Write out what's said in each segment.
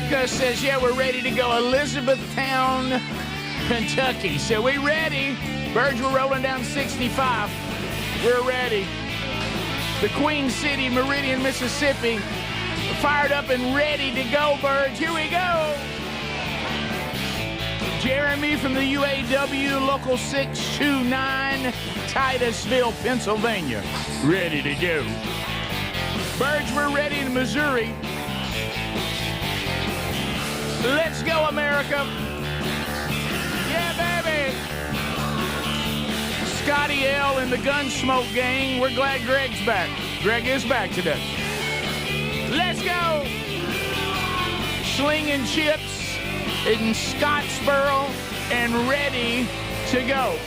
Gus says, yeah, we're ready to go. Elizabethtown, Kentucky. So we ready. Birds, we're rolling down 65. We're ready. The Queen City, Meridian, Mississippi. Fired up and ready to go, birds. Here we go. Jeremy from the UAW, Local 629, Titusville, Pennsylvania. Ready to go. Birds, we're ready in Missouri. Let's go, America. Yeah, baby. Scotty L and the Gunsmoke Gang. We're glad Greg's back. Greg is back today. Let's go. Slinging chips in Scottsboro and ready to go.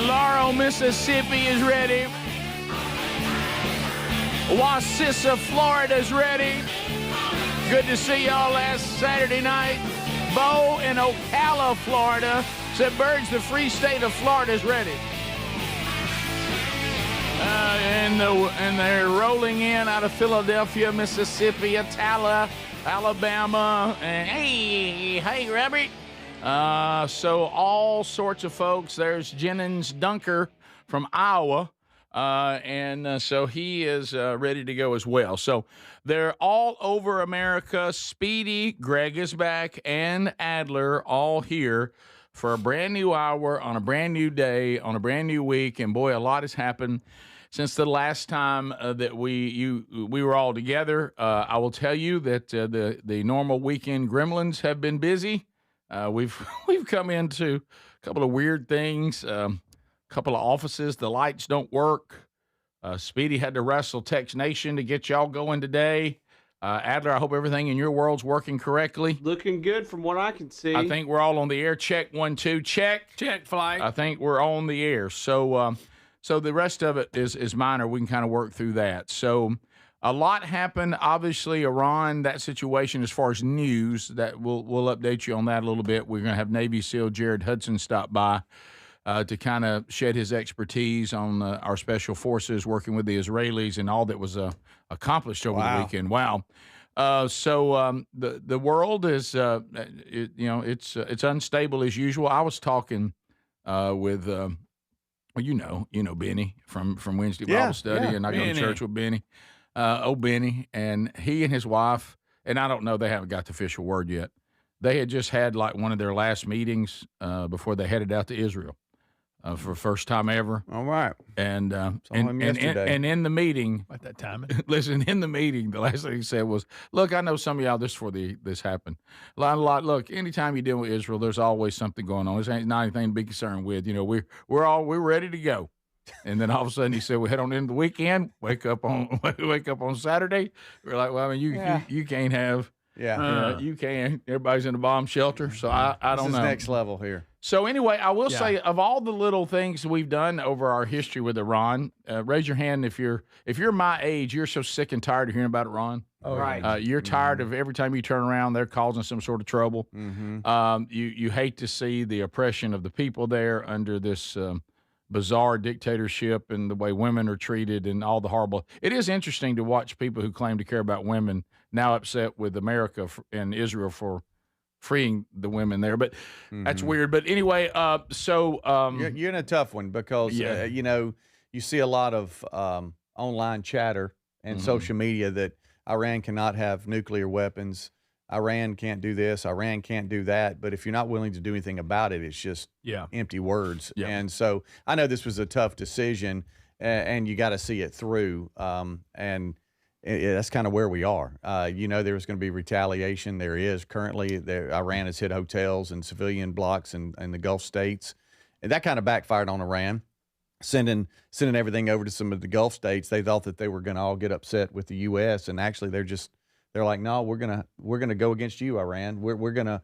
Laurel, Mississippi is ready. Wassissa, Florida is ready. Good to see y'all last Saturday night. Bo in Ocala, Florida said, Birds, the free state of Florida is ready. And they're rolling in out of Philadelphia, Mississippi, Atala, Alabama. And hey, Robert. So all sorts of folks. There's Jennings Dunker from Iowa. So he is ready to go as well. So they're all over America. Speedy, Greg is back, and Adler all here for a brand new hour on a brand new day on a brand new week. And boy, a lot has happened since the last time that we were all together. I will tell you that the normal weekend gremlins have been busy. We've come into a couple of weird things. Couple of offices, the lights don't work. Speedy had to wrestle Tex Nation to get y'all going today. Adler, I hope everything in your world's working correctly. Looking good from what I can see. I think we're all on the air. Check 1, 2, check. Check flight. I think we're on the air. So the rest of it is minor. We can kind of work through that. So a lot happened. Obviously, Iran, that situation as far as news, that we'll update you on that a little bit. We're going to have Navy SEAL Jared Hudson stop by to kind of shed his expertise on our special forces working with the Israelis and all that was accomplished over the weekend. Wow. The world is, it's unstable as usual. I was talking with, Benny from Wednesday Bible Study, and I go to church with Benny, Benny, and he and his wife, and I don't know, they haven't got the official word yet. They had just had like one of their last meetings before they headed out to Israel. For first time ever. All right. And in the meeting, at that time, listen, in the meeting, the last thing he said was, look, I know some of y'all, this before this happened. Look, anytime you deal with Israel, there's always something going on. This ain't not anything to be concerned with. You know, we're ready to go. And then all of a sudden he said, we head on into the weekend, wake up on Saturday. We're like, well, I mean, you can't have, you can. Everybody's in a bomb shelter. So I don't know. This is next level here. So anyway, I will say, of all the little things we've done over our history with Iran, raise your hand if you're my age. You're so sick and tired of hearing about Iran. Oh, right. You're tired of every time you turn around, they're causing some sort of trouble. Mm-hmm. You hate to see the oppression of the people there under this bizarre dictatorship and the way women are treated and all the horrible. It is interesting to watch people who claim to care about women now upset with America and Israel for freeing the women there, but that's weird. But anyway, you're in a tough one because you see a lot of online chatter and social media that Iran cannot have nuclear weapons. Iran can't do this. Iran can't do that. But if you're not willing to do anything about it, it's just empty words. Yeah. And so I know this was a tough decision, and you got to see it through. That's kind of where we are. There was going to be retaliation. There is currently. Iran has hit hotels and civilian blocks in the Gulf states. And that kind of backfired on Iran, sending everything over to some of the Gulf states. They thought that they were going to all get upset with the U.S. And actually they're like, no, we're gonna go against you, Iran. We're gonna,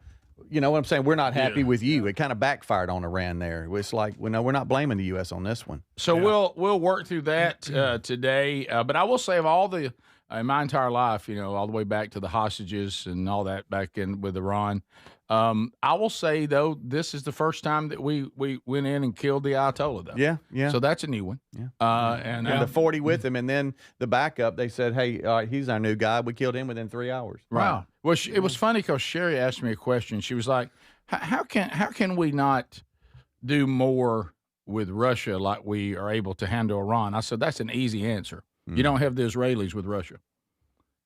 you know what I'm saying? We're not happy with you. It kind of backfired on Iran there. It's like, we're not blaming the U.S. on this one. So we'll work through that today. But I will say, of all the in my entire life, all the way back to the hostages and all that back in with Iran, I will say, though, this is the first time that we went in and killed the Ayatollah, though. Yeah, yeah. So that's a new one. Yeah. And the 40 with him, and then the backup, they said, hey, he's our new guy. We killed him within 3 hours. Wow. Well, it was funny because Sherry asked me a question. She was like, how can we not do more with Russia like we are able to handle Iran? I said, that's an easy answer. You don't have the Israelis with Russia.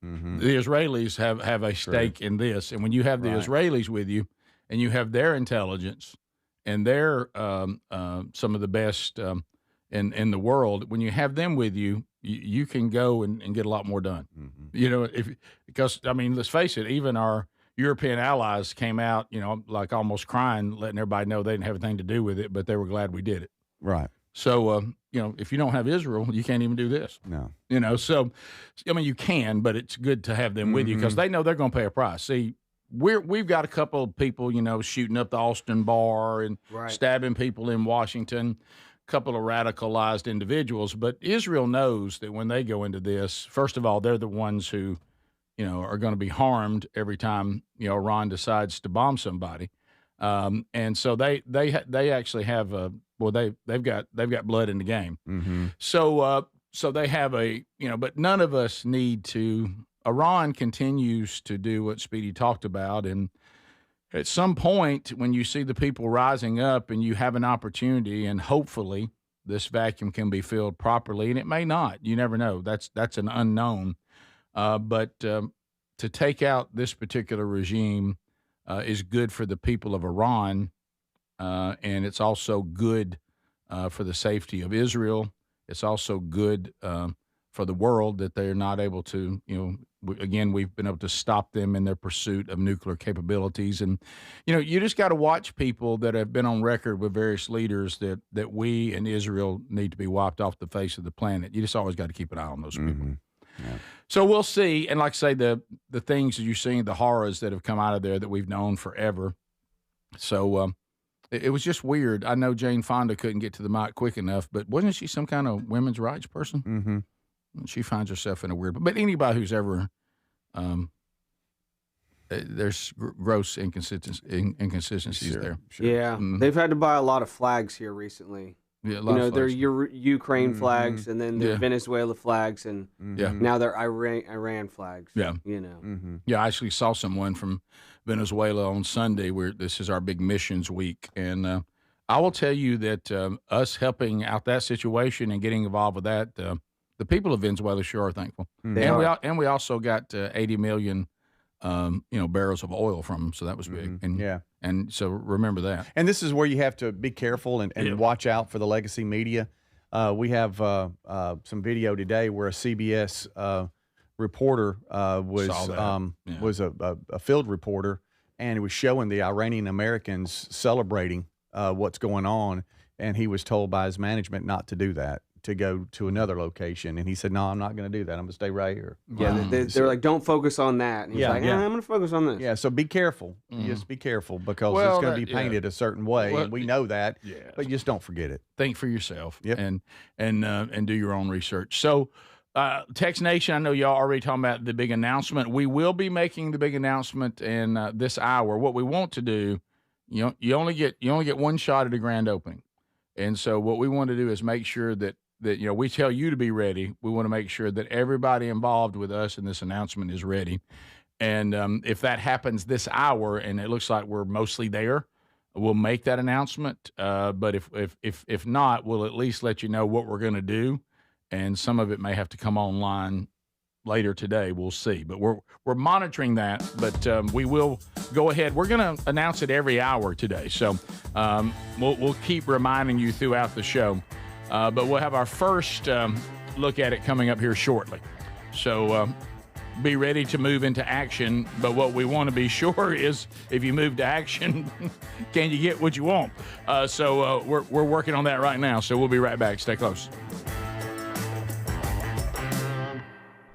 The Israelis have a stake in this. And when you have the Israelis with you and you have their intelligence and their some of the best in the world, when you have them with you, you can go and get a lot more done. Because, I mean, let's face it, even our European allies came out, like almost crying, letting everybody know they didn't have anything to do with it, but they were glad we did it. Right. So, if you don't have Israel, you can't even do this. No. So, I mean, you can, but it's good to have them with you because they know they're going to pay a price. See, we've got a couple of people, shooting up the Austin bar and stabbing people in Washington, a couple of radicalized individuals. But Israel knows that when they go into this, first of all, they're the ones who, are going to be harmed every time, Iran decides to bomb somebody. And so they actually have they've got blood in the game. So they have but none of us need to. Iran continues to do what Speedy talked about, and at some point when you see the people rising up and you have an opportunity, and hopefully this vacuum can be filled properly, and it may not. You never know. That's an unknown. But to take out this particular regime is good for the people of Iran, and it's also good for the safety of Israel. It's also good for the world that they're not able to, again, we've been able to stop them in their pursuit of nuclear capabilities. And, you just got to watch people that have been on record with various leaders that we and Israel need to be wiped off the face of the planet. You just always got to keep an eye on those people. Yeah. So we'll see. And like I say, the things that you're seeing, the horrors that have come out of there that we've known forever. So it was just weird. I know Jane Fonda couldn't get to the mic quick enough, but wasn't she some kind of women's rights person? She finds herself in a weird, but anybody who's ever, there's gross inconsistencies there. Sure. Yeah. They've had to buy a lot of flags here recently. Yeah, they're Ukraine flags, and then they're Venezuela flags, and now they're Iran flags. Yeah. Yeah, I actually saw someone from Venezuela on Sunday where this is our big missions week. And I will tell you that us helping out that situation and getting involved with that, the people of Venezuela sure are thankful. And we also got 80 million barrels of oil from them, so that was big. And so remember that. And this is where you have to be careful and watch out for the legacy media. We have some video today where a CBS reporter was a field reporter, and he was showing the Iranian Americans celebrating what's going on, and he was told by his management not to do that, to go to another location. And he said, no, I'm not going to do that. I'm going to stay right here. Yeah, they're like, don't focus on that. And he's like, I'm going to focus on this. Yeah, so be careful. Just be careful, because it's going to be painted a certain way, and we know that, but you just don't forget it. Think for yourself and do your own research. So Tex Nation, I know y'all already talking about the big announcement. We will be making the big announcement in this hour. What we want to do, you only get one shot at a grand opening. And so what we want to do is make sure that we tell you to be ready. We want to make sure that everybody involved with us in this announcement is ready. And if that happens this hour, and it looks like we're mostly there, we'll make that announcement. But if not, we'll at least let you know what we're going to do. And some of it may have to come online later today. We'll see. But we're monitoring that. But we will go ahead. We're going to announce it every hour today. So we'll keep reminding you throughout the show. But we'll have our first look at it coming up here shortly. So be ready to move into action. But what we want to be sure is, if you move to action, can you get what you want? So we're working on that right now. So we'll be right back. Stay close.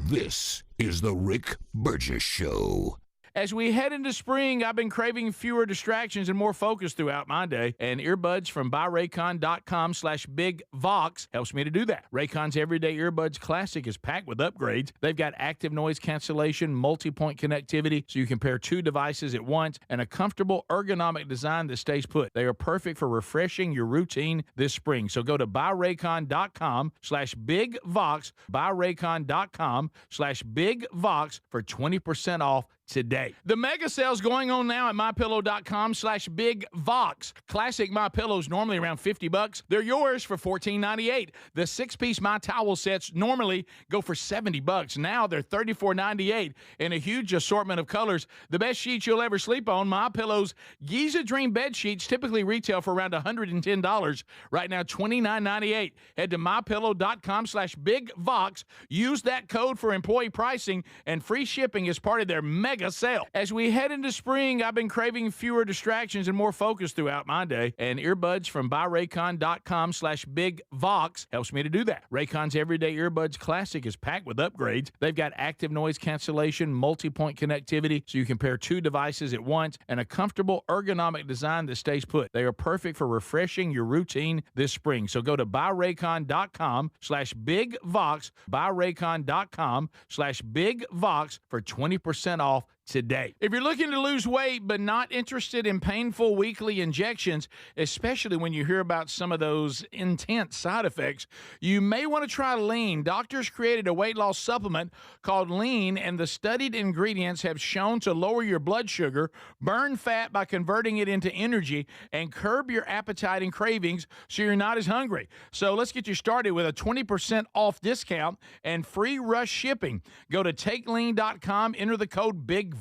This is the Rick Burgess Show. As we head into spring, I've been craving fewer distractions and more focus throughout my day, and earbuds from buyraycon.com/bigvox helps me to do that. Raycon's Everyday Earbuds Classic is packed with upgrades. They've got active noise cancellation, multi-point connectivity, so you can pair two devices at once, and a comfortable ergonomic design that stays put. They are perfect for refreshing your routine this spring. So go to buyraycon.com/bigvox, buyraycon.com/bigvox for 20% off today. The mega sale's going on now at mypillow.com/bigvox. Classic My Pillows normally around $50. They're yours for $14.98. The 6-piece My Towel sets normally go for $70. Now they're $34.98 in a huge assortment of colors. The best sheets you'll ever sleep on. My Pillow's Giza Dream bed sheets typically retail for around $110. Right now $29.98. Head to mypillow.com/bigvox. Use that code for employee pricing and free shipping as part of their mega sale. As we head into spring, I've been craving fewer distractions and more focus throughout my day, and earbuds from buyraycon.com/bigvox helps me to do that. Raycon's Everyday Earbuds Classic is packed with upgrades. They've got active noise cancellation, multi-point connectivity, so you can pair two devices at once, and a comfortable ergonomic design that stays put. They are perfect for refreshing your routine this spring. So go to buyraycon.com/bigvox, buyraycon.com/bigvox for 20% off today. If you're looking to lose weight but not interested in painful weekly injections, especially when you hear about some of those intense side effects, you may want to try Lean. Doctors created a weight loss supplement called Lean, and the studied ingredients have shown to lower your blood sugar, burn fat by converting it into energy, and curb your appetite and cravings so you're not as hungry. So let's get you started with a 20% off discount and free rush shipping. Go to takelean.com, enter the code BIGVOX.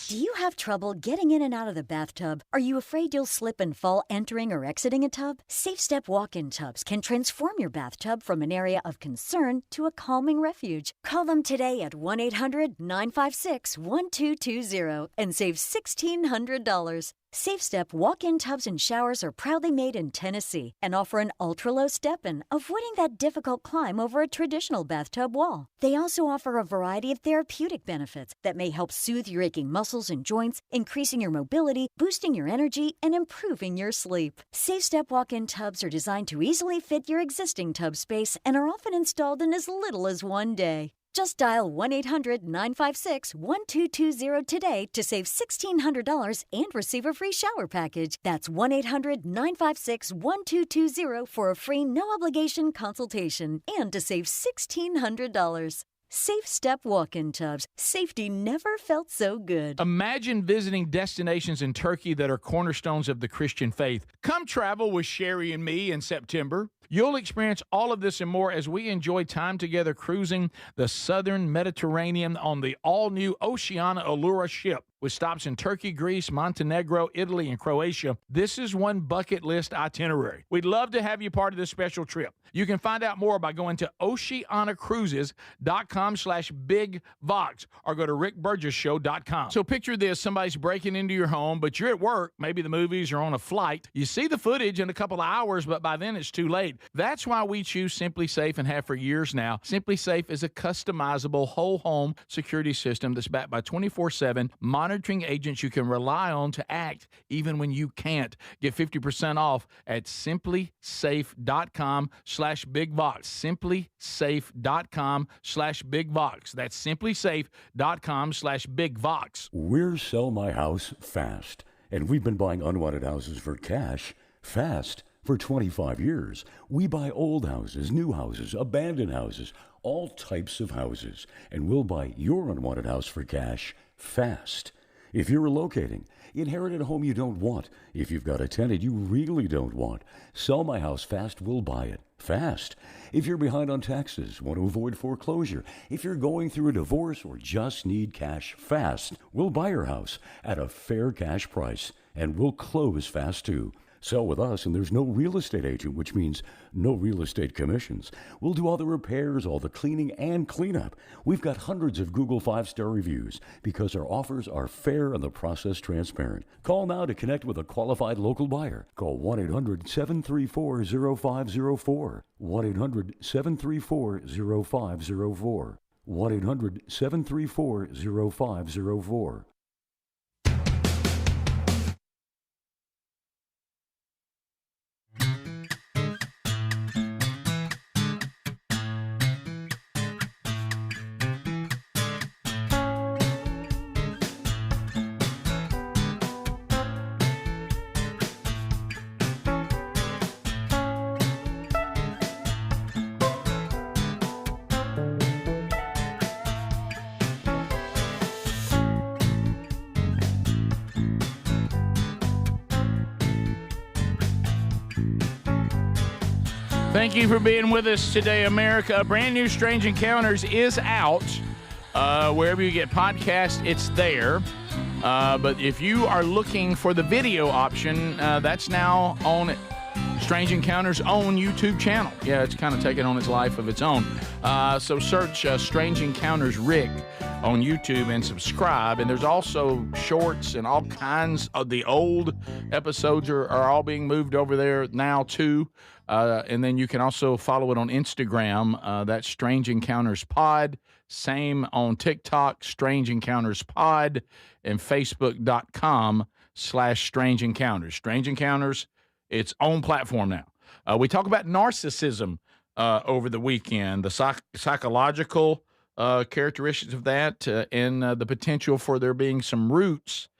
Do you have trouble getting in and out of the bathtub? Are you afraid you'll slip and fall entering or exiting a tub? Safe Step walk-in tubs can transform your bathtub from an area of concern to a calming refuge. Call them today at 1-800-956-1220 and save $1,600. Safe Step walk-in tubs and showers are proudly made in Tennessee and offer an ultra-low step-in, avoiding that difficult climb over a traditional bathtub wall. They also offer a variety of therapeutic benefits that may help soothe your aching muscles and joints, increasing your mobility, boosting your energy, and improving your sleep. Safe Step walk-in tubs are designed to easily fit your existing tub space and are often installed in as little as one day. Just dial 1-800-956-1220 today to save $1,600 and receive a free shower package. That's 1-800-956-1220 for a free no-obligation consultation and to save $1,600. Safe Step walk-in tubs. Safety never felt so good. Imagine visiting destinations in Turkey that are cornerstones of the Christian faith. Come travel with Sherry and me in September. You'll experience all of this and more as we enjoy time together cruising the southern Mediterranean on the all-new Oceana Allura ship. With stops in Turkey, Greece, Montenegro, Italy, and Croatia, this is one bucket list itinerary. We'd love to have you part of this special trip. You can find out more by going to oceanacruises.com/bigvox or go to rickburgesshow.com. So picture this, somebody's breaking into your home, but you're at work, maybe the movies or on a flight. You see the footage in a couple of hours, but by then it's too late. That's why we choose Simply Safe and have for years now. Simply Safe is a customizable whole home security system that's backed by 24/7 monitoring agents you can rely on to act even when you can't. Get 50% off at simplysafe.com/bigvox. simplysafe.com/bigvox. That's simplysafe.com/bigvox. We're Sell My House Fast, and we've been buying unwanted houses for cash fast for 25 years. We buy old houses, new houses, abandoned houses, all types of houses, and we'll buy your unwanted house for cash fast. If you're relocating, inherited a home you don't want, if you've got a tenant you really don't want, Sell My House Fast will buy it fast. If you're behind on taxes, want to avoid foreclosure, if you're going through a divorce or just need cash fast, we'll buy your house at a fair cash price, and we'll close fast too. Sell with us, and there's no real estate agent, which means no real estate commissions. We'll do all the repairs, all the cleaning, and cleanup. We've got hundreds of Google 5-star reviews because our offers are fair and the process transparent. Call now to connect with a qualified local buyer. Call 1-800-734-0504. 1-800-734-0504. 1-800-734-0504. Thank you for being with us today, America. A brand new Strange Encounters is out. Wherever you get podcasts, it's there. But if you are looking for the video option, that's now on Strange Encounters' own YouTube channel. Yeah, it's kind of taken on its life of its own. So search Strange Encounters Rick on YouTube and subscribe. And there's also shorts and all kinds of the old episodes are all being moved over there now too. And then you can also follow it on Instagram. That's Strange Encounters Pod. Same on TikTok, Strange Encounters Pod, and Facebook.com/Strange Encounters. Strange Encounters, its own platform now. We talk about narcissism over the weekend, the psychological characteristics of that, and the potential for there being some roots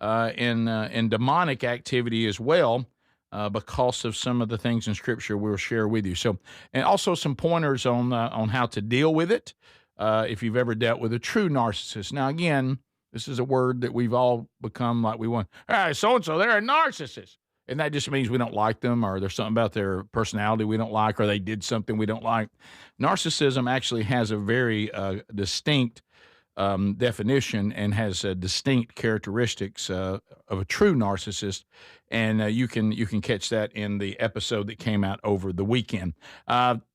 in demonic activity as well. Because of some of the things in Scripture we'll share with you. So, and also some pointers on how to deal with it if you've ever dealt with a true narcissist. Now, again, this is a word that we've all become like we want. Hey, so-and-so, they're a narcissist. And that just means we don't like them, or there's something about their personality we don't like, or they did something we don't like. Narcissism actually has a very distinct definition and has distinct characteristics of a true narcissist, and you can catch that in the episode that came out over the weekend.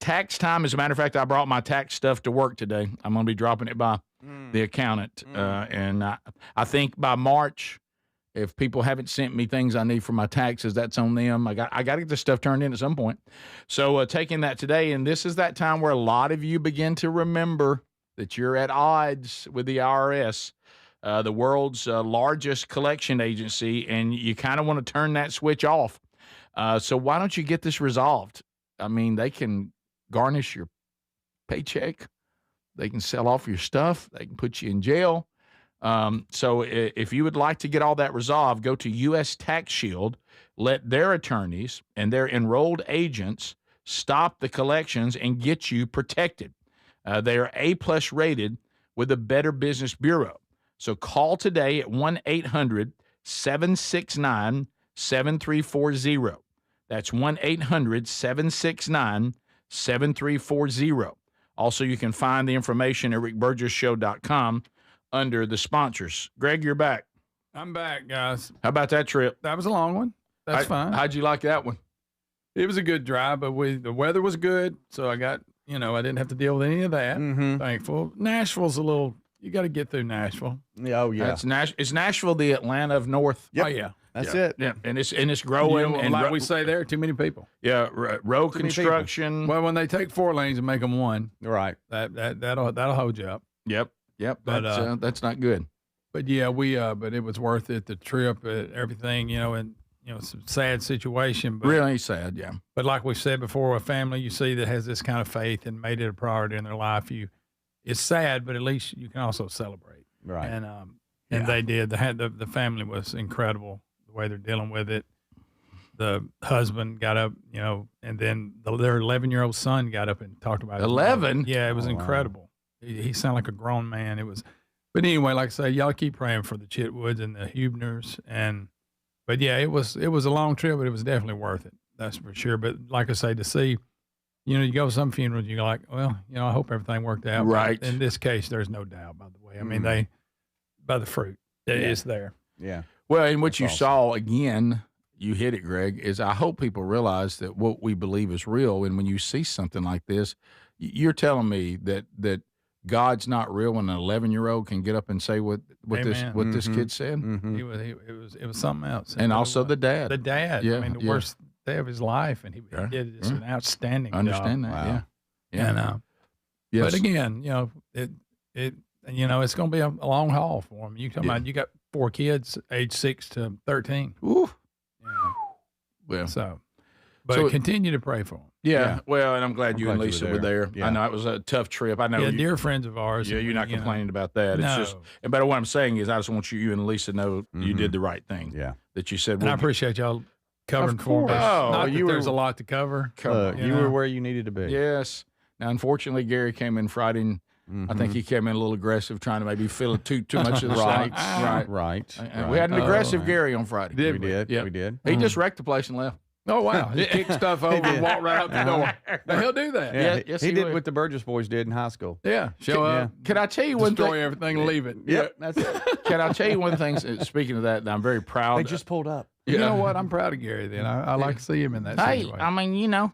Tax time, as a matter of fact, I brought my tax stuff to work today. I'm going to be dropping it by the accountant, and I think by March, if people haven't sent me things I need for my taxes, that's on them. I got to get this stuff turned in at some point. So taking that today, and this is that time where a lot of you begin to remember that you're at odds with the IRS, the world's largest collection agency, and you kind of want to turn that switch off. So why don't you get this resolved? I mean, they can garnish your paycheck. They can sell off your stuff. They can put you in jail. So if you would like to get all that resolved, go to U.S. Tax Shield. Let their attorneys and their enrolled agents stop the collections and get you protected. They are A+ rated with the Better Business Bureau. So call today at 1-800-769-7340. That's 1-800-769-7340. Also, you can find the information at rickburgessshow.com under the sponsors. Greg, you're back. I'm back, guys. How about that trip? That was a long one. That's fine. How'd you like that one? It was a good drive, but the weather was good, so I got, I didn't have to deal with any of that. Mm-hmm. Thankful. Nashville's a little, you got to get through Nashville. Oh, yeah. Is Nashville the Atlanta of North? Yep. Oh, yeah. That's it. Yeah, and it's growing. And like we say there, too many people. Yeah, road construction. Well, when they take 4 lanes and make them one, right? That'll hold you up. Yep. But that's not good. But yeah, but it was worth it. The trip, everything, and it's a sad situation. But, really sad, yeah. But like we said before, a family you see that has this kind of faith and made it a priority in their life, it's sad, but at least you can also celebrate. Right. And they did. The family was incredible. Way they're dealing with it. The husband got up, and then their 11-year-old son got up and talked about it. 11? Yeah, it was incredible. Wow. He sounded like a grown man. But anyway, like I say, y'all keep praying for the Chitwoods and the Hubners. But yeah, it was a long trip, but it was definitely worth it. That's for sure. But like I say, to see, you go to some funerals, you're like, well, I hope everything worked out. Right. But in this case, there's no doubt, by the way. I mean, by the fruit, it's there. Yeah. Well, and what you saw, again, you hit it, Greg, is I hope people realize that what we believe is real. And when you see something like this, you're telling me that God's not real when an 11-year-old can get up and say what this kid said? Mm-hmm. It was something else. And also the dad. The dad. Yeah, I mean, the worst day of his life. And he did just an outstanding job. Understand that, wow. Yeah. And, yes. But again, it's going to be a long haul for him. You talking about, you got 4 kids, age 6 to 13. Ooh. Well, but continue to pray for them. Yeah. Well, and I'm glad you and Lisa were there. Yeah. I know it was a tough trip. I know. Yeah, dear friends of ours. Yeah, you're not complaining about that. No. It's just, but what I'm saying is, I just want you and Lisa know you did the right thing. Yeah. That you said. And I appreciate y'all covering for me. Oh, there's a lot to cover. You were where you needed to be. Yes. Now, unfortunately, Gary came in Friday. And I think he came in a little aggressive, trying to maybe fill too much of the right. We had an aggressive Gary on Friday. We did. He just wrecked the place and left. Oh, wow. Just kick stuff over and walk right out the door. Now, he'll do that. Yeah, yes, he did would. what the Burgess boys did in high school. Yeah. Show up. Can I tell you one Destroy thing? everything and leave it. Yep, that's it. Can I tell you one thing? Speaking of that I'm very proud. They just pulled up. You know what? I'm proud of Gary then. I like to see him in that Hey, situation. I mean,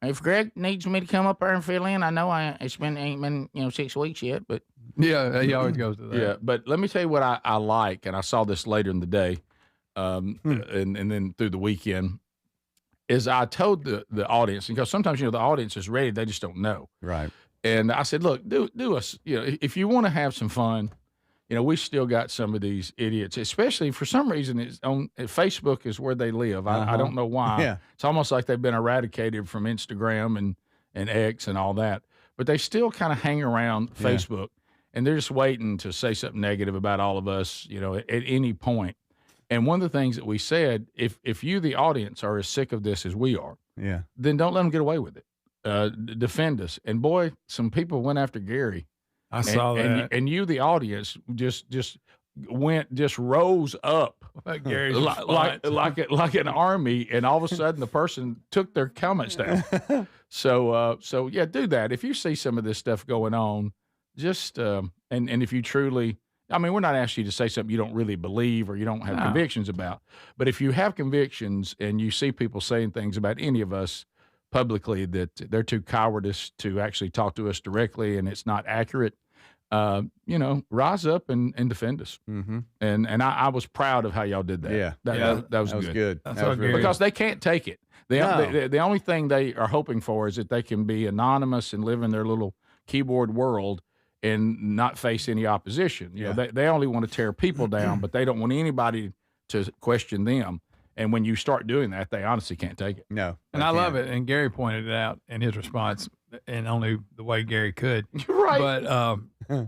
if Greg needs me to come up there and fill in, I know ain't been 6 weeks yet, but Yeah, he always goes to that. yeah. But let me tell you what I like, and I saw this later in the day, and then through the weekend, is I told the audience, because sometimes the audience is ready, they just don't know. Right. And I said, look, do us, if you want to have some fun, we still got some of these idiots, especially for some reason it's on Facebook is where they live. I don't know why. Yeah. It's almost like they've been eradicated from Instagram and X and all that, but they still kind of hang around Facebook, and they're just waiting to say something negative about all of us, at any point. And one of the things that we said, if you, the audience, are as sick of this as we are, then don't let them get away with it. Defend us. And boy, some people went after Gary. I saw that. And you, the audience, just rose up Like Gary's like an army, and all of a sudden the person took their comments down. So yeah, do that. If you see some of this stuff going on, just and if you truly, I mean, we're not asking you to say something you don't really believe or you don't have convictions about, but if you have convictions and you see people saying things about any of us publicly that they're too cowardice to actually talk to us directly and it's not accurate, rise up and defend us. Mm-hmm. And I was proud of how y'all did that. Yeah. That was good. That's what Gary, because they can't take it. The only thing they are hoping for is that they can be anonymous and live in their little keyboard world and not face any opposition. They only want to tear people down, but they don't want anybody to question them. And when you start doing that, they honestly can't take it. No. and I love it. And Gary pointed it out in his response, and only the way Gary could. Right. But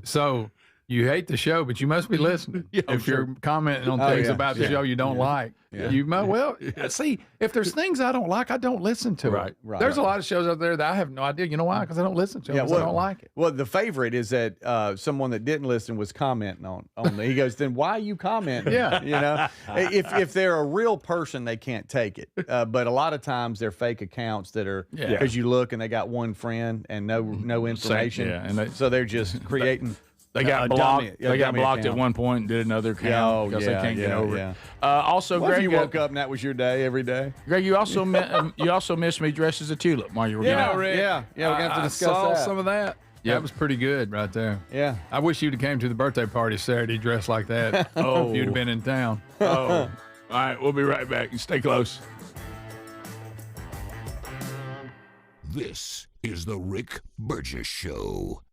so you hate the show, but you must be listening. If you're commenting on things about the show you don't like, you might. See, if there's things I don't like, I don't listen to it. Right. There's a lot of shows out there that I have no idea. You know why? Because I don't listen to them. I don't like it. Well, the favorite is that someone that didn't listen was commenting on he goes, then why are you commenting? If they're a real person, they can't take it. But a lot of times they're fake accounts that are because you look and they got one friend and no information. So they're just creating. They got blocked. They got blocked at one point and did another account because they can't get over it. Also, Greg, if you woke up and that was your day every day. Greg, you also missed me dressed as a tulip while you were gone. Rick. We're gonna have to discuss I saw that. some of that. Yep. That was pretty good right there. Yeah. I wish you'd have came to the birthday party Saturday dressed like that. If you'd have been in town. All right, we'll be right back. Stay close. This is the Rick Burgess Show.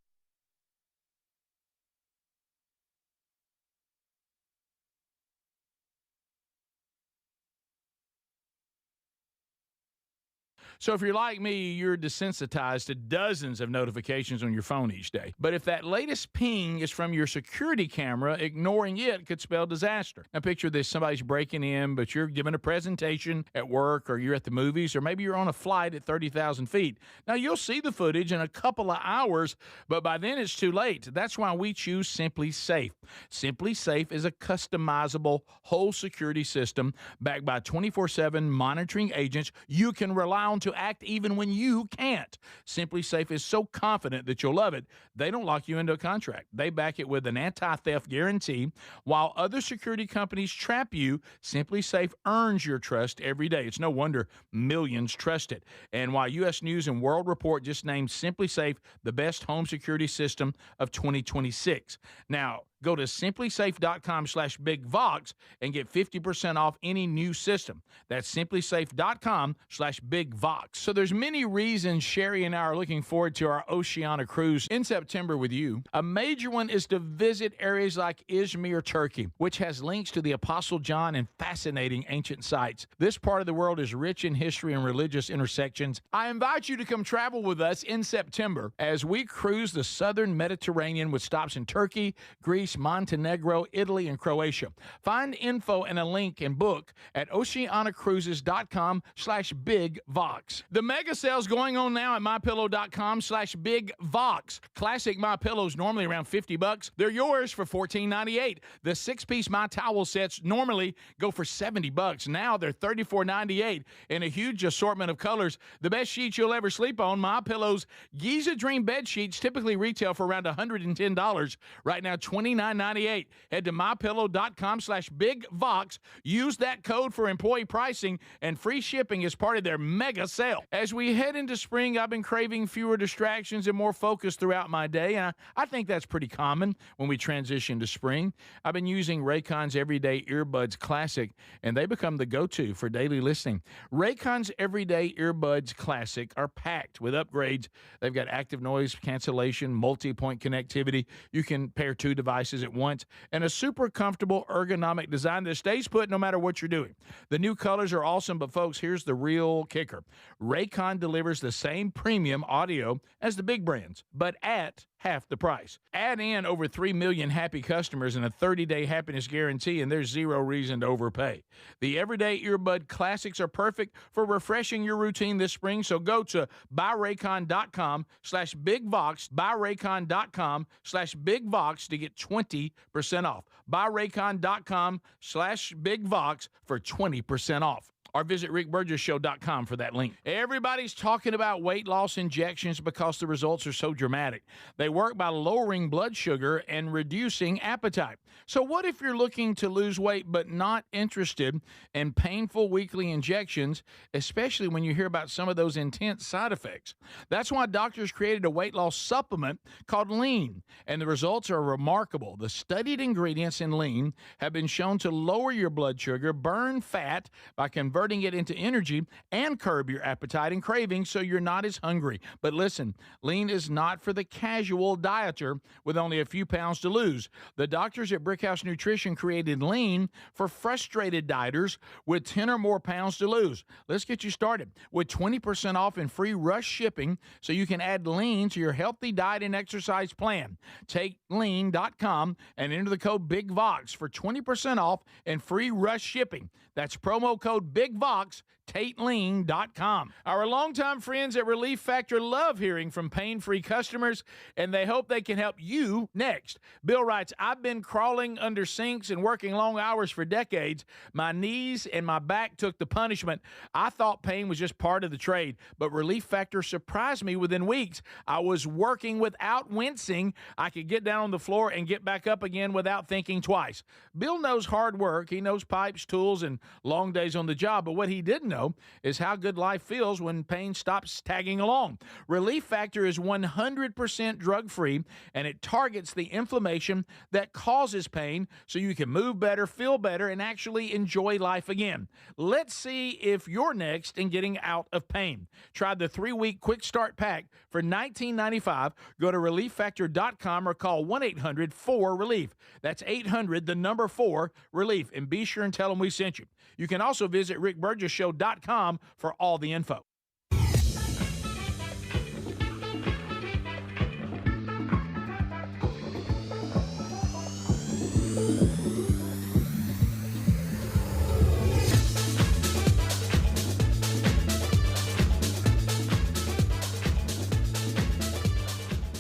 So if you're like me, you're desensitized to dozens of notifications on your phone each day. But if that latest ping is from your security camera, ignoring it could spell disaster. Now picture this, somebody's breaking in, but you're giving a presentation at work, or you're at the movies, or maybe you're on a flight at 30,000 feet. Now you'll see the footage in a couple of hours, but by then it's too late. That's why we choose Simply Safe. Simply Safe is a customizable whole security system backed by 24/7 monitoring agents you can rely on to act even when you can't. Simply Safe is so confident that you'll love it, they don't lock you into a contract. They back it with an anti-theft guarantee. While other security companies trap you, Simply Safe earns your trust every day. It's no wonder millions trust it. And while U.S. News and World Report just named Simply Safe the best home security system of 2026. Now, go to simplysafe.com/bigvox and get 50% off any new system. That's simplysafe.com/bigvox. So there's many reasons Sherry and I are looking forward to our Oceania cruise in September with you. A major one is to visit areas like Izmir, Turkey, which has links to the Apostle John and fascinating ancient sites. This part of the world is rich in history and religious intersections. I invite you to come travel with us in September as we cruise the southern Mediterranean with stops in Turkey, Greece, Greece, Montenegro, Italy, and Croatia. Find info and a link and book at oceanacruises.com/bigvox. The mega sale's going on now at mypillow.com/bigvox. Classic My Pillows normally around $50. They're yours for $14.98. The 6-piece My Towel sets normally go for $70. Now they're $34.98 in a huge assortment of colors. The best sheets you'll ever sleep on. My Pillow's Giza Dream bed sheets typically retail for around $110. Right now, $29.98. Head to mypillow.com/bigvox. Use that code for employee pricing and free shipping as part of their mega sale. As we head into spring, I've been craving fewer distractions and more focus throughout my day, and I think that's pretty common when we transition to spring. I've been using Raycon's Everyday Earbuds Classic, and they become the go-to for daily listening. Raycon's Everyday Earbuds Classic are packed with upgrades. They've got active noise cancellation, multi-point connectivity. You can pair 2 devices at once, and a super comfortable ergonomic design that stays put no matter what you're doing. The new colors are awesome, but folks, here's the real kicker. Raycon delivers the same premium audio as the big brands, but at half the price. Add in over 3 million happy customers and a 30-day happiness guarantee, and there's zero reason to overpay. The Everyday Earbud Classics are perfect for refreshing your routine this spring, so go to buyraycon.com/bigvox, buyraycon.com/bigvox to get 20% off. Buyraycon.com/bigvox for 20% off. Or visit rickburgesshow.com for that link. Everybody's talking about weight loss injections because the results are so dramatic. They work by lowering blood sugar and reducing appetite. So what if you're looking to lose weight but not interested in painful weekly injections, especially when you hear about some of those intense side effects? That's why doctors created a weight loss supplement called Lean, and the results are remarkable. The studied ingredients in Lean have been shown to lower your blood sugar, burn fat by converting it into energy, and curb your appetite and cravings so you're not as hungry. But listen, Lean is not for the casual dieter with only a few pounds to lose. The doctors at Brickhouse Nutrition created Lean for frustrated dieters with 10 or more pounds to lose. Let's get you started with 20% off and free rush shipping so you can add Lean to your healthy diet and exercise plan. Take lean.com and enter the code BIGVOX for 20% off and free rush shipping. That's promo code BIGVOX, TateLean.com. Our longtime friends at Relief Factor love hearing from pain-free customers, and they hope they can help you next. Bill writes, I've been crawling under sinks and working long hours for decades. My knees and my back took the punishment. I thought pain was just part of the trade, but Relief Factor surprised me within weeks. I was working without wincing. I could get down on the floor and get back up again without thinking twice. Bill knows hard work. He knows pipes, tools, and long days on the job, but what he didn't know is how good life feels when pain stops tagging along. Relief Factor is 100% drug-free, and it targets the inflammation that causes pain so you can move better, feel better, and actually enjoy life again. Let's see if you're next in getting out of pain. Try the 3-week quick start pack for $19.95. Go to relieffactor.com or call 1-800-4-RELIEF. That's 800-4-RELIEF, and be sure and tell them we sent you. You can also visit rickburgesshow.com for all the info.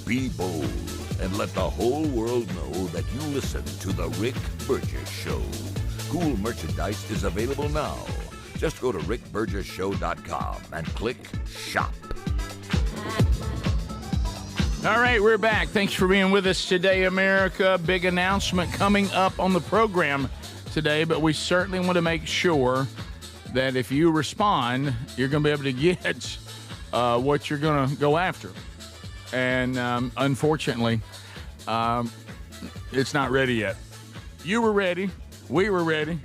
Be bold and let the whole world know that you listen to The Rick Burgess Show. Cool merchandise is available now. Just go to rickburgesshow.com and click Shop. All right, we're back. Thanks for being with us today, America. Big announcement coming up on the program today, but we certainly want to make sure that if you respond, you're going to be able to get what you're going to go after. And unfortunately, it's not ready yet. You were ready. We were ready.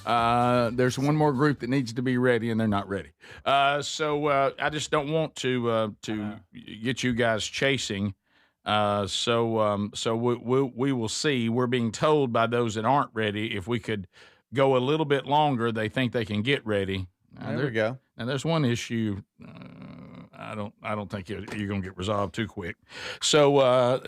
There's one more group that needs to be ready, and they're not ready. So I just don't want to get you guys chasing. So we will see. We're being told by those that aren't ready if we could go a little bit longer. They think they can get ready. There we go. Now there's one issue. I don't think you're going to get resolved too quick. So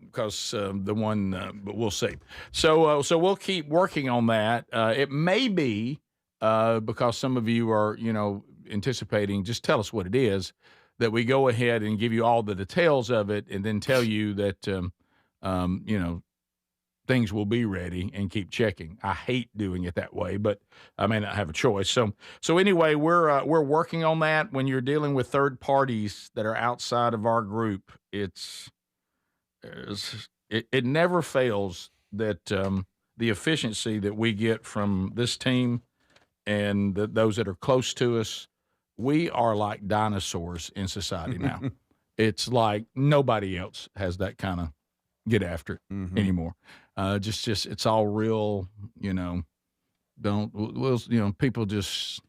because the one, but we'll see. So we'll keep working on that. It may be because some of you are anticipating. Just tell us what it is, that we go ahead and give you all the details of it, and then tell you that things will be ready, and keep checking. I hate doing it that way, but I may not have a choice. So anyway, we're working on that. When you're dealing with third parties that are outside of our group, it never fails that the efficiency that we get from this team and those that are close to us, we are like dinosaurs in society now. It's like nobody else has that kind of get after it anymore. Just it's all real, people just,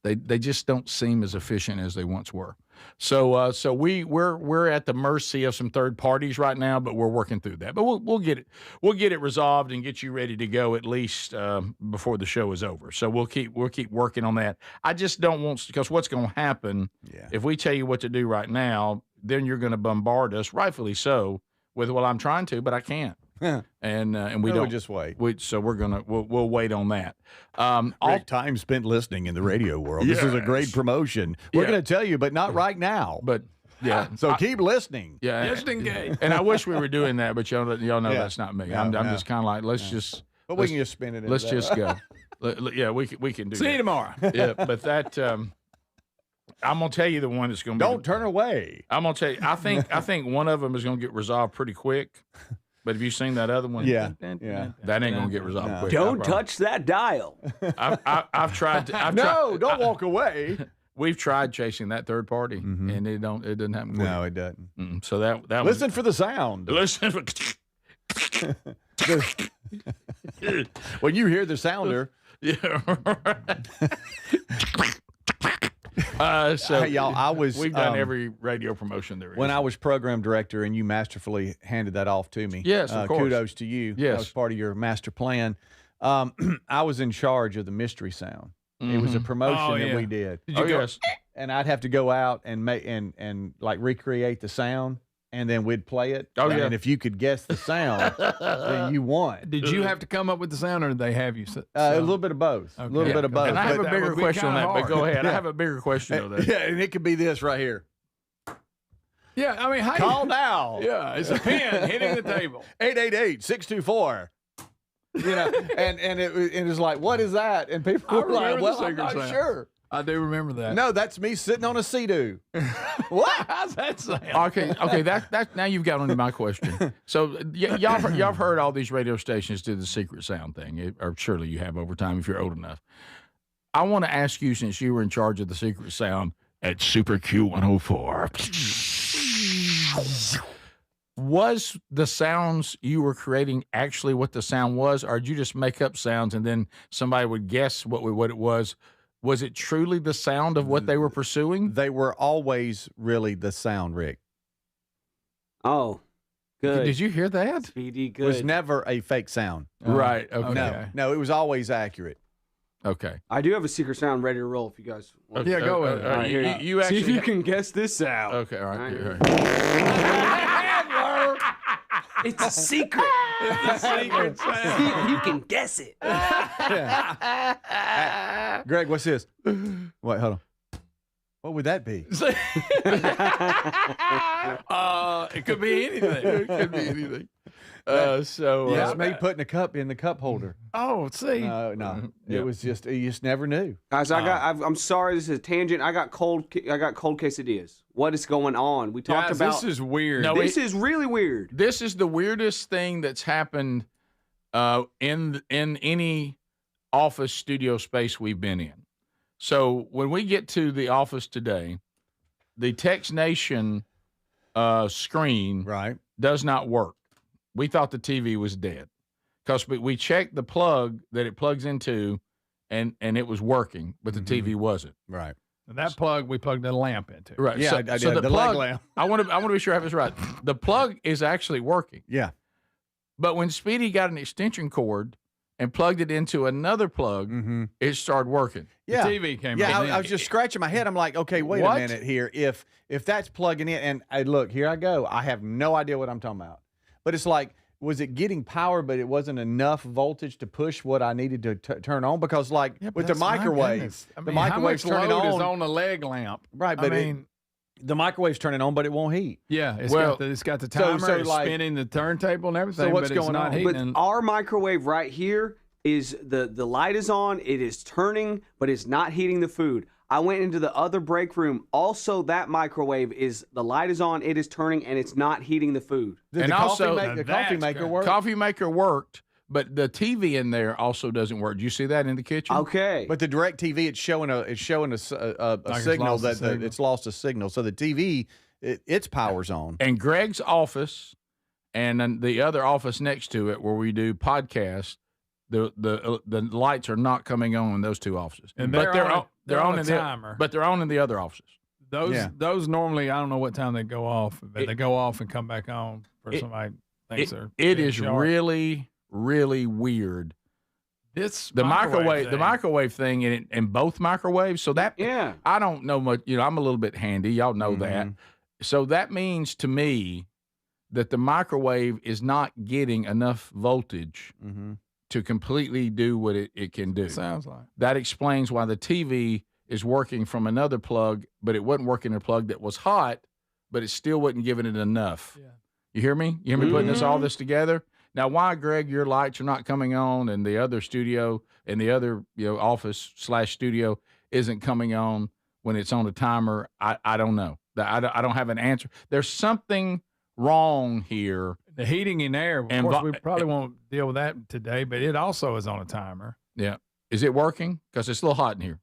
they just don't seem as efficient as they once were. So we're at the mercy of some third parties right now, but we're working through that. But we'll get it resolved and get you ready to go at least before the show is over. So we'll keep working on that. I just don't want, because what's going to happen if we tell you what to do right now, then you're going to bombard us, rightfully so, with, well, I'm trying to, but I can't. And we don't just wait. So we'll wait on that. Great time spent listening in the radio world. This is a great promotion. We're going to tell you, but not right now. But so keep listening. Yeah, just engage. And I wish we were doing that, but y'all know that's not me. I'm just kind of like, But we can just spin it. Let's just go. We can do. See you tomorrow. Yeah, but that. I'm gonna tell you the one that's gonna be. Don't turn away. I'm gonna tell you. I think one of them is gonna get resolved pretty quick. But have you seen that other one? Yeah. That ain't gonna get resolved quick. Don't touch that dial. I've tried to. Don't walk away. We've tried chasing that third party, and it doesn't happen quick. No, it doesn't. So that listen for the sound. Listen for. When you hear the sounder. Yeah. Y'all, we've done every radio promotion there is. When I was program director and you masterfully handed that off to me. Yes, of course. Kudos to you. Yes. That was part of your master plan. I was in charge of the mystery sound. It was a promotion that we did. Did you go? Yes. And I'd have to go out and make and like recreate the sound, and then we'd play it. And if you could guess the sound, then you won. Did you have to come up with the sound, or did they have you? A little bit of both. Okay. A little bit of both. And I have a bigger question on that, but go ahead. I have a bigger question on that. Yeah, and it could be this right here. Yeah, I mean, call now. Yeah, it's a pin hitting the table. 888-624. And it was like, what is that? And people were like, well, I'm not sure. I do remember that. No, that's me sitting on a Sea-Doo. What? How's that sound? Okay. That now you've got onto my question. So y'all have heard all these radio stations do the secret sound thing, or surely you have over time if you're old enough. I want to ask you, since you were in charge of the secret sound at Super Q104, was the sounds you were creating actually what the sound was, or did you just make up sounds and then somebody would guess what it was? Was it truly the sound of what they were pursuing? They were always really the sound, Rick. Oh, good. Did you hear that? Speedy, good. It was never a fake sound. Right. Okay. No, it was always accurate. Okay. I do have a secret sound ready to roll if you guys want. Yeah, go ahead. You actually see if you can guess this sound. Okay, all right. It's a secret. It's a secret sound. See if you can guess it. Greg, what's this? Wait, hold on. What would that be? It could be anything. It's me putting a cup in the cup holder. Oh, see. No. It was just, you just never knew. Guys, I'm sorry, this is a tangent. I got cold quesadillas. What is going on? We talked about. This is weird. No, this is really weird. This is the weirdest thing that's happened in any office studio space we've been in. So when we get to the office today, the Tex Nation screen does not work. We thought the TV was dead because we checked the plug that it plugs into, and it was working, but the TV wasn't. Right. That plug we plugged a lamp into. Right. Yeah, I did. The plug, leg lamp. I want to be sure I have this right. The plug is actually working. Yeah. But when Speedy got an extension cord and plugged it into another plug, it started working. Yeah. The TV came Yeah, on. I was just scratching my head. I'm like, okay, wait What? a minute here. If that's plugging in, and look, here I go. I have no idea what I'm talking about. But it's like, was it getting power, but it wasn't enough voltage to push what I needed to turn on? Because like with the microwave, the microwave's how much turning load on. is on the leg lamp? Right, but the microwave's turning on, but it won't heat. Yeah, it's got the so timer, like, spinning the turntable and everything. what's but it's going not on? heating. But our microwave right here is the light is on, it is turning, but it's not heating the food. I went into the other break room. Also, that microwave is the light is on, it is turning, and it's not heating the food. The And coffee also- the coffee maker works. Coffee maker worked, but the TV in there also doesn't work. Do you see that in the kitchen? Okay. But the direct TV, it's showing a signal that it's lost a signal. So the TV, its power's on. And Greg's office and then the other office next to it where we do podcasts, the lights are not coming on in those two offices. And but they're on a in timer. But they're on in the other offices. Those normally, I don't know what time they go off, but they go off and come back on for somebody thinks they're It being is sharp. really, really weird. The microwave thing in both microwaves. So that I don't know much. I'm a little bit handy. Y'all know that. So that means to me that the microwave is not getting enough voltage to completely do what it can do. Sounds like That explains why the TV is working from another plug, but it wasn't working in a plug that was hot, but it still wasn't giving it enough. Yeah. You hear me? You hear me putting all this together? Now, why, Greg, your lights are not coming on and the other studio and the other office/studio isn't coming on when it's on a timer, I don't know. I don't have an answer. There's something wrong here. the heating and air. Of course, we probably won't deal with that today, but it also is on a timer. Yeah. Is it working? Because it's a little hot in here.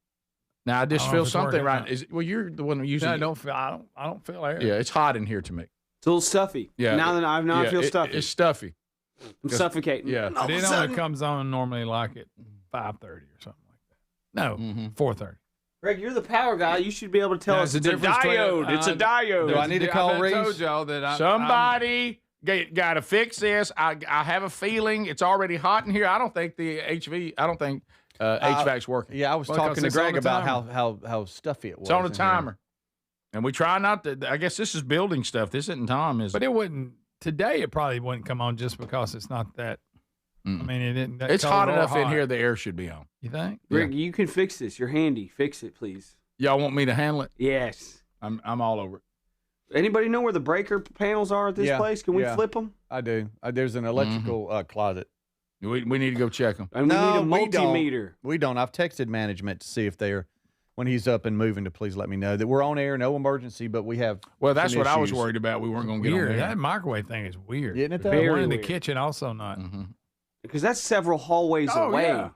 Now I just feel something right. You're the one who usually. I don't feel air. Yeah, it's hot in here to me. It's a little stuffy. Yeah. I feel stuffy. It's stuffy. I'm suffocating. Yeah. But it only comes on normally like at 5:30 or something like that. No, 4:30. Greg, you're the power guy. You should be able to tell us There's it's a diode. It's a diode. Do I need to call Reese? I told y'all that Somebody got to fix this. I have a feeling it's already hot in here. I don't think HVAC's working. Yeah, I was talking to Greg about how stuffy it was. It's on a timer. And we try not to. I guess this is building stuff. This isn't Tom, is it? But it wouldn't. Today, it probably wouldn't come on just because it's not that. I mean, it didn't. It's hot enough in here. The air should be on. You think? Greg, you can fix this. You're handy. Fix it, please. Y'all want me to handle it? Yes. I'm all over it. Anybody know where the breaker panels are at this place? Can we flip them? I do. There's an electrical closet. We need to go check them. And we need a multimeter. We don't. I've texted management to see if they're, when he's up and moving, to please let me know that we're on air, no emergency, but we have. Well, that's some what I was issues. worried about. We weren't going to get Weird. on there. That microwave thing is weird. Isn't it, though? The one in the weird. kitchen also not. Because that's several hallways away. Yeah.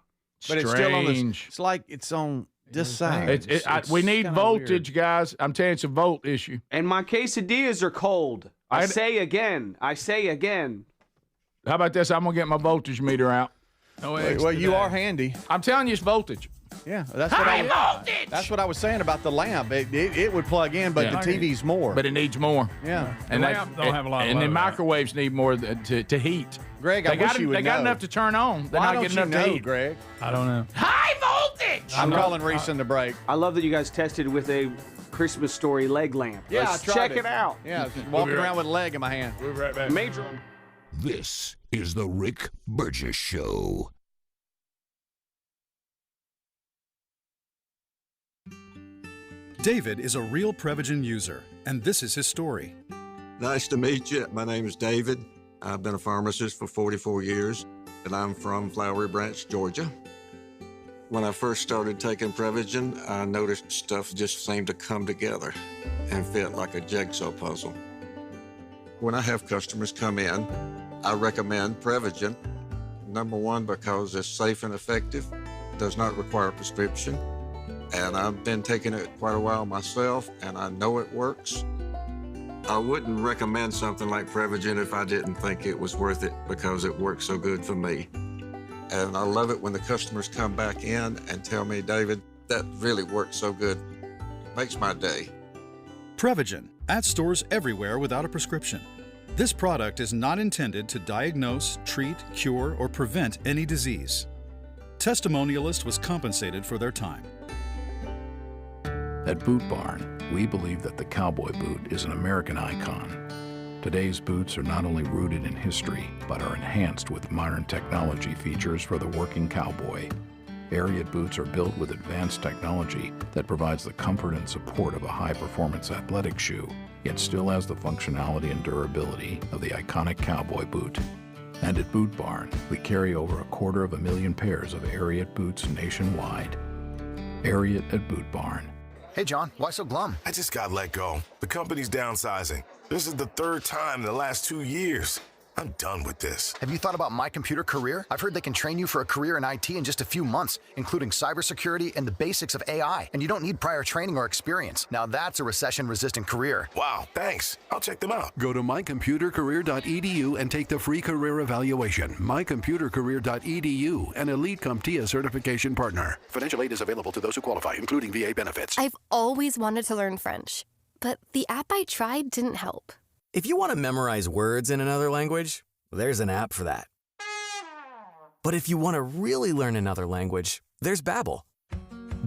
But it's still on the. It's like it's on this side. We need kinda voltage, weird. guys. I'm telling you, it's a volt issue. And my quesadillas are cold. I say again. How about this? I'm going to get my voltage meter out. Well, you are handy. I'm telling you, it's voltage. Yeah, that's what I was saying about the lamp. It would plug in, but the TV's more. But it needs more. Yeah, And The lamp don't have a lot of And the load. microwaves need more to heat. Greg, I wish you would They got know. enough to turn on. They're Why not don't getting you enough to know, heat. Greg? I don't know. High voltage. I'm calling Reese in the break. I love that you guys tested with a Christmas Story leg lamp. Yeah, Let's I tried check it. it out. Yeah, walking around with a leg in my hand. We'll be right back. Major. This is the Rick Burgess Show. David is a real Prevagen user, and this is his story. Nice to meet you. My name is David. I've been a pharmacist for 44 years, and I'm from Flowery Branch, Georgia. When I first started taking Prevagen, I noticed stuff just seemed to come together and fit like a jigsaw puzzle. When I have customers come in, I recommend Prevagen. Number one, because it's safe and effective, does not require a prescription, and I've been taking it quite a while myself, and I know it works. I wouldn't recommend something like Prevagen if I didn't think it was worth it because it works so good for me. And I love it when the customers come back in and tell me, David, that really worked so good. Makes my day. Prevagen, at stores everywhere without a prescription. This product is not intended to diagnose, treat, cure, or prevent any disease. testimonialist was compensated for their time. At Boot Barn, we believe that the cowboy boot is an American icon. Today's boots are not only rooted in history, but are enhanced with modern technology features for the working cowboy. Ariat boots are built with advanced technology that provides the comfort and support of a high-performance athletic shoe, yet still has the functionality and durability of the iconic cowboy boot. And at Boot Barn, we carry over 250,000 pairs of Ariat boots nationwide. Ariat at Boot Barn. Hey, John, why so glum? I just got let go. The company's downsizing. This is the third time in the last 2 years. I'm done with this. Have you thought about My Computer Career? I've heard they can train you for a career in IT in just a few months, including cybersecurity and the basics of AI. And you don't need prior training or experience. Now that's a recession-resistant career. Wow, thanks. I'll check them out. Go to mycomputercareer.edu and take the free career evaluation. mycomputercareer.edu, an Elite CompTIA certification partner. Financial aid is available to those who qualify, including VA benefits. I've always wanted to learn French, but the app I tried didn't help. If you want to memorize words in another language, there's an app for that. But if you want to really learn another language, there's Babbel.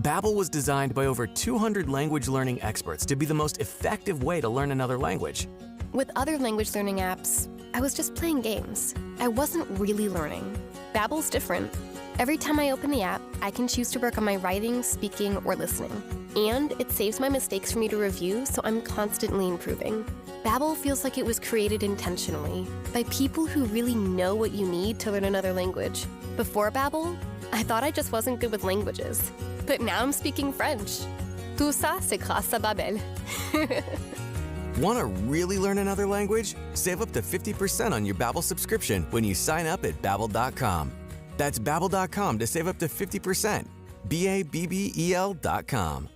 Babbel was designed by over 200 language learning experts to be the most effective way to learn another language. With other language learning apps, I was just playing games. I wasn't really learning. Babbel's different. Every time I open the app, I can choose to work on my writing, speaking, or listening. And it saves my mistakes for me to review, so I'm constantly improving. Babbel feels like it was created intentionally by people who really know what you need to learn another language. Before Babbel, I thought I just wasn't good with languages. But now I'm speaking French. Tout ça, c'est grâce à Babbel. Want to really learn another language? Save up to 50% on your Babbel subscription when you sign up at Babbel.com. That's Babbel.com to save up to 50%. Babbel.com.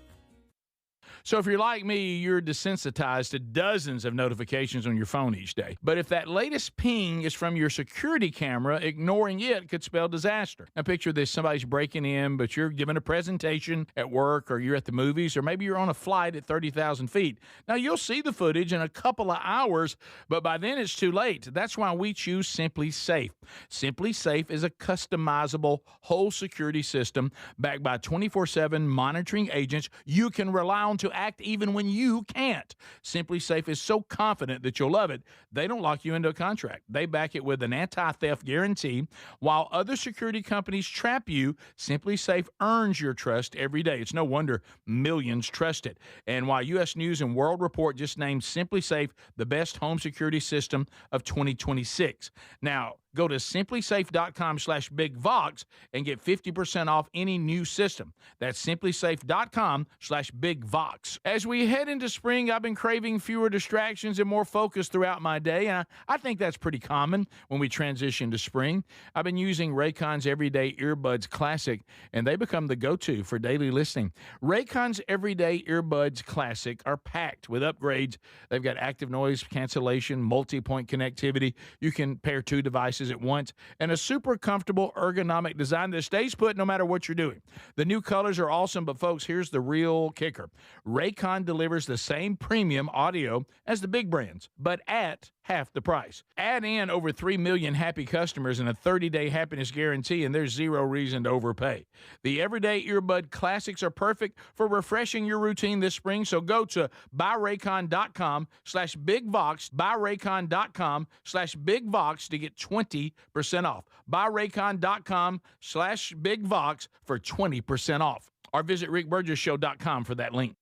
So if you're like me, you're desensitized to dozens of notifications on your phone each day. But if that latest ping is from your security camera, ignoring it could spell disaster. Now picture this, somebody's breaking in, but you're giving a presentation at work, or you're at the movies, or maybe you're on a flight at 30,000 feet. Now you'll see the footage in a couple of hours, but by then it's too late. That's why we choose Simply Safe. Simply Safe is a customizable whole security system backed by 24/7 monitoring agents you can rely on to act even when you can't. Simply Safe is so confident that you'll love it, they don't lock you into a contract. They back it with an anti-theft guarantee. While other security companies trap you, Simply Safe earns your trust every day. It's no wonder millions trust it. And while U.S. News and World Report just named Simply Safe the best home security system of 2026. Now, go to simplysafe.com/BigVox and get 50% off any new system. That's simplysafe.com/BigVox. As we head into spring, I've been craving fewer distractions and more focus throughout my day, and I think that's pretty common when we transition to spring. I've been using Raycon's Everyday Earbuds Classic, and they become the go-to for daily listening. Raycon's Everyday Earbuds Classic are packed with upgrades. They've got active noise cancellation, multi-point connectivity. You can pair two devices at once, and a super comfortable ergonomic design that stays put no matter what you're doing. The new colors are awesome, but folks, here's the real kicker. Raycon delivers the same premium audio as the big brands, but at half the price. Add in over 3 million happy customers and a 30-day happiness guarantee, and there's zero reason to overpay. The Everyday Earbud Classics are perfect for refreshing your routine this spring, so go to buyraycon.com/BigVox, buyraycon.com/BigVox to get 20% off. buyraycon.com/BigVox for 20% off. Or visit rickburgesshow.com for that link.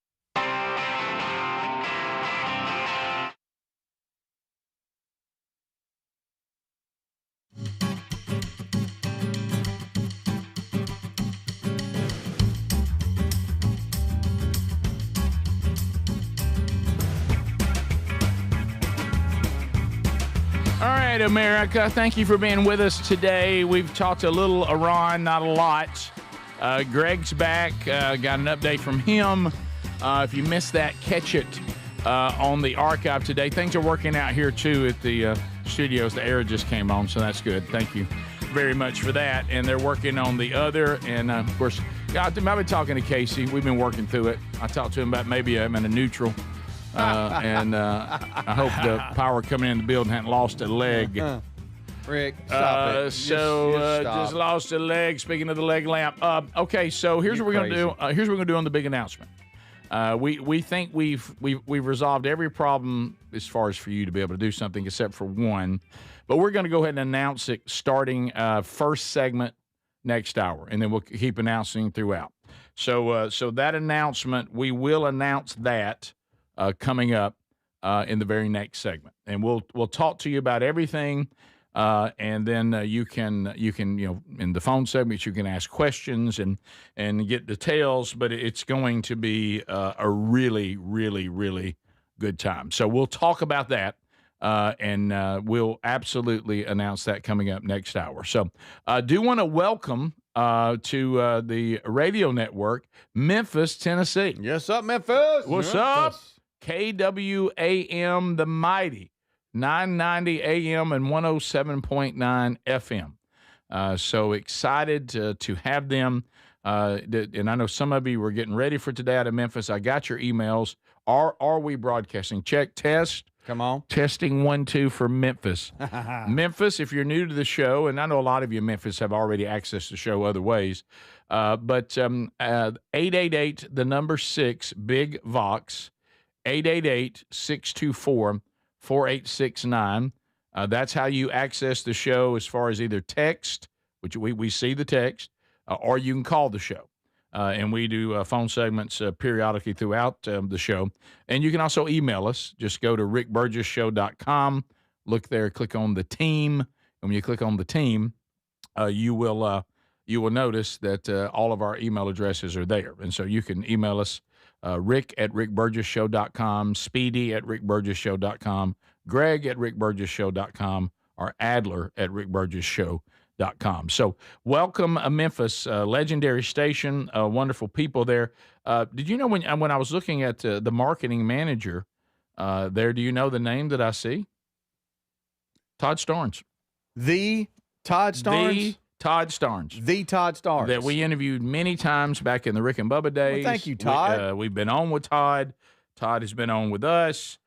All right, America, thank you for being with us today. We've talked a little Iran, not a lot. Greg's back. Got an update from him. If you missed that, catch it on the archive today. Things are working out here, too, at the studios. The air just came on, so that's good. Thank you very much for that. And they're working on the other. And, of course, I've been talking to Casey. We've been working through it. I talked to him about maybe I'm in a neutral. And I hope the power coming in the building hadn't lost a leg. Rick, stop it. Just lost a leg. Speaking of the leg lamp. Okay, so here's what we're going to do. Here's what we're going to do on the big announcement. We think we've resolved every problem as far as for you to be able to do something except for one. But we're going to go ahead and announce it starting first segment next hour, and then we'll keep announcing throughout. So that announcement, we will announce that coming up in the very next segment, and we'll talk to you about everything. And then you can in the phone segments you can ask questions and get details, but it's going to be a really, really, really good time. So we'll talk about that, and we'll absolutely announce that coming up next hour. So I do want to welcome to the radio network, Memphis, Tennessee. Yes, up, Memphis. What's up? KWAM, the mighty. 990 AM and 107.9 FM. So excited to have them. And I know some of you were getting ready for today out of Memphis. I got your emails. Are we broadcasting? Check, test. Come on. Testing 1, 2 for Memphis. Memphis, if you're new to the show, and I know a lot of you in Memphis have already accessed the show other ways, but 888, the number 6, Big Vox, 888-624-4869. That's how you access the show as far as either text, which we see the text, or you can call the show. And we do phone segments periodically throughout the show. And you can also email us. Just go to rickburgessshow.com. Look there, click on the team. And when you click on the team, you will notice that all of our email addresses are there. And so you can email us, Rick at rickburgessshow.com, Speedy at rickburgessshow.com, Greg at rickburgessshow.com, or Adler at rickburgessshow.com. So welcome, Memphis, legendary station, wonderful people there. Did you know when I was looking at the marketing manager there, do you know the name that I see? Todd Starnes. The Todd Starnes? Todd Starnes. The Todd Starnes. That we interviewed many times back in the Rick and Bubba days. Well, thank you, Todd. We've been on with Todd. Todd has been on with us.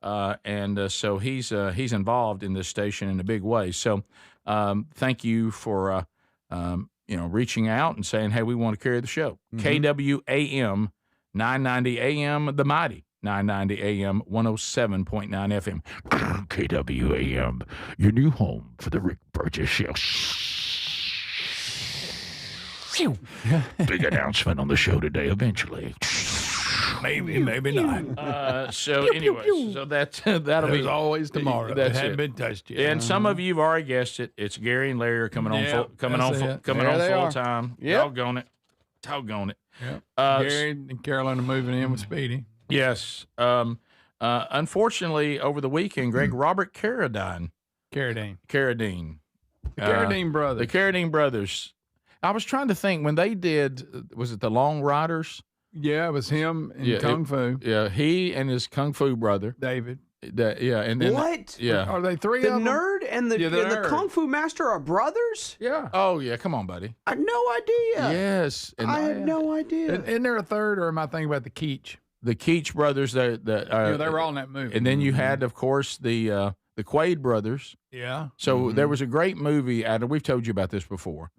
And so he's involved in this station in a big way. So thank you for, reaching out and saying, hey, we want to carry the show. KWAM, 990 AM, the mighty. 990 AM, 107.9 FM. KWAM, your new home for the Rick Burgess Show. Big announcement on the show today, eventually. Maybe not. So anyway, so that'll be always tomorrow. That's it hadn't it. been touched yet. And some of you've already guessed it. It's Gary and Larry are coming on full time. Yep. Doggone it. Yep. Gary and Carolyn are moving in with Speedy. Yes. Unfortunately, over the weekend, Greg, Robert Carradine. Carradine. The Carradine brothers. I was trying to think when they did, was it the Long Riders? Yeah, it was him and Kung Fu. Yeah, he and his Kung Fu brother. David. And then What? Yeah. Are they three The of them? nerd and the nerd. Kung Fu master are brothers? Yeah. Oh, yeah, come on, buddy. I had no idea. Yes. And I had no idea. Isn't there a third, or am I thinking about the Keach? the Keach brothers, they were all in that movie. And then you had, of course, the Quaid brothers. Yeah. So there was a great movie, Adam, we've told you about this before,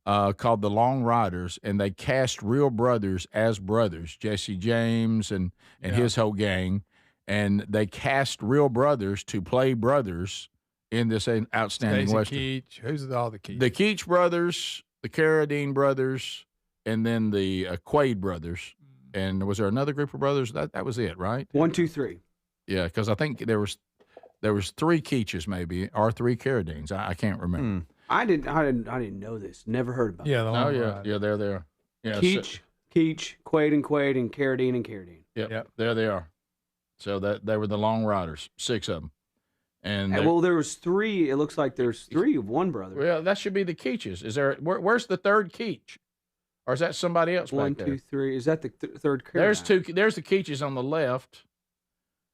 called The Long Riders, and they cast real brothers as brothers, Jesse James and his whole gang, and they cast real brothers to play brothers in this outstanding Stacey Western. Keach. Who's all the Keach? The Keach brothers, the Carradine brothers, and then the Quaid brothers. And was there another group of brothers? That was it, right? 1, 2, 3. Yeah, because I think there was 3 Keaches maybe, or 3 Carradines. I can't remember. I didn't know this. Never heard about it. Yeah, they're there. Yeah, Keach, Quaid, and Carradine. Yep, there they are. So they were the Long Riders, 6 of them. And well, there was 3. It looks like there's 3 of one brother. Well, that should be the Keaches. Is there? Where's the third Keach? Or is that somebody else 1, back 2, there? 3. Is that the third Carradine? There's 2. There's the Keaches on the left.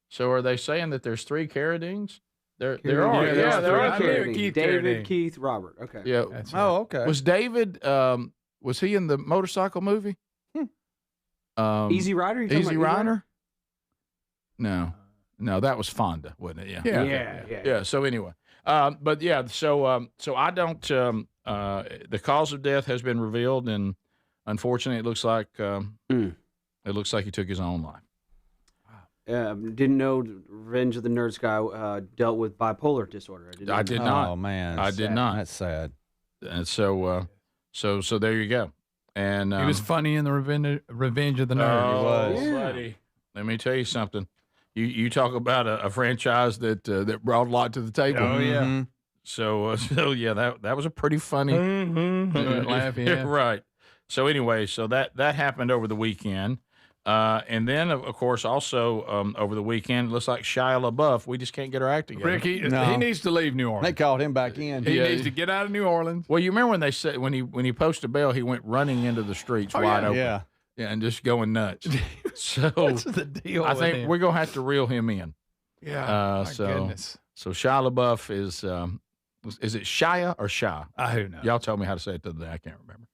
So are they saying that there's 3 Carradines? There are. Yeah, there are 3 Carradine. David, Keith, Robert. Okay. Yeah. That's Oh, okay. Was David? Was he in the motorcycle movie? Easy Rider. Easy Rider? No, that was Fonda, wasn't it? Yeah. Yeah. Yeah. So anyway, But yeah, so I don't. The cause of death has been revealed, and unfortunately, it looks like he took his own life. Didn't know Revenge of the Nerds guy dealt with bipolar disorder. I did not. Oh man, I did not. That's sad. And so there you go. And he was funny in the Revenge of the Nerds. Oh, He was. buddy, let me tell you something. You talk about a franchise that brought a lot to the table. Oh yeah. Mm-hmm. So yeah, that was a pretty funny laugh. Yeah. Right. So anyway, so that happened over the weekend. And then, of course, also over the weekend, it looks like Shia LaBeouf. We just can't get our act together. Ricky, he needs to leave New Orleans. They called him back in. He needs to get out of New Orleans. Well, you remember when they said when he posted bail, he went running into the streets wide open, Yeah. and just going nuts. So What's the deal? I with think him? we're gonna have to reel him in. Yeah. My so goodness. so Shia LaBeouf is it Shia or Shy? Who knows? Y'all told me how to say it the other day. I can't remember.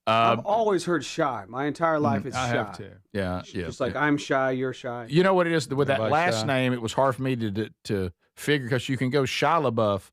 I've always heard shy. My entire life it's I shy. have to. Yeah. Just like I'm shy, you're shy. You know what it is with that Everybody's last shy. name? It was hard for me to figure because you can go Shia LaBeouf,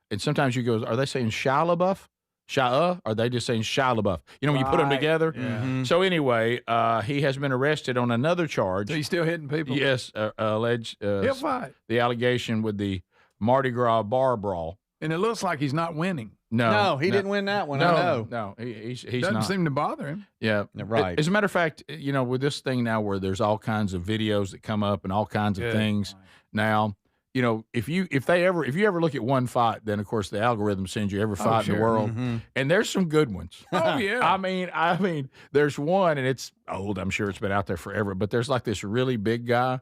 and sometimes you go, are they saying Shia LaBeouf? Shia? Or are they just saying Shia LaBeouf? You know, when you put them Right. together. Yeah. Mm-hmm. So anyway, he has been arrested on another charge. So he's still hitting people? Yes, alleged He'll fight. the allegation with the Mardi Gras bar brawl. And it looks like he's not winning. No, he didn't win that one. I know. No, he's Doesn't not. seem to bother him. Yeah, Right. As a matter of fact, you know, with this thing now where there's all kinds of videos that come up and all kinds of Good things point. now, you know, if you ever look at one fight, then of course the algorithm sends you every fight in the sure. world, Mm-hmm. and there's some good ones. Oh, yeah. I mean, there's one, and it's old. I'm sure it's been out there forever, but there's like this really big guy,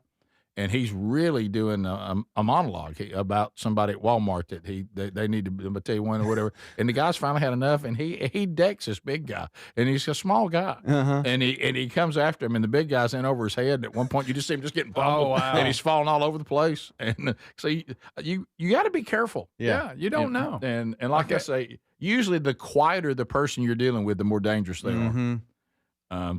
and he's really doing a monologue about somebody at Walmart that they need to tell you one or whatever. And the guy's finally had enough, and he decks this big guy, and he's a small guy, and he comes after him, and the big guy's in over his head. And at one point, you just see him just getting pummeled, wow. and he's falling all over the place. And so you got to be careful. Yeah, you don't know. And like I say, usually the quieter the person you're dealing with, the more dangerous they Mm-hmm. are.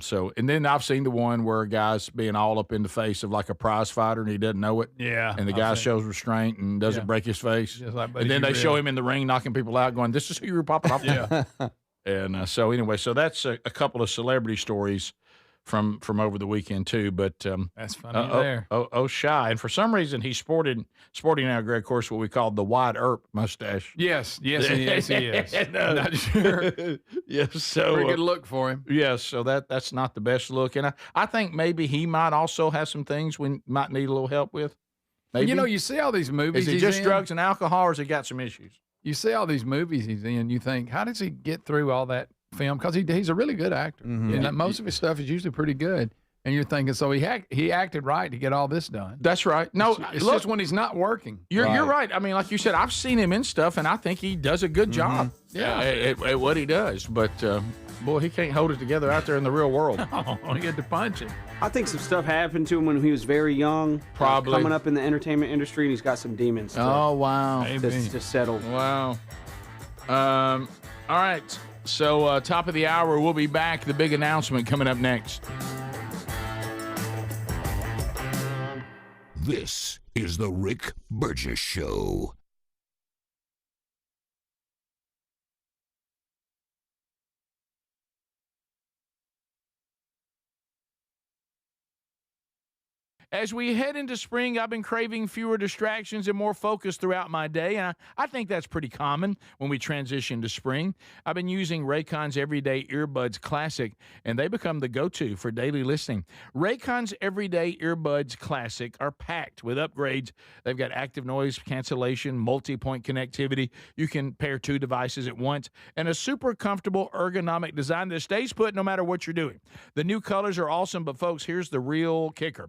So, and then I've seen the one where a guy's being all up in the face of like a prize fighter and he doesn't know it. Yeah. And the guy shows restraint and doesn't break his face. Just like And then they show him in the ring knocking people out going, this is who you were popping off. Yeah. And so anyway, so that's a couple of celebrity stories from over the weekend too. But That's funny there. Shy. And for some reason he's sporting now, Greg, of course, what we call the wide Earp mustache. Yes, he is. And, Not sure. Yes, so Pretty good look for him. yes, so that's not the best look, and I think maybe he might also have some things we might need a little help with. Maybe. You know, you see all these movies. Is it he's just in, drugs and alcohol, or has he got some issues? You see all these movies he's in. You think, how does he get through all that film? Because he's a really good actor, and most of his stuff is usually pretty good. And you're thinking, so he acted right to get all this done. That's right. No, It's look, just when he's not working. you're right. I mean, like you said, I've seen him in stuff, and I think he does a good job. Yeah. At what he does, but boy, he can't hold it together out there in the real world. Oh, he had to punch him. I think some stuff happened to him when he was very young. Probably. Coming up in the entertainment industry, and he's got some demons Oh wow. to settle. Wow. All right. So top of the hour, we'll be back. The big announcement coming up next. This is the Rick Burgess Show. As we head into spring, I've been craving fewer distractions and more focus throughout my day, and I think that's pretty common when we transition to spring. I've been using Raycon's Everyday Earbuds Classic, and they become the go-to for daily listening. Raycon's Everyday Earbuds Classic are packed with upgrades. They've got active noise cancellation, multi-point connectivity. You can pair two devices at once, and a super comfortable ergonomic design that stays put no matter what you're doing. The new colors are awesome, but folks, here's the real kicker.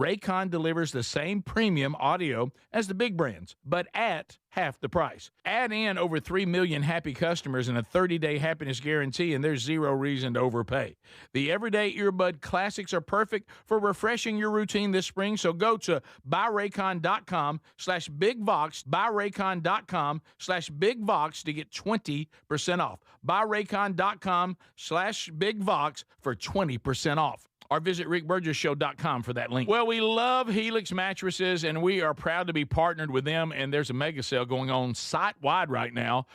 Raycon delivers the same premium audio as the big brands, but at half the price. Add in over 3 million happy customers and a 30-day happiness guarantee, and there's zero reason to overpay. The Everyday Earbud Classics are perfect for refreshing your routine this spring, so go to buyraycon.com/bigvox, buyraycon.com/bigvox to get 20% off. Buyraycon.com/bigvox for 20% off. or visit rickburgessshow.com for that link. Well, we love Helix mattresses, and we are proud to be partnered with them, and there's a mega sale going on site-wide right now.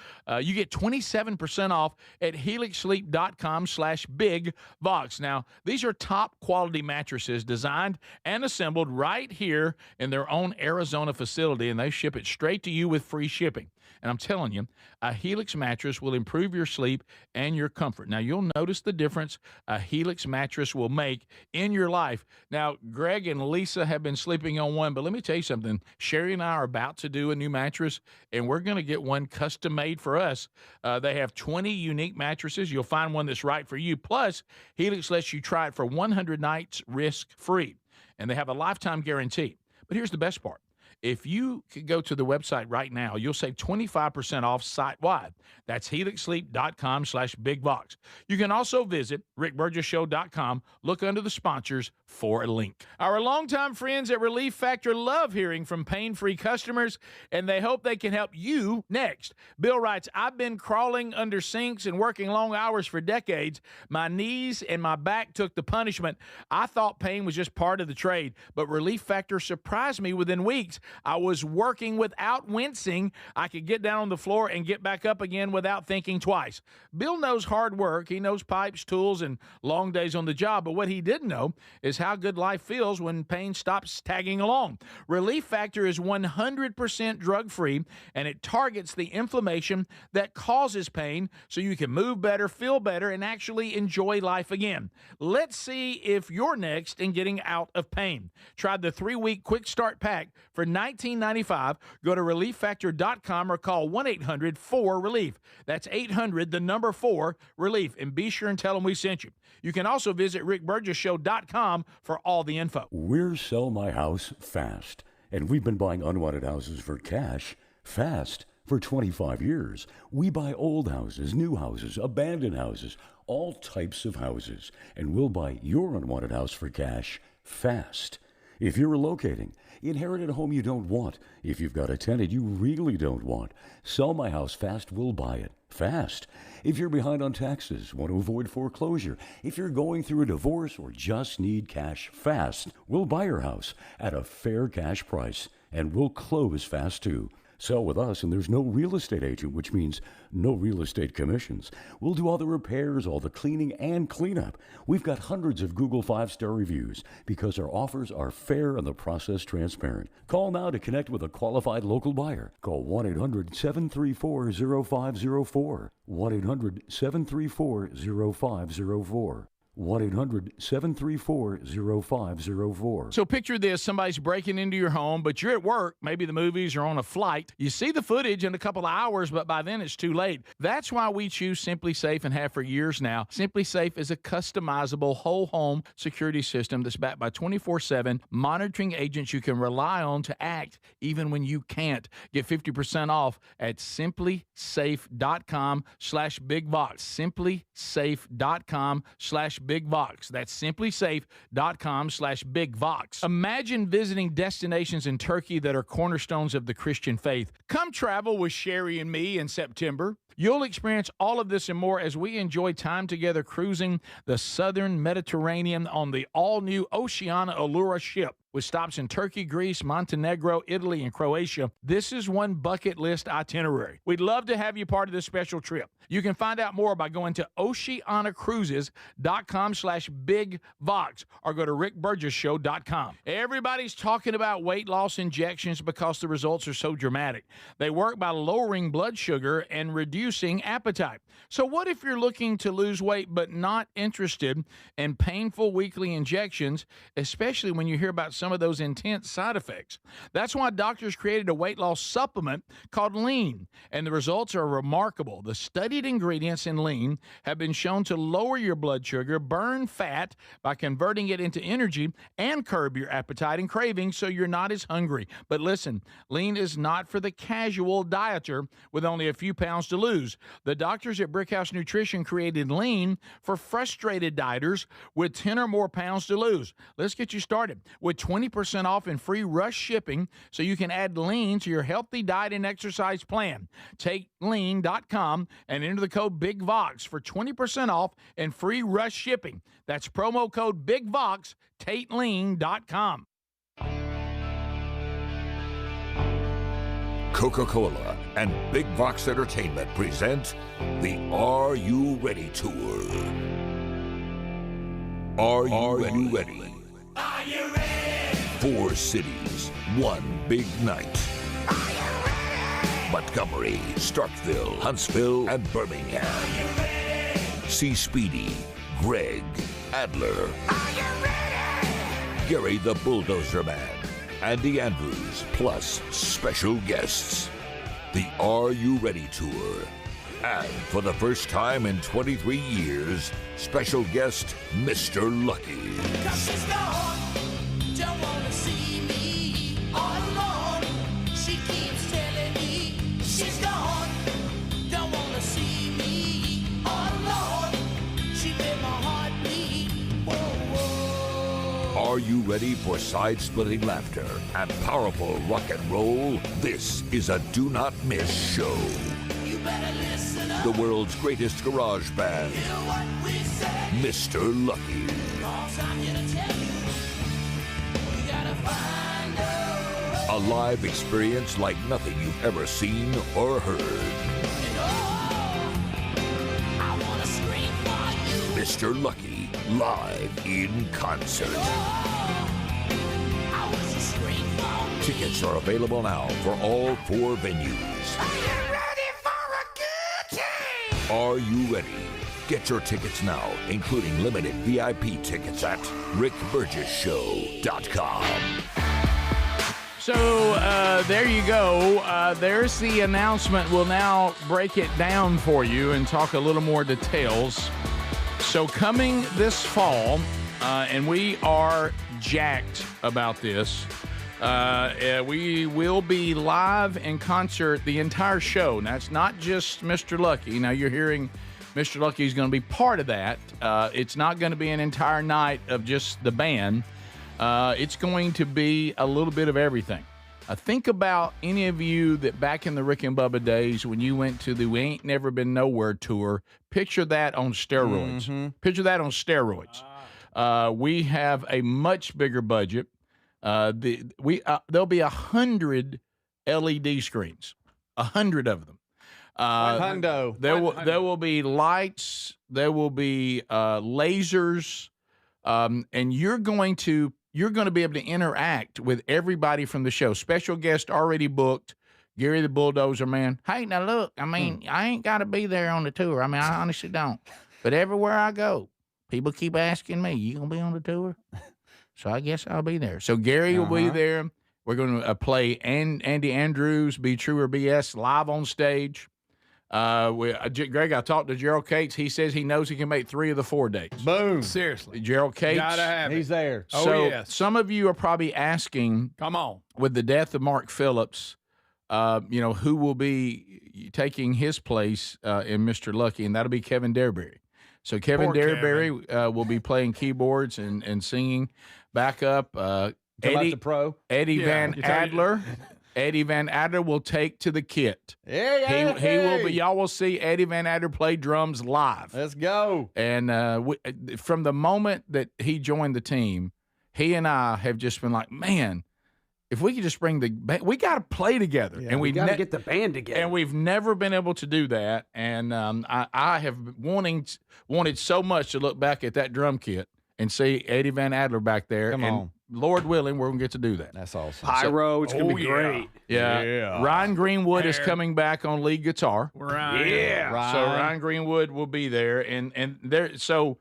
You get 27% off at helixsleep.com/bigvox. Now, these are top-quality mattresses designed and assembled right here in their own Arizona facility, and they ship it straight to you with free shipping. And I'm telling you, a Helix mattress will improve your sleep and your comfort. Now, you'll notice the difference a Helix mattress will make in your life. Now, Greg and Lisa have been sleeping on one, but let me tell you something. Sherry and I are about to do a new mattress, and we're going to get one custom made for us. They have 20 unique mattresses. You'll find one that's right for you. Plus, Helix lets you try it for 100 nights risk-free, and they have a lifetime guarantee. But here's the best part. If you could go to the website right now, you'll save 25% off site-wide. That's helixsleep.com/bigvox. You can also visit rickburgessshow.com. Look under the sponsors for a link. Our longtime friends at Relief Factor love hearing from pain-free customers, and they hope they can help you next. Bill writes, I've been crawling under sinks and working long hours for decades. My knees and my back took the punishment. I thought pain was just part of the trade, but Relief Factor surprised me within weeks. I was working without wincing. I could get down on the floor and get back up again without thinking twice. Bill knows hard work. He knows pipes, tools, and long days on the job. But what he didn't know is how good life feels when pain stops tagging along. Relief Factor is 100% drug-free, and it targets the inflammation that causes pain so you can move better, feel better, and actually enjoy life again. Let's see if you're next in getting out of pain. Try the 3-week quick start pack for $19.95. Go to relieffactor.com or call 1-800-4RELIEF. That's 800-4-RELIEF. And be sure and tell them we sent you. You can also visit rickburgessshow.com for all the info. We're Sell My House Fast, and we've been buying unwanted houses for cash fast for 25 years. We buy old houses, new houses, abandoned houses, all types of houses, and we'll buy your unwanted house for cash fast. If you're relocating, inherited a home you don't want, if you've got a tenant you really don't want, Sell My House Fast will buy it fast. If you're behind on taxes, want to avoid foreclosure, if you're going through a divorce or just need cash fast, we'll buy your house at a fair cash price, and we'll close fast too. Sell with us, and there's no real estate agent, which means no real estate commissions. We'll do all the repairs, all the cleaning, and cleanup. We've got hundreds of Google 5-star reviews because our offers are fair and the process transparent. Call now to connect with a qualified local buyer. Call 1-800-734-0504. 1-800-734-0504. 1-800-734-0504. So picture this, somebody's breaking into your home, but you're at work, maybe the movies or on a flight. You see the footage in a couple of hours, but by then it's too late. That's why we choose Simply Safe and have for years now. Simply Safe is a customizable whole home security system that's backed by 24/7 monitoring agents you can rely on to act even when you can't. Get 50% off at simplysafe.com/bigvox. simplysafe.com/bigvox. That's simplysafe.com/bigvox. Imagine visiting destinations in Turkey that are cornerstones of the Christian faith. Come travel with Sherry and me in September. You'll experience all of this and more as we enjoy time together cruising the southern Mediterranean on the all-new Oceana Allura ship. With stops in Turkey, Greece, Montenegro, Italy, and Croatia, this is one bucket list itinerary. We'd love to have you part of this special trip. You can find out more by going to oceanacruises.com/bigvox or go to rickburgessshow.com. Everybody's talking about weight loss injections because the results are so dramatic. They work by lowering blood sugar and reducing appetite. So what if you're looking to lose weight but not interested in painful weekly injections, especially when you hear about some of those intense side effects? That's why doctors created a weight loss supplement called Lean, and the results are remarkable. The studied ingredients in Lean have been shown to lower your blood sugar, burn fat by converting it into energy, and curb your appetite and cravings so you're not as hungry. But listen, Lean is not for the casual dieter with only a few pounds to lose. The doctors at Brickhouse Nutrition created Lean for frustrated dieters with 10 or more pounds to lose. Let's get you started. With 20% off and free rush shipping so you can add lean to your healthy diet and exercise plan. TakeLean.com and enter the code BIGVOX for 20% off and free rush shipping. That's promo code BIGVOX, TakeLean.com. Coca-Cola and Big Box Entertainment present the Are You Ready Tour. Are you ready? Are you ready? 4 cities, 1 big night. Are you ready? Montgomery, Starkville, Huntsville, and Birmingham. Are you ready? See Speedy, Greg, Adler, Are you ready? Gary the Bulldozer Man, Andy Andrews, plus special guests. The Are You Ready Tour. And for the first time in 23 years, special guest Mr. Lucky. 'Cause she's gone, don't wanna see me all alone. She keeps telling me she's gone, don't wanna see me all alone. She made my heart beat. Whoa, whoa. Are you ready for side-splitting laughter and powerful rock and roll? This is a do not miss show. You better listen up. The world's greatest garage band, Hear what we say. Mr. Lucky. 'Cause I'm here to tell you, we gotta find out. A live experience like nothing you've ever seen or heard. And oh, I wanna scream for you. Mr. Lucky, live in concert. I was a scream for me. Tickets are available now for all 4 venues. Are you ready for a good time? Are you ready? Get your tickets now, including limited VIP tickets at rickburgessshow.com. So there you go. There's the announcement. We'll now break it down for you and talk a little more details. So coming this fall, and we are jacked about this, we will be live in concert the entire show. Now, it's not just Mr. Lucky. Now, you're hearing Mr. Lucky is going to be part of that. It's not going to be an entire night of just the band. It's going to be a little bit of everything. Think about any of you that back in the Rick and Bubba days when you went to the We Ain't Never Been Nowhere tour, picture that on steroids. Mm-hmm. Picture that on steroids. We have a much bigger budget. There'll be 100 LED screens, 100 of them. There will be lights. There will be lasers, and you're going to be able to interact with everybody from the show. Special guest already booked, Gary the Bulldozer Man. Hey, now look, I mean, I ain't got to be there on the tour. I mean, I honestly don't. But everywhere I go, people keep asking me, "You gonna be on the tour?" So I guess I'll be there. So Gary will be there. We're going to play Andy Andrews, Be True or BS, live on stage. Greg, I talked to Gerald Cates. He says he knows he can make 3 of the 4 days. Boom. Seriously. Gerald Cates. Gotta have it. He's there. So yes. some of you are probably asking, Come on. with the death of Mark Phillips, who will be taking his place in Mr. Lucky, and that'll be Kevin Dareberry. So Kevin Dareberry will be playing keyboards and singing backup. Eddie Van Adler. Eddie Van Adler will take to the kit. Yeah. He will be. Y'all will see Eddie Van Adler play drums live. Let's go. And from the moment that he joined the team, he and I have just been like, man, if we could just bring the band, we got to play together. Yeah, and we got to get the band together. And we've never been able to do that. And I have wanted so much to look back at that drum kit and see Eddie Van Adler back there. Come on. Lord willing, we're going to get to do that. That's awesome. Pyro, it's going to be great. Yeah. Ryan Greenwood is coming back on lead guitar. Yeah. So Ryan Greenwood will be there. And there. So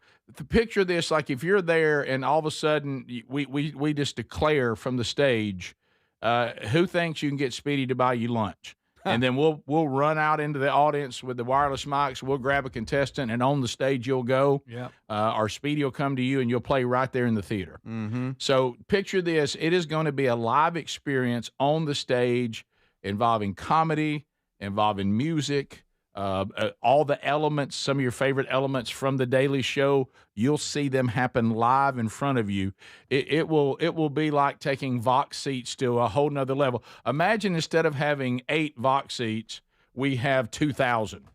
picture this, like if you're there and all of a sudden we just declare from the stage, who thinks you can get Speedy to buy you lunch? And then we'll run out into the audience with the wireless mics. We'll grab a contestant, and on the stage you'll go. Yeah. Our Speedy will come to you, and you'll play right there in the theater. Mm-hmm. So picture this. It is going to be a live experience on the stage involving comedy, involving music, all the elements, some of your favorite elements from the Daily Show, you'll see them happen live in front of you. It will be like taking Vox seats to a whole nother level. Imagine instead of having 8 Vox seats, we have 2,000.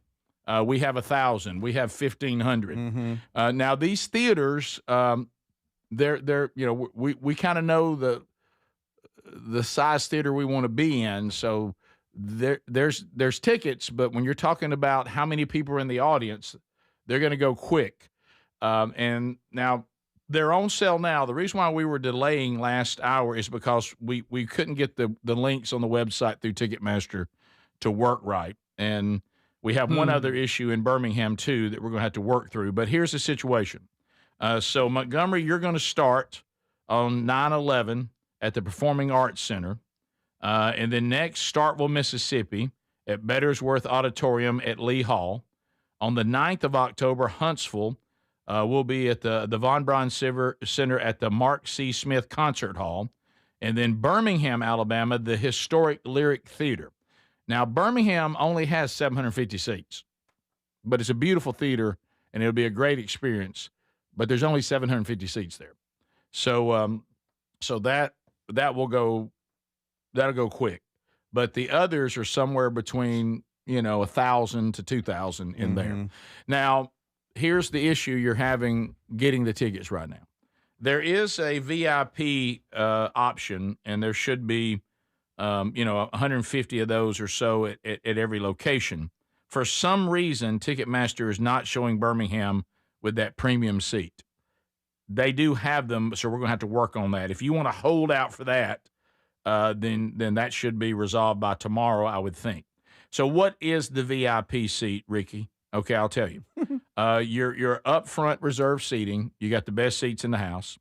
We have 1,000. We have 1,500. Now these theaters, they're we kind of know the size theater we want to be in. So there's tickets, but when you're talking about how many people are in the audience, they're going to go quick. And now they're on sale now. The reason why we were delaying last hour is because we couldn't get the links on the website through Ticketmaster to work right. And we have one other issue in Birmingham too that we're going to have to work through. But here's the situation. So Montgomery, you're going to start on 9/11 at the Performing Arts Center. And then next, Starkville, Mississippi at Bettersworth Auditorium at Lee Hall. On the 9th of October, Huntsville will be at the Von Braun Center at the Mark C. Smith Concert Hall. And then Birmingham, Alabama, the Historic Lyric Theater. Now, Birmingham only has 750 seats, but it's a beautiful theater, and it'll be a great experience. But there's only 750 seats there. So that'll go quick. But the others are somewhere between, 1,000 to 2,000 in there. Now, here's the issue you're having getting the tickets right now. There is a VIP option, and there should be, 150 of those or so at every location. For some reason, Ticketmaster is not showing Birmingham with that premium seat. They do have them, so we're going to have to work on that. If you want to hold out for that, then that should be resolved by tomorrow, I would think. So what is the VIP seat, Ricky? Okay, I'll tell you. Your upfront reserved seating. You got the best seats in the house.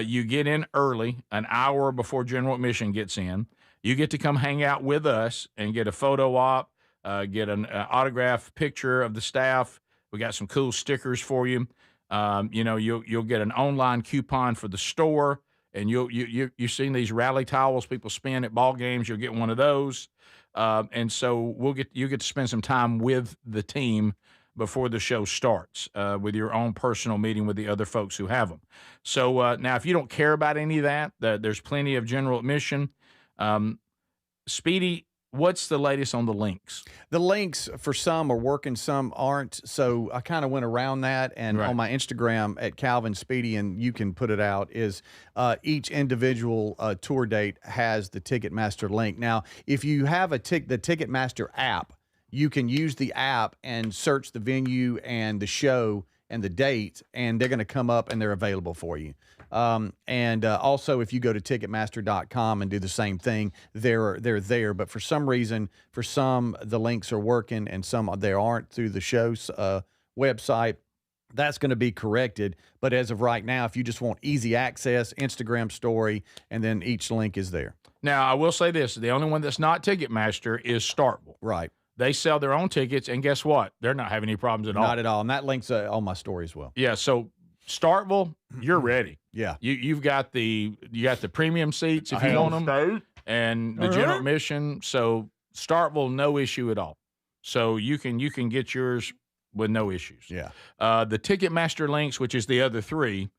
You get in early, an hour before general admission gets in. You get to come hang out with us and get a photo op, get an autographed picture of the staff. We got some cool stickers for you. You'll get an online coupon for the store, and you've seen these rally towels people spin at ball games. You'll get one of those, and so you get to spend some time with the team before the show starts, with your own personal meeting with the other folks who have them. So now, if you don't care about any of that, there's plenty of general admission. Speedy, what's the latest on the links? The links for some are working, some aren't. So I kind of went around that, and on my Instagram at Calvin Speedy, and you can put it out, is each individual tour date has the Ticketmaster link. Now, if you have the Ticketmaster app, you can use the app and search the venue and the show and the date, and they're going to come up and they're available for you. Also, if you go to Ticketmaster.com and do the same thing, they're there. But for some reason, for some, the links are working and some they aren't through the show's website. That's going to be corrected. But as of right now, if you just want easy access, Instagram story, and then each link is there. Now, I will say this. The only one that's not Ticketmaster is Starkville. Right. They sell their own tickets, and guess what? They're not having any problems at all. Not at all. And that link's on my story as well. Yeah, so Starkville, you're ready. Yeah. You got the premium seats if you want them, and the general admission. So Starkville, no issue at all. So you can get yours with no issues. Yeah. The Ticketmaster links, which is the other three,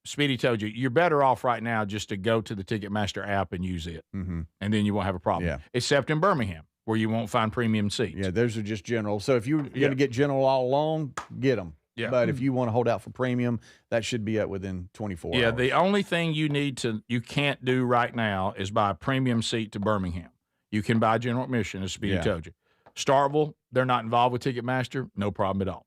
Speedy told you, you're better off right now just to go to the Ticketmaster app and use it, and then you won't have a problem. Yeah. Except in Birmingham, where you won't find premium seats. Yeah, those are just general. So if you're going to get general all along, get them. Yeah. But if you want to hold out for premium, that should be up within 24 hours. Yeah, the only thing you can't do right now is buy a premium seat to Birmingham. You can buy general admission, as Speedy told you. Starkville, they're not involved with Ticketmaster, no problem at all.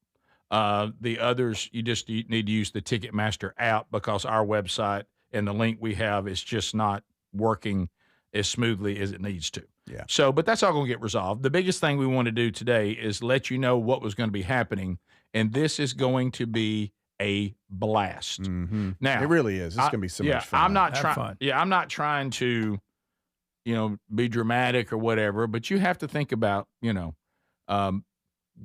The others, you need to use the Ticketmaster app because our website and the link we have is just not working as smoothly as it needs to. Yeah. So, but that's all going to get resolved. The biggest thing we want to do today is let you know what was going to be happening, and this is going to be a blast. Now, it really is. It's going to be so much fun. I'm not trying to, be dramatic or whatever, but you have to think about,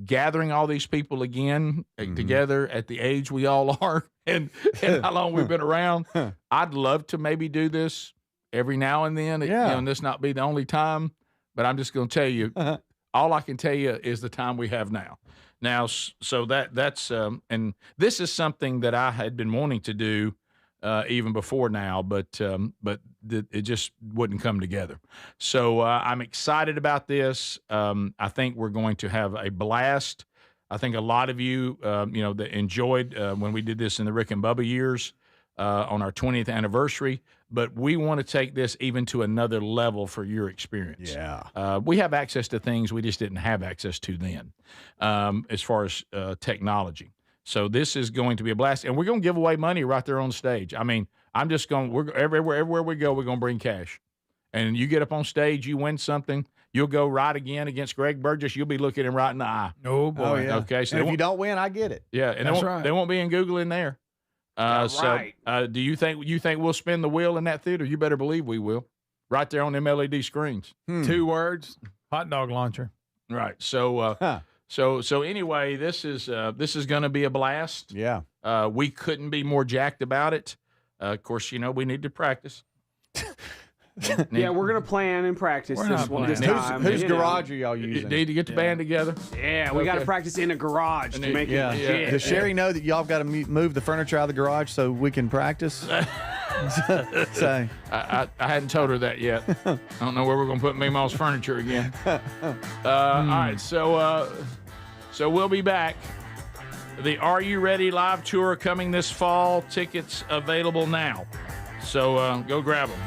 gathering all these people again together at the age we all are and how long we've been around. I'd love to maybe do this every now and then, and this not be the only time, but I'm just going to tell you, all I can tell you is the time we have now. Now, so that's and this is something that I had been wanting to do even before now, but it just wouldn't come together. So I'm excited about this. I think we're going to have a blast. I think a lot of you, that enjoyed when we did this in the Rick and Bubba years on our 20th anniversary. But we want to take this even to another level for your experience. Yeah. We have access to things we just didn't have access to then, as far as technology. So this is going to be a blast, and we're going to give away money right there on stage. I mean, I'm just going. We're everywhere we go, we're going to bring cash. And you get up on stage, you win something, you'll go right again against Greg Burgess. You'll be looking him right in the eye. Oh boy. Oh, yeah. Okay. So And if you don't win, I get it. yeah, and That's right. they won't be in Google in there. Right. Do you think we'll spin the wheel in that theater? You better believe we will. Right there on them LED screens. 2 words: hot dog launcher. Right. So. So anyway, this is going to be a blast. Yeah. We couldn't be more jacked about it. Of course, we need to practice. Yeah, we're gonna plan and practice We're this not one. This planning. time. Whose you know. garage are y'all You using? need to get the band together. Yeah, we got to Okay. practice in a garage to make Yeah. it legit. Does Sherry know that y'all got to move the furniture out of the garage so we can practice? So, I hadn't told her that yet. I don't know where we're going to put Meemaw's furniture again. All right, so we'll be back. The Are You Ready live tour coming this fall. Tickets available now. So go grab them.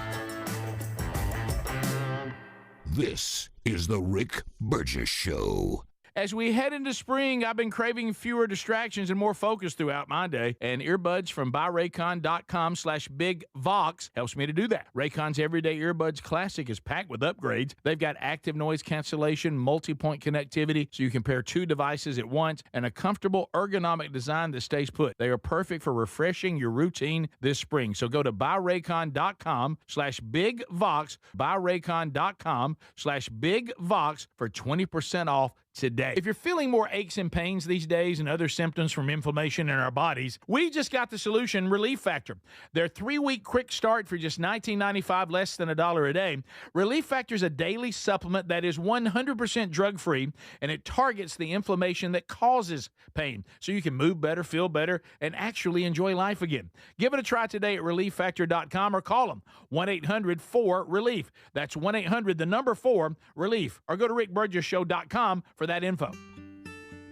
This is the Rick Burgess Show. As we head into spring, I've been craving fewer distractions and more focus throughout my day, and earbuds from buyraycon.com/bigvox helps me to do that. Raycon's Everyday Earbuds Classic is packed with upgrades. They've got active noise cancellation, multi-point connectivity, so you can pair 2 devices at once, and a comfortable ergonomic design that stays put. They are perfect for refreshing your routine this spring. So go to buyraycon.com/bigvox, buyraycon.com/bigvox for 20% off today. If you're feeling more aches and pains these days and other symptoms from inflammation in our bodies, we just got the solution, Relief Factor. Their 3-week quick start for just $19.95, less than $1 a day. Relief Factor is a daily supplement that is 100% drug-free, and it targets the inflammation that causes pain, so you can move better, feel better, and actually enjoy life again. Give it a try today at ReliefFactor.com or call them 1-800-4-RELIEF. That's 1-800-4-RELIEF. Or go to RickBurgessShow.com for that info.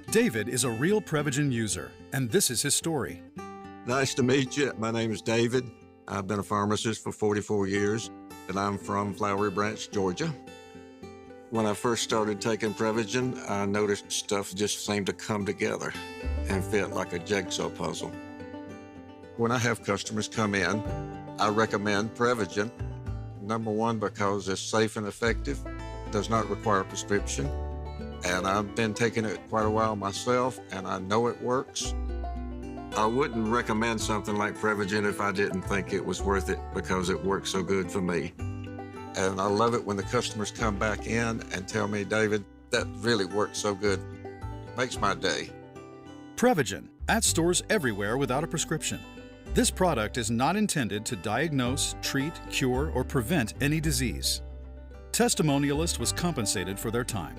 David is a real Prevagen user, and this is his story. Nice to meet you. My name is David. I've been a pharmacist for 44 years, and I'm from Flowery Branch, Georgia. When I first started taking Prevagen, I noticed stuff just seemed to come together and fit like a jigsaw puzzle. When I have customers come in, I recommend Prevagen. Number one, because it's safe and effective, does not require a prescription. And I've been taking it quite a while myself, and I know it works. I wouldn't recommend something like Prevagen if I didn't think it was worth it because it works so good for me. And I love it when the customers come back in and tell me, David, that really works so good. Makes my day. Prevagen, at stores everywhere without a prescription. This product is not intended to diagnose, treat, cure, or prevent any disease. Testimonialist was compensated for their time.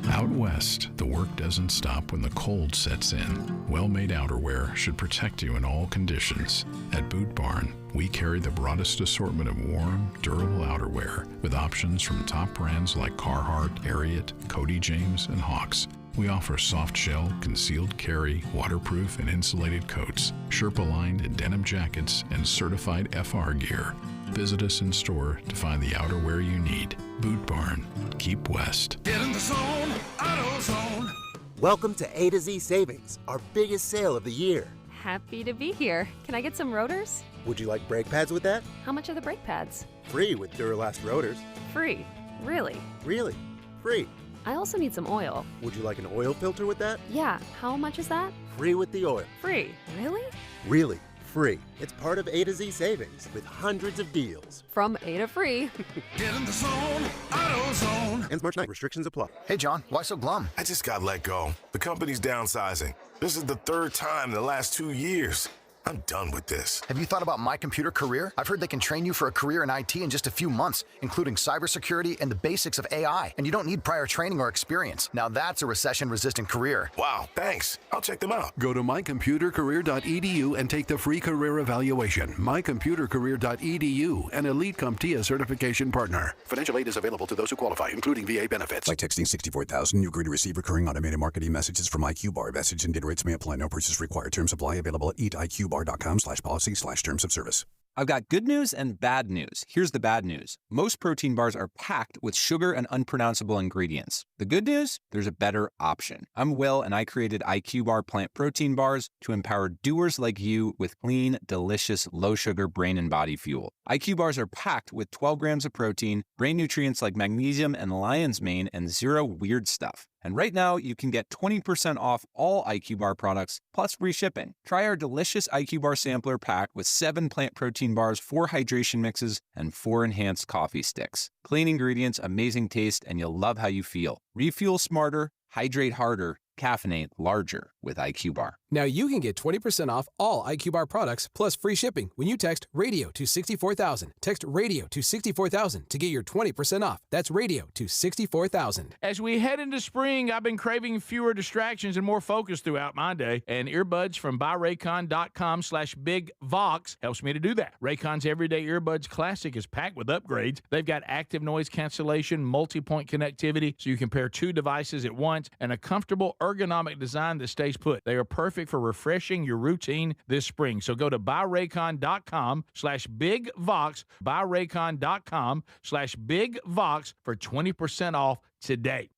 Out west, the work doesn't stop when the cold sets in. Well-made outerwear should protect you in all conditions. At Boot Barn, we carry the broadest assortment of warm, durable outerwear with options from top brands like Carhartt, Ariat, Cody James, and Hawks. We offer soft shell, concealed carry, waterproof and insulated coats, Sherpa-lined denim jackets, and certified FR gear. Visit us in store to find the outerwear you need. Boot Barn. Keep west. Get in the zone, AutoZone. Welcome to A to Z Savings, our biggest sale of the year. Happy to be here. Can I get some rotors? Would you like brake pads with that? How much are the brake pads? Free with Duralast rotors. Free. Really? Really? Free. I also need some oil. Would you like an oil filter with that? Yeah. How much is that? Free with the oil. Free. Really? Really. Free. It's part of A to Z Savings with hundreds of deals. From A to free. Get in the zone, AutoZone. Ends March 9th. Restrictions apply. Hey, John, why so glum? I just got let go. The company's downsizing. This is the 3rd time in the last 2 years. I'm done with this. Have you thought about My Computer Career? I've heard they can train you for a career in IT in just a few months, including cybersecurity and the basics of AI. And you don't need prior training or experience. Now that's a recession-resistant career. Wow, thanks. I'll check them out. Go to mycomputercareer.edu and take the free career evaluation. mycomputercareer.edu, an Elite CompTIA certification partner. Financial aid is available to those who qualify, including VA benefits. By texting 64,000, you agree to receive recurring automated marketing messages from IQ Bar. Message and data rates may apply. No purchase required. Terms apply. Available at eatiqbar.com/policy/terms of service. I've got good news and bad news. Here's the bad news. Most protein bars are packed with sugar and unpronounceable ingredients. The good news? There's a better option. I'm Will, and I created IQ Bar plant protein bars to empower doers like you with clean, delicious, low-sugar brain and body fuel. IQ bars are packed with 12 grams of protein, brain nutrients like magnesium and lion's mane, and zero weird stuff. And right now, you can get 20% off all IQ Bar products, plus free shipping. Try our delicious IQ Bar sampler pack with 7 plant protein bars, 4 hydration mixes, and 4 enhanced coffee sticks. Clean ingredients, amazing taste, and you'll love how you feel. Refuel smarter, hydrate harder, caffeinate larger with IQ Bar. Now you can get 20% off all IQ Bar products plus free shipping when you text radio to 64,000. Text radio to 64,000 to get your 20% off. That's radio to 64,000. As we head into spring, I've been craving fewer distractions and more focus throughout my day, and earbuds from buyraycon.com/bigvox helps me to do that. Raycon's Everyday Earbuds Classic is packed with upgrades. They've got active noise cancellation, multi-point connectivity, so you can pair 2 devices at once, and a comfortable ergonomic design that stays put. They are perfect for refreshing your routine this spring. So go to buyraycon.com/bigvox, buyraycon.com/bigvox for 20% off today.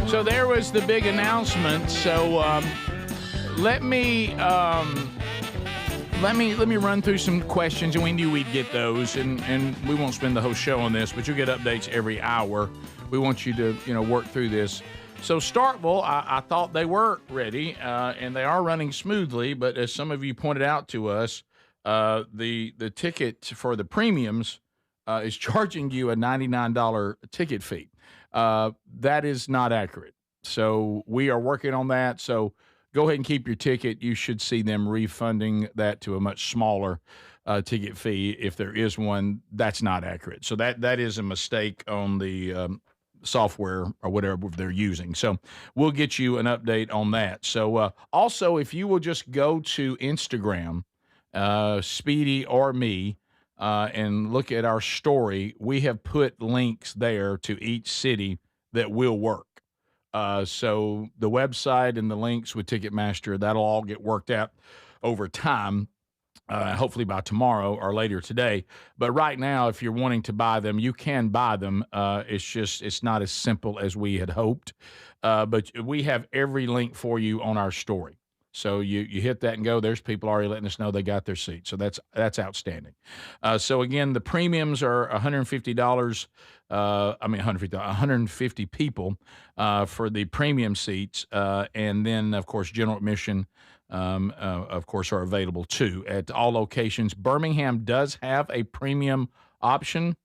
So there was the big announcement. So let me run through some questions, and we knew we'd get those, and we won't spend the whole show on this, but you'll get updates every hour. We want you to work through this. So Starkville, I thought they were ready, and they are running smoothly. But as some of you pointed out to us, the ticket for the premiums is charging you a $99 ticket fee. That is not accurate. So we are working on that. So go ahead and keep your ticket. You should see them refunding that to a much smaller ticket fee. If there is one, that's not accurate. So that is a mistake on the software or whatever they're using. So we'll get you an update on that. So also, if you will just go to Instagram, Speedy or me, and look at our story, we have put links there to each city that will work. So the website and the links with Ticketmaster, that'll all get worked out over time, hopefully by tomorrow or later today. But right now, if you're wanting to buy them, you can buy them. It's not as simple as we had hoped. But we have every link for you on our story. So you hit that and go. There's people already letting us know they got their seat. So that's outstanding. So again, the premiums are $150. 150 people for the premium seats, and then of course general admission, of course, are available too at all locations. Birmingham does have a premium option.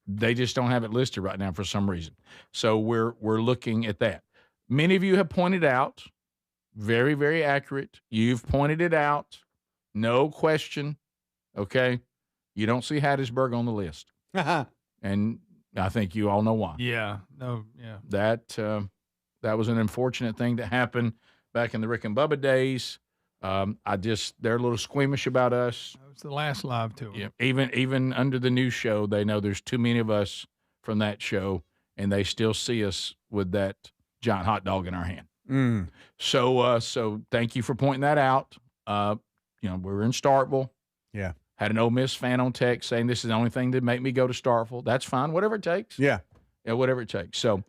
They just don't have it listed right now for some reason. So we're looking at that. Many of you have pointed out. Very, very accurate. You've pointed it out. No question. Okay. You don't see Hattiesburg on the list. And I think you all know why. Yeah. No. Yeah. That was an unfortunate thing that happened back in the Rick and Bubba days. They're a little squeamish about us. It was the last live tour. Yeah. Even under the new show, they know there's too many of us from that show, and they still see us with that giant hot dog in our hand. Mm. So thank you for pointing that out. We were in Starkville. Yeah. Had an Ole Miss fan on text saying this is the only thing that make me go to Starkville. That's fine. Whatever it takes. Yeah. Yeah, whatever it takes. So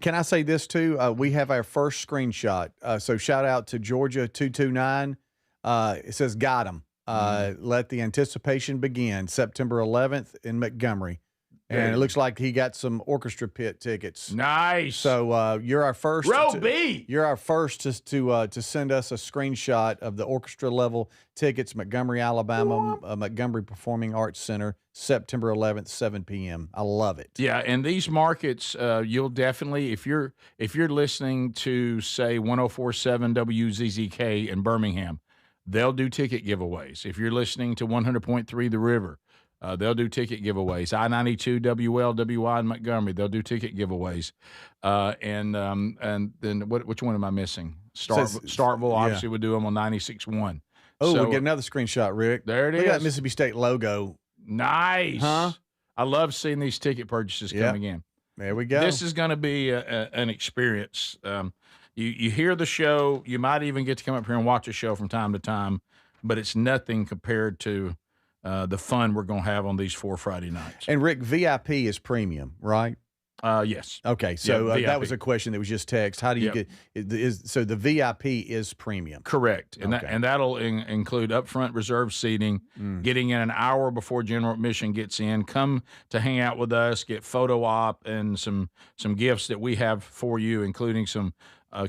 can I say this too? We have our first screenshot. So shout out to Georgia 229. It says got 'em. Let the anticipation begin. September 11th in Montgomery. And it looks like he got some orchestra pit tickets. Nice. So you're our first. Row B. You're our first to send us a screenshot of the orchestra level tickets. Montgomery, Alabama, Montgomery Performing Arts Center, September 11th, 7 p.m. I love it. Yeah, and these markets, you'll definitely, if you're listening to say 104.7 WZZK in Birmingham, they'll do ticket giveaways. If you're listening to 100.3 The River, they'll do ticket giveaways. I-92 WLWI in Montgomery, they'll do ticket giveaways. And then which one am I missing? Starkville obviously would do them on 96.1. Oh, we'll get another screenshot, Rick. There it is. Look at that Mississippi State logo. Nice. Huh? I love seeing these ticket purchases coming in. There we go. This is going to be an experience. You hear the show. You might even get to come up here and watch a show from time to time, but it's nothing compared to the fun we're going to have on these 4 Friday nights. And, Rick, VIP is premium, right? Yes. Okay, so that was VIP. a question that was just text. How do you so the VIP is premium? Correct, and that'll include upfront reserved seating, getting in an hour before general admission gets in, come to hang out with us, get photo op and some gifts that we have for you, including some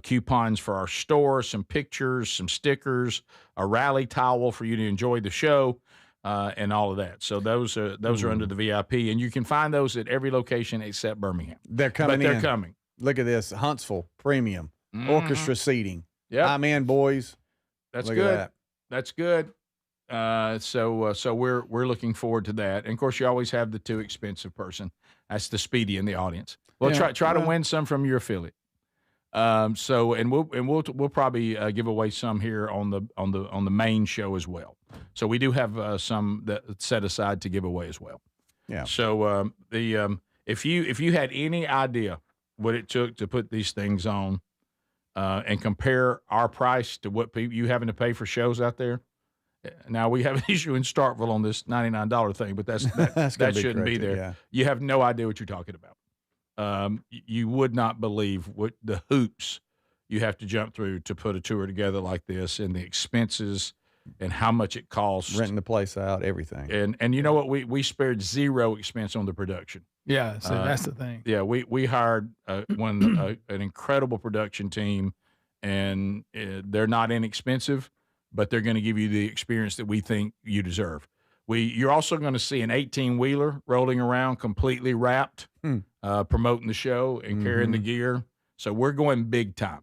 coupons for our store, some pictures, some stickers, a rally towel for you to enjoy the show. And all of that. So those are under the VIP, and you can find those at every location except Birmingham. They're coming. They're coming. Look at this, Huntsville premium orchestra seating. Yeah, I'm in, boys. That's Look good. at that. That's good. So we're looking forward to that. And of course, you always have the too expensive person. That's the Speedy in the audience. Well, try to win some from your affiliate. We'll probably give away some here on the main show as well. So we do have some that set aside to give away as well. Yeah. So if you had any idea what it took to put these things on, and compare our price to what you having to pay for shows out there. Now we have an issue in Starkville on this $99 thing, but that shouldn't be there. Yeah. You have no idea what you're talking about. You would not believe what the hoops you have to jump through to put a tour together like this, and the expenses and how much it costs. Renting the place out, everything. And you know what? We spared zero expense on the production. Yeah, so that's the thing. Yeah, we hired an incredible production team, and they're not inexpensive, but they're going to give you the experience that we think you deserve. You're also going to see an 18-wheeler rolling around completely wrapped, promoting the show and carrying the gear. So we're going big time.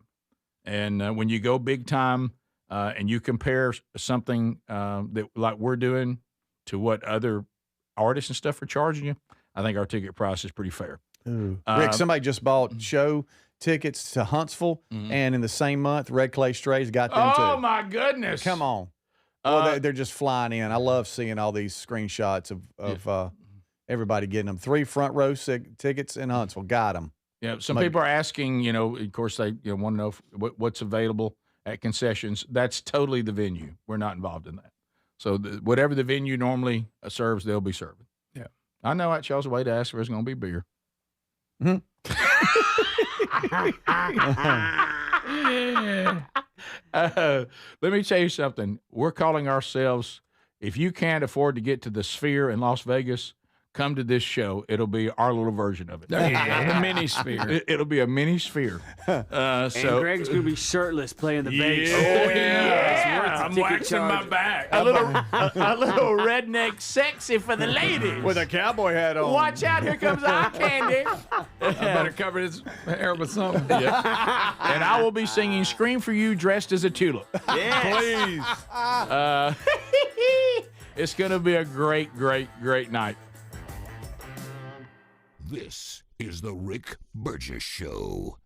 And when you go big time and you compare something that like we're doing to what other artists and stuff are charging you, I think our ticket price is pretty fair. Rick, somebody just bought show tickets to Huntsville, and in the same month, Red Clay Strays got them too. Oh, my goodness. Come on. Well, they're just flying in. I love seeing all these screenshots of everybody getting them. 3 front row tickets in Huntsville. Got them. Yeah, some people are asking, of course, they want to know what's available at concessions. That's totally the venue. We're not involved in that. So whatever the venue normally serves, they'll be serving. Yeah. I know that y'all's a way to ask if there's going to be beer. Let me tell you something. We're calling ourselves, if you can't afford to get to the Sphere in Las Vegas, come to this show. It'll be our little version of it. There you go, the mini Sphere. It'll be a mini Sphere. And Greg's going to be shirtless playing the bass. Oh, yeah. I'm waxing my back. A little redneck sexy for the ladies. With a cowboy hat on. Watch out, here comes our candy. I better cover his hair with something. Yeah. And I will be singing Scream for You dressed as a tulip. Please. It's going to be a great, great, great night. This is the Rick Burgess Show.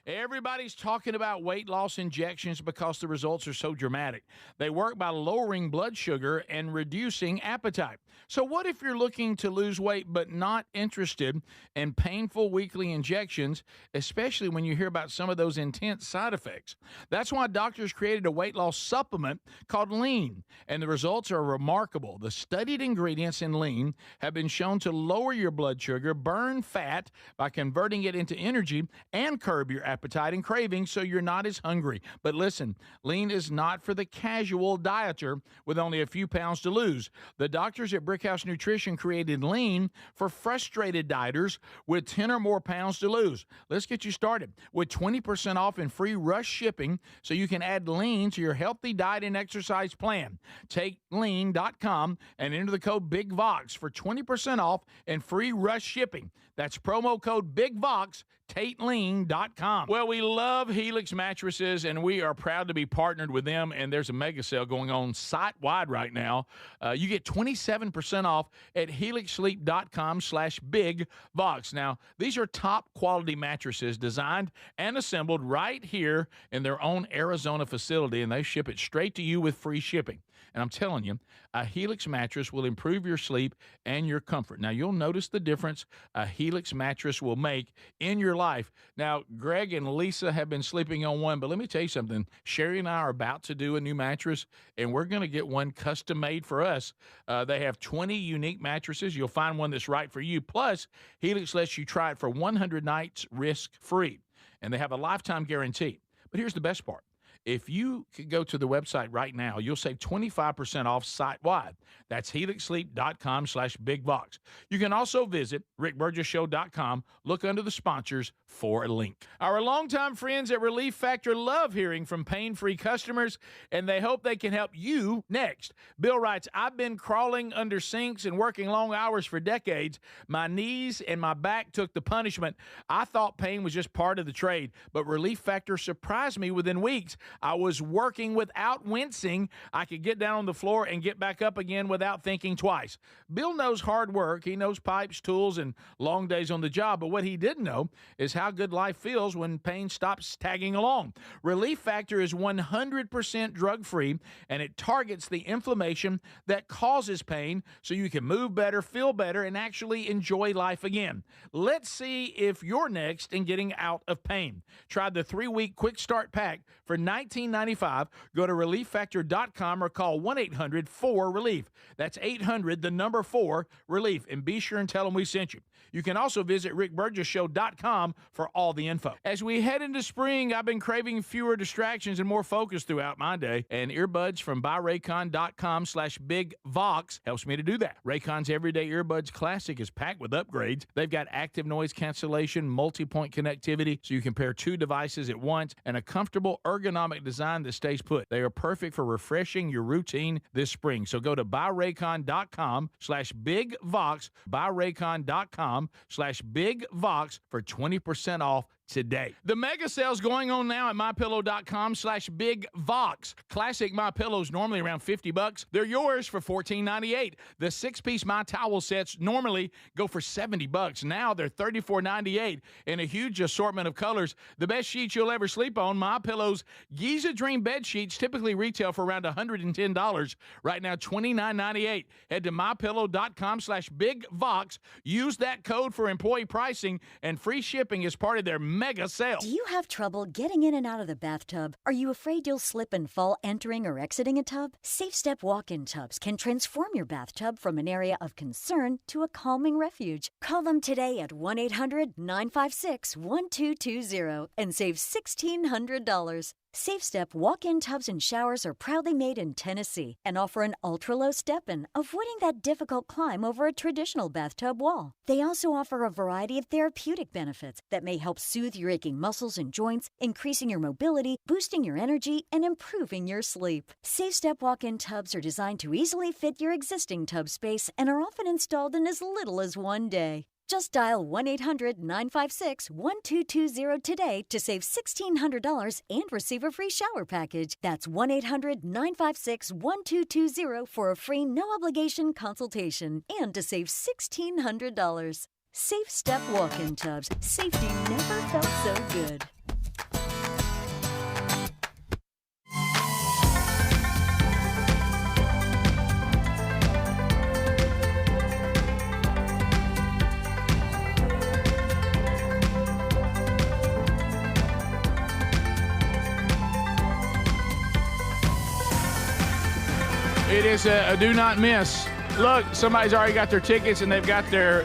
Everybody's talking about weight loss injections because the results are so dramatic. They work by lowering blood sugar and reducing appetite. So what if you're looking to lose weight but not interested in painful weekly injections, especially when you hear about some of those intense side effects? That's why doctors created a weight loss supplement called Lean, and the results are remarkable. The studied ingredients in Lean have been shown to lower your blood sugar, burn fat by converting it into energy, and curb your appetite and cravings so you're not as hungry. But listen, Lean is not for the casual dieter with only a few pounds to lose. The doctors at Brickhouse Nutrition created Lean for frustrated dieters with 10 or more pounds to lose. Let's get you started with 20% off and free rush shipping so you can add Lean to your healthy diet and exercise plan. Take lean.com and enter the code BIGVOX for 20% off and free rush shipping. That's promo code BIGVOX, TateLean.com. Well, we love Helix mattresses, and we are proud to be partnered with them, and there's a mega sale going on site-wide right now. You get 27% off at helixsleep.com/BigVox. Now, these are top-quality mattresses designed and assembled right here in their own Arizona facility, and they ship it straight to you with free shipping. And I'm telling you, a Helix mattress will improve your sleep and your comfort. Now, you'll notice the difference a Helix mattress will make in your life. Now, Greg and Lisa have been sleeping on one, but let me tell you something. Sherry and I are about to do a new mattress, and we're going to get one custom made for us. They have 20 unique mattresses. You'll find one that's right for you. Plus, Helix lets you try it for 100 nights risk-free, and they have a lifetime guarantee. But here's the best part. If you could go to the website right now, you'll save 25% off site-wide. That's helixsleep.com/BigVox. You can also visit rickburgessshow.com. Look under the sponsors for a link. Our longtime friends at Relief Factor love hearing from pain-free customers, and they hope they can help you next. Bill writes, I've been crawling under sinks and working long hours for decades. My knees and my back took the punishment. I thought pain was just part of the trade, but Relief Factor surprised me within weeks. I was working without wincing. I could get down on the floor and get back up again without thinking twice. Bill knows hard work. He knows pipes, tools, and long days on the job. But what he didn't know is how good life feels when pain stops tagging along. Relief Factor is 100% drug-free, and it targets the inflammation that causes pain so you can move better, feel better, and actually enjoy life again. Let's see if you're next in getting out of pain. Try the 3-week quick start pack for $19.95. Go to relieffactor.com or call 1-800-4RELIEF. That's 800-4RELIEF. And be sure and tell them we sent you. You can also visit rickburgessshow.com for all the info. As we head into spring, I've been craving fewer distractions and more focus throughout my day. And earbuds from buyraycon.com/BigVox helps me to do that. Raycon's Everyday Earbuds Classic is packed with upgrades. They've got active noise cancellation, multi-point connectivity, so you can pair 2 devices at once, and a comfortable ergonomic design that stays put. They are perfect for refreshing your routine this spring. So go to buyraycon.com/BigVox, buyraycon.com/BigVox for 20% off today. The mega sale's going on now at mypillow.com/BigVox. Classic My Pillows normally around $50. They're yours for $14.98. The 6-piece My Towel sets normally go for $70. Now they're $34.98 in a huge assortment of colors. The best sheets you'll ever sleep on. My Pillow's Giza Dream bed sheets typically retail for around $110. Right now, $29.98. Head to mypillow.com/BigVox. Use that code for employee pricing and free shipping as part of their mega sale. Do you have trouble getting in and out of the bathtub? Are you afraid you'll slip and fall entering or exiting a tub? SafeStep walk-in tubs can transform your bathtub from an area of concern to a calming refuge. Call them today at 1-800-956-1220 and save $1,600. SafeStep walk-in tubs and showers are proudly made in Tennessee and offer an ultra-low step-in, avoiding that difficult climb over a traditional bathtub wall. They also offer a variety of therapeutic benefits that may help soothe your aching muscles and joints, increasing your mobility, boosting your energy, and improving your sleep. SafeStep walk-in tubs are designed to easily fit your existing tub space and are often installed in as little as one day. Just dial 1-800-956-1220 today to save $1,600 and receive a free shower package. That's 1-800-956-1220 for a free no-obligation consultation and to save $1,600. SafeStep walk-in tubs. Safety never felt so good. is a do not miss. Look, somebody's already got their tickets and they've got their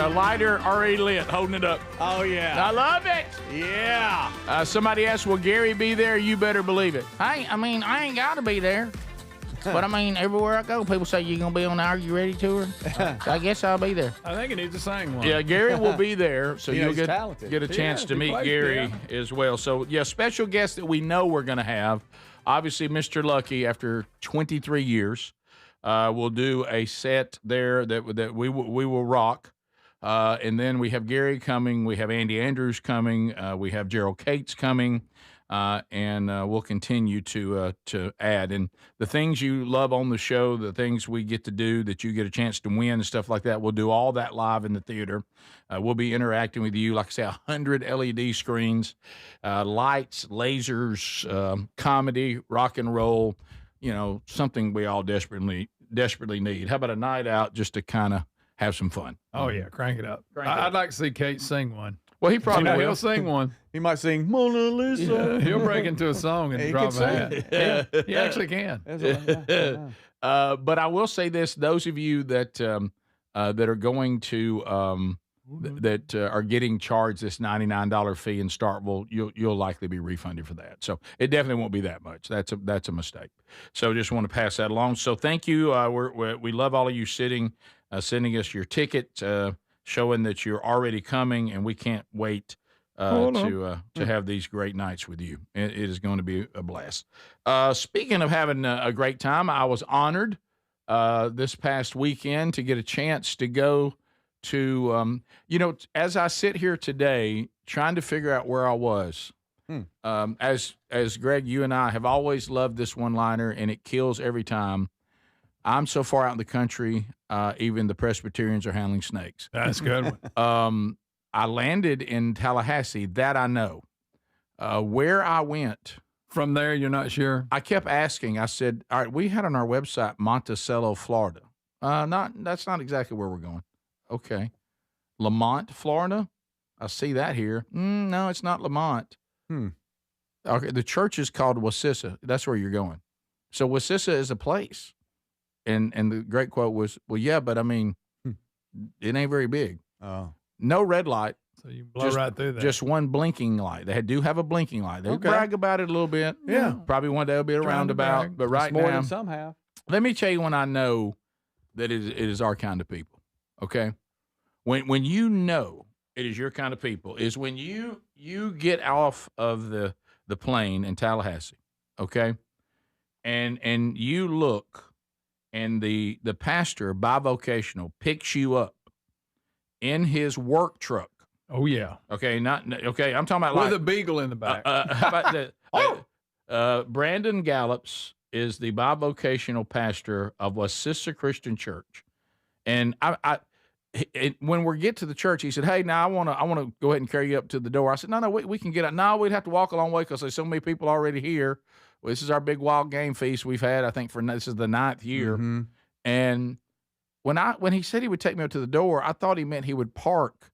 lighter already lit, holding it up. Oh, yeah. I love it. Yeah. Somebody asked, will Gary be there? You better believe it. Hey, I mean, I ain't got to be there. But, I mean, everywhere I go, people say, you going to be on the Are You Ready tour? So I guess I'll be there. I think he needs to sing one. Yeah, Gary will be there, so you'll get a chance to meet Gary as well. So, yeah, special guest that we know we're going to have, obviously Mr. Lucky, after 23 years, will do a set there that we will rock. And then we have Gary coming. We have Andy Andrews coming. We have Gerald Cates coming. And we'll continue to add. And the things you love on the show, the things we get to do that you get a chance to win and stuff like that, we'll do all that live in the theater. We'll be interacting with you, like I say, 100 LED screens, lights, lasers, comedy, rock and roll, something we all desperately need. How about a night out just to kind of have some fun? Oh, yeah, crank it up. I'd like to see Kate sing one. Well, he probably will. He'll sing one. He might sing Mona Lisa. Yeah, he'll break into a song and drop a hat. He actually can. But I will say this: those of you that are going to that are getting charged this $99 fee in Starkville, you'll likely be refunded for that. So it definitely won't be that much. That's a mistake. So just want to pass that along. So thank you. We love all of you sending us your ticket. Showing that you're already coming, and we can't wait to have these great nights with you. It is going to be a blast. Speaking of having a great time, I was honored this past weekend to get a chance to go to, as I sit here today trying to figure out where I was. As Greg, you and I have always loved this one-liner, and it kills every time. I'm so far out in the country, even the Presbyterians are handling snakes. That's a good one. I landed in Tallahassee, that I know. Where I went. From there, you're not sure? I kept asking. I said, all right, we had on our website Monticello, Florida. That's not exactly where we're going. Okay. Lamont, Florida? I see that here. No, it's not Lamont. Okay, the church is called Wassissa. That's where you're going. So Wassissa is a place. And the great quote was, well, yeah, but I mean, it ain't very big. Oh. No red light. So you blow right through that. Just one blinking light. They do have a blinking light. They brag about it a little bit. Yeah. Probably one day it'll be a roundabout. But right more now, than some have. Let me tell you when I know that it is our kind of people. Okay? When you know it is your kind of people is when you get off of the plane in Tallahassee. Okay? And you look. And the pastor, bivocational, picks you up in his work truck. Oh, yeah. Okay, I'm talking about with a beagle in the back. How about that? Brandon Gallops is the bivocational pastor of Wassissa Christian Church. And when we get to the church, he said, hey, now I want to go ahead and carry you up to the door. I said, no, we can get out. No, we'd have to walk a long way because there's so many people already here. Well, this is our big wild game feast we've had, I think, this is the 9th year. Mm-hmm. And when he said he would take me up to the door, I thought he meant he would park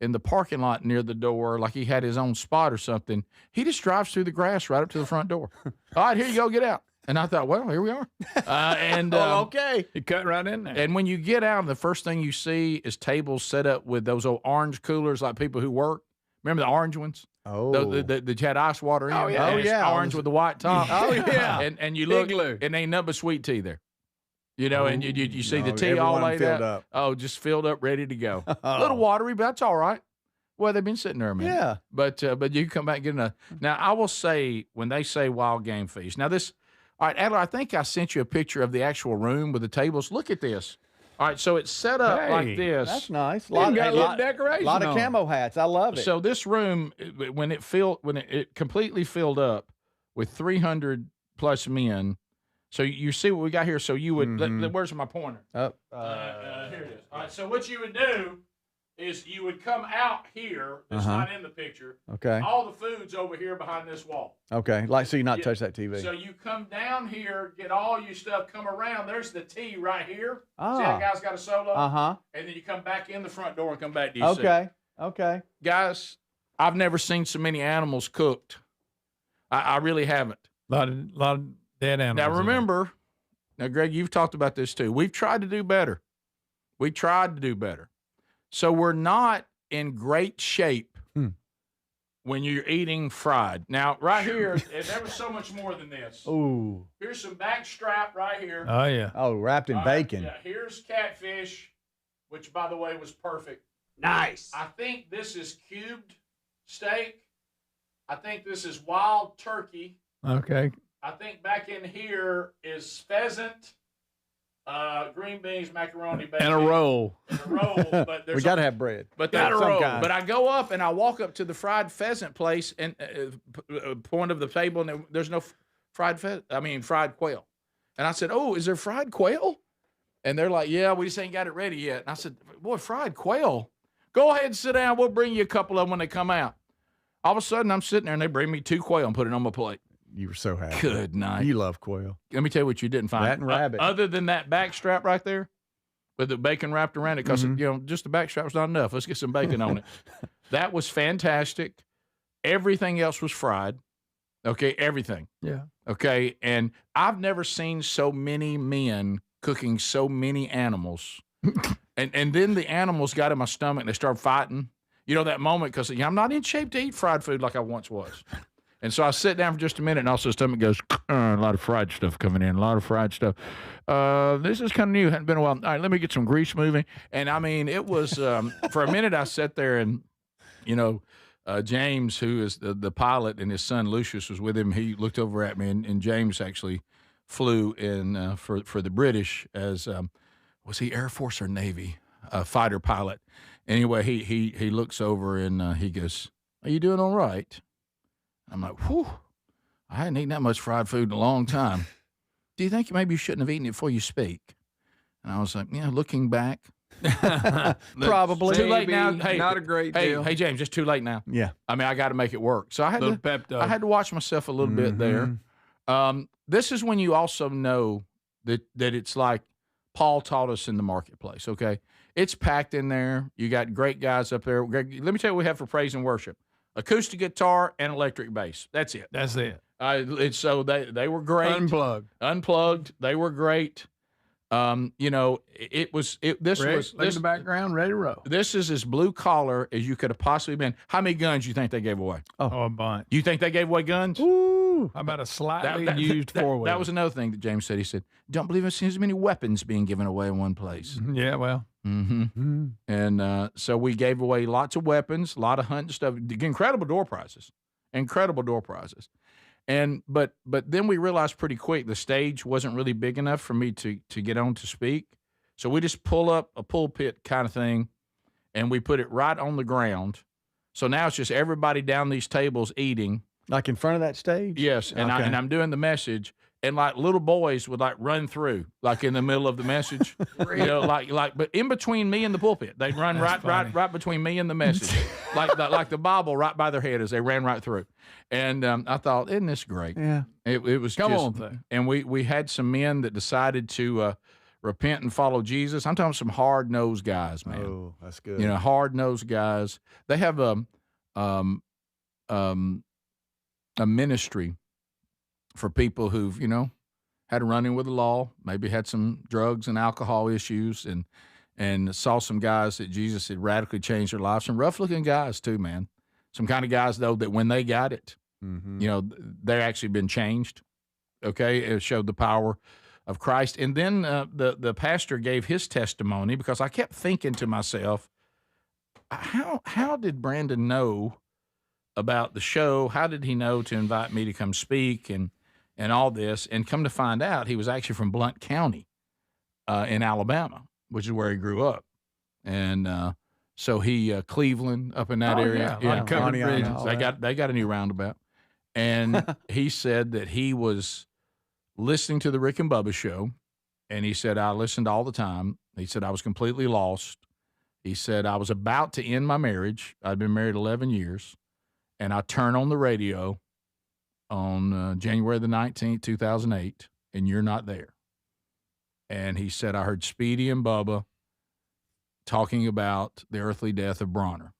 in the parking lot near the door like he had his own spot or something. He just drives through the grass right up to the front door. All right, here you go, get out. And I thought, well, here we are. Okay. You cut right in there. And when you get out, the first thing you see is tables set up with those old orange coolers like people who work. Remember the orange ones? Oh. That had ice water in. Oh, yeah. It's orange with the white top. Oh, yeah. And you look, Igloo. and ain't nothing but sweet tea there. And you see the tea all laid filled out. Up. Oh, just filled up, ready to go. A little watery, but that's all right. Well, they've been sitting there a minute. Yeah. But you can come back and get another. Now, I will say, when they say wild game feast, now this, all right, Adler, I think I sent you a picture of the actual room with the tables. Look at this. All right, so it's set up like this. That's nice. A lot of decoration. A lot of camo hats. I love it. So this room, when it completely filled up with 300 plus men. So you see what we got here. So you would. Where's my pointer? Here it is. All right. So what you would do is you would come out here. It's not in the picture. Okay. All the food's over here behind this wall. Okay. So you not touch that TV. So you come down here, get all your stuff, come around. There's the tea right here. See how guy's got a solo? And then you come back in the front door and come back to your seat. Okay. Guys, I've never seen so many animals cooked. I really haven't. A lot of dead animals. Now remember, Now, Greg, you've talked about this too. We've tried to do better. So we're not in great shape when you're eating fried. Now, right here, there was so much more than this. Ooh. Here's some back strap right here. Oh, yeah. Oh, wrapped in All right, bacon. yeah, here's catfish, which, by the way, was perfect. Nice. I think this is cubed steak. I think this is wild turkey. Okay. I think back in here is pheasant, green beans, macaroni, bacon. And a roll. And a roll. But We got to have bread. But Got there's some roll. kind. But I go up and I walk up to the fried pheasant place and point of the table, and there's no fried quail. And I said, "Oh, is there fried quail?" And they're like, "Yeah, we just ain't got it ready yet." And I said, "Boy, fried quail? Go ahead and sit down. We'll bring you a couple of them when they come out." All of a sudden, I'm sitting there, and they bring me 2 quail and put it on my plate. You were so happy. Good night. You love quail. Let me tell you what you didn't find. That and rabbit. Other than that back strap right there with the bacon wrapped around it, because just the back strap was not enough. Let's get some bacon on it. That was fantastic. Everything else was fried. Okay, everything. Yeah. Okay, and I've never seen so many men cooking so many animals. and then the animals got in my stomach and they started fighting. You know, that moment, because I'm not in shape to eat fried food like I once was. And so I sit down for just a minute, and also the stomach goes, a lot of fried stuff coming in, a lot of fried stuff. This is kind of new. Hadn't been a while. All right, let me get some grease moving. And, I mean, it was for a minute I sat there and, James, who is the pilot, and his son Lucius was with him. He looked over at me, and James actually flew in for the British as, was he Air Force or Navy? Fighter pilot. Anyway, he looks over and he goes, "Are you doing all right?" I'm like, "Whew, I hadn't eaten that much fried food in a long time. Do you think maybe you shouldn't have eaten it before you speak?" And I was like, "Yeah, looking back, probably too late now. Hey, not a great deal. Hey, James, it's too late now. Yeah. I mean, I got to make it work. So I had Pepto. I had to watch myself a little bit there. This is when you also know that it's like Paul taught us in the marketplace. Okay, it's packed in there. You got great guys up there. Greg, let me tell you what we have for praise and worship: acoustic guitar and electric bass. That's it. That's it. So they were great. Unplugged. They were great. This was in the background, ready to roll. This is as blue collar as you could have possibly been. How many guns do you think they gave away? Oh, a bunch. You think they gave away guns? Ooh. How about a slightly used four-wheel? That was another thing that James said. He said, "Don't believe I've seen as many weapons being given away in one place." Yeah, well. Mm-hmm. And so we gave away lots of weapons, a lot of hunting stuff, incredible door prizes. And but then we realized pretty quick the stage wasn't really big enough for me to get on to speak. So we just pull up a pulpit kind of thing, and we put it right on the ground. So now it's just everybody down these tables eating. Like in front of that stage? Yes, and Okay. I'm doing the message, and like little boys would like run through, like in the middle of the message, but in between me and the pulpit, they'd run right between me and the message, like the Bible right by their head as they ran right through. And I thought, isn't this great? Yeah, it was. Come just, on, thing. And we had some men that decided to repent and follow Jesus. I'm talking some hard nosed guys, man. Oh, that's good. Hard nosed guys. They have a ministry for people who've, had a run-in with the law, maybe had some drugs and alcohol issues, and saw some guys that Jesus had radically changed their lives. Some rough-looking guys too, man. Some kind of guys, though, that when they got it, they're actually been changed. Okay, it showed the power of Christ. And then the pastor gave his testimony, because I kept thinking to myself, how did Brandon know about the show? How did he know to invite me to come speak and all this? And come to find out, he was actually from Blount County in Alabama, which is where he grew up. And so he Cleveland, up in that area. Yeah, County, bridges. they got a new roundabout. And he said that he was listening to the Rick and Bubba show, and he said, I listened all the time. He said, I was completely lost. He said, I was about to end my marriage. I'd been married 11 years. And I turned on the radio on January the 19th, 2008, and you're not there. And he said, I heard Speedy and Bubba talking about the earthly death of Bronner.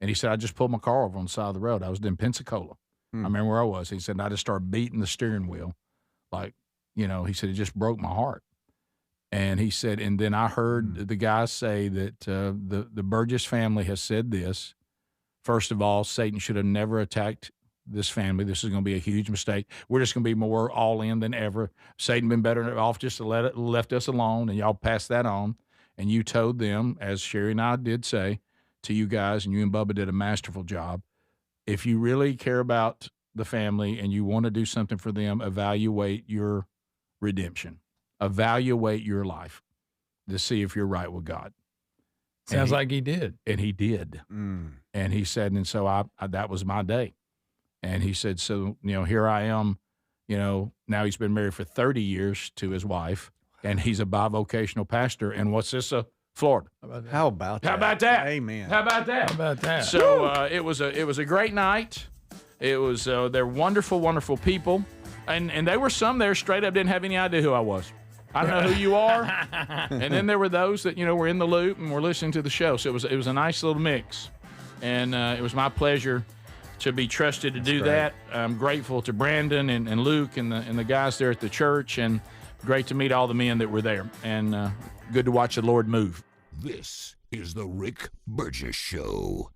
And he said, I just pulled my car over on the side of the road. I was in Pensacola. I remember where I was. He said, I just started beating the steering wheel like he said, it just broke my heart. And he said, and then I heard the guy say that the Burgess family has said this. First of all, Satan should have never attacked this family. This is going to be a huge mistake. We're just going to be more all in than ever. Satan been better off just to left us alone, and y'all passed that on. And you told them, as Sherry and I did say to you guys, and you and Bubba did a masterful job, if you really care about the family and you want to do something for them, evaluate your redemption. Evaluate your life to see if you're right with God. Sounds like he did. And he did. And he said, and so I that was my day. And he said, so, here I am, now he's been married for 30 years to his wife, and he's a bivocational pastor. And what's this? Florida. How about that? How about that? Amen. How about that? How about that? So it was a great night. It was they're wonderful, wonderful people, and they were some there straight up didn't have any idea who I was. I don't know who you are, and then there were those that were in the loop and were listening to the show. So it was a nice little mix, and it was my pleasure to be trusted to do that. I'm grateful to Brandon and Luke and the guys there at the church, and great to meet all the men that were there, and good to watch the Lord move. This is the Rick Burgess Show.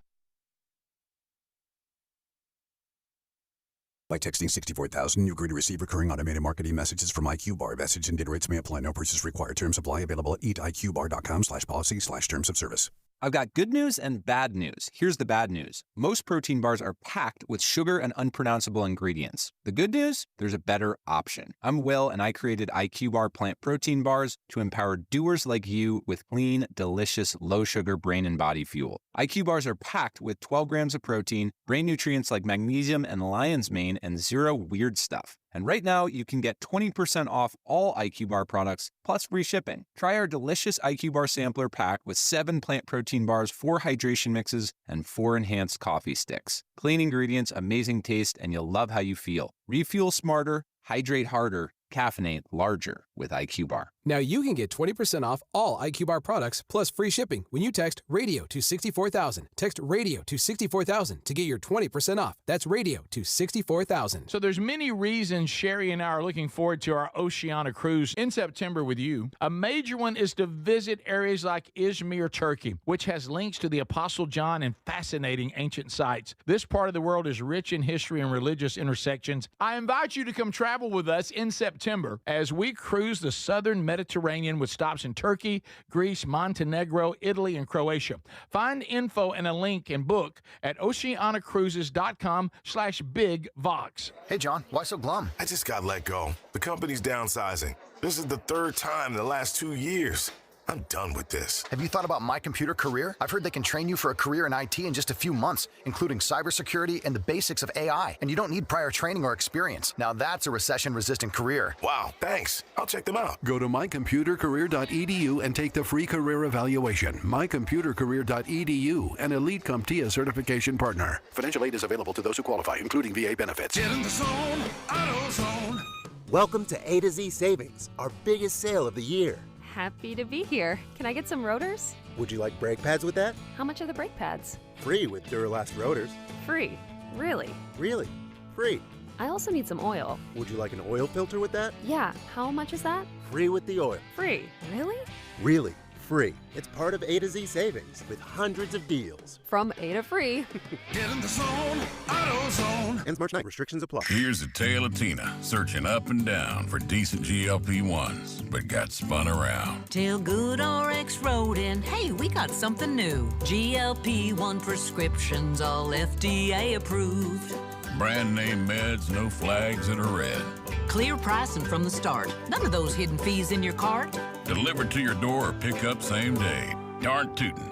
By texting 64,000, you agree to receive recurring automated marketing messages from IQ Bar. Message and data rates may apply. No purchase required. Terms apply. Available at eatiqbar.com/policy/terms of service. I've got good news and bad news. Here's the bad news. Most protein bars are packed with sugar and unpronounceable ingredients. The good news? There's a better option. I'm Will, and I created IQ Bar plant protein bars to empower doers like you with clean, delicious, low-sugar brain and body fuel. IQ bars are packed with 12 grams of protein, brain nutrients like magnesium and lion's mane, and zero weird stuff. And right now, you can get 20% off all IQ Bar products, plus free shipping. Try our delicious IQ Bar sampler pack with 7 plant protein bars, 4 hydration mixes, and 4 enhanced coffee sticks. Clean ingredients, amazing taste, and you'll love how you feel. Refuel smarter, hydrate harder, caffeinate larger with IQ Bar. Now you can get 20% off all IQ Bar products plus free shipping when you text radio to 64,000. Text radio to 64,000 to get your 20% off. That's radio to 64,000. So there's many reasons Sherry and I are looking forward to our Oceania cruise in September with you. A major one is to visit areas like Izmir, Turkey, which has links to the Apostle John and fascinating ancient sites. This part of the world is rich in history and religious intersections. I invite you to come travel with us in September as we cruise the southern Mediterranean with stops in Turkey, Greece, Montenegro, Italy, and Croatia. Find info and a link and book at oceanacruises.com/bigvox. Hey, John, why so glum? I just got let go. The company's downsizing. This is the third time in the last 2 years. I'm done with this. Have you thought about My Computer Career? I've heard they can train you for a career in IT in just a few months, including cybersecurity and the basics of AI. And you don't need prior training or experience. Now that's a recession-resistant career. Wow, thanks. I'll check them out. Go to mycomputercareer.edu and take the free career evaluation. mycomputercareer.edu, an elite CompTIA certification partner. Financial aid is available to those who qualify, including VA benefits. Get in the zone, AutoZone. Welcome to A to Z Savings, our biggest sale of the year. Happy to be here. Can I get some rotors? Would you like brake pads with that? How much are the brake pads? Free with Duralast rotors. Free. Really? Really? Free. I also need some oil. Would you like an oil filter with that? Yeah. How much is that? Free with the oil. Free. Really? Really. Free. It's part of A to Z Savings with hundreds of deals. From A to free. Get in the zone, AutoZone. Ends March 9th. Restrictions apply. Here's the tale of Tina, searching up and down for decent GLP-1s, but got spun around. Tell Good RX Rodent, hey, we got something new. GLP-1 prescriptions, all FDA approved. Brand name meds, no flags that are red. Clear pricing from the start. None of those hidden fees in your cart. Delivered to your door or pick up same day. Darn tootin'.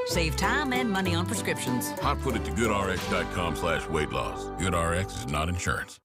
Save time and money on prescriptions. I'd put it to goodrx.com/weight loss. GoodRx is not insurance.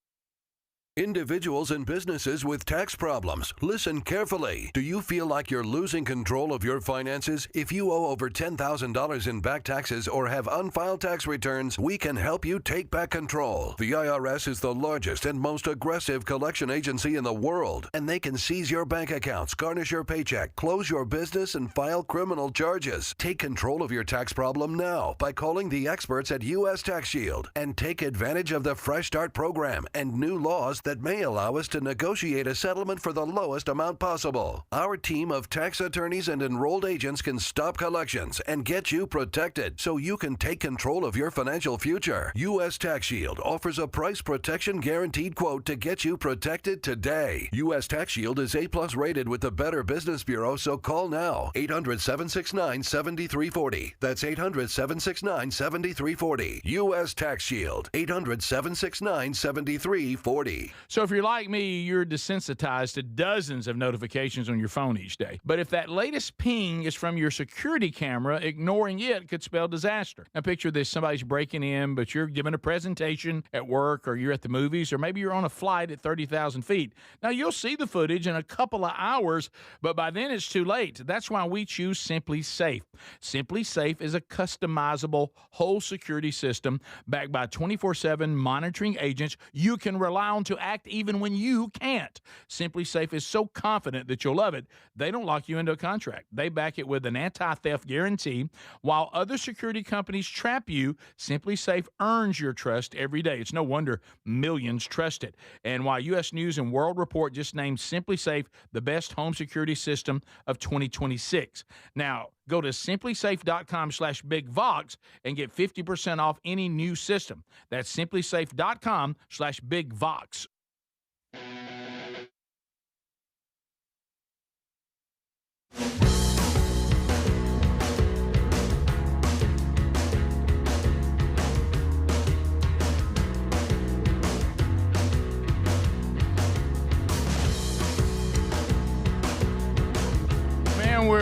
Individuals and businesses with tax problems, listen carefully. Do you feel like you're losing control of your finances? If you owe over $10,000 in back taxes or have unfiled tax returns, we can help you take back control. The IRS is the largest and most aggressive collection agency in the world, and they can seize your bank accounts, garnish your paycheck, close your business, and file criminal charges. Take control of your tax problem now by calling the experts at U.S. Tax Shield and take advantage of the Fresh Start program and new laws clause that may allow us to negotiate a settlement for the lowest amount possible. Our team of tax attorneys and enrolled agents can stop collections and get you protected so you can take control of your financial future. U.S. Tax Shield offers a price protection guaranteed quote to get you protected today. U.S. Tax Shield is A+ rated with the Better Business Bureau, so call now. 800-769-7340. That's 800-769-7340. U.S. Tax Shield. 800-769-7340. So if you're like me, you're desensitized to dozens of notifications on your phone each day. But if that latest ping is from your security camera, ignoring it could spell disaster. Now picture this, somebody's breaking in, but you're giving a presentation at work, or you're at the movies, or maybe you're on a flight at 30,000 feet. Now you'll see the footage in a couple of hours, but by then it's too late. That's why we choose Simply Safe. Simply Safe is a customizable whole security system backed by 24/7 monitoring agents you can rely on to act even when you can't. Simply Safe is so confident that you'll love it, they don't lock you into a contract. They back it with an anti-theft guarantee. While other security companies trap you, Simply Safe earns your trust every day. It's no wonder millions trust it. And while U.S. News and World Report just named Simply Safe the best home security system of 2026. Now, go to simplysafe.com/bigvox and get 50% off any new system. That's simplysafe.com/bigvox.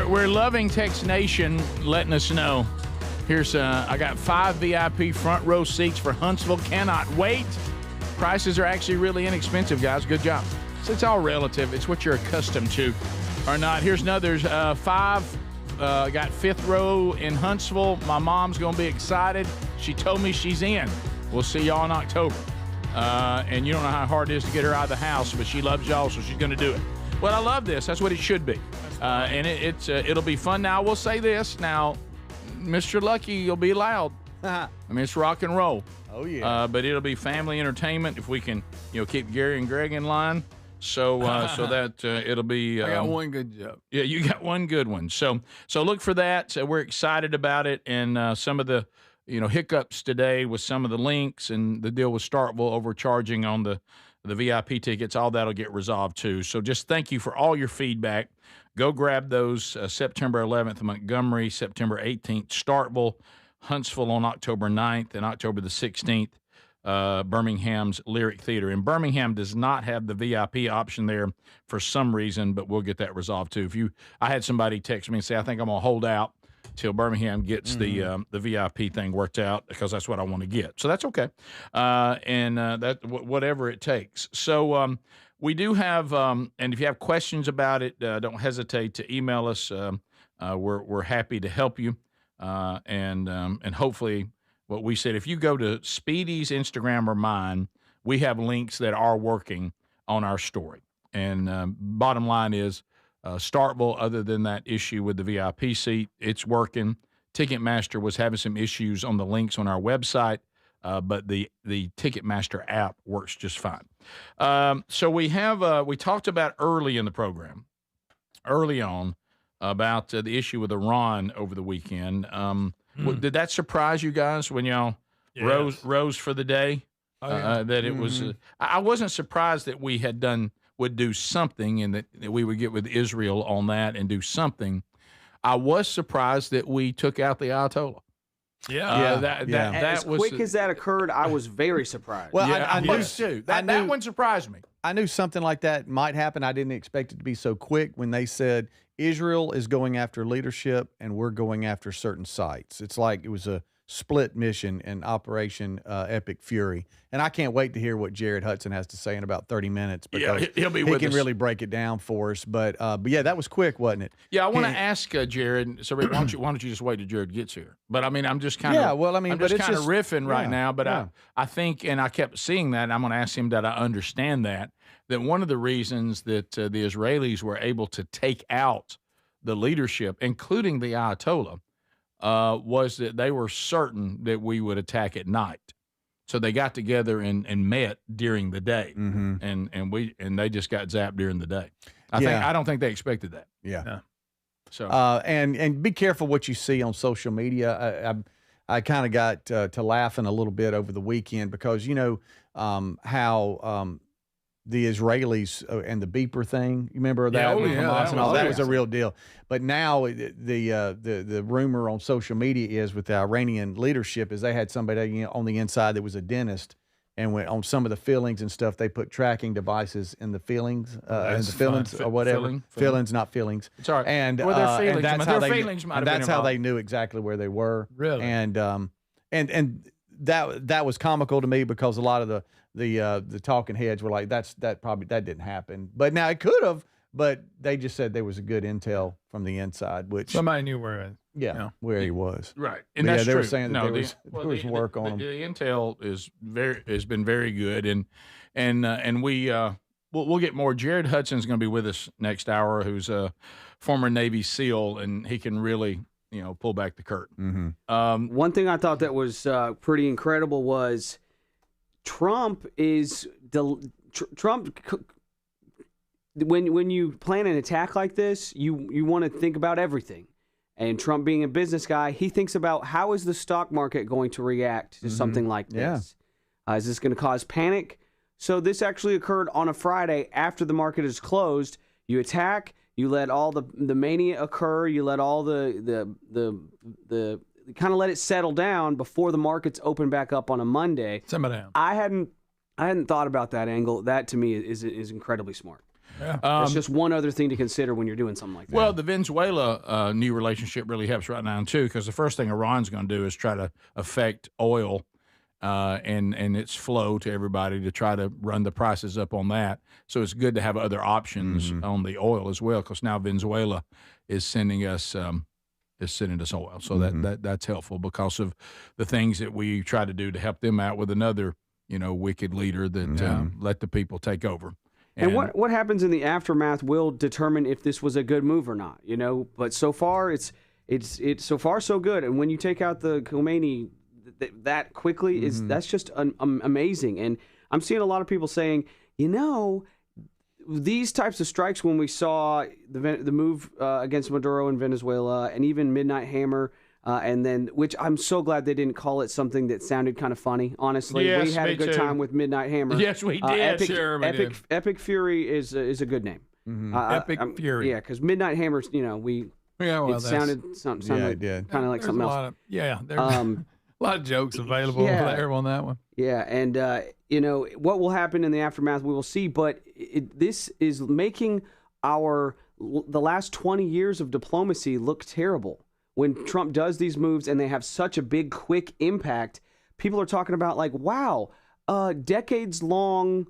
We're loving Text Nation letting us know. Here's I got 5 VIP front row seats for Huntsville. Cannot wait. Prices are actually really inexpensive, guys. Good job. So it's all relative. It's what you're accustomed to or not. Here's another 5. Got 5th row in Huntsville. My mom's going to be excited. She told me she's in. We'll see y'all in October. And you don't know how hard it is to get her out of the house, but she loves y'all, so she's going to do it. Well, I love this. That's what it should be. And it'll be fun. Now, I will say this. Now, Mr. Lucky, you'll be loud. I mean, it's rock and roll. Oh, yeah. But it'll be family entertainment if we can, keep Gary and Greg in line. So that it'll be. I got one good joke. Yeah, you got one good one. So look for that. We're excited about it, and some of the hiccups today with some of the links and the deal with Starkville overcharging on the VIP tickets. All that'll get resolved too. So just thank you for all your feedback. Go grab those. September 11th, Montgomery. September 18th, Starkville. Huntsville on October 9th and October the 16th. Birmingham's Lyric Theater. And Birmingham does not have the VIP option there for some reason, but we'll get that resolved too. I had somebody text me and say, I think I'm going to hold out till Birmingham gets the VIP thing worked out, because that's what I want to get. So that's okay. And that whatever it takes. So we do have, and if you have questions about it, don't hesitate to email us. We're happy to help you. And hopefully what we said, if you go to Speedy's Instagram or mine, we have links that are working on our story. And bottom line is, Starkville, other than that issue with the VIP seat, it's working. Ticketmaster was having some issues on the links on our website, but the Ticketmaster app works just fine. So we talked about early in the program, early on, about the issue with Iran over the weekend. Did that surprise you guys when y'all rose for the day? That it was. I wasn't surprised that we would do something, and that we would get with Israel on that and do something. I was surprised that we took out the Ayatollah. As quick as that occurred, I was very surprised. Well, I knew too. That one surprised me. I knew something like that might happen. I didn't expect it to be so quick when they said Israel is going after leadership and we're going after certain sites. It's like it was a split mission in Operation Epic Fury. And I can't wait to hear what Jared Hudson has to say in about 30 minutes, because he'll be with us. He can really break it down for us. But yeah, that was quick, wasn't it? Yeah, I want to ask Jared. So why don't you just wait till Jared gets here? But I mean, I'm just kind of I'm just kind of riffing right now. But I think, and I kept seeing that, and I'm going to ask him that I understand that one of the reasons that the Israelis were able to take out the leadership, including the Ayatollah, was that they were certain that we would attack at night. So they got together and met during the day, and they just got zapped during the day. I don't think they expected that. Yeah. No. So and be careful what you see on social media. I kind of got to laughing a little bit over the weekend because how the Israelis and the beeper thing. You remember that? That was a real deal. But now the rumor on social media is with the Iranian leadership is they had somebody on the inside that was a dentist, and went on some of the fillings and stuff. They put tracking devices in the fillings, or whatever. Fillings, not fillings. It's all right. And their feelings. And that's how they knew exactly where they were. Really? And that was comical to me because a lot of the talking heads were like, that didn't happen. But now it could have, but they just said there was a good intel from the inside, which somebody knew where where he was. Right. And that's they true. were saying that there was work on him. The intel has been very good, and we'll get more. Jared Hudson's going to be with us next hour, who's a former Navy SEAL, and he can really pull back the curtain. One thing I thought that was pretty incredible was Trump is when you plan an attack like this, you want to think about everything. And Trump, being a business guy, he thinks about how is the stock market going to react to something like this. Is this going to cause panic? So this actually occurred on a Friday after the market is closed. You attack. You let all the mania occur. You let all the kind of let it settle down before the markets open back up on a Monday. Simmer down. I hadn't thought about that angle. That to me is incredibly smart. Yeah. It's just one other thing to consider when you're doing something like that. Well, the Venezuela new relationship really helps right now too, because the first thing Iran's going to do is try to affect oil and its flow to everybody to try to run the prices up on that. So it's good to have other options on the oil as well, because now Venezuela is sending us oil. So that's helpful because of the things that we try to do to help them out with another wicked leader that let the people take over. And what happens in the aftermath will determine if this was a good move or not, But so far, it's so far so good. And when you take out the Khomeini that quickly, that's just amazing. And I'm seeing a lot of people saying, these types of strikes, when we saw the move against Maduro in Venezuela, and even Midnight Hammer. And then, which I'm so glad they didn't call it something that sounded kind of funny. Honestly, yes, we had a good time with Midnight Hammer. Yes, we did. Epic Fury is a good name. Epic Fury. Yeah, because Midnight Hammer, it sounded kind of like something else. There's a lot of jokes available there on that one. Yeah, and what will happen in the aftermath, we will see. But this is making the last 20 years of diplomacy look terrible. When Trump does these moves and they have such a big, quick impact, people are talking about wow, decades-long,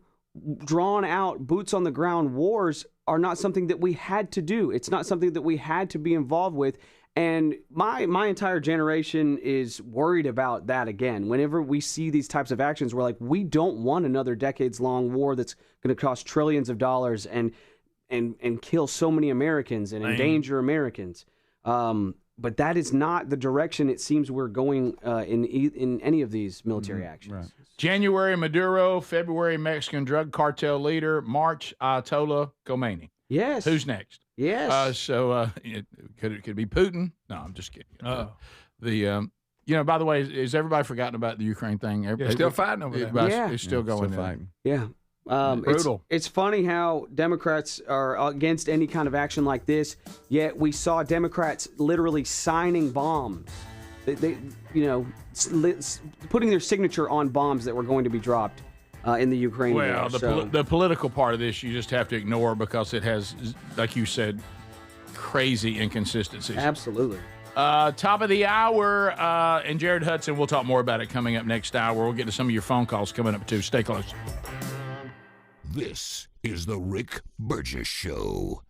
drawn-out, boots-on-the-ground wars are not something that we had to do. It's not something that we had to be involved with. And my entire generation is worried about that again. Whenever we see these types of actions, we're like, we don't want another decades-long war that's going to cost trillions of dollars and kill so many Americans and endanger Americans. But that is not the direction it seems we're going in any of these military actions. Right. January, Maduro. February, Mexican drug cartel leader. March, Ayatollah Khomeini. Yes. Who's next? Yes. Could it be Putin? No, I'm just kidding. By the way, is everybody forgotten about the Ukraine thing? They're still fighting over there. It's still going. Still fighting. Yeah. Brutal. It's funny how Democrats are against any kind of action like this, yet we saw Democrats literally signing bombs. They putting their signature on bombs that were going to be dropped in the Ukraine war. Well, the political part of this you just have to ignore because it has, like you said, crazy inconsistencies. Absolutely. Top of the hour, and Jared Hudson, we'll talk more about it coming up next hour. We'll get to some of your phone calls coming up too. Stay close. This is the Rick Burgess Show.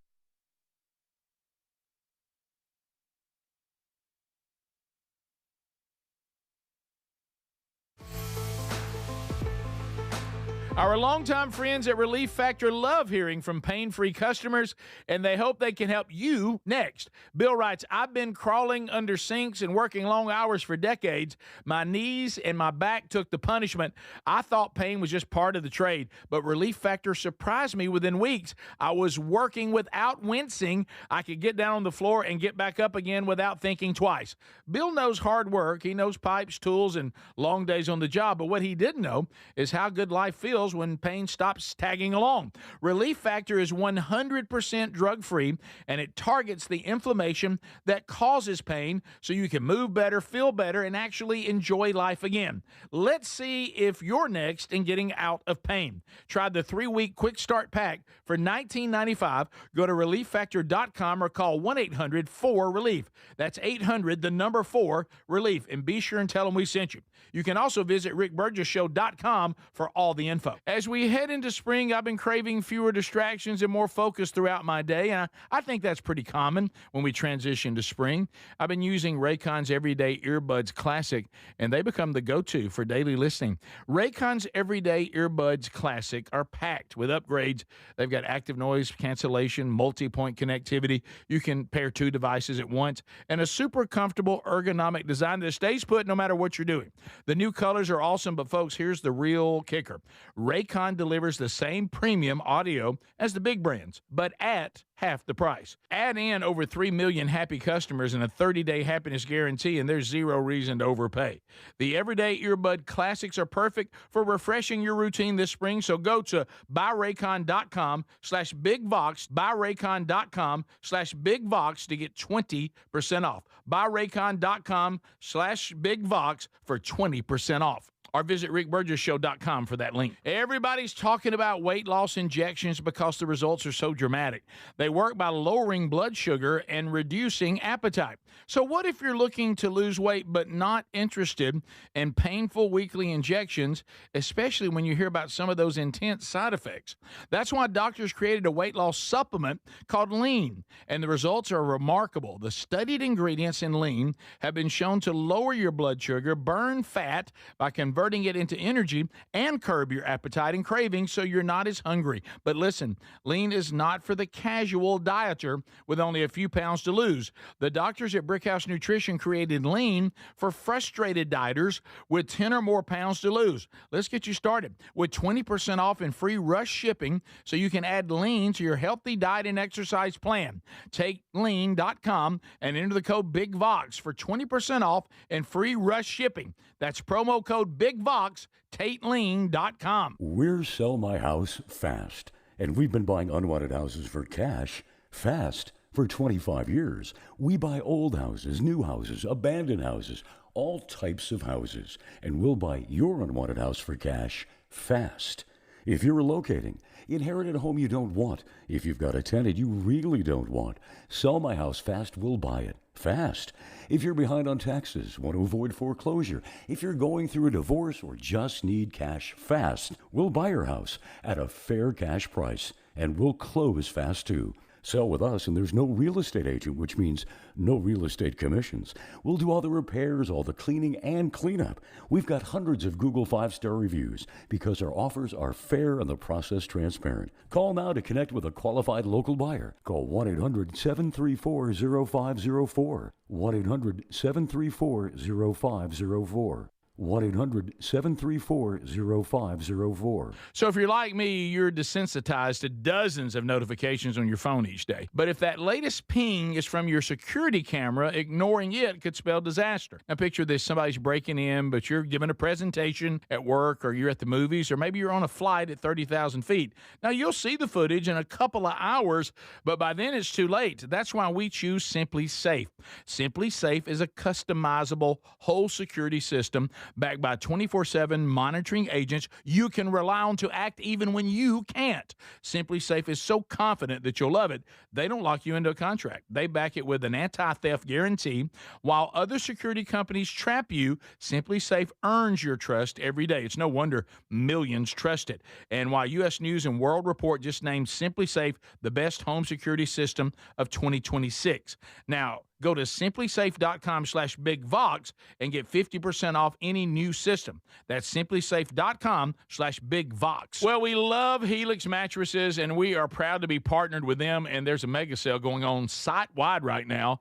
Our longtime friends at Relief Factor love hearing from pain-free customers, and they hope they can help you next. Bill writes, I've been crawling under sinks and working long hours for decades. My knees and my back took the punishment. I thought pain was just part of the trade, but Relief Factor surprised me within weeks. I was working without wincing. I could get down on the floor and get back up again without thinking twice. Bill knows hard work. He knows pipes, tools, and long days on the job, but what he didn't know is how good life feels when pain stops tagging along. Relief Factor is 100% drug-free, and it targets the inflammation that causes pain so you can move better, feel better, and actually enjoy life again. Let's see if you're next in getting out of pain. Try the 3-week quick start pack for $19.95. Go to relieffactor.com or call 1-800-4-RELIEF. That's 800-4-RELIEF, and be sure and tell them we sent you. You can also visit rickburgessshow.com for all the info. As we head into spring, I've been craving fewer distractions and more focus throughout my day, and I think that's pretty common when we transition to spring. I've been using Raycon's Everyday Earbuds Classic, and they become the go-to for daily listening. Raycon's Everyday Earbuds Classic are packed with upgrades. They've got active noise cancellation, multi-point connectivity. You can pair 2 devices at once, and a super comfortable ergonomic design that stays put no matter what you're doing. The new colors are awesome, but folks, here's the real kicker. Raycon delivers the same premium audio as the big brands, but at half the price. Add in over 3 million happy customers and a 30-day happiness guarantee, and there's zero reason to overpay. The Everyday Earbud Classics are perfect for refreshing your routine this spring, so go to buyraycon.com/bigvox, buyraycon.com/bigvox to get 20% off. Buyraycon.com/bigvox for 20% off. Or visit rickburgessshow.com for that link. Everybody's talking about weight loss injections because the results are so dramatic. They work by lowering blood sugar and reducing appetite. So what if you're looking to lose weight but not interested in painful weekly injections, especially when you hear about some of those intense side effects? That's why doctors created a weight loss supplement called Lean, and the results are remarkable. The studied ingredients in Lean have been shown to lower your blood sugar, burn fat by converting it into energy, and curb your appetite and cravings so you're not as hungry. But listen, Lean is not for the casual dieter with only a few pounds to lose. The doctors at Brickhouse Nutrition created Lean for frustrated dieters with 10 or more pounds to lose. Let's get you started with 20% off and free rush shipping so you can add Lean to your healthy diet and exercise plan. Take lean.com and enter the code BIGVOX for 20% off and free rush shipping. That's promo code BIGVOX, TateLean.com. We're Sell My House Fast, and we've been buying unwanted houses for cash fast for 25 years. We buy old houses, new houses, abandoned houses, all types of houses, and we'll buy your unwanted house for cash fast. If you're relocating, inherited a home you don't want, if you've got a tenant you really don't want, Sell My House Fast will buy it fast. If you're behind on taxes, want to avoid foreclosure, if you're going through a divorce or just need cash fast, we'll buy your house at a fair cash price, and we'll close fast too. Sell with us, and there's no real estate agent, which means no real estate commissions. We'll do all the repairs, all the cleaning, and cleanup. We've got hundreds of Google 5-star reviews because our offers are fair and the process transparent. Call now to connect with a qualified local buyer. Call 1-800-734-0504. 1-800-734-0504. 1-800-734-0504. So if you're like me, you're desensitized to dozens of notifications on your phone each day. But if that latest ping is from your security camera, ignoring it could spell disaster. Now picture this, somebody's breaking in, but you're giving a presentation at work, or you're at the movies, or maybe you're on a flight at 30,000 feet. Now you'll see the footage in a couple of hours, but by then it's too late. That's why we choose Simply Safe. Simply Safe is a customizable whole security system backed by 24/7 monitoring agents you can rely on to act even when you can't. Simply Safe is so confident that you'll love it, they don't lock you into a contract. They back it with an anti-theft guarantee. While other security companies trap you, Simply Safe earns your trust every day. It's no wonder millions trust it. And while U.S. News and World Report just named Simply Safe the best home security system of 2026. Now, Go to simplysafe.com/bigvox and get 50% off any new system. That's simplysafe.com/bigvox. Well, we love Helix mattresses, and we are proud to be partnered with them, and there's a mega sale going on site-wide right now.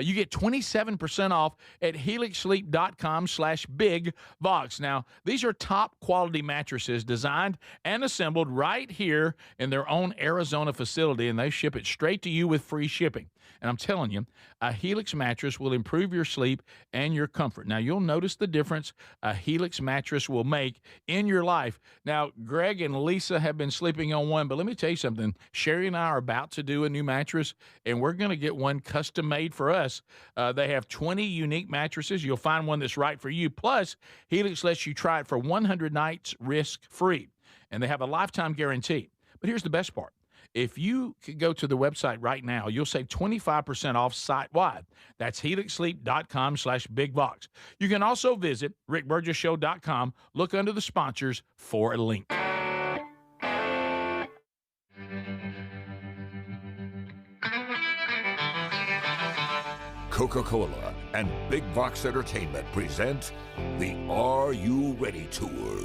You get 27% off at helixsleep.com/bigvox. Now, these are top-quality mattresses designed and assembled right here in their own Arizona facility, and they ship it straight to you with free shipping. And I'm telling you, a Helix mattress will improve your sleep and your comfort. Now, you'll notice the difference a Helix mattress will make in your life. Now, Greg and Lisa have been sleeping on one, but let me tell you something. Sherry and I are about to do a new mattress, and we're going to get one custom made for us. They have 20 unique mattresses. You'll find one that's right for you. Plus, Helix lets you try it for 100 nights risk-free, and they have a lifetime guarantee. But here's the best part. If you could go to the website right now, you'll save 25% off site-wide. That's helixsleep.com/bigvox. You can also visit rickburgesshow.com. Look under the sponsors for a link. Coca-Cola and Big Box Entertainment present the Are You Ready Tour.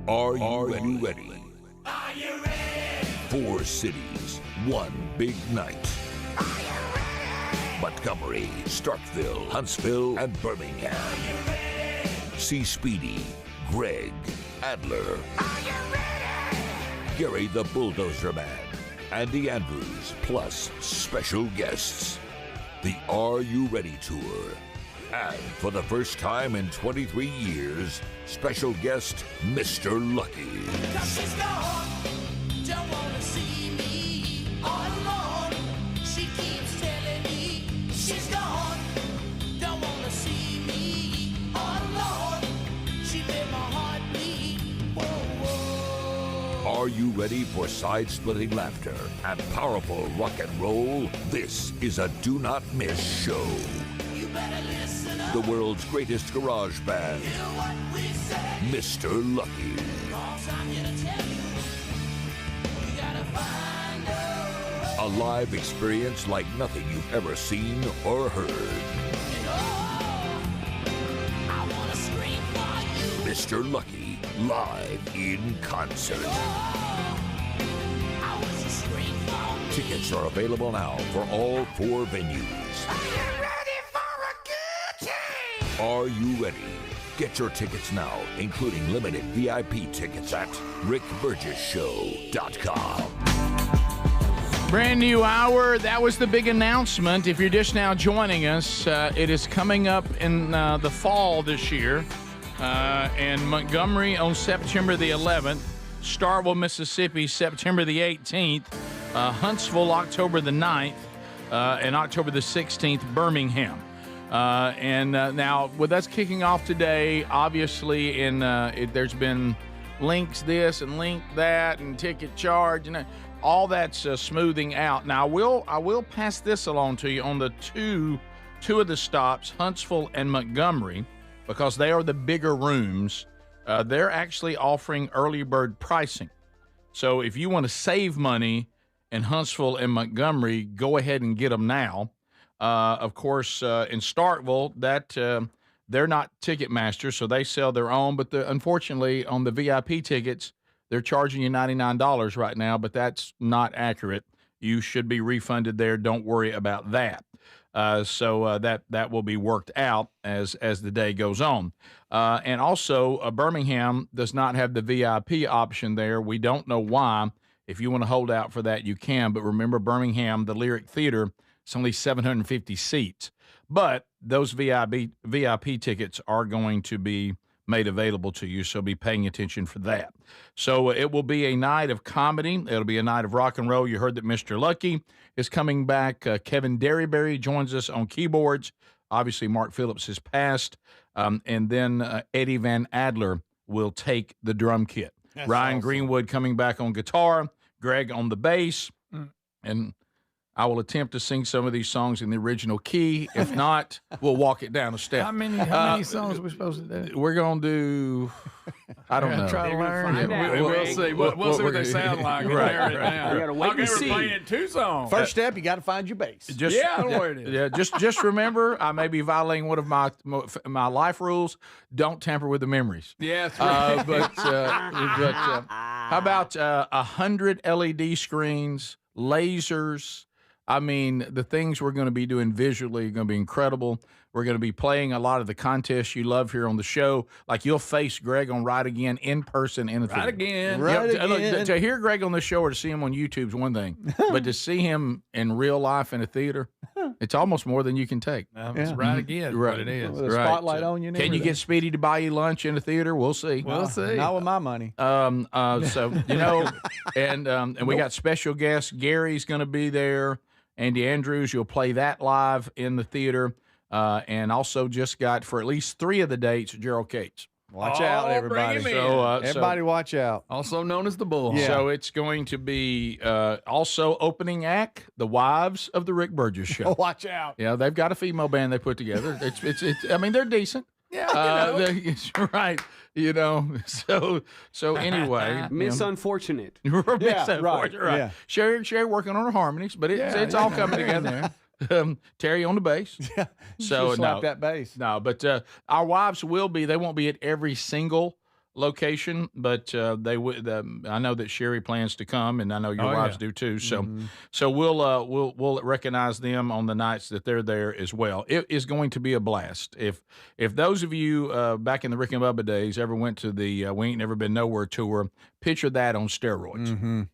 Are you ready? Are you ready? 4 cities, 1 big night. Are you ready? Montgomery, Starkville, Huntsville, and Birmingham. Are you ready? See Speedy, Greg, Adler, Are you ready? Gary the Bulldozer Man, Andy Andrews, plus special guests. The Are You Ready Tour. And for the first time in 23 years, special guest Mr. Lucky. 'Cause she's gone, don't wanna see me all alone. She keeps telling me she's gone, don't wanna see me all alone. She made my heart bleed. Whoa, whoa. Are you ready for side-splitting laughter and powerful rock and roll? This is a do not miss show. You better listen up. The world's greatest garage band, Hear what we say. Mr. Lucky. 'Cause I'm here to tell you, you gotta find out. A live experience like nothing you've ever seen or heard. And oh, I wanna scream for you. Mr. Lucky, live in concert. Oh, I want to scream for me. Tickets are available now for all 4 venues. Are you ready for a good time? Are you ready? Get your tickets now, including limited VIP tickets at rickburgessshow.com. Brand new hour. That was the big announcement. If you're just now joining us, it is coming up in the fall this year. In Montgomery on September the 11th, Starkville, Mississippi, September the 18th, Huntsville, October the 9th, and October the 16th, Birmingham. Now, with us kicking off today, obviously, there's been links this and link that and ticket charge and all that's smoothing out. Now, I will pass this along to you on the two of the stops, Huntsville and Montgomery, because they are the bigger rooms. They're actually offering early bird pricing. So if you want to save money in Huntsville and Montgomery, go ahead and get them now. Of course, in Starkville, they're not Ticketmaster, so they sell their own. But unfortunately, on the VIP tickets, they're charging you $99 right now, but that's not accurate. You should be refunded there. Don't worry about that. So that will be worked out as the day goes on. And also, Birmingham does not have the VIP option there. We don't know why. If you want to hold out for that, you can. But remember, Birmingham, the Lyric Theater, it's only 750 seats. But those VIP tickets are going to be made available to you, so be paying attention for that. So it will be a night of comedy. It'll be a night of rock and roll. You heard that Mr. Lucky is coming back. Kevin Derryberry joins us on keyboards. Obviously, Mark Phillips has passed. And then Eddie Van Adler will take the drum kit. That's Ryan awesome. Greenwood coming back on guitar, Greg on the bass, and I will attempt to sing some of these songs in the original key. If not, we'll walk it down a step. How many songs are we supposed to do? We're going to do, I don't know. Try to learn. find out, We'll Greg. see. We'll see what they sound like. and Right, narrow it right. down. We gotta wait Like and they were see. playing Tucson. First step, you got to find your base. Just, Yeah, I know where it is. Yeah, just remember, I may be violating one of my life rules. Don't tamper with the memories. Yeah, that's right. But how about 100 LED screens, lasers? I mean, the things we're going to be doing visually are going to be incredible. We're going to be playing a lot of the contests you love here on the show. Like you'll face Greg on Right Again in person in the theater. Right again. Look, to hear Greg on the show or to see him on YouTube is one thing, but to see him in real life in a theater, it's almost more than you can take. It's right again. Right. What it is. With a spotlight on you. and Can you everything. get Speedy to buy you lunch in the theater? We'll see. We'll see. Not with my money. So you know, and we got special guests. Gary's going to be there. Andy Andrews, you'll play that live in the theater, and also just got for at least 3 of the dates Gerald Cates. Watch out, bring everybody. him in. Everybody watch out. Also known as the Bull. Yeah. So it's going to be also opening act, the wives of the Rick Burgess Show. Watch out. Yeah, they've got a female band they put together. It's I mean, they're decent. Yeah, It's right. You know, so anyway, Miss Unfortunate. right. Yeah. Sherry working on her harmonies, but it's all coming together. Terry on the bass. Yeah. So Just slap that bass. No, but our wives will be. They won't be at every single location, but they would. I know that Sherry plans to come, and I know your wives do too. So, so we'll recognize them on the nights that they're there as well. It is going to be a blast. If those of you back in the Rick and Bubba days ever went to the We Ain't Never Been Nowhere tour, picture that on steroids.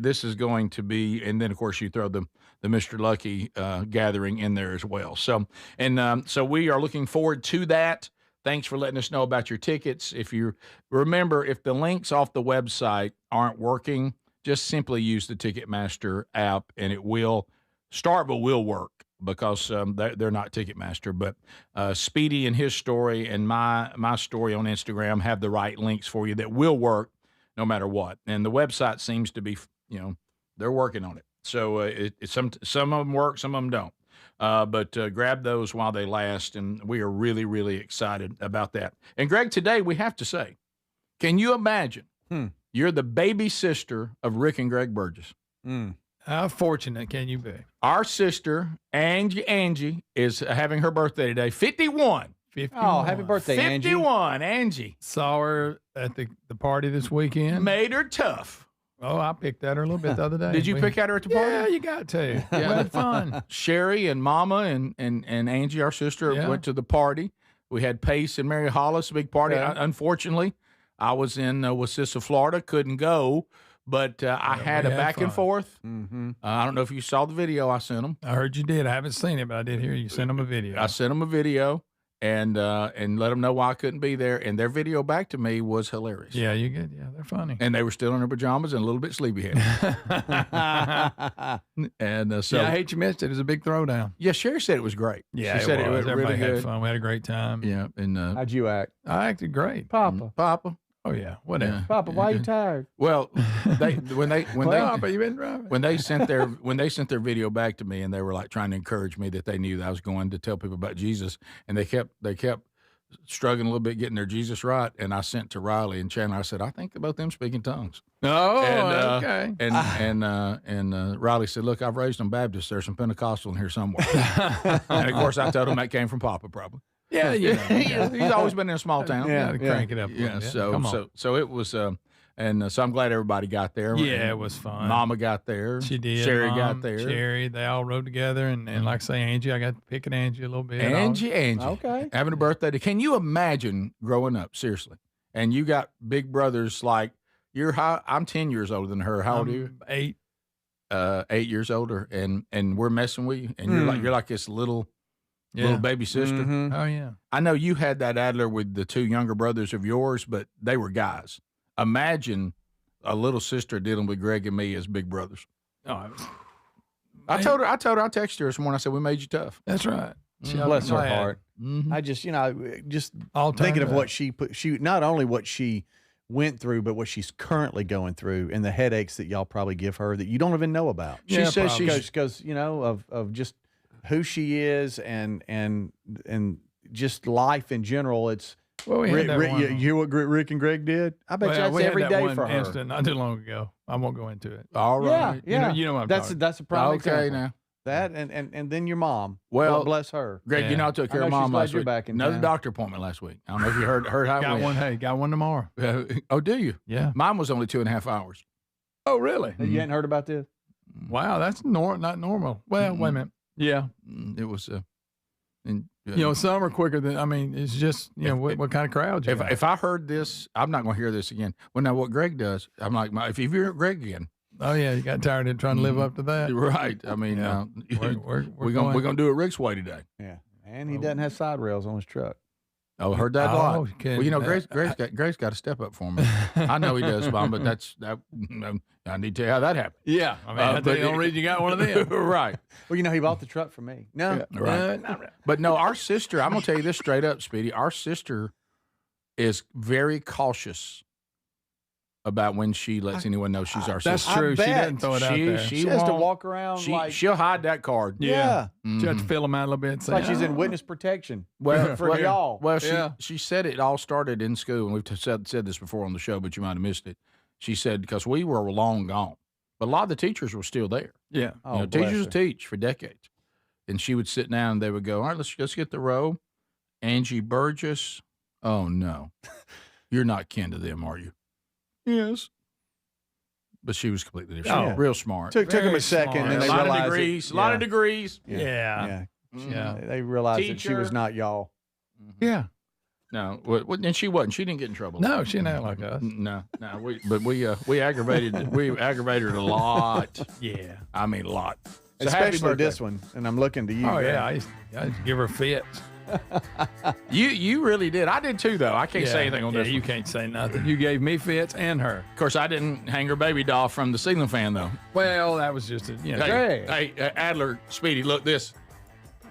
This is going to be, and then of course you throw the Mr. Lucky gathering in there as well. So, and so we are looking forward to that. Thanks for letting us know about your tickets. If you remember, if the links off the website aren't working, just simply use the Ticketmaster app, and it will will work because they're not Ticketmaster. But Speedy and his story and my story on Instagram have the right links for you that will work no matter what. And the website seems to be, they're working on it. So some of them work, some of them don't. But grab those while they last, and we are really, really excited about that. And, Greg, today we have to say, can you imagine you're the baby sister of Rick and Greg Burgess? How fortunate can you be? Our sister, Angie, is having her birthday today, 51. 51. Oh, happy birthday, Angie. 51, Angie. Saw her at the party this weekend. Made her tough. Oh, I picked at her a little bit the other day. Did you pick at her at the party? Yeah, you got to. We had fun. Sherry and Mama and Angie, our sister, went to the party. We had Pace and Mary Hollis, a big party. Yeah. Unfortunately, I was in Wasissa, Florida, couldn't go, but I had a back and forth. I don't know if you saw the video I sent them. I heard you did. I haven't seen it, but I did hear you send them a video. I sent them a video and let them know why I couldn't be there, and their video back to me was hilarious. Yeah, you good. Yeah, they're funny. And they were still in their pajamas and a little bit sleepyhead. And so I hate you missed it. It was a big throwdown. Yeah, Sherry said it was great. Yeah, she said it was Everybody really had good. fun. We had a great time. Yeah, and How'd you act? I acted great. Papa. Oh yeah, whatever. Yeah. Papa, why are you tired? Well, when Papa, you been driving. when they sent their video back to me, and they were like trying to encourage me that they knew that I was going to tell people about Jesus, and they kept struggling a little bit getting their Jesus right, and I sent to Riley and Chandler. I said, I think about them speaking tongues. Oh, And, okay. And Riley said, look, I've raised them Baptists. There's some Pentecostal in here somewhere. And of course, I told him that came from Papa, probably. Yeah, He's always been in a small town. Yeah, crank it up. A little bit. Come on. So it was, and so I'm glad everybody got there. Yeah, it was fun. Mama got there. She did. Sherry Mom, got there. Sherry, they all rode together, and like I say, Angie, I got to pick at Angie a little bit. Angie. Okay. Having a birthday. Can you imagine growing up, seriously? And you got big brothers like I'm 10 years older than her. How old are you? 8. 8 years older, and we're messing with you, and you're like this little baby sister. Mm-hmm. Oh yeah. I know you had that Adler with the 2 younger brothers of yours, but they were guys. Imagine a little sister dealing with Greg and me as big brothers. Oh, I told her, I texted her this morning. I said, we made you tough. that's right. Bless her heart. Mm-hmm. I just, just All thinking turned of up. what she not only what she went through, but what she's currently going through, and the headaches that y'all probably give her that you don't even know about. She says because of just who she is and just life in general. It's Well, we had that one. You hear what Rick and Greg did? I bet that's we had every that day one for her. incident not too long ago. I won't go into it. All right. Yeah. You know what I'm that's talking. that's a prime Okay, example. now. That and then your mom. Well, God bless her. Greg, you know I took care I of know she's Mom glad last you're week. back in Another town. doctor appointment last week. I don't know if you heard how it Got went. one. Hey, got one tomorrow. Oh, do you? Yeah. Mine was only 2.5 hours. Oh, really? You hadn't heard about this? Wow, that's not normal. Well, wait a minute. Yeah. It was. Some are quicker than. I mean, it's just what kind of crowd you got. If I heard this, I'm not going to hear this again. Well, now what Greg does, I'm like, if you hear Greg again. Oh yeah, you got tired of trying to live up to that. Right. I mean, we're gonna do it Rick's way today. Yeah. And he doesn't have side rails on his truck. Oh, heard that a lot. Okay. Well, Greg's got to step up for me. I know he does, Bob, but I need to tell you how that happened. Yeah, I mean, that's the only reason you got one of them. Right. Well, he bought the truck for me. No, Yeah, right. Not really. But no, our sister, I'm going to tell you this straight up, Speedy. Our sister is very cautious about when she lets anyone know she's our That's sister. true. She bet. doesn't throw it out there. She has to won't- walk around She'll hide that card. Yeah. She has to fill them out a little bit. And say, like she's in "Oh." witness protection. Well, for y'all. Well, Yeah. she said it all started in school, and we've said this before on the show, but you might have missed it. She said because we were long gone, but a lot of the teachers were still there. Yeah. Oh, Teachers bless her. teach for decades, and she would sit down and they would go, "All right, let's get the row." Angie Burgess. Oh no, you're not kin to them, are you? Yes. But she was completely different. Oh. Real smart. Took them Very a second, smart. and they a lot of realized degrees. it. A lot of degrees. Yeah. Yeah. They realized that she was Teacher. not y'all. Yeah. No, and she wasn't. She didn't get in trouble. No, she didn't act like us. No. We aggravated her a lot. Yeah. I mean, a lot. So happy Especially birthday. this one, and I'm looking to you. Oh Greg. yeah, I used to give her fits. You really did. I did too, though. I can't say anything on this. You one. can't say nothing. You gave me fits and her. Of course, I didn't hang her baby doll from the ceiling fan, though. Well, that was just Hey, Adler, Speedy, look this.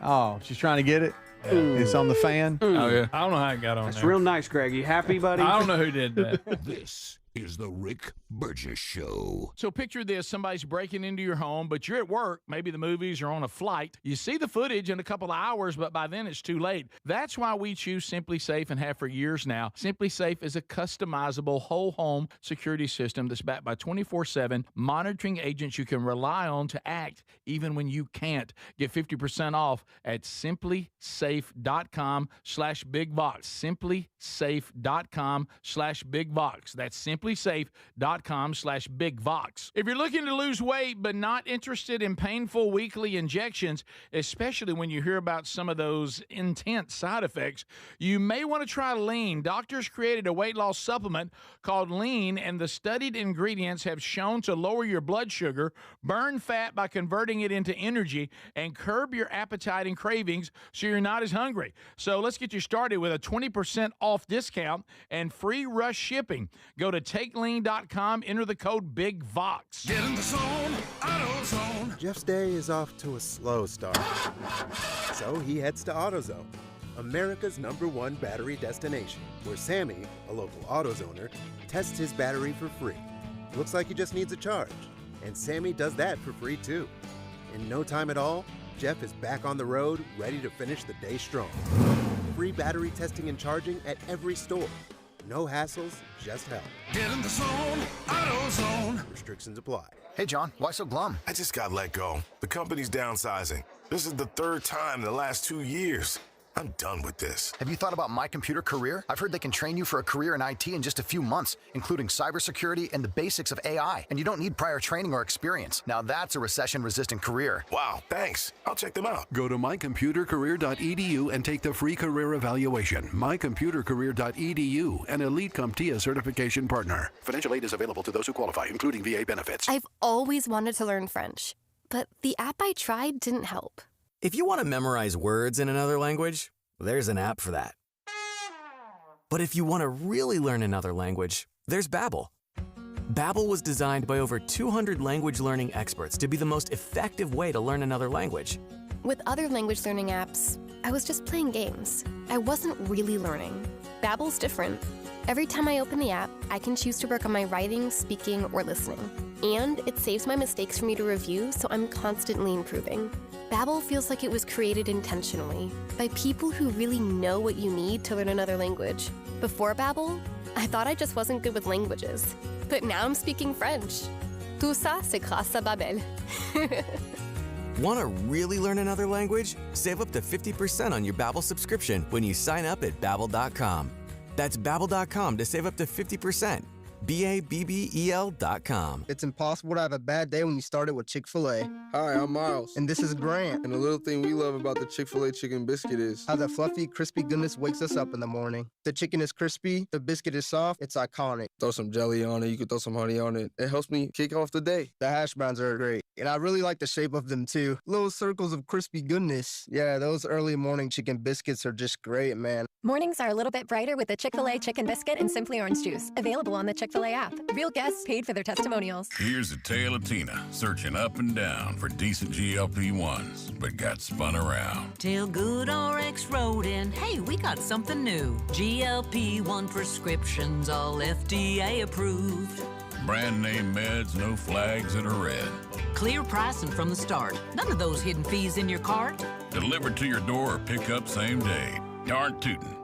Oh, she's trying to get it. It's on the fan. Oh yeah. I don't know how it got on That's there. real nice, Greg. You happy, buddy? I don't know who did that. This is the Rick Burgess Show. So picture this, somebody's breaking into your home, but you're at work, maybe the movies or on a flight. You see the footage in a couple of hours, but by then it's too late. That's why we choose Simply Safe and have for years now. Simply Safe is a customizable whole home security system that's backed by 24/7 monitoring agents you can rely on to act even when you can't. Get 50% off at simplysafe.com/bigvox. simplysafe.com/bigvox. That's simplysafe.com/bigvox. If you're looking to lose weight but not interested in painful weekly injections, especially when you hear about some of those intense side effects, you may want to try Lean. Doctors created a weight loss supplement called Lean, and the studied ingredients have shown to lower your blood sugar, burn fat by converting it into energy, and curb your appetite and cravings so you're not as hungry. So let's get you started with a 20% off discount and free rush shipping. Go to TakeLean.com, enter the code BIGVOX. Get in the zone, AutoZone. Jeff's day is off to a slow start. So he heads to AutoZone, America's #1 battery destination, where Sammy, a local AutoZoner, tests his battery for free. Looks like he just needs a charge, and Sammy does that for free too. In no time at all, Jeff is back on the road, ready to finish the day strong. Free battery testing and charging at every store. No hassles, just help. Get in the zone, AutoZone. Restrictions apply. Hey, John, why so glum? I just got let go. The company's downsizing. This is the third time in the last 2 years. I'm done with this. Have you thought about My Computer Career? I've heard they can train you for a career in IT in just a few months, including cybersecurity and the basics of AI. And you don't need prior training or experience. Now that's a recession-resistant career. Wow, thanks. I'll check them out. Go to mycomputercareer.edu and take the free career evaluation. mycomputercareer.edu, an Elite CompTIA certification partner. Financial aid is available to those who qualify, including VA benefits. I've always wanted to learn French, but the app I tried didn't help. If you want to memorize words in another language, there's an app for that. But if you want to really learn another language, there's Babbel. Babbel was designed by over 200 language learning experts to be the most effective way to learn another language. With other language learning apps, I was just playing games. I wasn't really learning. Babbel's different. Every time I open the app, I can choose to work on my writing, speaking, or listening. And it saves my mistakes for me to review, so I'm constantly improving. Babbel feels like it was created intentionally by people who really know what you need to learn another language. Before Babbel, I thought I just wasn't good with languages. But now I'm speaking French. Tout ça, c'est grâce à Babbel. Want to really learn another language? Save up to 50% on your Babbel subscription when you sign up at Babbel.com. That's Babbel.com to save up to 50%. Babbel.com. It's impossible to have a bad day when you started with Chick-fil-A. Hi, I'm Miles. And this is Grant. And the little thing we love about the Chick-fil-A chicken biscuit is how the fluffy, crispy goodness wakes us up in the morning. The chicken is crispy, the biscuit is soft, it's iconic. Throw some jelly on it, you can throw some honey on it. It helps me kick off the day. The hash browns are great. And I really like the shape of them too. Little circles of crispy goodness. Yeah, those early morning chicken biscuits are just great, man. Mornings are a little bit brighter with the Chick-fil-A Chicken Biscuit and Simply Orange Juice. Available on the Chick-fil-A app. Real guests paid for their testimonials. Here's a tale of Tina searching up and down for decent GLP-1s, but got spun around. Tell Good RX Rodent, hey, we got something new. GLP-1 prescriptions, all FDA approved. Brand name meds, no flags that are red. Clear pricing from the start. None of those hidden fees in your cart. Delivered to your door or pick up same day. Darn tootin'.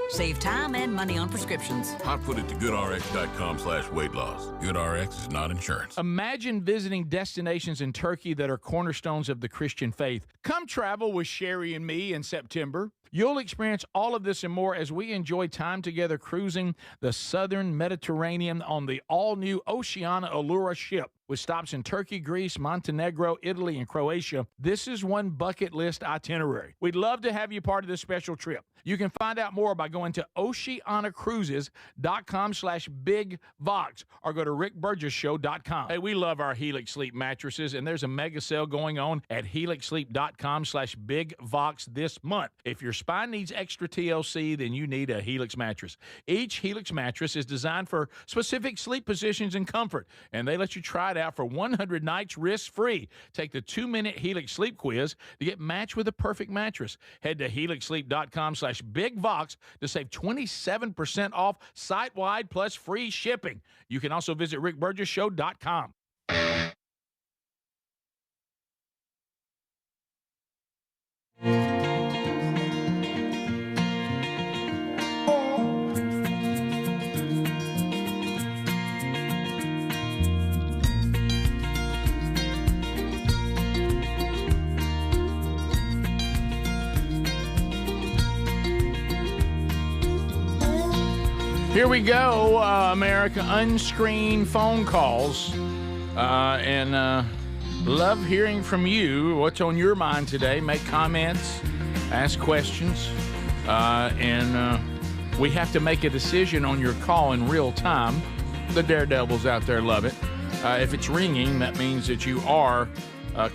Save time and money on prescriptions. I'd put it to goodrx.com/weight loss. GoodRx is not insurance. Imagine visiting destinations in Turkey that are cornerstones of the Christian faith. Come travel with Sherry and me in September. You'll experience all of this and more as we enjoy time together cruising the southern Mediterranean on the all-new Oceana Allura ship. With stops in Turkey, Greece, Montenegro, Italy, and Croatia, this is one bucket list itinerary. We'd love to have you part of this special trip. You can find out more by going to oceanacruises.com/bigvox or go to rickburgesshow.com. Hey, we love our Helix Sleep mattresses, and there's a mega sale going on at helixsleep.com/bigvox this month. If your spine needs extra TLC, then you need a Helix mattress. Each Helix mattress is designed for specific sleep positions and comfort, and they let you try it out for 100 nights risk-free. Take the 2-minute Helix Sleep quiz to get matched with the perfect mattress. Head to helixsleep.com/bigvox to save 27% off site-wide plus free shipping. You can also visit rickburgesshow.com. Here we go, America. Unscreened phone calls. Love hearing from you. What's on your mind today? Make comments, ask questions. We have to make a decision on your call in real time. The daredevils out there love it. If it's ringing, that means that you are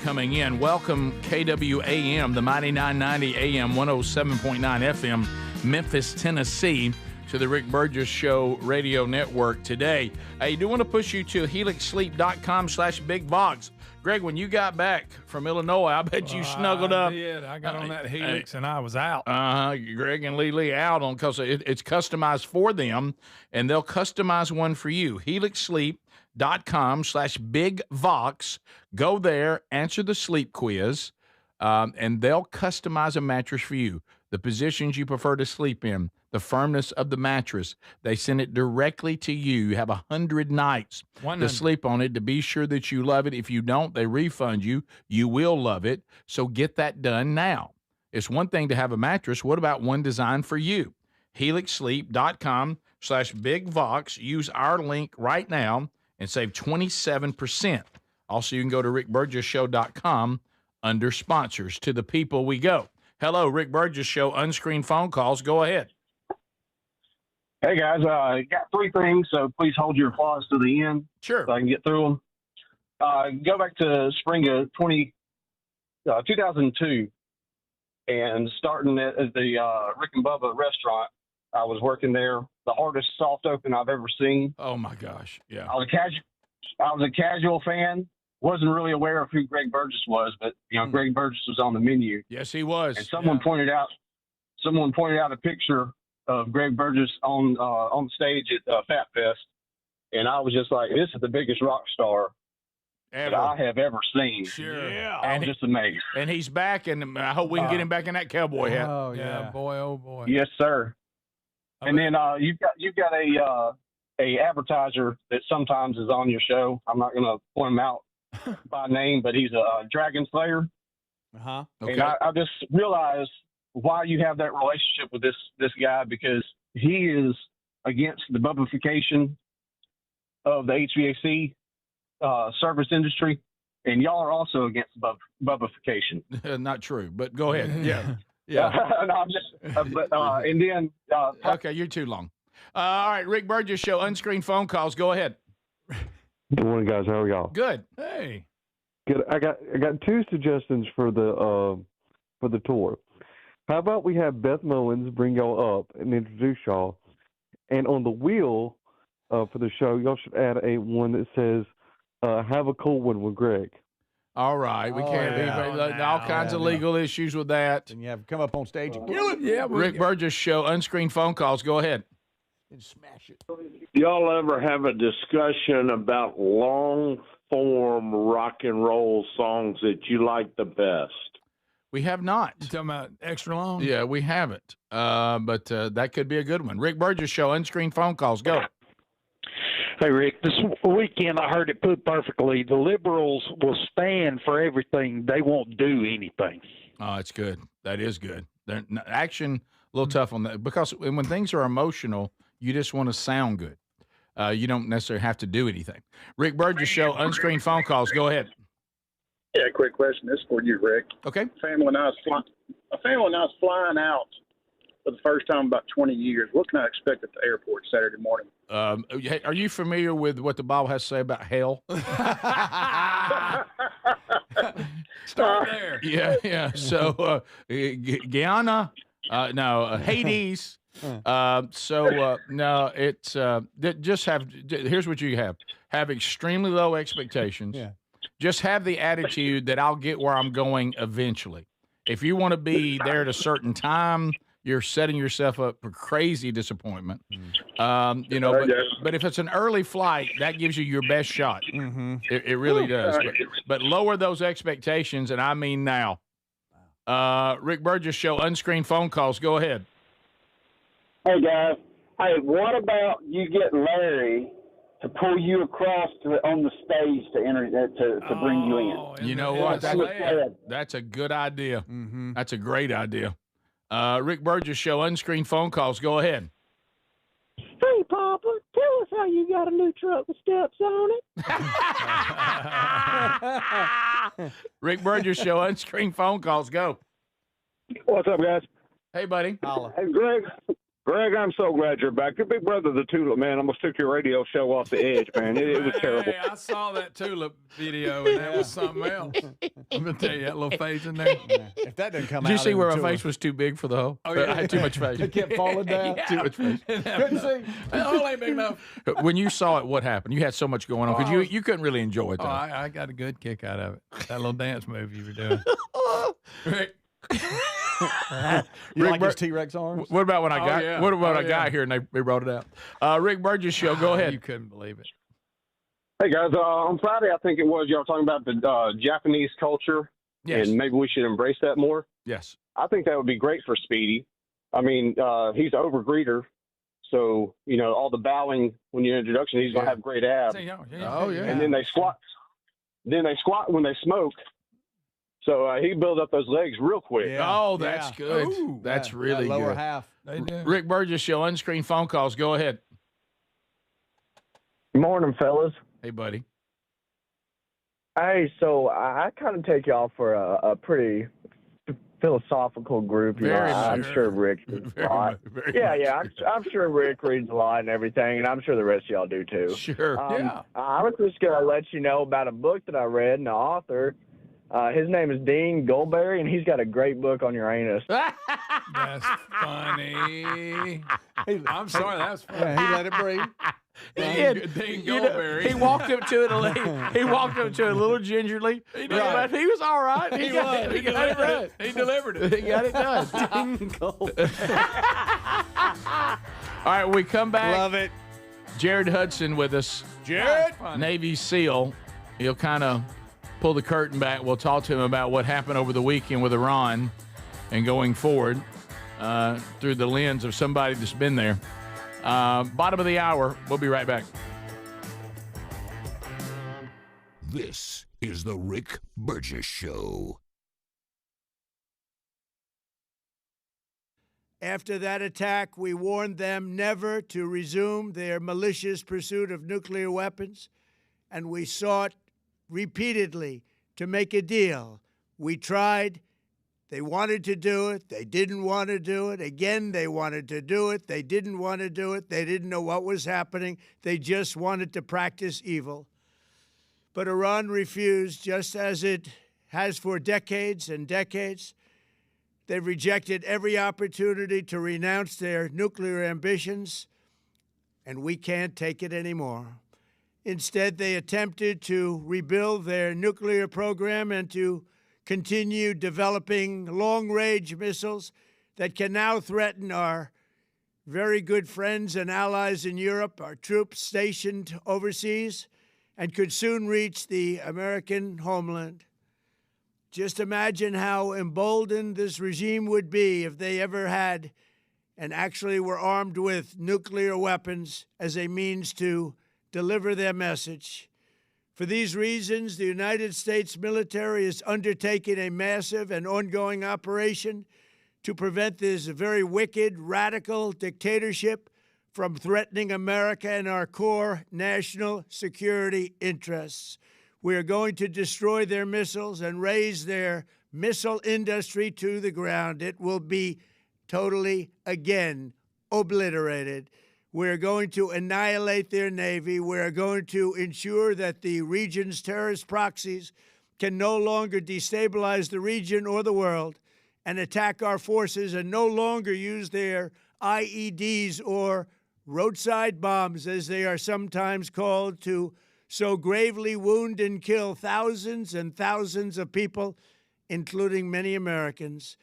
coming in. Welcome, KWAM, the mighty 990 AM, 107.9 FM, Memphis, Tennessee, to the Rick Burgess Show radio network today. I do want to push you to helixsleep.com/bigvox. Greg, when you got back from Illinois, I bet you snuggled up. I did. I got on that Helix and I was out. Greg and Lily out on because it's customized for them, and they'll customize one for you. helixsleep.com/bigvox. Go there, answer the sleep quiz, and they'll customize a mattress for you. The positions you prefer to sleep in, the firmness of the mattress. They send it directly to you. You have 100 nights to sleep on it to be sure that you love it. If you don't, they refund you. You will love it. So get that done now. It's one thing to have a mattress. What about one designed for you? helixsleep.com/bigvox. Use our link right now and save 27%. Also, you can go to rickburgesshow.com under sponsors. To the people we go. Hello, Rick Burgess Show, unscreened phone calls. Go ahead. Hey, guys. Got 3 things, so please hold your applause to the end. Sure. So I can get through them. Go back to spring of 2002, and starting at the Rick and Bubba restaurant. I was working there, the hardest soft open I've ever seen. Oh, my gosh. Yeah. I was a casual fan. Wasn't really aware of who Greg Burgess was, but Greg Burgess was on the menu. Yes, he was. And someone pointed out a picture of Greg Burgess on the stage at Fat Fest, and I was just like, "This is the biggest rock star that I have ever seen. Sure. Yeah. I'm just amazed. And he's back, and I hope we can get him back in that cowboy hat. Oh yeah, boy, oh boy. Yes, sir. And then you've got a advertiser that sometimes is on your show. I'm not going to point him out by name, but he's a dragon slayer. Uh-huh. Okay. And I just realized why you have that relationship with this guy, because he is against the bubbification of the HVAC service industry, and y'all are also against bubbification. Not true, but go ahead. Yeah. Yeah. No, I'm just, and then. Okay, you're too long. All right, Rick Burgess Show, unscreened phone calls. Go ahead. Good morning, guys. How are y'all? Good. Hey. Good. I got two suggestions for the tour. How about we have Beth Mullins bring y'all up and introduce y'all, and on the wheel for the show, y'all should add one that says "Have a cold one with Greg." All right, we can't be all kinds of legal issues with that. And you have to come up on stage and kill it. Yeah, Rick Burgess Show, unscreened phone calls. Go ahead. And smash it. Y'all ever have a discussion about long-form rock and roll songs that you like the best? We have not. You talking about extra long? Yeah, we haven't. But that could be a good one. Rick Burgess Show, unscreened phone calls. Go. Hey, Rick, this weekend I heard it put perfectly. The liberals will stand for everything. They won't do anything. Oh, it's good. That is good. Action, a little tough on that. Because when things are emotional, you just want to sound good. You don't necessarily have to do anything. Rick Burgess Show, unscreened phone calls. Go ahead. Yeah, quick question. This is for you, Rick. Okay. Family and I was flying out for the first time in about 20 years. What can I expect at the airport Saturday morning? Are you familiar with what the Bible has to say about hell? Start there. Yeah. So Guyana, Hades. No, it's just have. Here's what you have: have extremely low expectations. Yeah. Just have the attitude that I'll get where I'm going eventually. If you want to be there at a certain time, you're setting yourself up for crazy disappointment. But if it's an early flight, that gives you your best shot. Mm-hmm. It really does. But lower those expectations, and I mean now. Rick Burgess Show, unscreened phone calls. Go ahead. Hey, guys. Hey, what about you get Larry to pull you across on the stage to bring you in? You know what? That's a good idea. Mm-hmm. That's a great idea. Rick Burgess Show, unscreened phone calls. Go ahead. Hey, Papa, tell us how you got a new truck with steps on it. Rick Burgess Show, unscreened phone calls. Go. What's up, guys? Hey, buddy. Hey, Greg, I'm so glad you're back. Your big brother, the Tulip, man, almost took your radio show off the edge, man. It was terrible. I saw that Tulip video, and that was something else. I'm going to tell you, that little face in there. If that didn't come out. Did you see where my face was too big for the hole? Oh, yeah. I had too much face. It kept falling down. Too much face. Couldn't see. That hole ain't big enough. When you saw it, what happened? You had so much going on because you couldn't really enjoy it, though. I got a good kick out of it. That little dance move you were doing. Rick. You like his T-Rex arms? What about when I got? What about I got here and they brought it out? Rick Burgess Show, go ahead. You couldn't believe it. Hey guys, on Friday I think it was y'all talking about the Japanese culture, and maybe we should embrace that more. Yes, I think that would be great for Speedy. I mean, he's an over-greeter, so all the bowing when you introduction, he's gonna have great abs. And then they squat. Then they squat when they smoke. So he builds up those legs real quick. Yeah. Oh, that's good. Ooh, that's really that lower good. half. Rick Burgess Show, unscreened phone calls. Go ahead. Good morning, fellas. Hey, buddy. Hey, so I kind of take y'all for a pretty philosophical group. I'm sure Rick reads a lot. I'm sure Rick reads a lot and everything, and I'm sure the rest of y'all do too. Sure. I was just going to let you know about a book that I read, and the author, his name is Dean Goldberry, and he's got a great book on Uranus. That's funny. I'm sorry, that's funny. Yeah, he let it breathe. Dean Goldberry. He walked up to it. He walked up to it a little gingerly. But he was all right. He got it done. He delivered it. He got it done. Dean Goldberry. All right, we come back. Love it. Jared Hudson with us. Jared, Navy SEAL. he'll kind of pull the curtain back. We'll talk to him about what happened over the weekend with Iran and going forward through the lens of somebody that's been there. Bottom of the hour. We'll be right back. This is the Rick Burgess Show. After that attack, we warned them never to resume their malicious pursuit of nuclear weapons, and we sought repeatedly to make a deal. We tried. They wanted to do it. They didn't want to do it. Again, they wanted to do it. They didn't want to do it. They didn't know what was happening. They just wanted to practice evil. But Iran refused, just as it has for decades and decades. They've rejected every opportunity to renounce their nuclear ambitions, and we can't take it anymore. Instead, they attempted to rebuild their nuclear program and to continue developing long-range missiles that can now threaten our very good friends and allies in Europe, our troops stationed overseas, and could soon reach the American homeland. Just imagine how emboldened this regime would be if they ever had and actually were armed with nuclear weapons as a means to deliver their message. For these reasons, the United States military is undertaking a massive and ongoing operation to prevent this very wicked, radical dictatorship from threatening America and our core national security interests. We are going to destroy their missiles and raise their missile industry to the ground. It will be totally, again, obliterated. We're going to annihilate their Navy. We're going to ensure that the region's terrorist proxies can no longer destabilize the region or the world and attack our forces and no longer use their IEDs or roadside bombs, as they are sometimes called, to so gravely wound and kill thousands and thousands of people, including many Americans.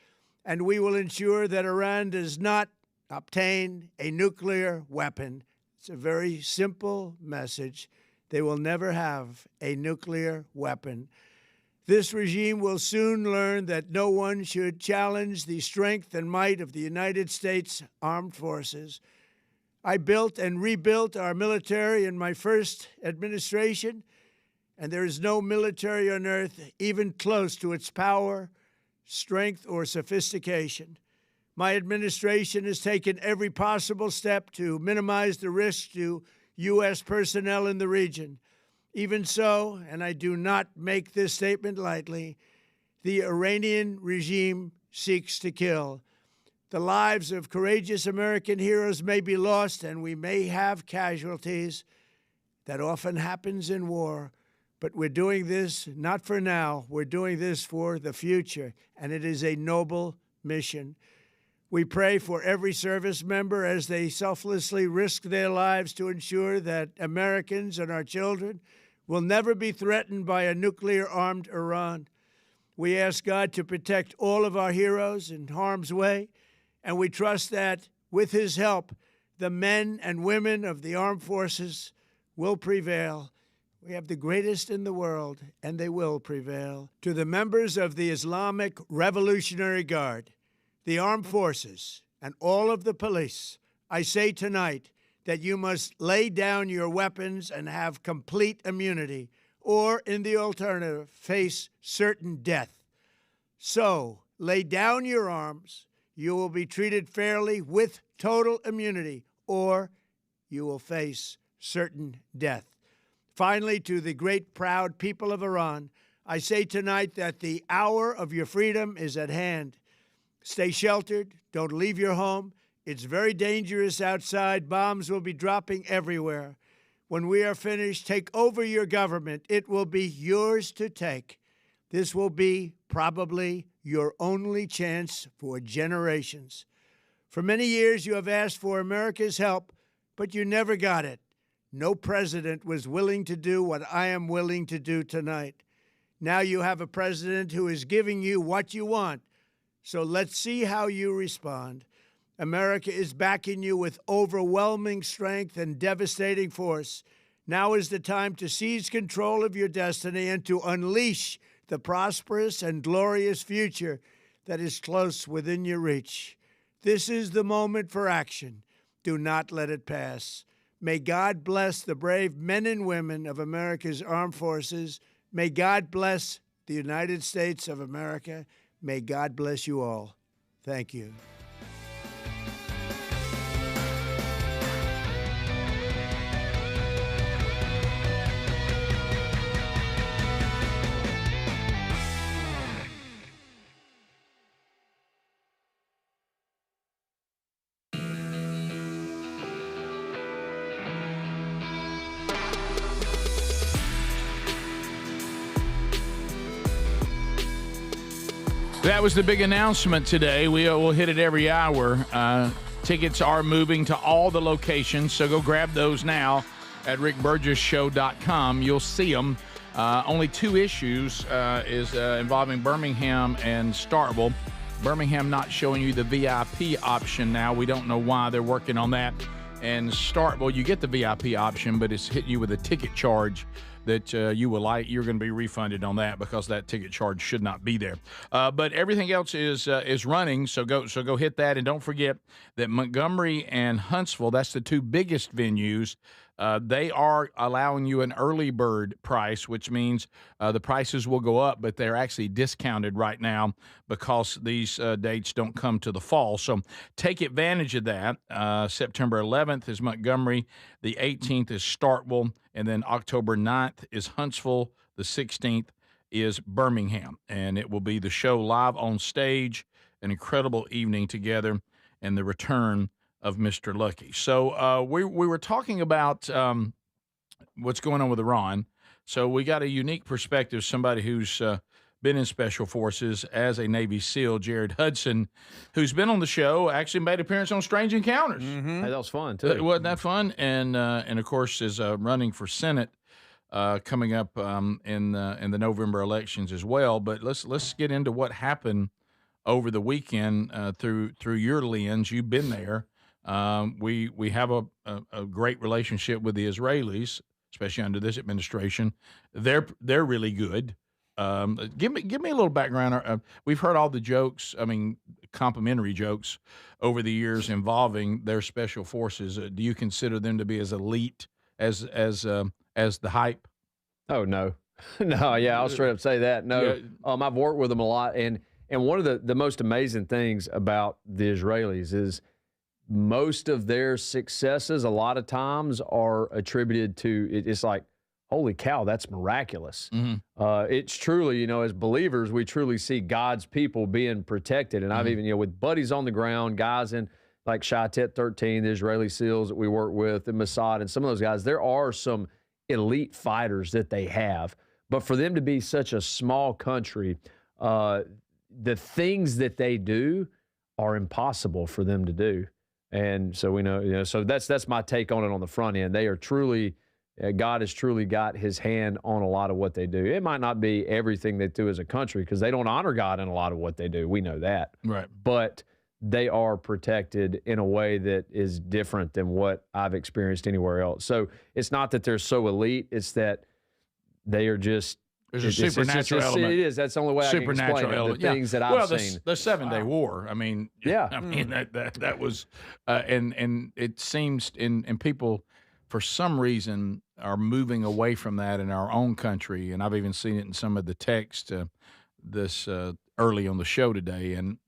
And we will ensure that Iran does not obtain a nuclear weapon. It's a very simple message. They will never have a nuclear weapon. This regime will soon learn that no one should challenge the strength and might of the United States Armed Forces. I built and rebuilt our military in my first administration, and there is no military on earth even close to its power, strength, or sophistication. My administration has taken every possible step to minimize the risk to U.S. personnel in the region. Even so, and I do not make this statement lightly, the Iranian regime seeks to kill. The lives of courageous American heroes may be lost, and we may have casualties. That often happens in war. But we're doing this not for now. We're doing this for the future, and it is a noble mission. We pray for every service member as they selflessly risk their lives to ensure that Americans and our children will never be threatened by a nuclear-armed Iran. We ask God to protect all of our heroes in harm's way, and we trust that, with his help, the men and women of the armed forces will prevail. We have the greatest in the world, and they will prevail. To the members of the Islamic Revolutionary Guard, the armed forces, and all of the police, I say tonight that you must lay down your weapons and have complete immunity, or, in the alternative, face certain death. So, lay down your arms. You will be treated fairly with total immunity, or you will face certain death. Finally, to the great, proud people of Iran, I say tonight that the hour of your freedom is at hand. Stay sheltered. Don't leave your home. It's very dangerous outside. Bombs will be dropping everywhere. When we are finished, take over your government. It will be yours to take. This will be probably your only chance for generations. For many years, you have asked for America's help, but you never got it. No president was willing to do what I am willing to do tonight. Now you have a president who is giving you what you want, so let's see how you respond. America is backing you with overwhelming strength and devastating force. Now is the time to seize control of your destiny and to unleash the prosperous and glorious future that is close within your reach. This is the moment for action. Do not let it pass. May God bless the brave men and women of America's armed forces. May God bless the United States of America. May God bless you all. Thank you. That was the big announcement today. We'll hit it every hour. Tickets are moving to all the locations, so go grab those now at rickburgessshow.com. You'll see them. Only 2 issues is involving Birmingham and Starkville. Birmingham not showing you the VIP option now. We don't know why. They're working on that. And Starkville, you get the VIP option, but it's hitting you with a ticket charge that you will like. You're going to be refunded on that because that ticket charge should not be there. But everything else is running, so go hit that. And don't forget that Montgomery and Huntsville, that's the 2 biggest venues. They are allowing you an early bird price, which means the prices will go up, but they're actually discounted right now because these dates don't come to the fall. So take advantage of that. September 11th is Montgomery. The 18th is Starkville. And then October 9th is Huntsville. The 16th is Birmingham. And it will be the show live on stage, an incredible evening together, and the return of Mr. Lucky. So we were talking about what's going on with Iran. So we got a unique perspective, somebody who's been in Special Forces as a Navy SEAL, Jared Hudson, who's been on the show, actually made an appearance on Strange Encounters. Mm-hmm. Hey, that was fun, too. Wasn't that fun? And of course, is running for Senate coming up in the November elections as well. But let's get into what happened over the weekend through your lens. You've been there. We have a great relationship with the Israelis, especially under this administration. They're really good. Give me a little background. We've heard all the jokes, complimentary jokes over the years involving their special forces. Do you consider them to be as elite as the hype? Oh, no. No, yeah, I'll straight up say that. No, Yeah. I've worked with them a lot. And one of the most amazing things about the Israelis is most of their successes a lot of times are attributed to, it's like, holy cow, that's miraculous. Mm-hmm. It's truly, as believers, we truly see God's people being protected. And I've even, with buddies on the ground, guys in like Shoutout 13, the Israeli SEALs that we work with, and Mossad, and some of those guys, there are some elite fighters that they have. But for them to be such a small country, the things that they do are impossible for them to do. And so we know, so that's my take on it on the front end. They are truly, God has truly got his hand on a lot of what they do. It might not be everything they do as a country because they don't honor God in a lot of what they do. We know that. Right. But they are protected in a way that is different than what I've experienced anywhere else. So it's not that they're so elite. It's that they are just, there's a supernatural element. It is. That's the only way I can explain it. The things that I've seen. The 7-Day War. That was, and it seems, and people, for some reason, are moving away from that in our own country. And I've even seen it in some of the text this early on the show today. And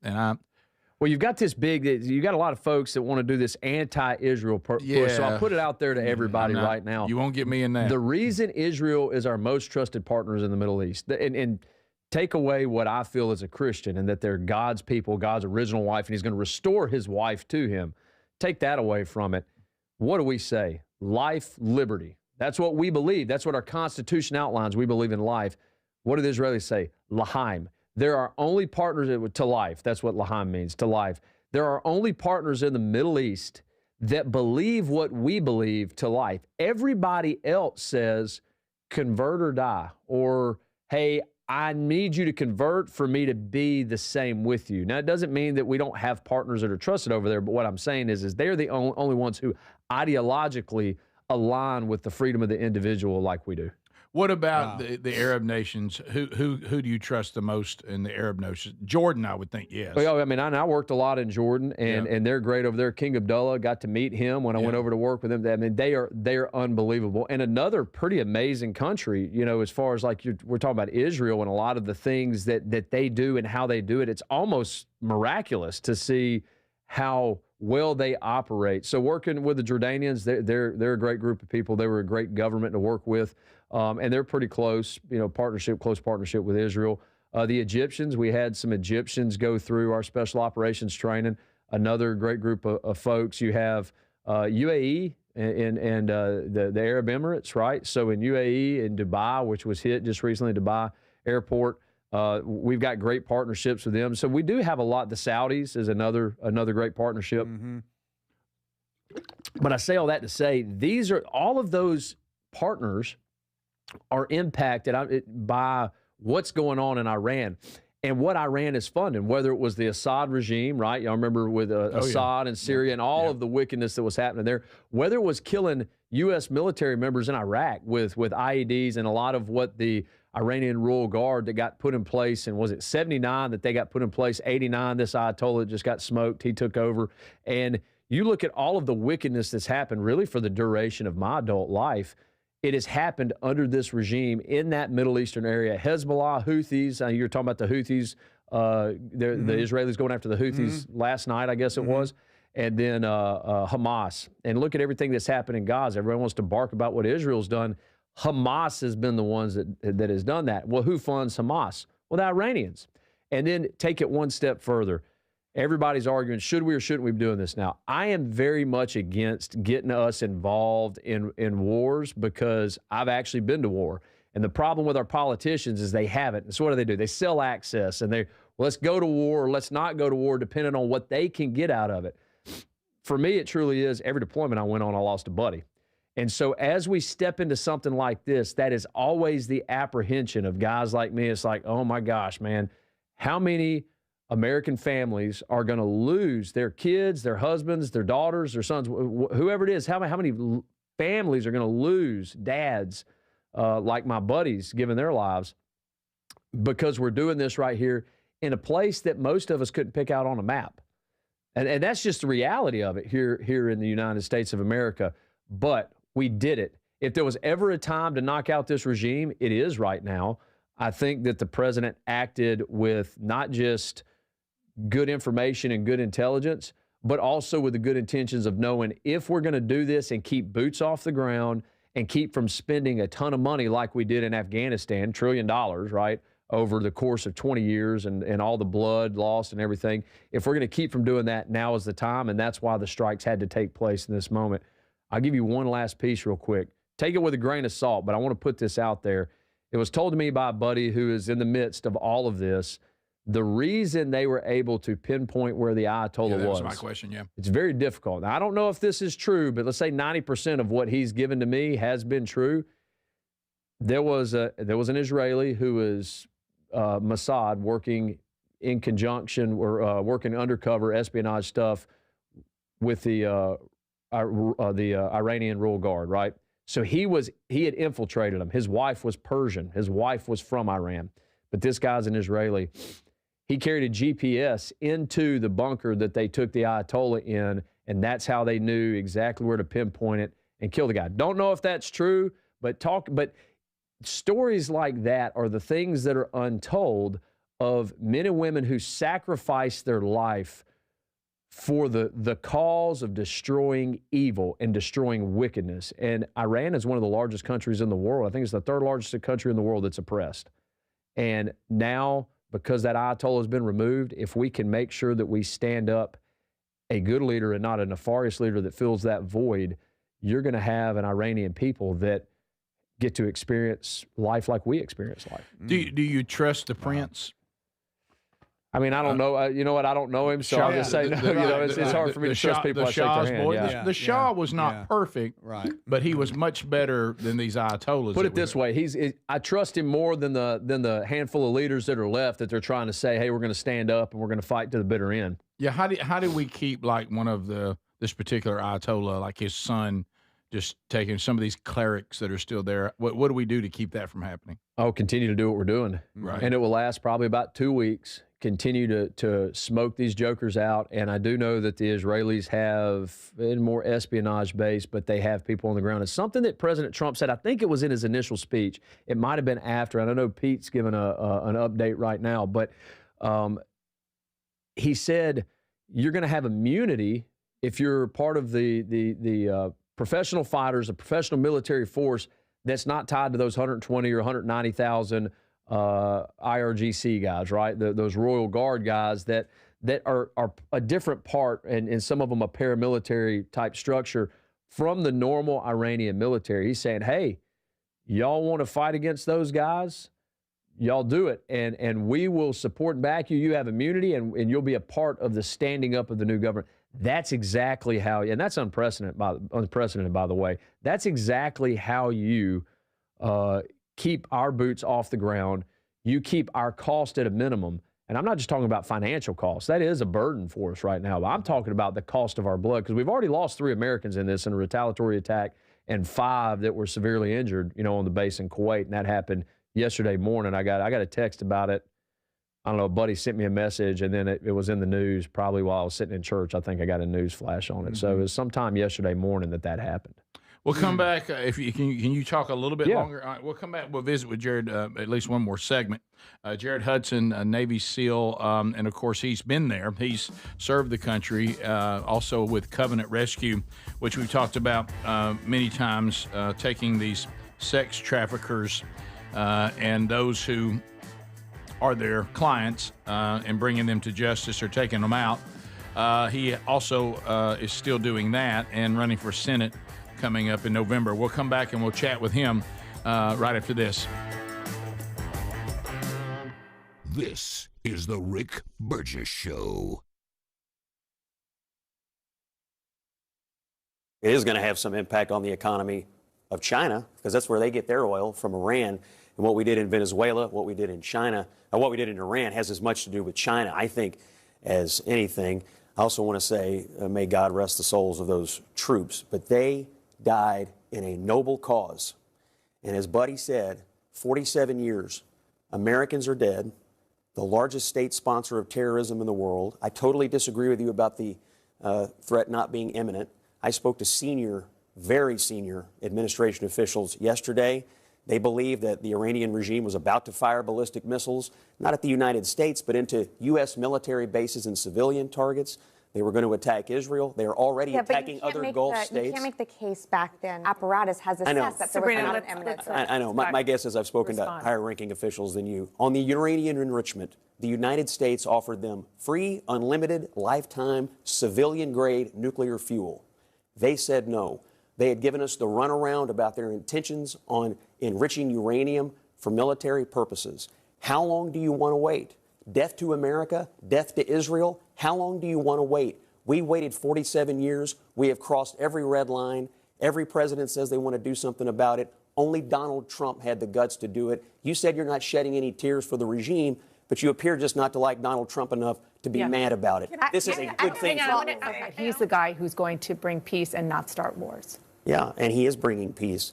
well, you've got this you got a lot of folks that want to do this anti-Israel push. So I'll put it out there to everybody right now. You won't get me in that. The reason Israel is our most trusted partners in the Middle East, and take away what I feel as a Christian and that they're God's people, God's original wife, and he's going to restore his wife to him. Take that away from it. What do we say? Life, liberty. That's what we believe. That's what our Constitution outlines. We believe in life. What do the Israelis say? L'chaim. There are only partners to life. That's what L'chaim means, to life. There are only partners in the Middle East that believe what we believe to life. Everybody else says, convert or die, or, hey, I need you to convert for me to be the same with you. Now, it doesn't mean that we don't have partners that are trusted over there, but what I'm saying is they're the only ones who ideologically align with the freedom of the individual like we do. What about the Arab nations? Who do you trust the most in the Arab nations? Jordan, I would think, yes. Well, I mean, I worked a lot in Jordan, and they're great over there. King Abdullah, got to meet him when I went over to work with him. I mean, they are unbelievable. And another pretty amazing country, you know, as far as like we're talking about Israel and a lot of the things that they do and how they do it. It's almost miraculous to see how well they operate. So working with the Jordanians, they're a great group of people. They were a great government to work with. And they're pretty close, you know, close partnership with Israel. The Egyptians, we had some Egyptians go through our special operations training. Another great group of folks. You have UAE and the Arab Emirates, right? So in UAE, in Dubai, which was hit just recently, Dubai Airport, we've got great partnerships with them. So we do have a lot. The Saudis is another great partnership. Mm-hmm. But I say all that to say, these are all of those partners are impacted by what's going on in Iran and what Iran is funding, whether it was the Assad regime, right? Y'all remember with Assad and Syria and all of the wickedness that was happening there, whether it was killing U.S. military members in Iraq with IEDs and a lot of what the Iranian Royal Guard that got put in place, and was it 79 that they got put in place, 89, this Ayatollah just got smoked, he took over. And you look at all of the wickedness that's happened really for the duration of my adult life. It has happened under this regime in that Middle Eastern area. Hezbollah, Houthis, you're talking about the Houthis, the Israelis going after the Houthis last night, I guess it was, and then Hamas. And look at everything that's happened in Gaza. Everyone wants to bark about what Israel's done. Hamas has been the ones that has done that. Well, who funds Hamas? Well, the Iranians. And then take it one step further. Everybody's arguing, should we or shouldn't we be doing this now? I am very much against getting us involved in wars because I've actually been to war. And the problem with our politicians is they haven't. And so what do? They sell access, and let's go to war or let's not go to war depending on what they can get out of it. For me, it truly is every deployment I went on, I lost a buddy. And so as we step into something like this, that is always the apprehension of guys like me. It's like, oh my gosh, man, how many American families are going to lose their kids, their husbands, their daughters, their sons, whoever it is, how many families are going to lose dads like my buddies giving their lives because we're doing this right here in a place that most of us couldn't pick out on a map. And that's just the reality of it here in the United States of America. But we did it. If there was ever a time to knock out this regime, it is right now. I think that the president acted with not just good information and good intelligence, but also with the good intentions of knowing if we're going to do this and keep boots off the ground and keep from spending a ton of money like we did in Afghanistan, $1 trillion, right, over the course of 20 years and all the blood lost and everything. If we're going to keep from doing that, now is the time, and that's why the strikes had to take place in this moment. I'll give you one last piece real quick. Take it with a grain of salt, but I want to put this out there. It was told to me by a buddy who is in the midst of all of this. The reason they were able to pinpoint where the Ayatollah that was my question, it's very difficult. Now, I don't know if this is true, but let's say 90% of what he's given to me has been true. There was an Israeli who was Mossad working in conjunction or working undercover espionage stuff with the Iranian Royal Guard, right? So he had infiltrated them. His wife was Persian. His wife was from Iran. But this guy's an Israeli. He carried a GPS into the bunker that they took the Ayatollah in, and that's how they knew exactly where to pinpoint it and kill the guy. Don't know if that's true, but stories like that are the things that are untold of men and women who sacrificed their life for the cause of destroying evil and destroying wickedness. And Iran is one of the largest countries in the world. I think it's the third largest country in the world that's oppressed. And now, because that Ayatollah has been removed, if we can make sure that we stand up a good leader and not a nefarious leader that fills that void, you're going to have an Iranian people that get to experience life like we experience life. Do you trust the prince? I mean, I don't know. You know what? I don't know him, so I'll just say no. It's hard for me to trust people. I shake their hand. The Shah was not perfect, right? But he was much better than these Ayatollahs. Put it this way: I trust him more than the handful of leaders that are left that they're trying to say, "Hey, we're going to stand up and we're going to fight to the bitter end." Yeah. How do we keep like one of this particular Ayatollah, like his son, just taking some of these clerics that are still there. What do we do to keep that from happening? Oh, continue to do what we're doing. Right. And it will last probably about 2 weeks. Continue to smoke these jokers out. And I do know that the Israelis have more espionage base, but they have people on the ground. It's something that President Trump said. I think it was in his initial speech. It might have been after. And I know Pete's given an update right now. But he said you're going to have immunity if you're part of the professional fighters, a professional military force that's not tied to those 120 or 190,000 IRGC guys, right? Those Royal Guard guys that are a different part, and some of them a paramilitary type structure from the normal Iranian military. He's saying, hey, y'all want to fight against those guys? Y'all do it, and we will support and back you. You have immunity, and you'll be a part of the standing up of the new government. That's exactly how, and that's unprecedented, by the way. That's exactly how you keep our boots off the ground. You keep our cost at a minimum. And I'm not just talking about financial costs. That is a burden for us right now. But I'm talking about the cost of our blood, because we've already lost 3 Americans in this in a retaliatory attack and 5 that were severely injured, on the base in Kuwait. And that happened yesterday morning. I got a text about it. I don't know, a buddy sent me a message, and then it was in the news probably while I was sitting in church. I think I got a news flash on it. So it was sometime yesterday morning that happened. We'll come back. If you can you talk a little bit longer? All right, we'll come back. We'll visit with Jared at least one more segment. Jared Hudson, a Navy SEAL, and of course he's been there. He's served the country, also with Covenant Rescue, which we've talked about many times, taking these sex traffickers and those who are their clients and bringing them to justice or taking them out. He also is still doing that and running for Senate coming up in November. We'll come back and we'll chat with him right after this. This is the Rick Burgess Show. It is going to have some impact on the economy of China, because that's where they get their oil, from Iran. And what we did in Venezuela, what we did in China, or what we did in Iran has as much to do with China, I think, as anything. I also want to say, may God rest the souls of those troops. But they died in a noble cause. And as Buddy said, 47 years, Americans are dead, the largest state sponsor of terrorism in the world. I totally disagree with you about the threat not being imminent. I spoke to very senior administration officials yesterday. They believe that the Iranian regime was about to fire ballistic missiles, not at the United States, but into U.S. military bases and civilian targets. They were going to attack Israel. They are already attacking other Gulf states. You can't make the case back then. Apparatus has assessed that there was not an imminent threat. I know. My guess is I've spoken to higher-ranking officials than you. On the uranium enrichment, the United States offered them free, unlimited, lifetime, civilian-grade nuclear fuel. They said no. They had given us the runaround about their intentions on enriching uranium for military purposes. How long do you want to wait? Death to America? Death to Israel? How long do you want to wait? We waited 47 years. We have crossed every red line. Every president says they want to do something about it. Only Donald Trump had the guts to do it. You said you're not shedding any tears for the regime, but you appear just not to like Donald Trump enough to be mad about it. This is a good thing. He's the guy who's going to bring peace and not start wars. Yeah, and he is bringing peace.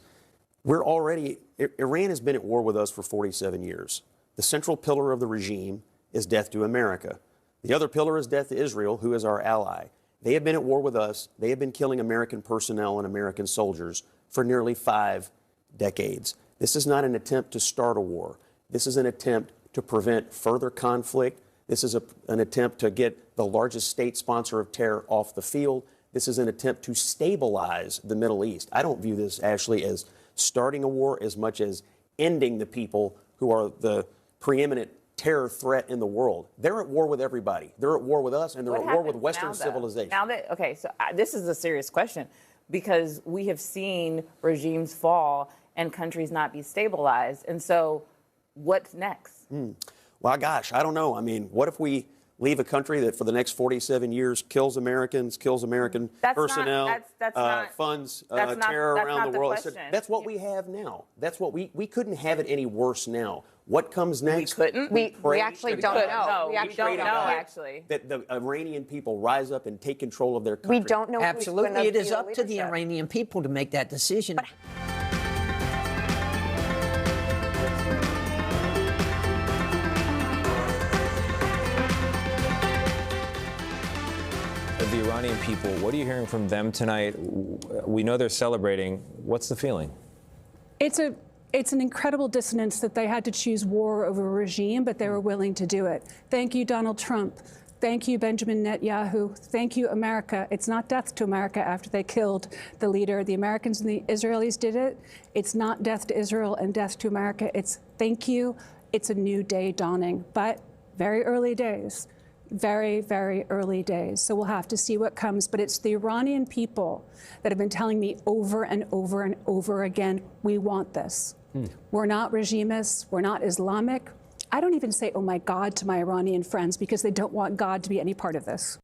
Iran has been at war with us for 47 years. The central pillar of the regime is death to America. The other pillar is death to Israel, who is our ally. They have been at war with us. They have been killing American personnel and American soldiers for nearly 5 decades. This is not an attempt to start a war. This is an attempt to prevent further conflict. This is an attempt to get the largest state sponsor of terror off the field. This is an attempt to stabilize the Middle East. I don't view this, Ashley, as starting a war as much as ending the people who are the preeminent terror threat in the world. They're at war with everybody. They're at war with us, and they're at war with Western civilization. This is a serious question, because we have seen regimes fall and countries not be stabilized. And so what's next? Well, gosh, I don't know. I mean, what if we leave a country that for the next 47 years kills Americans, kills American personnel, funds terror around the world? That's what we have now. That's what we couldn't have it any worse now. What comes next? We actually don't know. We actually don't know, actually. That the Iranian people rise up and take control of their country. We don't know. Absolutely, it is up to the Iranian people to make that decision. The Iranian people, what are you hearing from them tonight? We know they're celebrating. What's the feeling? It's an incredible dissonance that they had to choose war over a regime, but they were willing to do it. Thank you, Donald Trump. Thank you, Benjamin Netanyahu. Thank you, America. It's not death to America after they killed the leader. The Americans and the Israelis did it. It's not death to Israel and death to America. It's thank you. It's a new day dawning, but very early days. Very, very early days. So we'll have to see what comes. But it's the Iranian people that have been telling me over and over and over again, we want this. We're not regimists. We're not Islamic. I don't even say, oh my God, to my Iranian friends because they don't want God to be any part of this.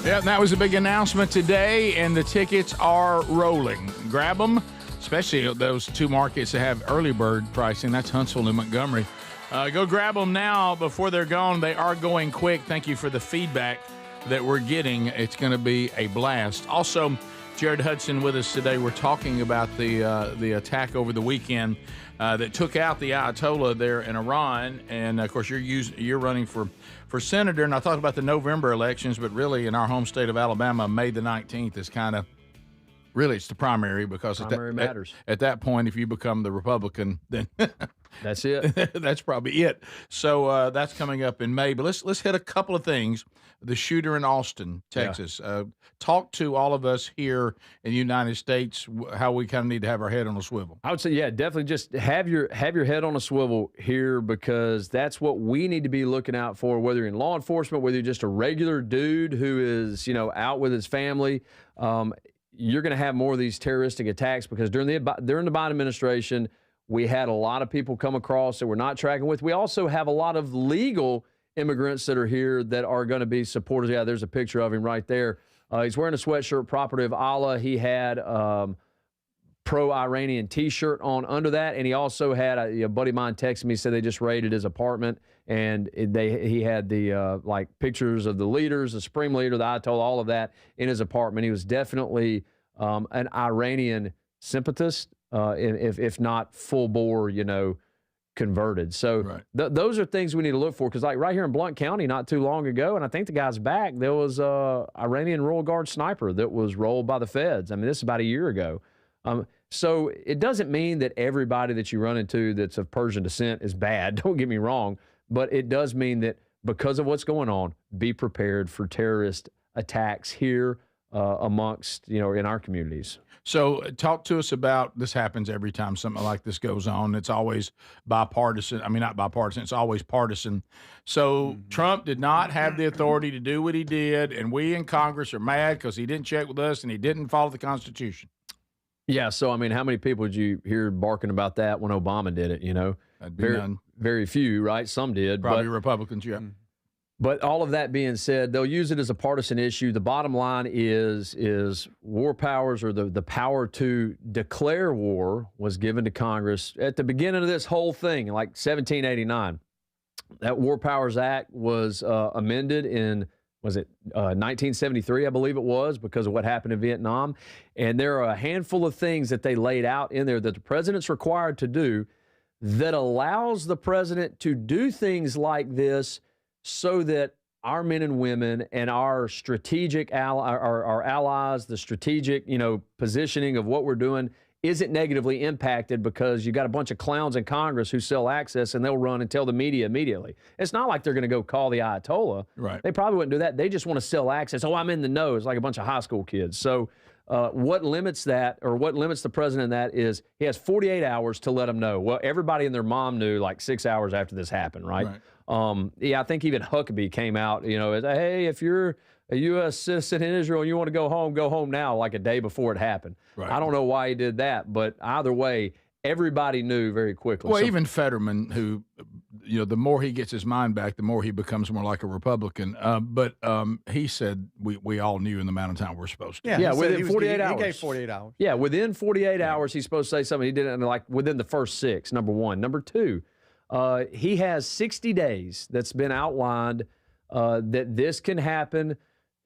Yeah, that was a big announcement today, and the tickets are rolling. Grab them, especially those two markets that have early bird pricing. That's Huntsville and Montgomery. Go grab them now before they're gone. They are going quick. Thank you for the feedback that we're getting. It's going to be a blast. Also, Jared Hudson with us today. We're talking about the attack over the weekend that took out the Ayatollah there in Iran. And, of course, you're running for senator. And I talked about the November elections, but really in our home state of Alabama, May the 19th is kind of really it's the primary because matters. At that point, if you become the Republican, then that's it. That's probably it. So that's coming up in May. But let's hit a couple of things. The shooter in Austin, Texas. Yeah. Talk to all of us here in the United States how we kind of need to have our head on a swivel. I would say, yeah, definitely just have your head on a swivel here because that's what we need to be looking out for, whether you're in law enforcement, whether you're just a regular dude who is, out with his family. You're going to have more of these terroristic attacks because during the Biden administration, we had a lot of people come across that we're not tracking with. We also have a lot of legal immigrants that are here that are going to be supporters. Yeah, there's a picture of him right there. He's wearing a sweatshirt, property of Allah. He had pro-Iranian T-shirt on under that, and he also had a buddy of mine texted me, said they just raided his apartment, and he had the pictures of the leaders, the Supreme Leader, the Ayatollah, all of that in his apartment. He was definitely an Iranian sympathist, if not full bore, converted. So right. Those are things we need to look for because right here in Blount County not too long ago, and I think the guy's back, there was a Iranian Royal Guard sniper that was rolled by the feds. I mean, this is about a year ago. So it doesn't mean that everybody that you run into that's of Persian descent is bad. Don't get me wrong. But it does mean that because of what's going on, be prepared for terrorist attacks here amongst, in our communities. So talk to us about, this happens every time something like this goes on. It's always bipartisan. I mean, not bipartisan. It's always partisan. So Trump did not have the authority to do what he did, and we in Congress are mad because he didn't check with us and he didn't follow the Constitution. Yeah, so, I mean, how many people did you hear barking about that when Obama did it, That'd be none. Very few, right? Some did. Probably Republicans, yeah. But all of that being said, they'll use it as a partisan issue. The bottom line is war powers, or the power to declare war, was given to Congress at the beginning of this whole thing, like 1789. That War Powers Act was amended in, 1973, I believe it was, because of what happened in Vietnam. And there are a handful of things that they laid out in there that the president's required to do that allows the president to do things like this, so that our men and women and our strategic our allies, the strategic, positioning of what we're doing isn't negatively impacted, because you got a bunch of clowns in Congress who sell access and they'll run and tell the media immediately. It's not like they're going to go call the Ayatollah. Right. They probably wouldn't do that. They just want to sell access. Oh, I'm in the know. It's like a bunch of high school kids. So what limits that, or what limits the president in that, is he has 48 hours to let them know. Well, everybody and their mom knew like 6 hours after this happened, right? I think even Huckabee came out, as, hey, if you're a U.S. citizen in Israel and you want to go home now, like a day before it happened. Right. I don't know why he did that, but either way, everybody knew very quickly. Well, even Fetterman, who, the more he gets his mind back, the more he becomes more like a Republican. But he said we all knew in the amount of time we're supposed to. Yeah, within 48 hours. He gave 48 hours. Yeah, within 48 hours, he's supposed to say something. He did it like within the first 6, number one. Number two, he has 60 days that's been outlined that this can happen.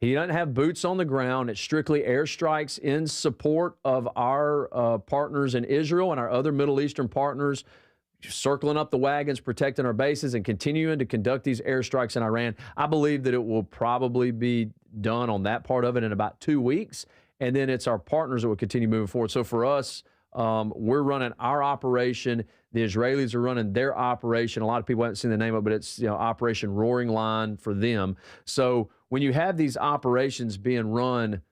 He doesn't have boots on the ground. It's strictly airstrikes in support of our partners in Israel and our other Middle Eastern partners, circling up the wagons, protecting our bases, and continuing to conduct these airstrikes in Iran. I believe that it will probably be done on that part of it in about 2 weeks, and then it's our partners that will continue moving forward. So for us, we're running our operation. The Israelis are running their operation. A lot of people haven't seen the name of it, but it's Operation Roaring Lion for them. So when you have these operations being run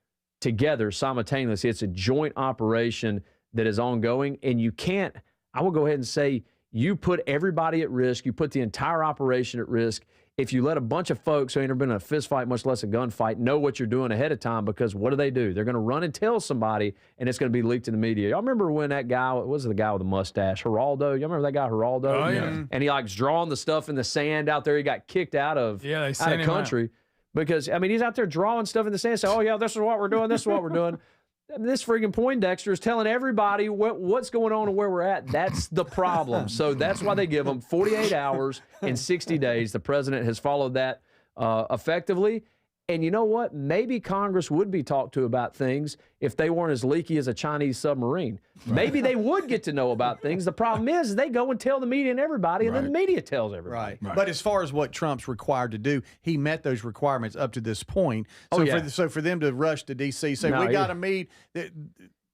together simultaneously, it's a joint operation that is ongoing, and you can't, I will go ahead and say, you put everybody at risk. You put the entire operation at risk if you let a bunch of folks who ain't never been in a fist fight, much less a gunfight, know what you're doing ahead of time, because what do? They're going to run and tell somebody, and it's going to be leaked in the media. Y'all remember when that guy, what was the guy with the mustache, Geraldo? Y'all remember that guy, Geraldo? Oh, yeah. And he likes drawing the stuff in the sand out there. He got kicked out of country. Because, I mean, he's out there drawing stuff in the sand, saying, oh, yeah, this is what we're doing, this is what we're doing. This freaking Poindexter is telling everybody what's going on and where we're at. That's the problem. So that's why they give them 48 hours and 60 days. The president has followed that effectively. And you know what? Maybe Congress would be talked to about things if they weren't as leaky as a Chinese submarine. Right. Maybe they would get to know about things. The problem is they go and tell the media and everybody, and then the media tells everybody. Right. But as far as what Trump's required to do, he met those requirements up to this point. So for them to rush to D.C., say, we got to meet.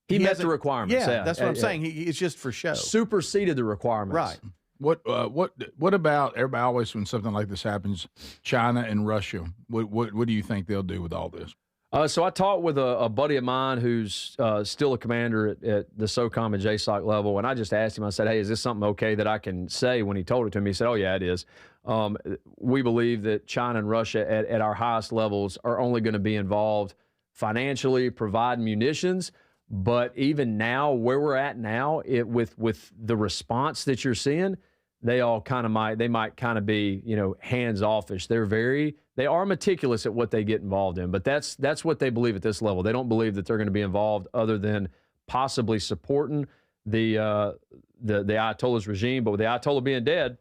He met the requirements. Yeah, that's what I'm saying. It's just for show. Superseded the requirements. Right. What about everybody always, when something like this happens, China and Russia? What do you think they'll do with all this? So I talked with a buddy of mine who's still a commander at the SOCOM and JSOC level, and I just asked him, I said, hey, is this something okay that I can say? When he told it to me, he said, oh, yeah, it is. We believe that China and Russia at our highest levels are only going to be involved financially, providing munitions. But even now, where we're at now, with the response that you're seeing, they might kind of be, hands-offish. They are meticulous at what they get involved in, but that's what they believe at this level. They don't believe that they're going to be involved other than possibly supporting the Ayatollah's regime. But with the Ayatollah being dead,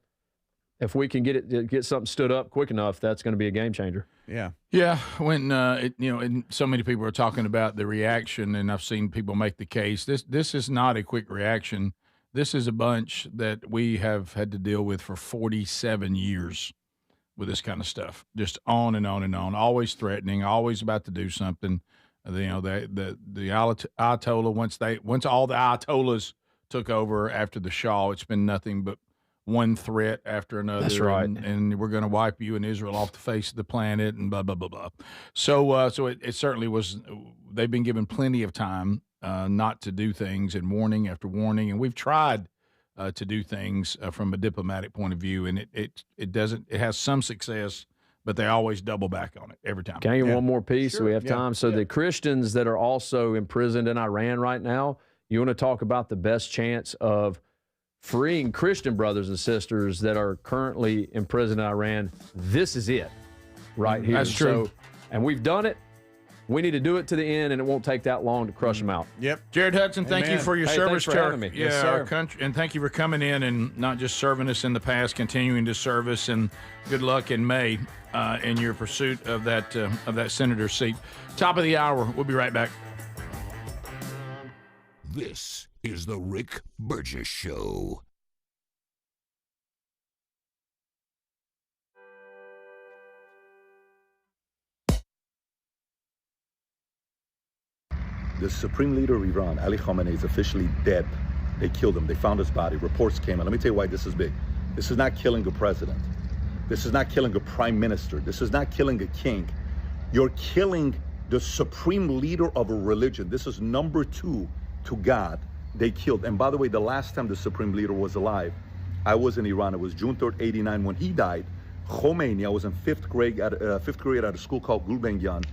if we can get something stood up quick enough, that's going to be a game changer. Yeah. Yeah. When, and so many people are talking about the reaction, and I've seen people make the case. This is not a quick reaction. This is a bunch that we have had to deal with for 47 years with this kind of stuff, just on and on and on, always threatening, always about to do something. The Ayatollah, once all the Ayatollahs took over after the Shah, it's been nothing but one threat after another. That's right. And we're going to wipe you and Israel off the face of the planet and blah, blah, blah, blah. So it certainly was. They've been given plenty of time not to do things, and warning after warning. And we've tried to do things from a diplomatic point of view, and it has some success, but they always double back on it every time. Can I get one more piece? Sure. So we have time. So the Christians that are also imprisoned in Iran right now, you want to talk about the best chance of freeing Christian brothers and sisters that are currently imprisoned in Iran. This is it right here. That's true. So, and we've done it. We need to do it to the end, and it won't take that long to crush them out. Yep. Jared Hudson, thank you for your service thanks for having me. Yeah, Yes, sir. our country, and thank you for coming in and not just serving us in the past, continuing to serve us, and good luck in May in your pursuit of that senator seat. Top of the hour. We'll be right back. This is the Rick Burgess Show. The supreme leader of Iran, Ali Khamenei, is officially dead. They killed him. They found his body. Reports came out. Let me tell you why this is big. This is not killing a president. This is not killing a prime minister. This is not killing a king. You're killing the supreme leader of a religion. This is number 2 to God. They killed. And by the way, the last time the supreme leader was alive, I was in Iran. It was June 3rd, 89. When he died, Khomeini, I was in fifth grade at a school called Gulbenkian,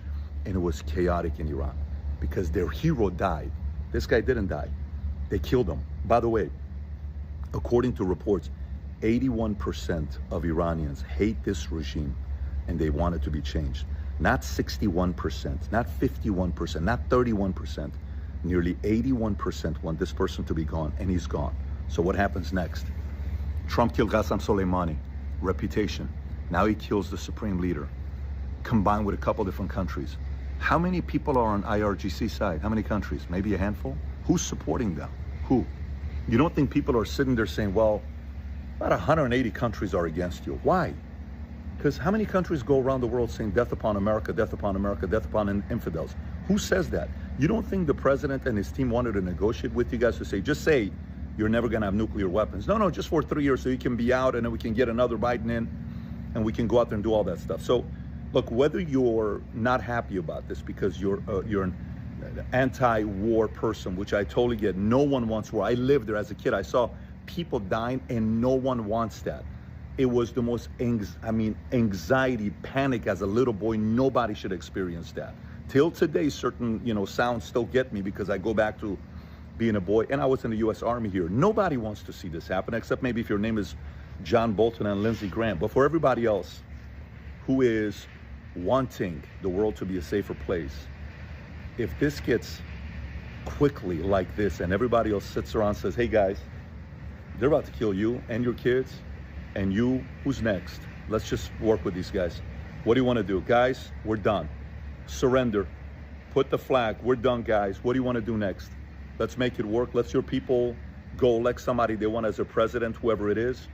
and it was chaotic in Iran because their hero died. This guy didn't die. They killed him. By the way, according to reports, 81% of Iranians hate this regime and they want it to be changed. Not 61%, not 51%, not 31%. Nearly 81% want this person to be gone, and he's gone. So what happens next? Trump killed Qasem Soleimani, reputation. Now he kills the supreme leader, combined with a couple different countries. How many people are on IRGC side? How many countries? Maybe a handful? Who's supporting them? Who? You don't think people are sitting there saying, well, about 180 countries are against you. Why? Because how many countries go around the world saying death upon America, death upon America, death upon infidels? Who says that? You don't think the president and his team wanted to negotiate with you guys to say, just say you're never going to have nuclear weapons? No, just for 3 years so you can be out and then we can get another Biden in and we can go out there and do all that stuff. So, look, whether you're not happy about this because you're an anti-war person, which I totally get. No one wants war. I lived there as a kid. I saw people dying and no one wants that. It was the most anxiety, panic as a little boy. Nobody should experience that. Till today, certain sounds still get me because I go back to being a boy, and I was in the U.S. Army here. Nobody wants to see this happen, except maybe if your name is John Bolton and Lindsey Graham. But for everybody else who is wanting the world to be a safer place, if this gets quickly like this and everybody else sits around and says, hey guys, they're about to kill you and your kids, and you, who's next? Let's just work with these guys. What do you want to do? Guys, we're done. Surrender. Put the flag. We're done, guys. What do you want to do next? Let's make it work. Let's your people go elect somebody they want as their president, whoever it is.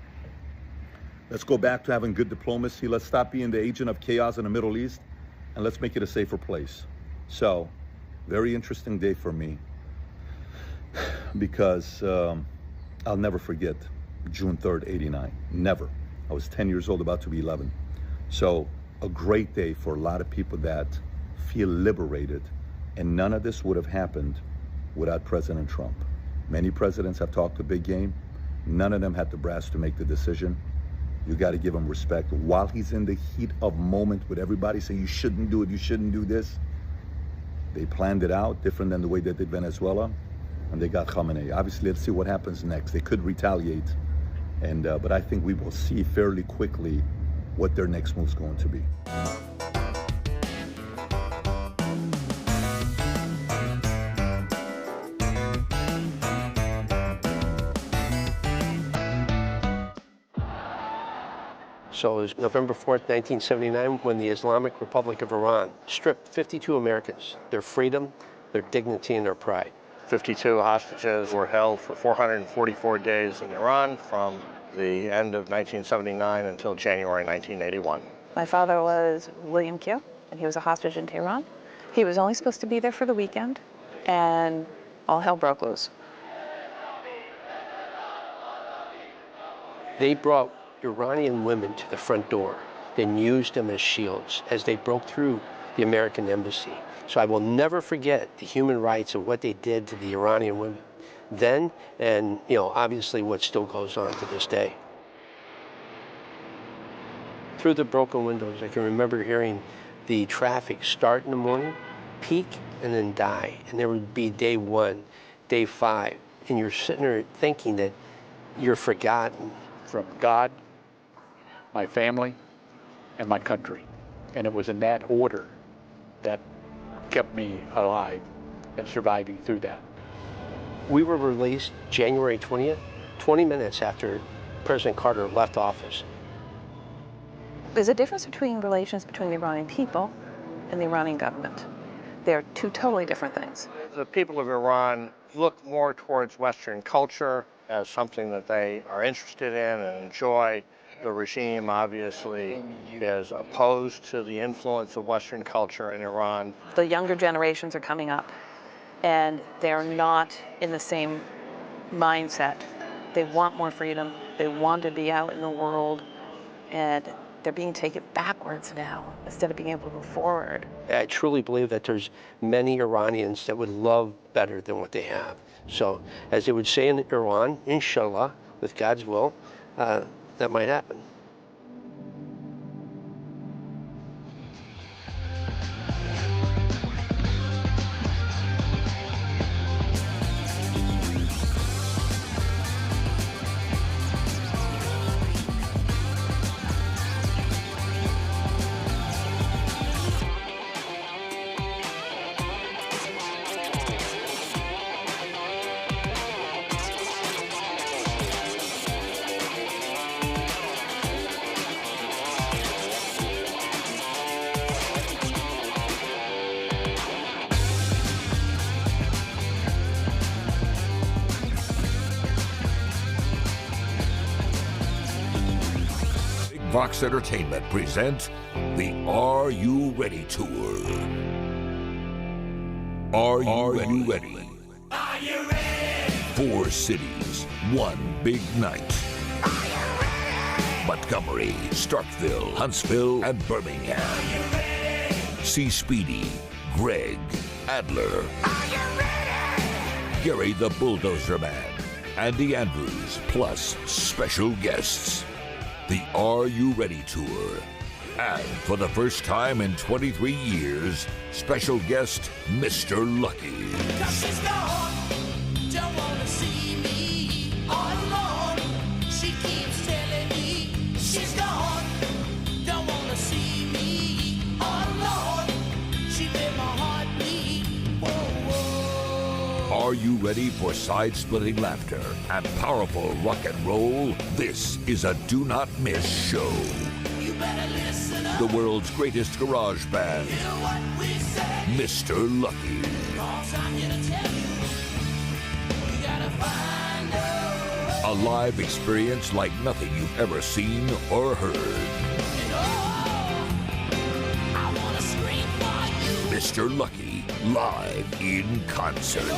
Let's go back to having good diplomacy. Let's stop being the agent of chaos in the Middle East, and let's make it a safer place. So, very interesting day for me because I'll never forget June 3rd, 89. Never. I was 10 years old, about to be 11. So, a great day for a lot of people that feel liberated, and none of this would have happened without President Trump. Many presidents have talked a big game. None of them had the brass to make the decision. You got to give him respect. While he's in the heat of moment with everybody saying you shouldn't do it, you shouldn't do this, they planned it out different than the way they did Venezuela, and they got Khamenei. Obviously, let's see what happens next. They could retaliate, but I think we will see fairly quickly what their next move is going to be. So it was November 4th, 1979, when the Islamic Republic of Iran stripped 52 Americans, their freedom, their dignity, and their pride. 52 hostages were held for 444 days in Iran from the end of 1979 until January 1981. My father was William Q, and he was a hostage in Tehran. He was only supposed to be there for the weekend, and all hell broke loose. They brought Iranian women to the front door, then used them as shields as they broke through the American embassy. So I will never forget the human rights of what they did to the Iranian women then, and obviously what still goes on to this day. Through the broken windows, I can remember hearing the traffic start in the morning, peak, and then die. And there would be day 1, day 5, and you're sitting there thinking that you're forgotten. From God, my family, and my country. And it was in that order that kept me alive and surviving through that. We were released January 20th, 20 minutes after President Carter left office. There's a difference between relations between the Iranian people and the Iranian government. They're two totally different things. The people of Iran look more towards Western culture as something that they are interested in and enjoy. The regime obviously is opposed to the influence of Western culture in Iran. The younger generations are coming up, and they're not in the same mindset. They want more freedom. They want to be out in the world, and they're being taken backwards now instead of being able to move forward. I truly believe that there's many Iranians that would love better than what they have. So, as they would say in Iran, inshallah, with God's will, that might happen. Vox Entertainment present the Are You Ready Tour. Are you ready? Are you ready? 4 cities, 1 big night. Are you ready? Montgomery, Starkville, Huntsville, and Birmingham. Are you ready? See Speedy, Greg, Adler. Are you ready? Gary the Bulldozer Man, Andy Andrews, plus special guests. The Are You Ready Tour. And for the first time in 23 years, special guest, Mr. Lucky. 'Cause she's gone, don't wanna see me all alone. She keeps telling me she's gone, don't wanna see me all alone. She made my heart bleed. Whoa, whoa. Are you ready for side-splitting laughter and powerful rock and roll? This is a do-not-miss show. You better listen up. The world's greatest garage band, Hear what we say. Mr. Lucky. 'Cause I'm here to tell you, you gotta find out. A live experience like nothing you've ever seen or heard. And oh, I wanna scream for you. Mr. Lucky, live in concert.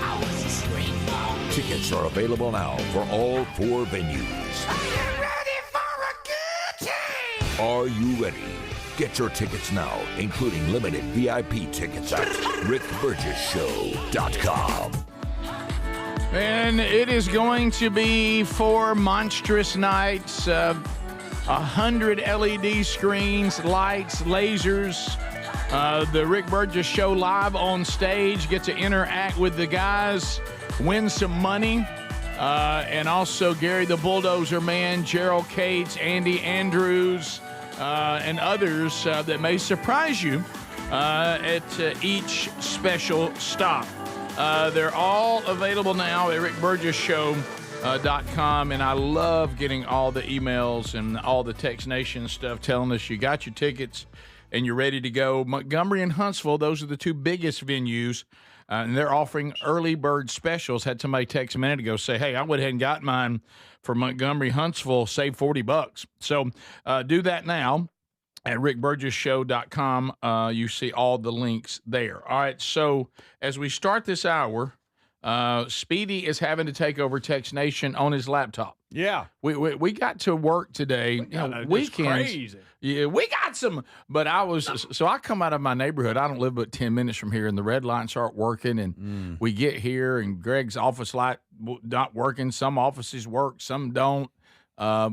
I was a scream for me. Tickets are available now for all 4 venues. Are you ready for a good time? Are you ready? Get your tickets now, including limited VIP tickets at rickburgessshow.com. And it is going to be 4 monstrous nights, 100 LED screens, lights, lasers. The Rick Burgess Show live on stage. Get to interact with the guys, win some money, and also Gary the Bulldozer Man, Gerald Cates, Andy Andrews, and others that may surprise you at each special stop. They're all available now at rickburgessshow.com, and I love getting all the emails and all the Text Nation stuff telling us you got your tickets and you're ready to go. Montgomery and Huntsville, those are the 2 biggest venues, and they're offering early bird specials. Had somebody text a minute ago say, hey, I went ahead and got mine for Montgomery, Huntsville, save $40. So do that now at rickburgessshow.com. You see all the links there. All right, so as we start this hour, Speedy is having to take over Tex Nation on his laptop. Yeah. We got to work today. Weekends. Crazy. Yeah, we got some. But I come out of my neighborhood. I don't live but 10 minutes from here, and the red lights start working. And we get here, and Greg's office light not working. Some offices work, some don't.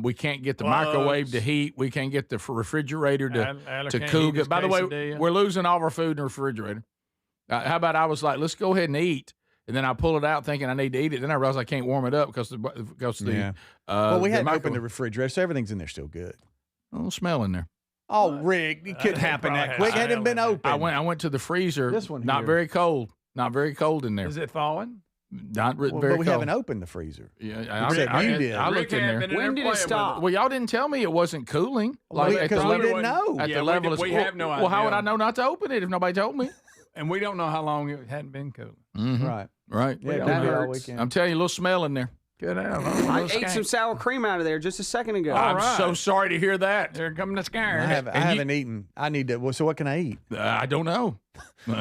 We can't get the microwave to heat. We can't get the refrigerator to cool it. By the way, we're losing all of our food in the refrigerator. How about I was like, let's go ahead and eat. And then I pull it out thinking I need to eat it. Then I realize I can't warm it up because well, we hadn't opened the refrigerator, so everything's in there still good. A little smell in there. Oh, Rick, it couldn't happen that quick. It hadn't been open. I went to the freezer. This one not here. very cold. Not very cold in there. Is it thawing? Not very but cold. we haven't opened the freezer. Yeah, you did. I looked in there. When did it stop? Well, y'all didn't tell me it wasn't cooling. Because we didn't know. At the level we have no idea. Well, how would I know not to open it if nobody told me? And we don't know how long it hadn't been cooling. Mm-hmm. Right. Yeah, that hurts. I'm telling you, a little smell in there. Get out. I ate some sour cream out of there just a second ago. I'm so sorry to hear that. They're coming to scare. I haven't eaten. I need to. Well, so what can I eat? I don't know. We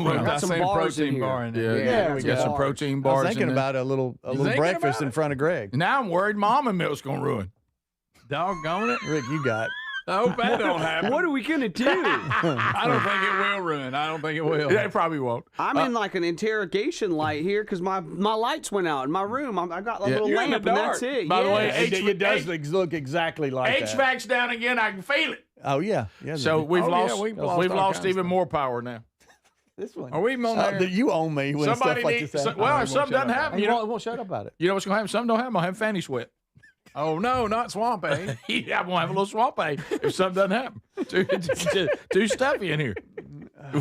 got some protein bar in there. Yeah, we got some protein bars. I was thinking about a little breakfast in front of Greg. Now I'm worried Mama milk's gonna ruin. Doggone it, Rick, you got. I hope that don't happen. What are we gonna do? I don't think it will ruin. I don't think it will. Yeah, it probably won't. I'm in like an interrogation light here because my lights went out in my room. I got a little You're in the lamp and that's dark. it. By the way, It does look exactly like that. HVAC's down again. I can feel it. Oh yeah. So we've lost. we've We've all lost kinds even more power now. This one. Are we on there? You own me when Somebody stuff like needs. this happens. Well, if something doesn't happen, You won't shut up about it. You know what's gonna happen? Something don't happen. I'll have fanny sweat. Oh no, not swamp A. Yeah, I'm gonna have a little swamp A if something doesn't happen. Too stuffy in here.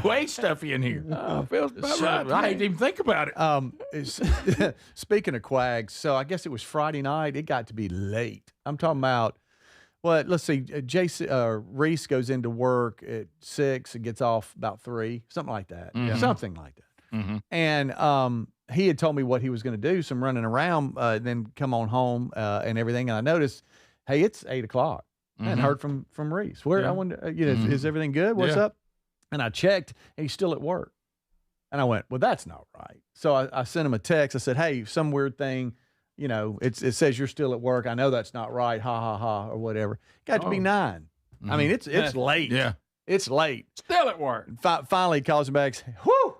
Way stuffy in here. Oh, feels about right. I hate to even think about it. Speaking of quags, so I guess it was Friday night. It got to be late. I'm talking about. Well, let's see. Reese goes into work at 6 and gets off about 3, something like that. Mm-hmm. Something like that. Mm-hmm. And he had told me what he was going to do, some running around, then come on home and everything. And I noticed, hey, it's 8 o'clock. I hadn't heard from Reese. Where I wonder, is everything good? What's up? And I checked, and he's still at work. And I went, well, that's not right. So I sent him a text. I said, hey, some weird thing. It says you're still at work. I know that's not right. Ha, ha, ha, or whatever. Got to be 9. I mean, it's late. Yeah. It's late. Still at work. Finally, he calls him back. Whew.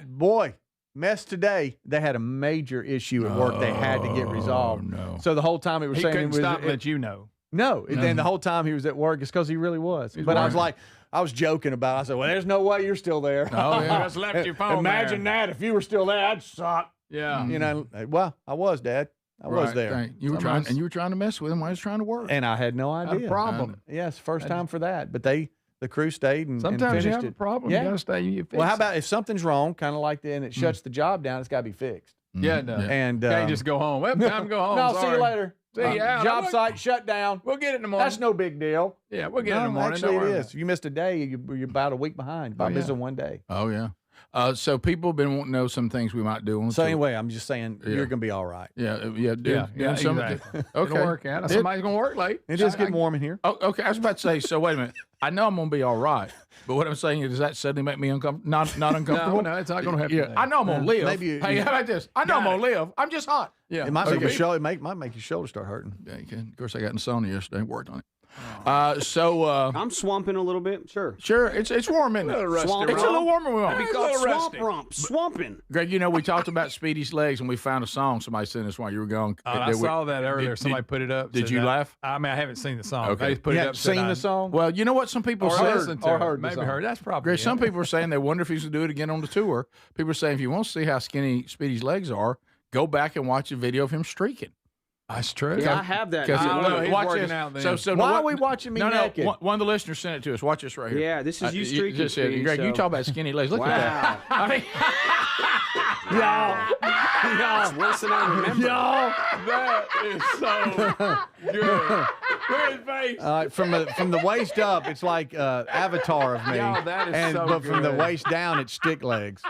Boy, mess today. They had a major issue at work they had to get resolved. No. So the whole time he was saying couldn't stop and let you know. No. And then the whole time he was at work, it's because he really was. But I was like, I was joking about it. I said, well, there's no way you're still there. Oh, yeah. Just left your phone Imagine that. If you were still there, I'd suck. Yeah. Well, I was, Dad. I was there. Right. You were trying to mess with him while he was trying to work. And I had no idea. A problem. Yes, first time for that. But the crew stayed and Sometimes finished you have it. a problem. Yeah. You gotta stay. You fix Well, how it. about if something's wrong, kind of like that, and it shuts the job down, it's got to be fixed. Yeah, it does. And Can't just go home. Well, time to go home. No, Sorry. see you later. See you out. Job site shut down. We'll get it in the morning. That's no big deal. Yeah, we'll get it in the morning. Actually, Don't worry it about is. If you missed a day, you're about a week behind. By missing one day. Oh, yeah. So people have been wanting to know some things we might do on So anyway, I'm just saying you're going to be all right. Yeah, exactly. Okay. It'll work out. Somebody's going to work late. It is getting warm in here. Oh, okay. I was about to say, so wait a minute. I know I'm going to be all right. But what I'm saying is, does that suddenly make me not uncomfortable? No, it's not going to happen. Yeah, I know I'm going to live. Maybe hey, how about this? I know I'm going to live. I'm just hot. Yeah. It might make your shoulder. It might make your shoulder start hurting. Yeah, you can. Of course, I got in the sauna yesterday. Worked on it. I'm swamping a little bit. Sure. It's warm, isn't it? It's a little warmer. It'd be called swamp rump. Swamping. Greg, we talked about Speedy's legs, and we found a song somebody sent us while you were gone. I saw that earlier. Somebody put it up. Did you laugh? I mean, I haven't seen the song. Okay. They put You it haven't up. seen the song? Well, you know what some people Or say? listened to it. Maybe heard. That's probably Greg, some people are saying they wonder if he's going to do it again on the tour. People are saying if you want to see how skinny Speedy's legs are, go back and watch a video of him streaking. That's true. Yeah, I have that. Watch this. So why are we watching me naked? One of the listeners sent it to us. Watch this right here. Yeah, this is you streaking. Greg, you talk about skinny legs. Look at that. I mean, Y'all, it's worse than I remember. Y'all, that is so good. Look at his face. from the waist up, it's like Avatar of me. Y'all, that is so but from the good. waist down, it's stick legs.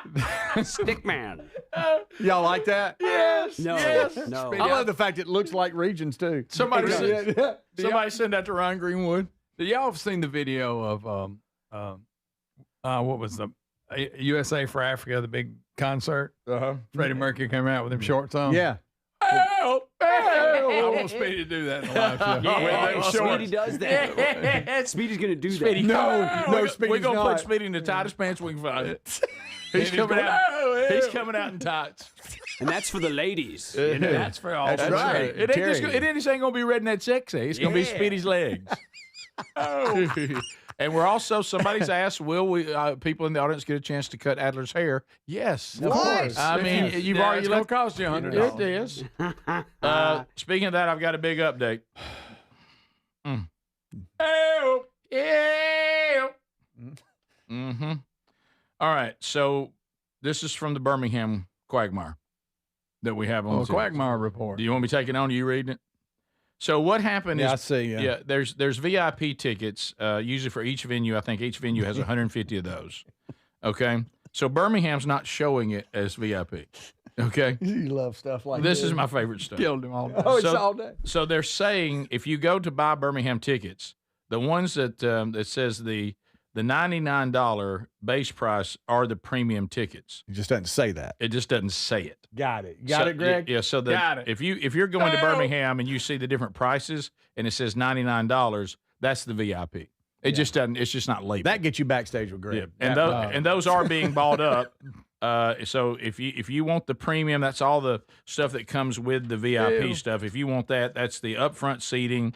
Stick man. Y'all like that? yes. No, Yes. no. I love the fact it looks like regions too. Somebody Yeah. send that to Ryan Greenwood. Do y'all have seen the video of what was the USA for Africa, the big concert. Freddie Mercury came out with them shorts on. Yeah. Help! Help! I want Speedy to do that in the live show. Yeah, With them Speedy shorts. does that. Speedy's going to do Speedy, that. No, we're Speedy's gonna not. put Speedy in the tightest pants we can find. He's coming out. He's coming out in tights. And that's for the ladies. You know, that's for all. That's right. It ain't just. It ain't gonna be red and that sexy. It's gonna be Speedy's legs. And we're also, somebody's asked, will we people in the audience get a chance to cut Adler's hair? Yes, of course. I mean, you've already it's gonna cost you $100. It is. Speaking of that, I've got a big update. Help! Help! Mm-hmm. All right, so this is from the Birmingham Quagmire that we have on the Quagmire report. Do you want me taking on? Are you reading it? So what happened is, I see. Yeah. there's VIP tickets, usually for each venue. I think each venue has 150 of those. Okay, so Birmingham's not showing it as VIP. Okay, You love stuff like this is my favorite stuff. Killed him all day. Oh, it's all day. So they're saying if you go to buy Birmingham tickets, the ones that that says the $99 base price are the premium tickets. It just doesn't say that. It just doesn't say it. Got it. Got it, Greg? Yeah. So Got it. if you're going to Birmingham and you see the different prices and it says $99, that's the VIP. It just doesn't. It's just not labeled. That gets you backstage with Greg. Yeah. And those are being bought up. So if you want the premium, that's all the stuff that comes with the VIP stuff. If you want that, that's the upfront seating.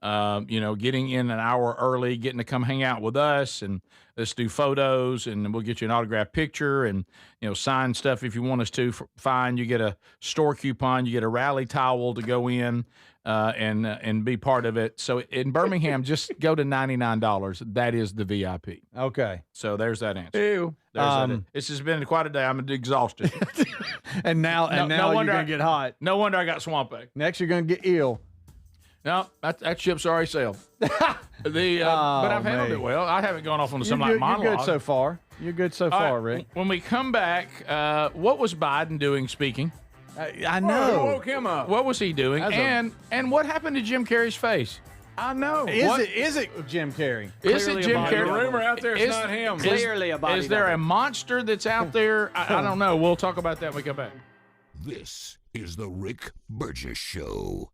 Getting in an hour early, getting to come hang out with us, and let's do photos, and we'll get you an autographed picture, and sign stuff if you want us to. Fine, you get a store coupon, you get a rally towel to go in, and be part of it. So in Birmingham, just go to $99. That is the VIP. Okay. So there's that answer. Ew. This has been quite a day. I'm exhausted. and now you're going to get hot. No wonder I got swamp ache. Next, you're going to get ill. No, that ship's already sailed. But I've handled it well. I haven't gone off on some monologue. You're good so far. You're good so far, Rick. When we come back, what was Biden doing speaking? I know. Who woke him up? What was he doing? And what happened to Jim Carrey's face? I know. Is it Jim Carrey? Is it Jim Carrey? The rumor out there is not him. Clearly a body Is there double. a monster that's out there? I don't know. We'll talk about that when we come back. This is the Rick Burgess Show.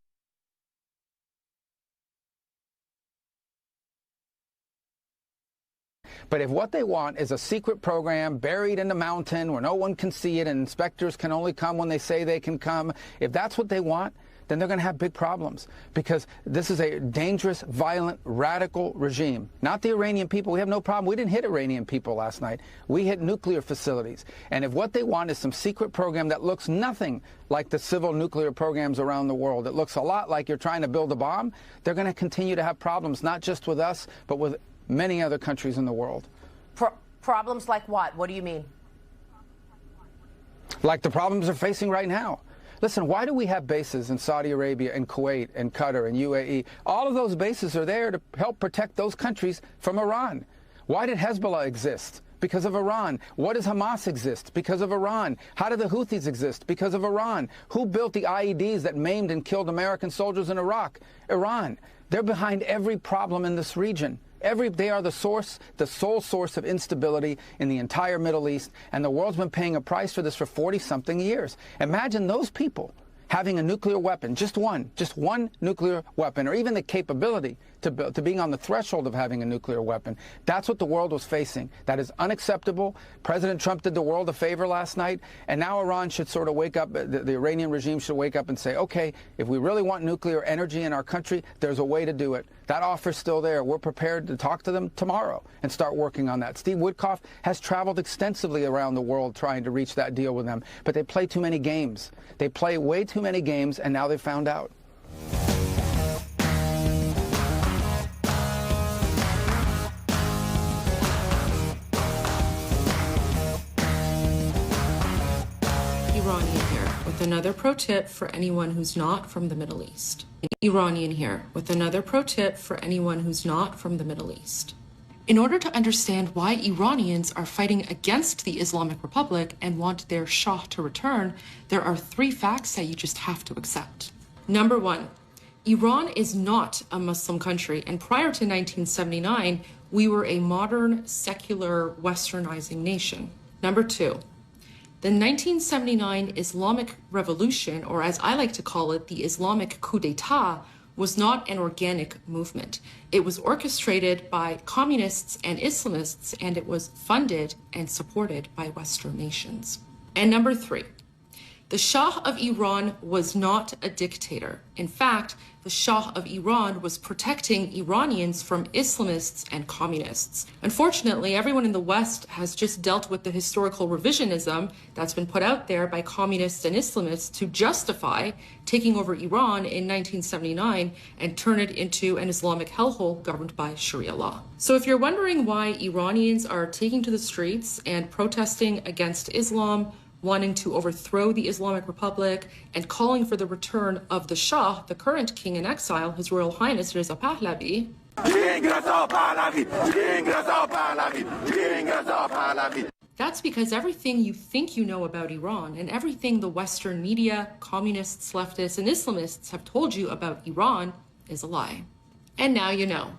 But if what they want is a secret program buried in the mountain where no one can see it and inspectors can only come when they say they can come, if that's what they want, then they're going to have big problems, because this is a dangerous, violent, radical regime. Not the Iranian people. We have no problem. We didn't hit Iranian people last night. We hit nuclear facilities. And if what they want is some secret program that looks nothing like the civil nuclear programs around the world, it looks a lot like you're trying to build a bomb, they're going to continue to have problems, not just with us, but with many other countries in the world. Problems like what? What do you mean? Like the problems they're facing right now. Listen, why do we have bases in Saudi Arabia and Kuwait and Qatar and UAE? All of those bases are there to help protect those countries from Iran. Why did Hezbollah exist? Because of Iran. What does Hamas exist? Because of Iran. How do the Houthis exist? Because of Iran. Who built the IEDs that maimed and killed American soldiers in Iraq? Iran. They're behind every problem in this region. They are the sole source of instability in the entire Middle East, and the world's been paying a price for this for 40-something years. Imagine those people having a nuclear weapon, just one nuclear weapon, or even the capability to being on the threshold of having a nuclear weapon. That's what the world was facing. That is unacceptable. President Trump did the world a favor last night, and now Iran should sort of wake up, the Iranian regime should wake up and say, okay, if we really want nuclear energy in our country, there's a way to do it. That offer's still there. We're prepared to talk to them tomorrow and start working on that. Steve Witkoff has traveled extensively around the world trying to reach that deal with them, but they play too many games. They play way too many games, and now they found out. Iranian here with another pro tip for anyone who's not from the Middle East. Iranian here with another pro tip for anyone who's not from the Middle East. In order to understand why Iranians are fighting against the Islamic Republic and want their Shah to return, there are 3 facts that you just have to accept. Number 1, Iran is not a Muslim country, and prior to 1979, we were a modern, secular, westernizing nation. Number 2, the 1979 Islamic Revolution, or as I like to call it, the Islamic coup d'etat, was not an organic movement. It was orchestrated by communists and Islamists, and it was funded and supported by Western nations. And number 3, the Shah of Iran was not a dictator. In fact, the Shah of Iran was protecting Iranians from Islamists and communists. Unfortunately, everyone in the West has just dealt with the historical revisionism that's been put out there by communists and Islamists to justify taking over Iran in 1979 and turn it into an Islamic hellhole governed by Sharia law. So if you're wondering why Iranians are taking to the streets and protesting against Islam, wanting to overthrow the Islamic Republic, and calling for the return of the Shah, the current king in exile, His Royal Highness Reza Pahlavi. That's because everything you think you know about Iran and everything the Western media, communists, leftists, and Islamists have told you about Iran is a lie. And now you know.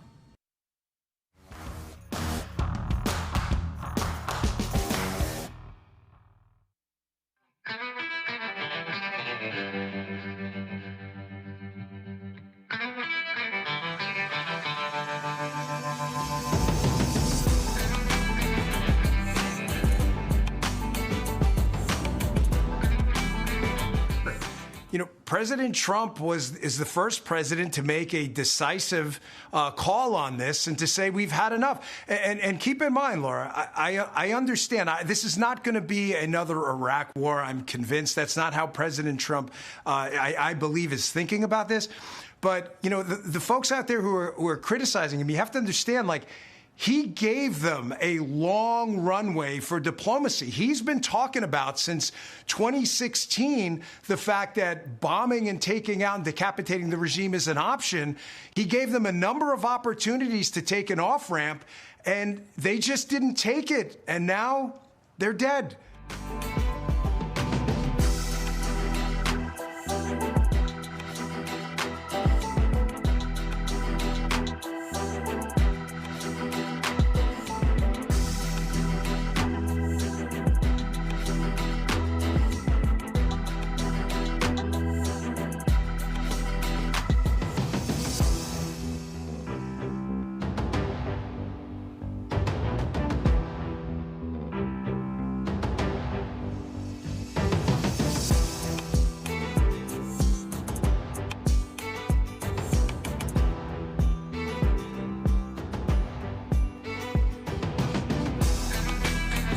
You know, President Trump is the first president to make a decisive call on this and to say we've had enough. And keep in mind, Laura, I understand. This is not going to be another Iraq war. I'm convinced that's not how President Trump, I believe, is thinking about this. But, you know, the folks out there who are criticizing him, you have to understand, like, he gave them a long runway for diplomacy. He's been talking about since 2016 the fact that bombing and taking out and decapitating the regime is an option. He gave them a number of opportunities to take an off-ramp, and they just didn't take it. And now they're dead.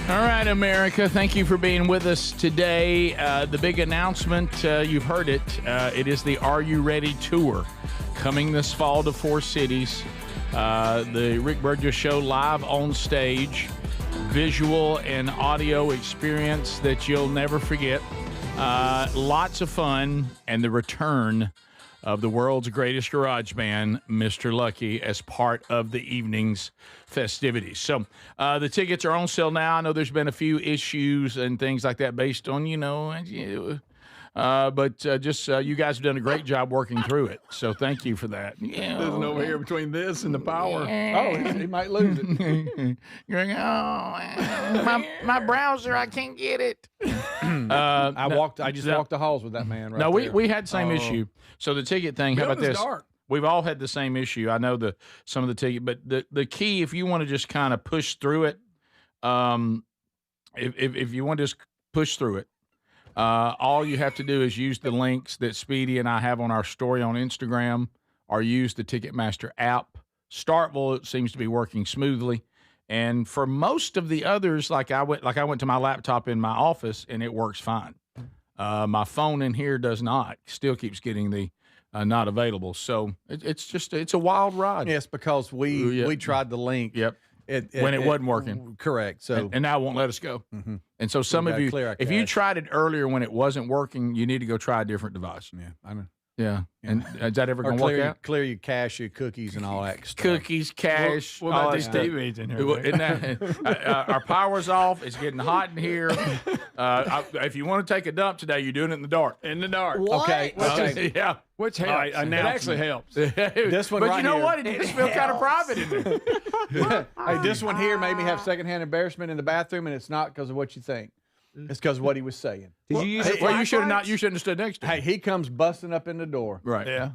All right, America, thank you for being with us today. The big announcement, you've heard it. It is the Are You Ready tour coming this fall to 4 cities. The Rick Burgess Show live on stage, visual and audio experience that you'll never forget. Lots of fun, and the return of the world's greatest garage band, Mr. Lucky, as part of the evening's festivities. So the tickets are on sale now. I know there's been a few issues and things like that based on, but you guys have done a great job working through it. So thank you for that. There's over here between this and the power. Oh, he might lose it. You're like, my browser, I can't get it. I just walked the halls with that man. No, we had the same issue. So the ticket thing, how about this? Dark. We've all had the same issue. I know some of the ticket, but the key, if you want to just kind of push through it, if you want to just push through it, all you have to do is use the links that Speedy and I have on our story on Instagram, or use the Ticketmaster app. Startville seems to be working smoothly, and for most of the others, I went to my laptop in my office and it works fine. My phone in here does not. Still keeps getting the not available. So it's a wild ride. Yes, because we tried the link. Yep. When it wasn't working. Correct. So and now it won't let us go. Mm-hmm. And so some of you, if you tried it earlier when it wasn't working, you need to go try a different device. Yeah, I know. Yeah. And is that ever Or going to work out? clear your cashew cookies and all that stuff. Cookies, cash. What about all these that stuff. TVs in here? Isn't that, our power's off. It's getting hot in here. If you want to take a dump today, you're doing it in the dark. In the dark. Okay. Okay. Yeah. Which helps. It actually helps. This one But right you know here. what? It just feels kind of private in there. Hey, this one here made me have secondhand embarrassment in the bathroom, and it's not because of what you think. It's because of what he was saying. Did you use it? Well, you should have not. You shouldn't have stood next to him. Hey, he comes busting up in the door. Right. Yeah.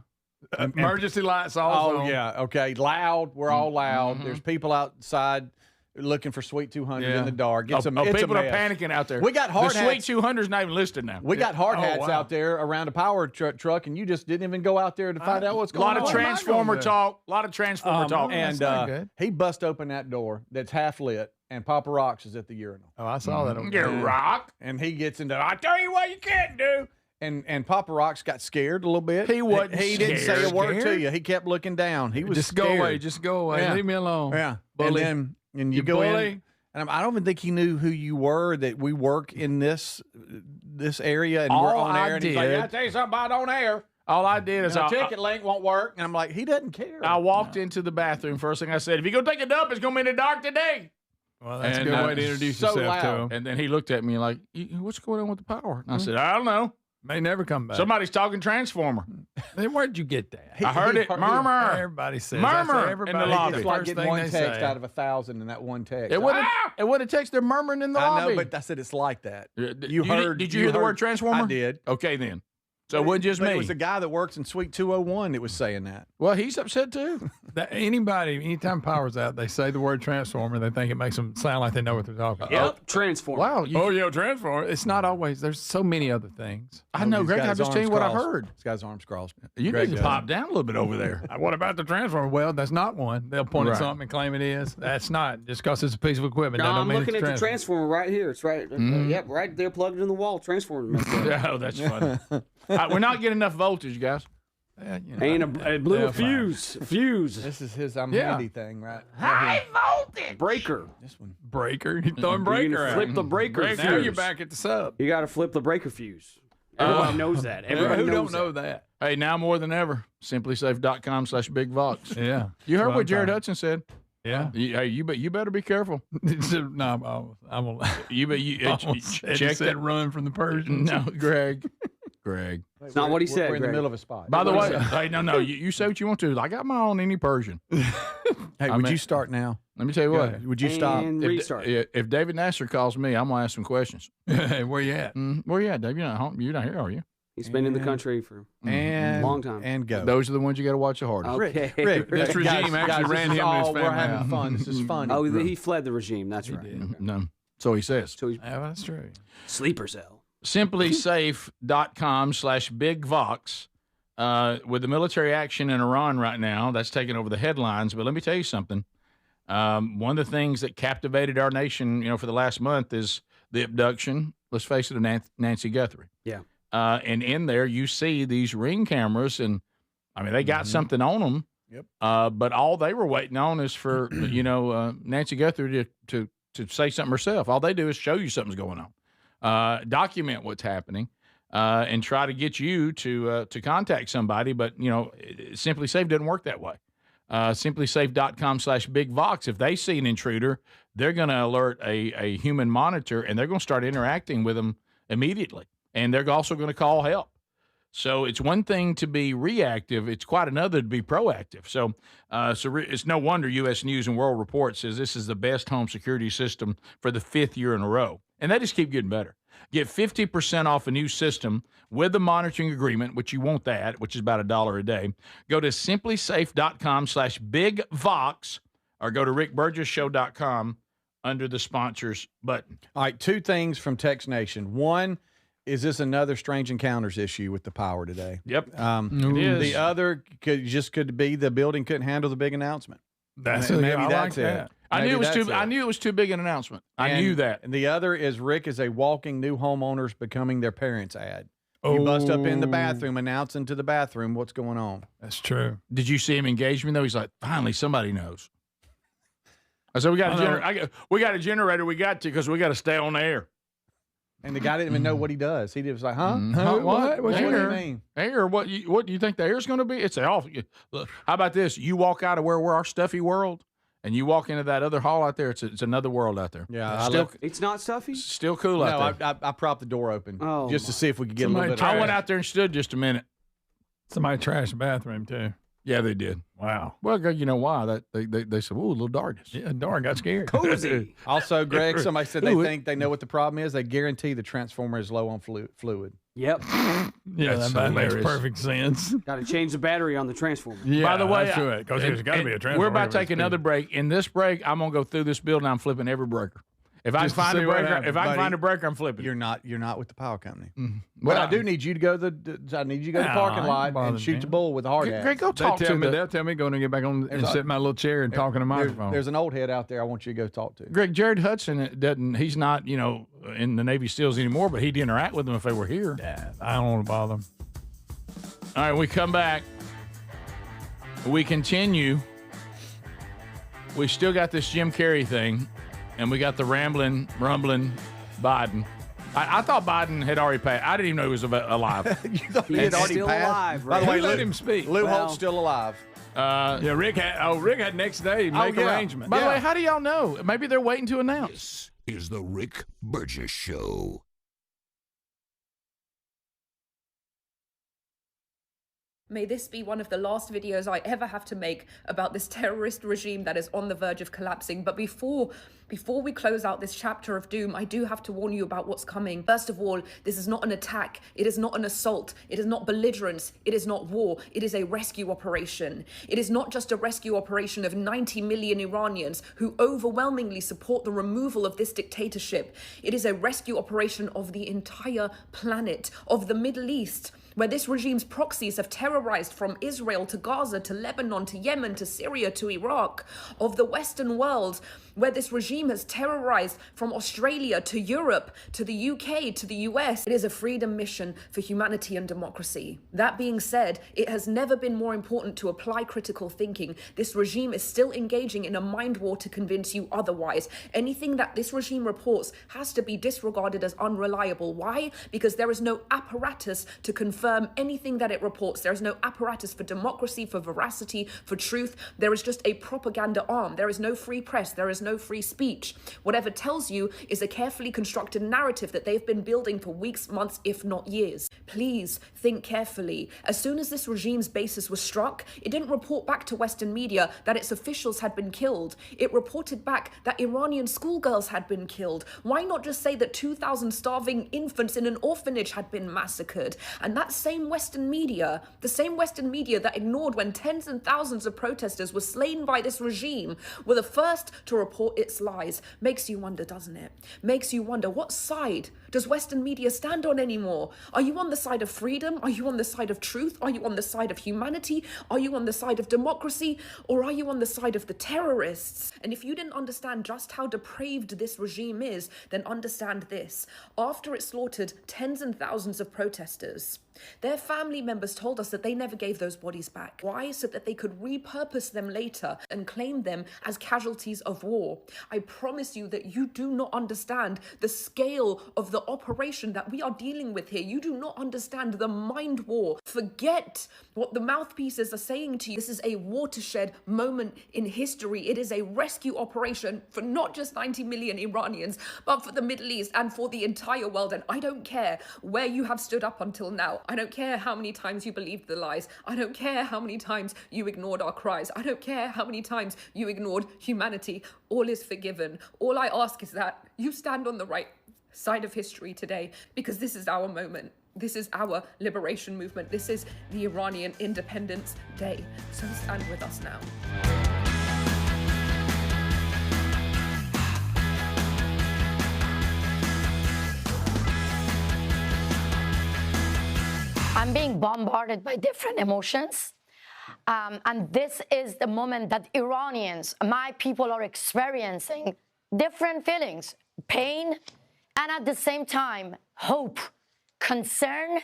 Emergency lights all Oh, on. yeah. Okay. Loud. We're all loud. There's people outside looking for Sweet 200 in the dark. It's people are panicking out there. We got hard the hats. Sweet 200's not even listed now. We got hard hats wow. out there around a power truck, and you just didn't even go out there to find out what's A going on. lot of transformer talk. A lot of transformer talk. And he bust open that door that's half lit, and Papa Rocks is at the urinal. Oh, I saw that. On Get rock. And he gets into, I tell you what you can't do. And Papa Rocks got scared a little bit. He wasn't He didn't say a word to scared. you. He kept looking down. He was Just scared. go away. Just go away. Yeah. Leave me alone. Yeah. Bully. And you You go bully. in. And I don't even think he knew who you were, that we work in this area and we're All on air. I And he's like, did- I tell you something about on air. All I did is The I ticket link won't work. And I'm like, he doesn't care. I walked into the bathroom. First thing I said, if you go take a dump, it's going to be in the dark today. Well, that's And, a good way to introduce so yourself to loud. him. And then he looked at me like, what's going on with the power? And I said, I don't know. May never come back. Somebody's talking transformer. Then where'd you get that? I heard it. Murmur. Everybody says. Murmur That's in everybody. the lobby. It's The like first getting thing one they text say. out of 1,000 in that one text. It would have texted. They're murmuring in the I lobby. know, but I said it's like that. You heard? Did you hear the word transformer? I did. Okay, then. So it wasn't just But me. It was the guy that works in Suite 201 that was saying that. Well, he's upset too. Anytime power's out, they say the word transformer. They think it makes them sound like they know what they're talking about. Yep. Transform. Wow. Oh, yeah, transformer. It's not always. There's so many other things. I know, He's Greg. got I'm his just telling you arms what I crossed. heard. This guy's arms crossed. You Greg need to does. pop down a little bit over there. What about the transformer? Well, that's not one. They'll point Right. at something and claim it is. That's not. Just because it's a piece of equipment. No, that don't I'm mean looking it's at the transformer right here. It's right. Yep, right there, plugged in the wall. Transformer. Oh, that's funny. We're not getting enough voltage, guys. Yeah, you know. And it blew They'll a fuse. Fuse. This is his Yeah. handy thing, right? High voltage. Breaker. This one. breaker. You're throwing You're breaker gonna out. flip the breaker Now fuse. you're back at the sub. You got to flip the breaker fuse. Everybody knows that. Everybody Who knows don't know that? Hey, now more than ever, simplysafe.com/bigvox. Yeah. You heard what Well, Jared I'm Hudson said. Yeah. Hey, you better be careful. No, I'm gonna. Check said that. run from the Persians. No, Greg. It's not what he said. We're in the Greg. middle of a spot. By the way, hey, no, you say what you want to. I got my own any Persian. Hey, would you start now? Let me tell you what. Would you stop? And restart. If David Nasser calls me, I'm gonna ask some questions. Hey, where you at? Where you at, Dave? You're not home. You're not here, are you? He's been in the country for And a long time. And go. Those are the ones you got to watch the hardest. Okay. Rick, This regime actually ran him and his We're family having out. fun. This is fun. Oh, he fled the regime. That's right. No, so he says. So he's Yeah, that's true. sleeper cell. Simplysafe.com/bigvox. With the military action in Iran right now, that's taking over the headlines. But let me tell you something. One of the things that captivated our nation, for the last month is the abduction. Let's face it, of Nancy Guthrie. Yeah. And in there, you see these ring cameras, and I mean, they got something on them. Yep. But all they were waiting on is for Nancy Guthrie to say something herself. All they do is show you something's going on, document what's happening, and try to get you to contact somebody. But Simply Safe doesn't work that way. Simplysafe.com/bigvox. If they see an intruder, they're going to alert a human monitor, and they're going to start interacting with them immediately. And they're also going to call help. So it's one thing to be reactive. It's quite another to be proactive. So it's no wonder U.S. News and World Report says this is the best home security system for the 5th year in a row. And they just keep getting better. Get 50% off a new system with the monitoring agreement, which you want that, which is about $1 a day. Go to simplysafe.com/bigvox or go to rickburgessshow.com under the sponsors button. All right, 2 things from Text Nation. One, is this another strange encounters issue with the power today? Yep. It is. The other could be the building couldn't handle the big announcement. That's Maybe I that's like it. that. I Maybe knew that's I knew it was too big an announcement. I knew that. And the other is Rick is a walking new homeowners becoming their parents ad. You bust up in the bathroom announcing to the bathroom what's going on. That's true. Did you see him engage me though? He's like, finally, somebody knows. I said, we got a generator. We got to because we got to stay on the air. And the guy didn't even know what he does. He was like, huh? What? What do you mean? Air? What do you think the air's going to be? It's awful. Look, how about this? You walk out of where we're our stuffy world, and you walk into that other hall out there. It's another world out there. Yeah, it's not stuffy. Still cool out there. I propped the door open just to see if we could get a little bit. I went out there and stood just a minute. Somebody trashed the bathroom too. Yeah, they did. Wow. Well, you know why? That they said, "Ooh, a little darkness." Yeah, dark got scared. Cozy. Also, Greg, somebody said they think they know what the problem is. They guarantee the transformer is low on fluid. Yep. Yeah, that makes perfect sense. Got to change the battery on the transformer. Yeah, by the way, that's right, because there's got to be a transformer. We're about to take another break. In this break, I'm gonna go through this building. I'm flipping every breaker. If I can find a breaker, I'm flipping. You're not with the power company. Mm-hmm. Well, I do need you to go to the parking lot and shoot the bull with a hard hat. Greg, go talk to me. They'll tell me go and get back on and sit in my little chair and talk in the microphone. There's an old head out there I want you to go talk to. Greg, Jared Hudson he's not, in the Navy SEALs anymore, but he'd interact with them if they were here. Yeah, I don't want to bother them. All right, we come back. We continue. We still got this Jim Carrey thing. And we got the rumbling Biden. I thought Biden had already passed. I didn't even know he was alive. You thought he had already still passed? alive, By the way, let him speak. Lou Holt's still alive. Yeah, Rick had next day make arrangements. By the way, how do y'all know? Maybe they're waiting to announce. This is the Rick Burgess Show. May this be one of the last videos I ever have to make about this terrorist regime that is on the verge of collapsing. But before we close out this chapter of doom, I do have to warn you about what's coming. First of all, this is not an attack. It is not an assault. It is not belligerence. It is not war. It is a rescue operation. It is not just a rescue operation of 90 million Iranians who overwhelmingly support the removal of this dictatorship. It is a rescue operation of the entire planet, of the Middle East, where this regime's proxies have terrorized from Israel to Gaza to Lebanon to Yemen to Syria to Iraq, of the Western world, where this regime has terrorized from Australia to Europe to the UK to the US. It is a freedom mission for humanity and democracy. That being said, it has never been more important to apply critical thinking. This regime is still engaging in a mind war to convince you otherwise. Anything that this regime reports has to be disregarded as unreliable. Why? Because there is no apparatus to confirm anything that it reports. There is no apparatus for democracy, for veracity, for truth. There is just a propaganda arm. There is no free press. There is no free speech. Whatever tells you is a carefully constructed narrative that they've been building for weeks, months, if not years. Please think carefully. As soon as this regime's bases were struck, it didn't report back to Western media that its officials had been killed. It reported back that Iranian schoolgirls had been killed. Why not just say that 2,000 starving infants in an orphanage had been massacred? And that same Western media, the same Western media that ignored when tens and thousands of protesters were slain by this regime, were the first to report its lies. Makes you wonder, doesn't it? Makes you wonder, what side does Western media stand on anymore? Are you on the side of freedom? Are you on the side of truth? Are you on the side of humanity? Are you on the side of democracy? Or are you on the side of the terrorists? And if you didn't understand just how depraved this regime is, then understand this. After it slaughtered tens and thousands of protesters, their family members told us that they never gave those bodies back. Why? So that they could repurpose them later and claim them as casualties of war. I promise you that you do not understand the scale of the operation that we are dealing with here. You do not understand the mind war. Forget what the mouthpieces are saying to you. This is a watershed moment in history. It is a rescue operation for not just 90 million Iranians, but for the Middle East and for the entire world. And I don't care where you have stood up until now. I don't care how many times you believed the lies. I don't care how many times you ignored our cries. I don't care how many times you ignored humanity. All is forgiven. All I ask is that you stand on the right side of history today, because this is our moment. This is our liberation movement. This is the Iranian Independence Day. So stand with us now. I'm being bombarded by different emotions. And this is the moment that Iranians, my people, are experiencing different feelings, pain, and at the same time, hope, concern,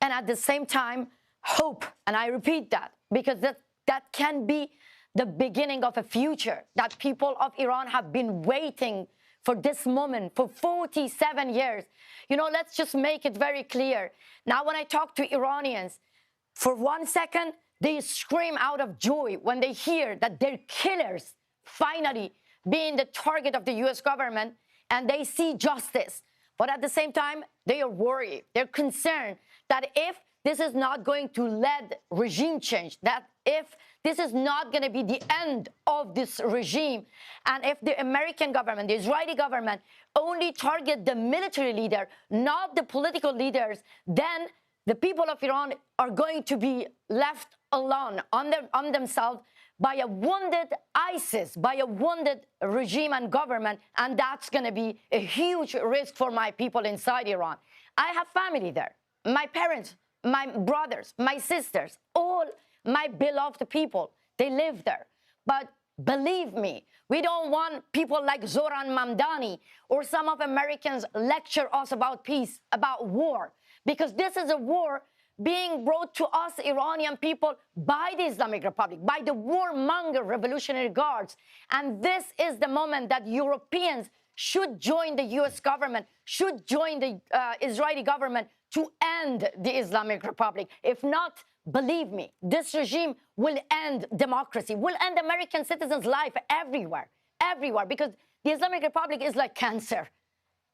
and at the same time, hope. And I repeat that because that can be the beginning of a future that people of Iran have been waiting for this moment for 47 years. You know, let's just make it very clear. Now, when I talk to Iranians, for 1 second, they scream out of joy when they hear that their killers finally being the target of the U.S. government, and they see justice. But at the same time, they are worried. They're concerned that if this is not going to lead regime change, that if this is not going to be the end of this regime, and if the American government, the Israeli government, only target the military leader, not the political leaders, then the people of Iran are going to be left alone on themselves by a wounded ISIS, by a wounded regime and government, and that's going to be a huge risk for my people inside Iran. I have family there. My parents, my brothers, my sisters, all my beloved people, they live there. But believe me, we don't want people like Zoran Mamdani or some of Americans lecture us about peace, about war, because this is a war being brought to us Iranian people by the Islamic Republic, by the warmonger Revolutionary Guards. And this is the moment that Europeans should join the US government, should join the Israeli government to end the Islamic Republic. If not, believe me, this regime will end democracy, will end American citizens' life everywhere, because the Islamic Republic is like cancer,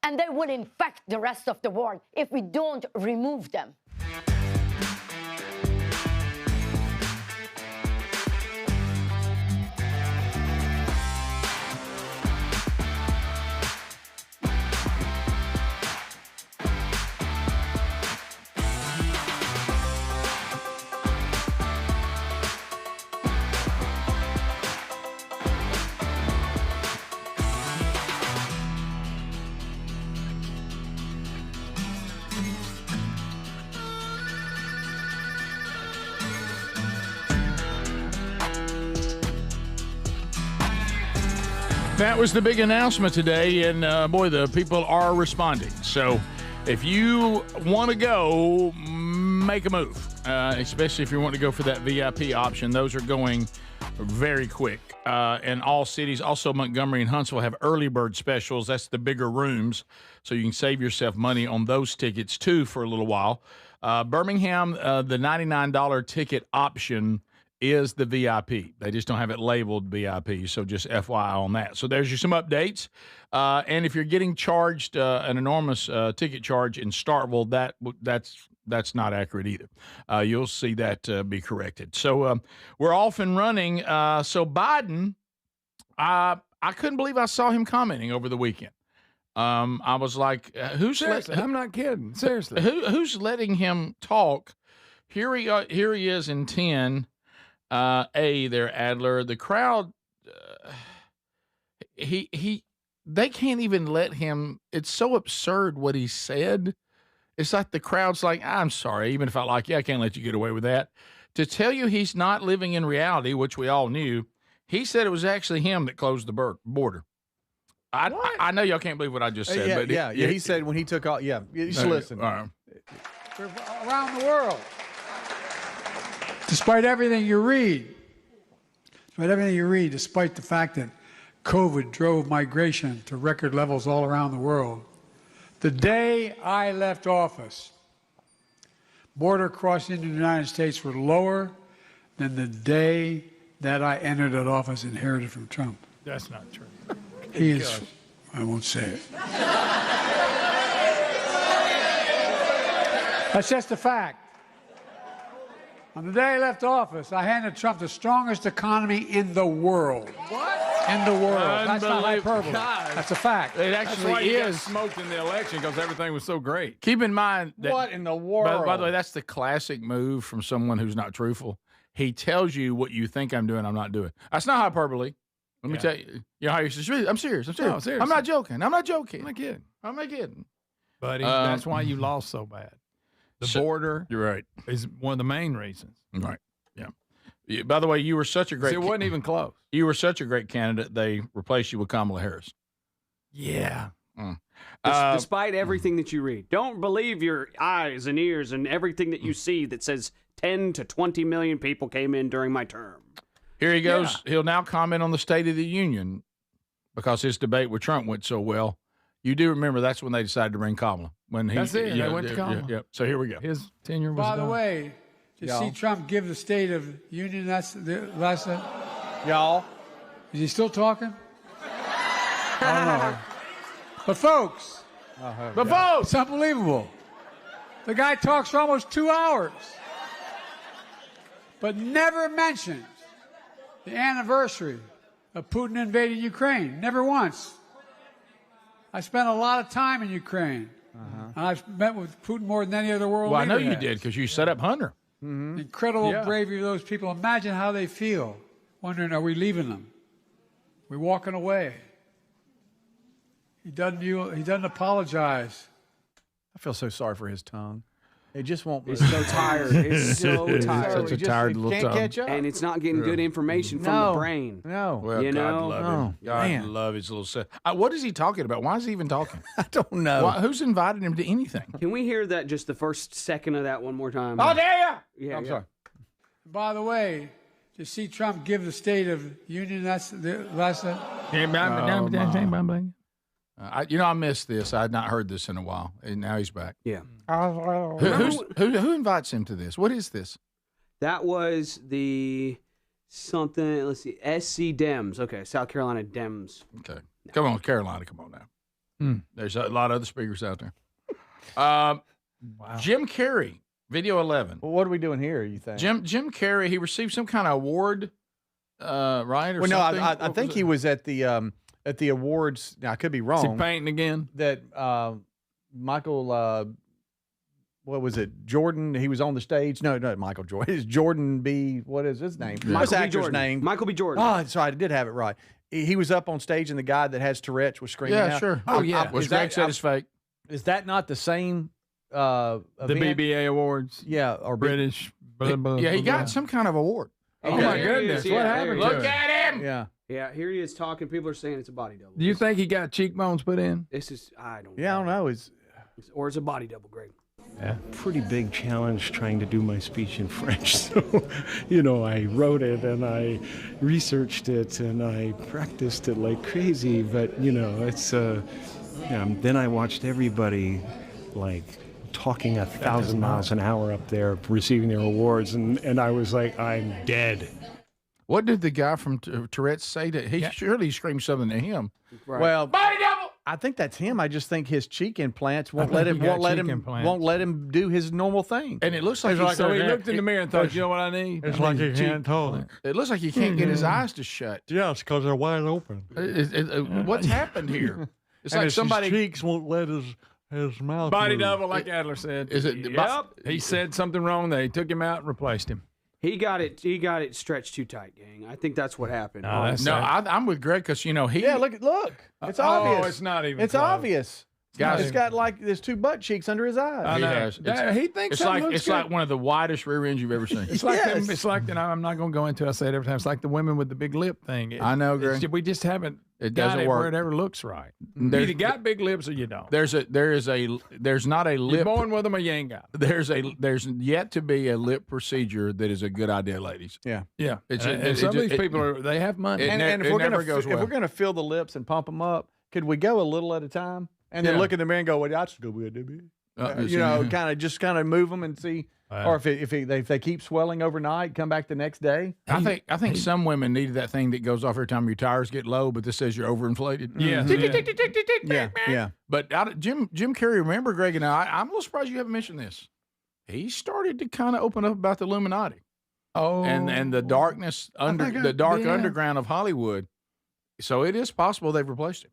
and they will infect the rest of the world if we don't remove them. That was the big announcement today, and boy, the people are responding. So if you want to go, make a move, especially if you want to go for that VIP option. Those are going very quick. And all cities, also Montgomery and Huntsville, have early bird specials. That's the bigger rooms, so you can save yourself money on those tickets, too, for a little while. Birmingham, the $99 ticket option is the VIP. They just don't have it labeled VIP, so just FYI on that. So there's some updates. And if you're getting charged an enormous ticket charge in Starkville, that's not accurate either. You'll see that be corrected. So we're off and running. So Biden, I couldn't believe I saw him commenting over the weekend. I was like, I'm not kidding. Seriously. Who's letting him talk? Here he is in 10. There, Adler. The crowd, they can't even let him. It's so absurd what he said. It's like the crowd's like, I'm sorry, even if I like you, I can't let you get away with that. To tell you he's not living in reality, which we all knew, he said it was actually him that closed the border. I know y'all can't believe what I just said. But he said when he took off. Yeah, you should listen. Right. Around the world. Despite everything you read, despite the fact that COVID drove migration to record levels all around the world, the day I left office, border crossing into the United States were lower than the day that I entered that office inherited from Trump. That's not true. He is, I won't say it. That's just a fact. On the day I left office, I handed Trump the strongest economy in the world. What? In the world. That's not hyperbole. God. That's a fact. It actually That's why he got is. smoked in the election because everything was so great. Keep in mind that. What in the world? By the way, that's the classic move from someone who's not truthful. He tells you what you think I'm doing, I'm not doing. That's not hyperbole. Let me tell you. You know how you're serious? I'm serious. No, seriously. I'm not joking. I'm not kidding. I'm not kidding. Buddy, that's why you lost so bad. The border. You're right. Is one of the main reasons. Right. Yeah. By the way, you were such a great. It wasn't even close. You were such a great candidate. They replaced you with Kamala Harris. Yeah. Despite everything that you read, don't believe your eyes and ears and everything that you see that says 10 to 20 million people came in during my term. Here he goes. Yeah. He'll now comment on the State of the Union. because his debate with Trump went so well. You do remember that's when they decided to bring Kamala. That's it. They went to Kamala. Yeah. So here we go. His tenure was By the done. way, to see Trump give the State of Union, that's the last. Y'all. Is he still talking? I don't know. But folks, it's unbelievable. The guy talks for almost 2 hours, but never mentions the anniversary of Putin invading Ukraine. Never once. I spent a lot of time in Ukraine. And I've met with Putin more than any other world Well, I know leader you has. did because you set up Hunter. The incredible bravery of those people. Imagine how they feel, wondering, are we leaving them? We're walking away. He doesn't apologize. I feel so sorry for his tongue. It just won't. It's so tired. It's so tired. Such a tired little can't tongue. catch up. And it's not getting good information from the brain. No. Well, You God know? love Oh, him. God man. love his little set. What is he talking about? Why is he even talking? I don't know. Who's invited him to anything? Can we hear that, just the first second of that one more time? Oh, dare you! Yeah, I'm yeah. sorry. By the way, to see Trump give the State of Union, that's the last. I missed this. I had not heard this in a while, and now he's back. Yeah. Who invites him to this? What is this? That was the something, let's see, SC Dems. Okay, South Carolina Dems. Okay, come on, Carolina, come on now. There's a lot of other speakers out there. Jim Carrey, video 11. Well, what are we doing here, you think? Jim Carrey, he received some kind of award, right? Or Well, no, something? I think he was at the awards. Now, I could be Is wrong. he painting again? That Michael, what was it? Jordan. He was on the stage. No, not Michael Jordan. It's Jordan B. What is his name? What's the actor's name? Michael B. Jordan. Oh, sorry, I did have it right. He was up on stage, and the guy that has Tourette's was screaming Yeah, out. sure. Was Greg said it's fake. Is that not the same? The event? BBA Awards. Yeah, or British. Blah, blah, Yeah, he blah, got blah. some kind of award. Oh Okay, my here he goodness! is. What Yeah, happened? Look to him? at him. Yeah. Yeah, here he is talking. People are saying it's a body double. Do you think he got cheekbones put in? This is, I don't know. Yeah, I don't know. Or it's a body double, Greg. Pretty big challenge trying to do my speech in French. So, I wrote it and I researched it and I practiced it like crazy. But, it's, then I watched everybody like talking 1,000 miles an hour up there receiving their awards. And I was like, I'm dead. What did the guy from Tourette's say to? He surely screamed something to him. Right. Well, Body double. I think that's him. I just think his cheek implants won't think let he him got cheek won't implants. let him do his normal thing. And it looks like, So he looked in the mirror and thought, you know what I need? It's I like need he cheek can't talk. implants. It looks like he can't get his eyes to shut. Yes, because they're wide open. What's happened here? It's And like his somebody. cheeks won't let his mouth Body move. double, like Adler said. Is it? Yep. He said something wrong. They took him out and replaced him. He got it stretched too tight, gang. I think that's what happened. No, that's No, sad. I'm with Greg because he. Yeah, look. It's obvious. Oh, it's not even. It's close. obvious. Guys, It's got like there's two butt cheeks under his eyes. I He know. has. Yeah, he thinks It's that like looks it's good. like one of the widest rear ends you've ever seen. It's like Yes. it's like, and I'm not going to go into it. I say it every time. It's like the women with the big lip thing. I know, Greg. We just haven't. It got doesn't it work. where it ever looks right. You There's- either got big lips or you don't. There's not a You're lip. born with them or you ain't got them. There's yet to be a lip procedure that is a good idea, ladies. Yeah. Yeah, It's- and it- some it- of these it- people they have money. it- And it if we're never gonna goes if well. we're gonna fill the lips and pump them up, could we go a little at a time and then Yeah. look in the mirror and go, well, that's good. Kind of move them and see, or if they keep swelling overnight, come back the next day. I think some women needed that thing that goes off every time your tires get low, but this says you're overinflated. Yeah, Tick, yeah. tick, tick, tick, tick, tick, Yeah, tick, yeah. But Jim Carrey, remember, Greg and I'm a little surprised you haven't mentioned this. He started to kind of open up about the Illuminati and the darkness underground of Hollywood. So it is possible they've replaced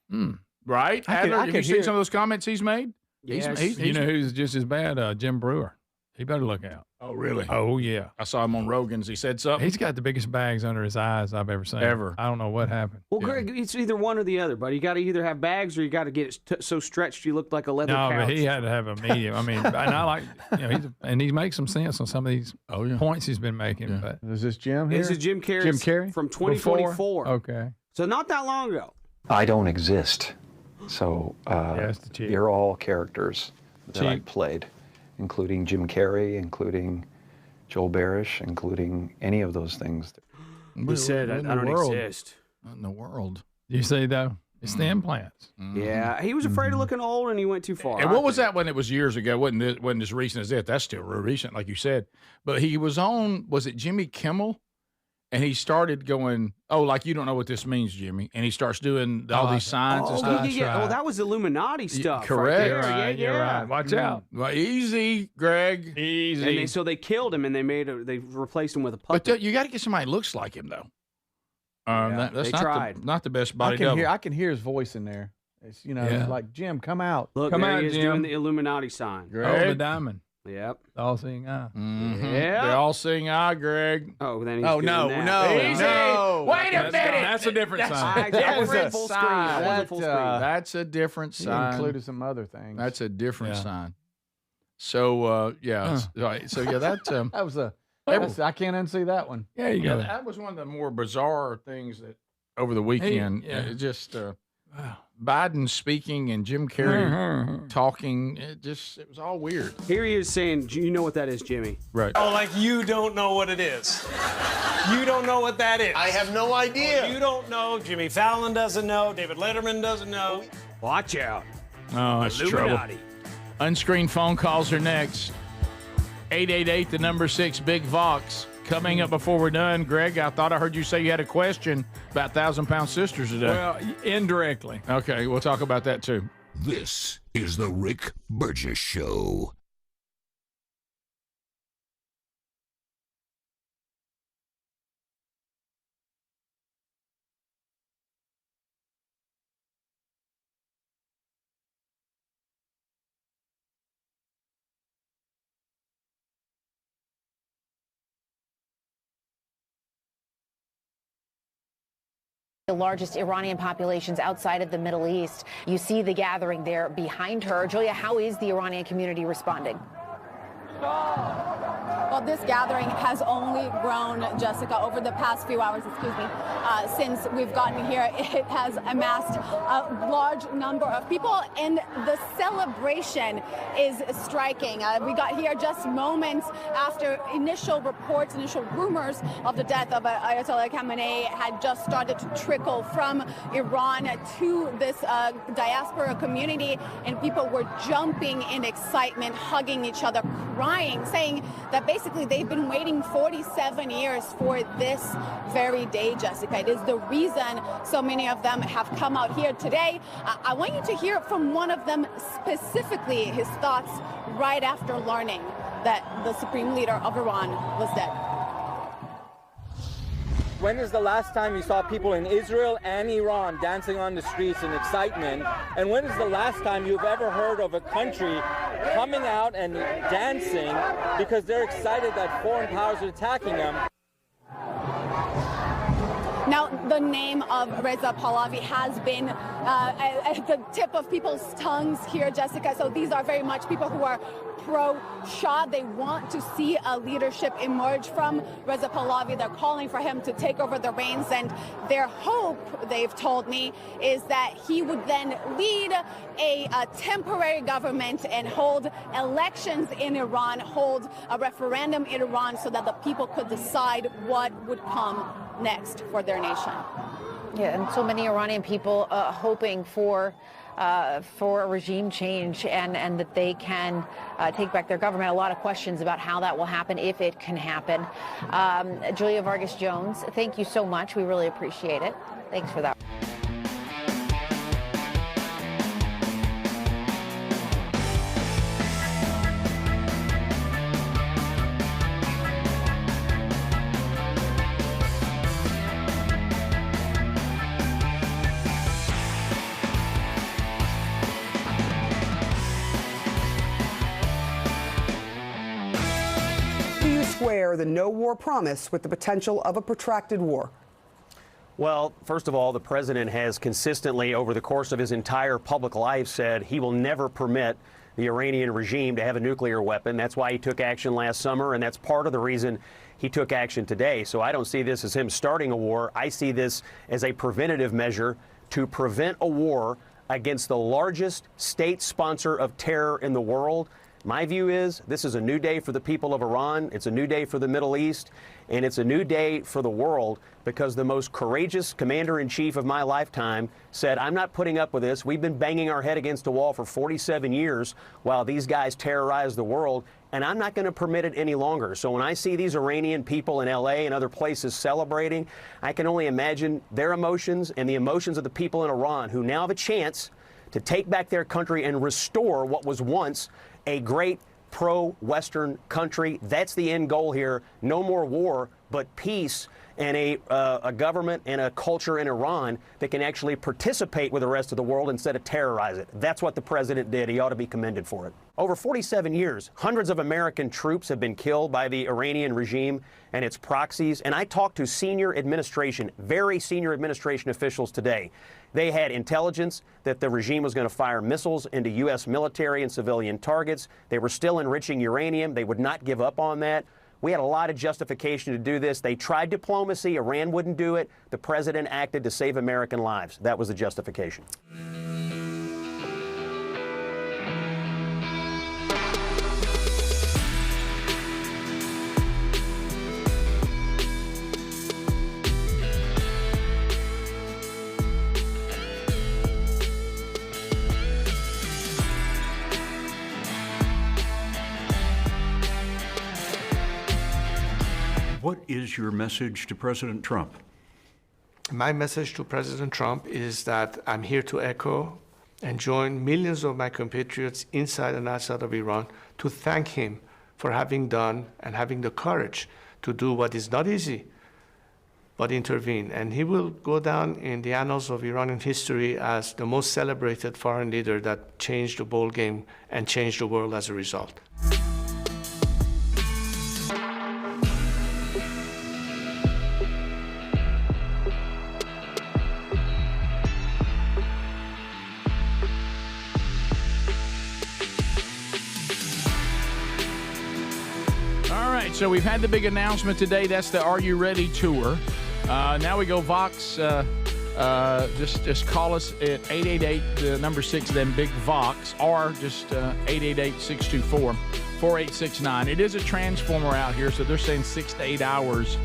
him. Right? Adler, have you seen some of those comments he's made? Yes. He's You know who's just as bad? Jim Brewer. He better look out. Oh, really? Oh yeah. I saw him on Rogan's. He said something. He's got the biggest bags under his eyes I've ever seen. Ever. I don't know what happened. Well, Greg, it's either one or the other, but you got to either have bags or you got to get it so stretched you look like a leather No, couch. but he had to have a medium. I mean, and I like, he makes some sense on some of these points he's been making. But Is this Jim here? This is Jim Carrey. Jim Carrey? From 2024. okay. So not that long ago. I don't exist. So it's the cheek. you're all characters that I Cheek. played, including Jim Carrey, including Joel Barish, including any of those things. He said, I don't exist. What in the world? You see, though? It's the implants. Yeah, he was afraid of looking old, and he went too far. And what was that when it was years ago? Wasn't as recent as that. That's still real recent, like you said. But he was on, was it Jimmy Kimmel? And he started going, oh, like, you don't know what this means, Jimmy. And he starts doing all these signs and stuff. Yeah. Well, that was Illuminati stuff. Correct. Right there. You're right. Watch out. Well, easy, Greg. Easy. And so they killed him, and they replaced him with a puppet. But you got to get somebody that looks like him, though. That's they tried. Not the best body double. I can hear his voice in there. It's, like, Jim, come out. Look, Come there out, he is Jim. doing the Illuminati sign. Greg. Oh, the diamond. Yep. All-seeing eye. Mm-hmm. Yeah. They're all seeing eye, Greg. Oh, then he's Oh, doing no, that. no. Easy. No. Wait a minute. That's a different sign. I wasn't full screen. I wasn't full screen. That's a different He sign. included some other things. That's a different sign. So, right. So, yeah, that's that was I can't unsee that one. Yeah, you go. that was one of the more bizarre things that over the weekend. It just Biden speaking and Jim Carrey talking. It was all weird. Here he is saying, "Do you know what that is, Jimmy?" Right. Oh, like you don't know what it is. You don't know what that is. I have no idea. You don't know. Jimmy Fallon doesn't know. David Letterman doesn't know. Watch out. Oh, that's trouble. Unscreened phone calls are next. 888, the number 6, Big Vox. Coming up before we're done, Greg, I thought I heard you say you had a question about 1,000-pound sisters today. Well, indirectly. Okay, we'll talk about that too. This is the Rick Burgess Show. The largest Iranian populations outside of the Middle East. You see the gathering there behind her. Julia, how is the Iranian community responding? Well, this gathering has only grown, Jessica, over the past few hours, since we've gotten here. It has amassed a large number of people, and the celebration is striking. We got here just moments after initial reports, initial rumors of the death of Ayatollah Khamenei had just started to trickle from Iran to this diaspora community, and people were jumping in excitement, hugging each other, crying, saying that basically they've been waiting 47 years for this very day, Jessica. It is the reason so many of them have come out here today. I want you to hear from one of them specifically, his thoughts right after learning that the supreme leader of Iran was dead. When is the last time you saw people in Israel and Iran dancing on the streets in excitement? And when is the last time you've ever heard of a country coming out and dancing because they're excited that foreign powers are attacking them? Now, the name of Reza Pahlavi has been at the tip of people's tongues here, Jessica. So these are very much people who are pro-Shah. They want to see a leadership emerge from Reza Pahlavi. They're calling for him to take over the reins. And their hope, they've told me, is that he would then lead a temporary government and hold elections in Iran, hold a referendum in Iran so that the people could decide what would come next for their nation. Yeah, and so many Iranian people hoping for a regime change and that they can take back their government. A lot of questions about how that will happen, if it can happen. Julia Vargas Jones, thank you so much. We really appreciate it. Thanks for that. Square the no war promise with the potential of a protracted war? Well, first of all, the president has consistently, over the course of his entire public life, said he will never permit the Iranian regime to have a nuclear weapon. That's why he took action last summer, and that's part of the reason he took action today. So I don't see this as him starting a war. I see this as a preventative measure to prevent a war against the largest state sponsor of terror in the world. My view is this is a new day for the people of Iran. It's a new day for the Middle East. And it's a new day for the world because the most courageous commander-in-chief of my lifetime said, I'm not putting up with this. We've been banging our head against a wall for 47 years while these guys terrorize the world, and I'm not going to permit it any longer. So when I see these Iranian people in L.A. and other places celebrating, I can only imagine their emotions and the emotions of the people in Iran who now have a chance to take back their country and restore what was once a great pro-Western country. That's the end goal here. No more war, but peace and a government and a culture in Iran that can actually participate with the rest of the world instead of terrorize it. That's what the president did. He ought to be commended for it. Over 47 years, hundreds of American troops have been killed by the Iranian regime and its proxies. And I talked to senior administration, very senior administration officials today. They had intelligence that the regime was going to fire missiles into U.S. military and civilian targets. They were still enriching uranium. They would not give up on that. We had a lot of justification to do this. They tried diplomacy. Iran wouldn't do it. The president acted to save American lives. That was the justification. What is your message to President Trump? My message to President Trump is that I'm here to echo and join millions of my compatriots inside and outside of Iran to thank him for having done and having the courage to do what is not easy, but intervene. And he will go down in the annals of Iranian history as the most celebrated foreign leader that changed the ball game and changed the world as a result. So we've had the big announcement today. That's the Are You Ready tour. Now we go Vox. Just call us at 888-6, then big Vox, or just 888-624-4869. It is a transformer out here, so they're saying 6 to 8 hours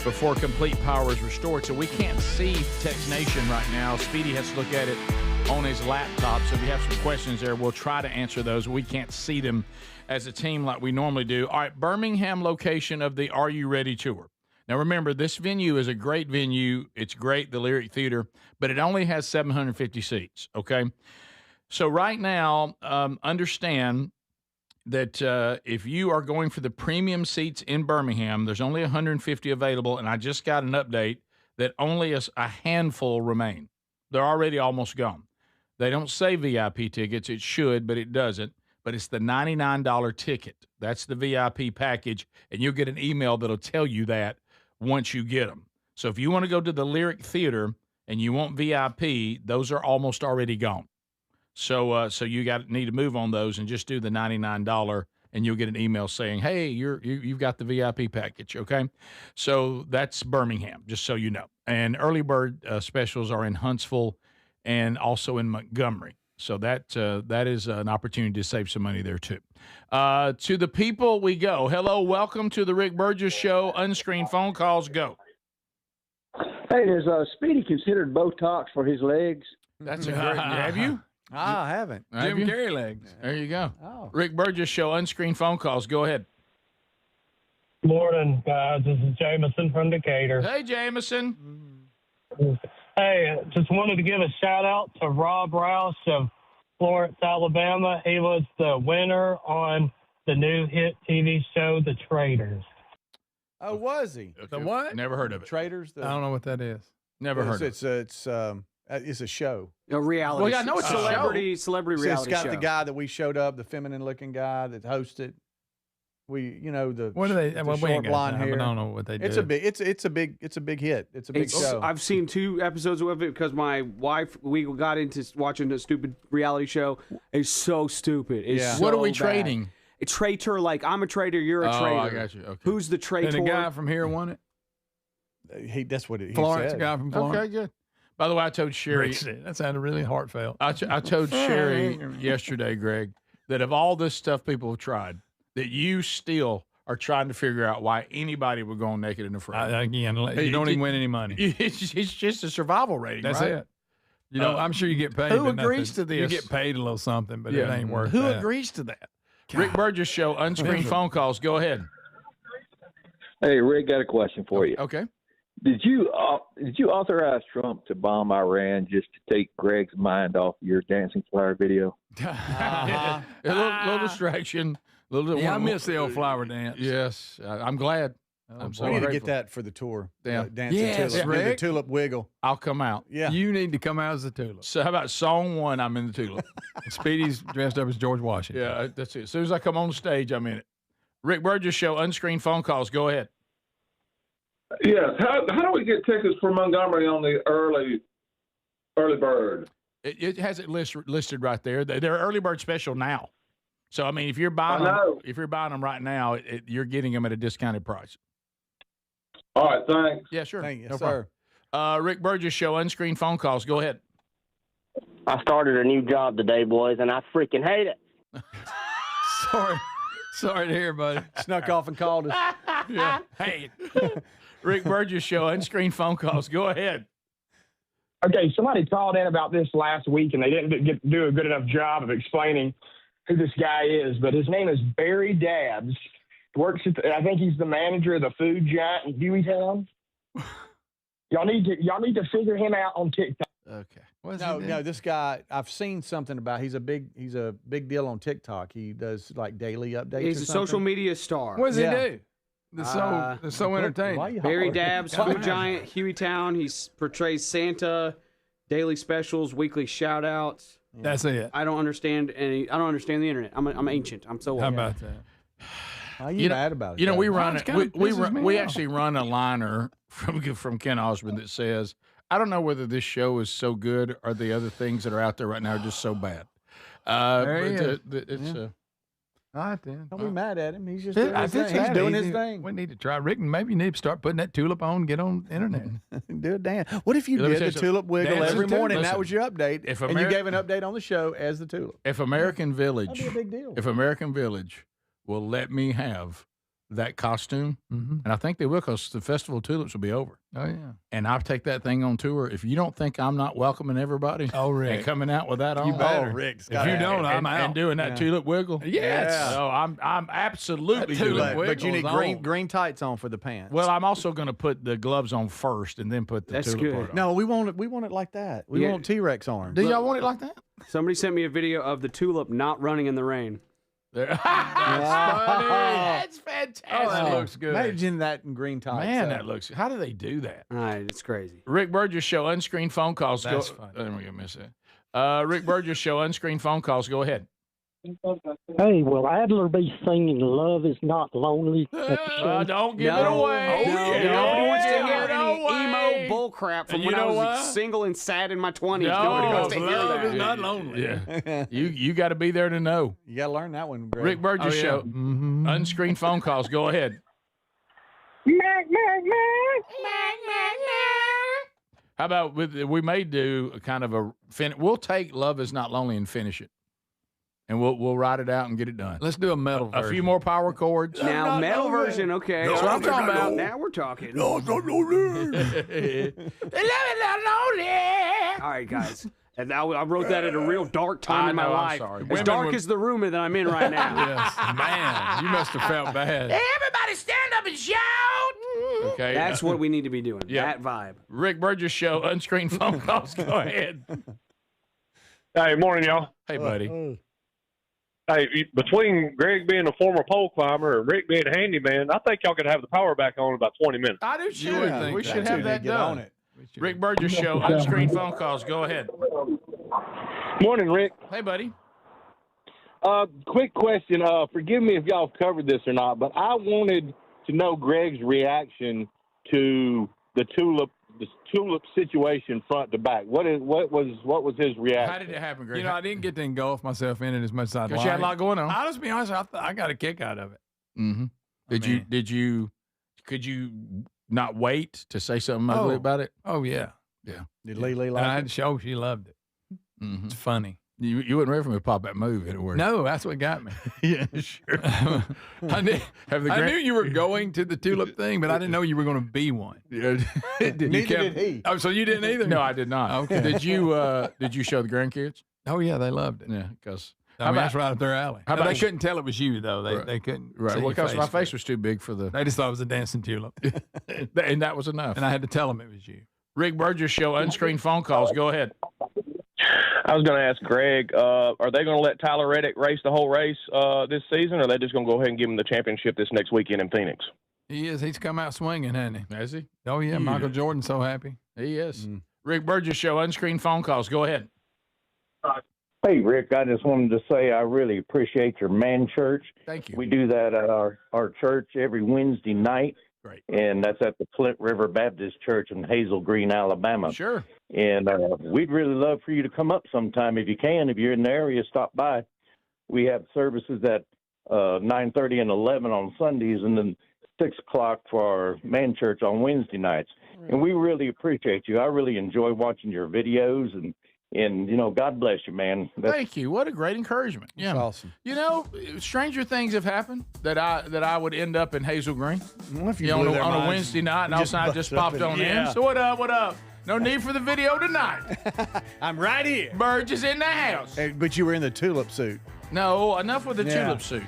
before complete power is restored. So we can't see Text Nation right now. Speedy has to look at it on his laptop. So if you have some questions there, we'll try to answer those. We can't see them as a team like we normally do. All right, Birmingham location of the Are You Ready tour. Now, remember, this venue is a great venue. It's great, the Lyric Theater, but it only has 750 seats, okay? So right now, understand that if you are going for the premium seats in Birmingham, there's only 150 available, and I just got an update that only a handful remain. They're already almost gone. They don't say VIP tickets. It should, but it doesn't. But it's the $99 ticket. That's the VIP package, and you'll get an email that'll tell you that once you get them. So if you want to go to the Lyric Theater and you want VIP, those are almost already gone. So you need to move on those and just do the $99, and you'll get an email saying, hey, you've got the VIP package, okay? So that's Birmingham, just so you know. And early bird specials are in Huntsville and also in Montgomery. So that is an opportunity to save some money there, too. To the people we go. Hello, welcome to the Rick Burgess Show. Unscreened phone calls, go. Hey, has Speedy considered Botox for his legs? That's a great. Have you? I haven't. Jim Carrey legs. There you go. Oh. Rick Burgess Show. Unscreened phone calls. Go ahead. Morning, guys. This is Jameson from Decatur. Hey, Jameson. Hey, just wanted to give a shout out to Rob Rouse of Florence, Alabama. He was the winner on the new hit TV show, The Traitors. Oh, was he? Okay. The what? Never heard of it. Traitors? I don't know what that is. Never heard of it. It's a show. A reality. Well, yeah, I know it's a celebrity So reality it's got show. the guy that we showed up, the feminine-looking guy that hosted. The What do they? the Well, we short ain't got blonde time, hair. but I don't know what they do. It's a big hit. It's a big show. I've seen 2 episodes of it because my wife, we got into watching a stupid reality show. It's so stupid. It's Yeah. so What are we bad. trading? A traitor, like I'm a traitor, you're a traitor. I got you. Okay. Who's the traitor? And the guy from here won it. That's what he Florence, said. the guy from Florence. Okay, good. By the way, I told Sherry. That sounded really heartfelt. I told Sherry yesterday, Greg, that of all this stuff people have tried, that you still are trying to figure out why anybody would go on Naked and Afraid. Again, you don't even win any money. It's just a survival rating. That's right? it. You know, I'm sure you get paid. Who but agrees to this? You get paid a little something, but it ain't worth Who that. agrees to that? Rick Burgess Show, unscreened phone calls. Go ahead. Hey, Rick, got a question for you. Okay. Did you authorize Trump to bomb Iran just to take Greg's mind off your dancing flower video? A little distraction. I miss the old flower dance. Yes, I'm glad. I'm so We need to grateful. get that for the tour. Yeah. Dancing Yes, tulip. Rick. The tulip wiggle. I'll come out. Yeah. You need to come out as a tulip. So how about song 1? I'm in the tulip. Speedy's dressed up as George Washington. Yeah, that's it. As soon as I come on the stage, I'm in it. Rick Burgess Show, unscreened phone calls. Go ahead. Yes. How do we get tickets for Montgomery on the early bird? It has it listed right there. They're early bird special now. So I mean, if you're buying them right now, you're getting them at a discounted price. All right. Thanks. Yeah, sure. Thank you, No sir. problem. Rick Burgess Show, unscreened phone calls. Go ahead. I started a new job today, boys, and I freaking hate it. Sorry to hear, buddy. Snuck off and called us. Yeah. Hey, Rick Burgess Show, unscreened phone calls. Go ahead. Okay, somebody called in about this last week, and they didn't do a good enough job of explaining who this guy is. But his name is Barry Dabbs. Works at I think he's the manager of the food giant in Hueytown. Y'all need to figure him out on TikTok. Okay. No, this guy, I've seen something about. He's a big deal on TikTok. He does like daily updates. He's a social media star. What does he do? They're so entertaining. Barry Dabbs, food giant, Hueytown. He portrays Santa, daily specials, weekly shout-outs. That's it. I don't understand the internet. I'm ancient. I'm so old. How about that? How you mad about it? You know, we run Kinda pisses me we off. actually run a liner from Ken Osmond that says, I don't know whether this show is so good or the other things that are out there right now are just so bad. There he is. It's All right, then. Don't be mad at him. He's just Yeah, doing I his think thing. He's doing his We thing. need to try. Rick, maybe you need to start putting that tulip on and get on the internet. Do a dance. What if you Let me did tell the you tulip wiggle Dance every the tulip. morning? Listen, That was your update, if and you Ameri- gave an update on the show as the tulip. if American Village, That'd be a big deal. if American Village will let me have that costume, and I think they will, because the Festival of Tulips will be over. Oh, yeah. And I'll take that thing on tour. If you don't think I'm not welcoming everybody, Rick. and coming out with that on, You better. oh, Rick's If got you it. don't, I'm out. and doing that tulip wiggle. Yes. So I'm absolutely That doing tulip that. wiggle. But you need Wiggles on. green tights on for the pants. Well, I'm also going to put the gloves on first, and then put the That's tulip good. part on. no, we want it like that. We Yeah. want T-Rex arms. Do y'all want it like that? Somebody sent me a video of the tulip not running in the rain. That's funny. That's fantastic. Oh, that looks good. Imagine that in green tights. Man, that looks. How do they do that? All right, it's crazy. Rick Burgess Show, unscreened phone calls. That's go, funny. Let me miss it. Rick Burgess Show, unscreened phone calls. Go ahead. Hey, will Adler be singing "Love Is Not Lonely"? At the show? Don't give it away. Nobody wants to Give hear it any away. emo bullcrap from And when you I know was what? single and sad in my 20s. No, Nobody wants to hear love that. is not lonely. Yeah. you got to be there to know. You got to learn that one, Greg. Rick Burgess Oh, yeah. Show, Mm-hmm. unscreened phone calls. Go ahead. How about we may do a kind of a we'll take Love Is Not Lonely and finish it. And we'll write it out and get it done. Let's do a metal A version. few more power chords. Now, metal version, okay. That's what I'm talking about. Now we're talking. Love Is Not Lonely. All right, guys. And I wrote that at a real dark time I in my know, I'm life. sorry. As Women dark would- as the room that I'm in right now. Yes, man, you must have felt bad. Everybody stand up and shout. Okay. That's what we need to be doing. Yeah. That vibe. Rick Burgess Show, unscreened phone calls. Go ahead. Hey, morning, y'all. Hey, buddy. Hey, between Greg being a former pole climber and Rick being a handyman, I think y'all could have the power back on in about 20 minutes. I do too. would think We that. should have that done. Rick Burgess Show, unscreened phone calls. Go ahead. Morning, Rick. Hey, buddy. Quick question. Forgive me if y'all have covered this or not, but I wanted to know Greg's reaction to the tulip situation front to back. What was his reaction? How did it happen, Greg? You know, I didn't get to engulf myself in it as much as I'd like. Because you had a lot going on. I'll just be honest, I got a kick out of it. Mm-hmm. Could you not wait to say something ugly about it? Oh, yeah. Yeah. Did Lele And like I it? had to show she loved it. Mm-hmm. It's funny. You wasn't ready for me to pop that move anywhere. No, that's what got me. Yeah, sure. I knew you were going to the tulip thing, but I didn't know you were going to be one. Yeah. Neither did he. Oh, so you didn't either? No, I did not. Okay. Did you show the grandkids? Oh, yeah, they loved it. Yeah, because that's right up their alley. How about they couldn't tell it was you, though. They couldn't. Right. see Well, your because my for face it. was too big for the. They just thought it was a dancing tulip. And that was enough. And I had to tell them it was you. Rick Burgess Show, unscreened phone calls. Go ahead. I was going to ask Greg, are they going to let Tyler Reddick race the whole race this season, or are they just going to go ahead and give him the championship this next weekend in Phoenix? He is. He's come out swinging, hasn't he? Has he? Oh, yeah. Michael Jordan's so happy. He is. Rick Burgess Show, unscreened phone calls. Go ahead. Hey, Rick, I just wanted to say I really appreciate your man church. Thank you. We do that at our church every Wednesday night. Great. And that's at the Flint River Baptist Church in Hazel Green, Alabama. Sure. And we'd really love for you to come up sometime if you can. If you're in the area, stop by. We have services at 9:30 and 11 on Sundays, and then 6 o'clock for our man church on Wednesday nights. Right. And we really appreciate you. I really enjoy watching your videos, and God bless you, man. Thank you. What a great encouragement. Yeah, that's awesome. Stranger things have happened that I would end up in Hazel Green. Well, if you on blew their a minds, Wednesday night, and all of a sudden I just popped on yeah. in. So what up? What up? No need for the video tonight. I'm right here. Burge is in the house. But you were in the tulip suit. No, enough with the tulip suit.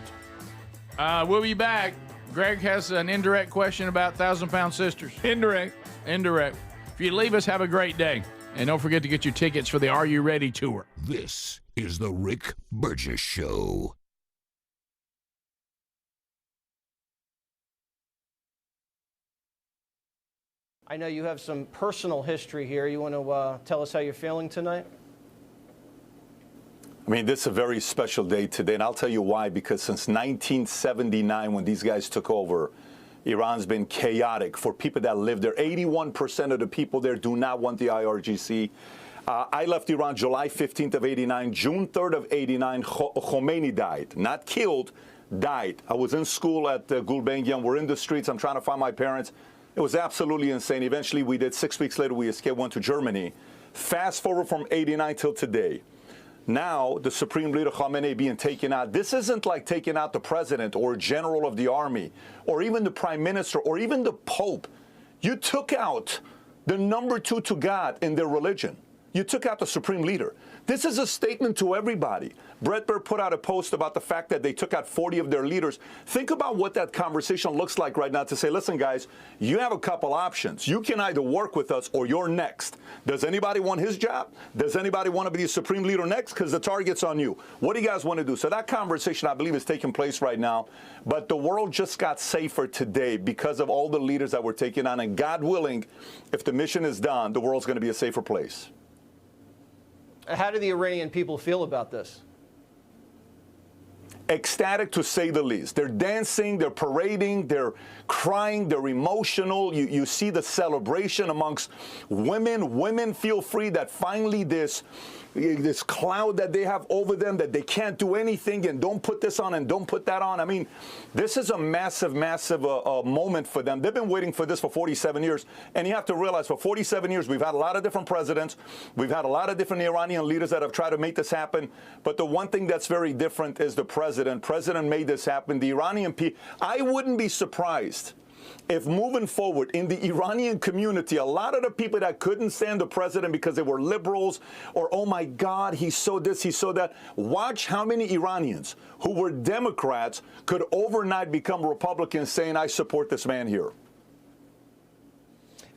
We'll be back. Greg has an indirect question about 1,000-pound sisters. Indirect. If you leave us, have a great day. And don't forget to get your tickets for the Are You Ready tour. This is the Rick Burgess Show. I know you have some personal history here. You want to tell us how you're feeling tonight? I mean, this is a very special day today, and I'll tell you why. Because since 1979, when these guys took over, Iran's been chaotic for people that live there. 81% of the people there do not want the IRGC. I left Iran July 15th of 89. June 3rd of 89, Khomeini died. Not killed, died. I was in school at Gulbenkian. We're in the streets. I'm trying to find my parents. It was absolutely insane. Eventually, we did. 6 weeks later, we escaped, went to Germany. Fast forward from 89 till today. Now, the Supreme Leader Khamenei being taken out. This isn't like taking out the president or general of the army or even the prime minister or even the Pope. You took out the number 2 to God in their religion. You took out the Supreme Leader. This is a statement to everybody. Brett Baer put out a post about the fact that they took out 40 of their leaders. Think about what that conversation looks like right now to say, listen, guys, you have a couple options. You can either work with us or you're next. Does anybody want his job? Does anybody want to be the Supreme Leader next? Because the target's on you. What do you guys want to do? So that conversation, I believe, is taking place right now. But the world just got safer today because of all the leaders that were taken on. And God willing, if the mission is done, the world's going to be a safer place. How do the Iranian people feel about this? Ecstatic, to say the least. They're dancing, they're parading, they're crying, they're emotional. You see the celebration amongst women. Women feel free that finally this cloud that they have over them, that they can't do anything and don't put this on and don't put that on. I mean, this is a massive, massive moment for them. They've been waiting for this for 47 years. And you have to realize for 47 years, we've had a lot of different presidents. We've had a lot of different Iranian leaders that have tried to make this happen. But the one thing that's very different is the president. President made this happen. The Iranian people, I wouldn't be surprised if moving forward in the Iranian community, a lot of the people that couldn't stand the president because they were liberals or, oh my God, he saw this, he saw that. Watch how many Iranians who were Democrats could overnight become Republicans saying, I support this man here.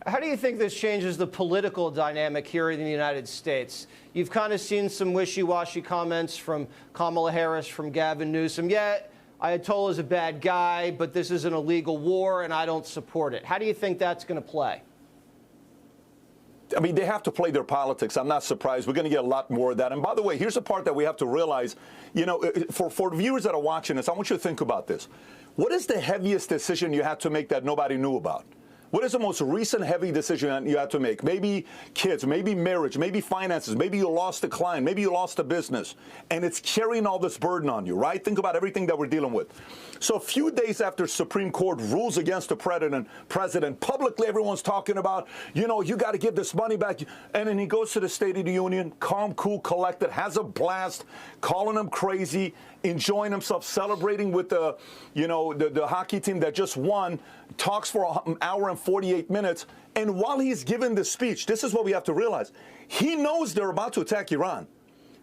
How do you think this changes the political dynamic here in the United States? You've kind of seen some wishy-washy comments from Kamala Harris, from Gavin Newsom. Yeah, Ayatollah's a bad guy, but this is an illegal war, and I don't support it. How do you think that's going to play? I mean, they have to play their politics. I'm not surprised. We're going to get a lot more of that. And by the way, here's the part that we have to realize, you know, for viewers that are watching this, I want you to think about this. What is the heaviest decision you had to make that nobody knew about? What is the most recent heavy decision you had to make? Maybe kids, maybe marriage, maybe finances, maybe you lost a client, maybe you lost a business, and it's carrying all this burden on you, right? Think about everything that we're dealing with. So a few days after Supreme Court rules against the president, publicly everyone's talking about, you got to give this money back. And then he goes to the State of the Union, calm, cool, collected, has a blast, calling them crazy, enjoying himself, celebrating with the hockey team that just won, talks for an hour and 48 minutes. And while he's giving the speech, this is what we have to realize. He knows they're about to attack Iran,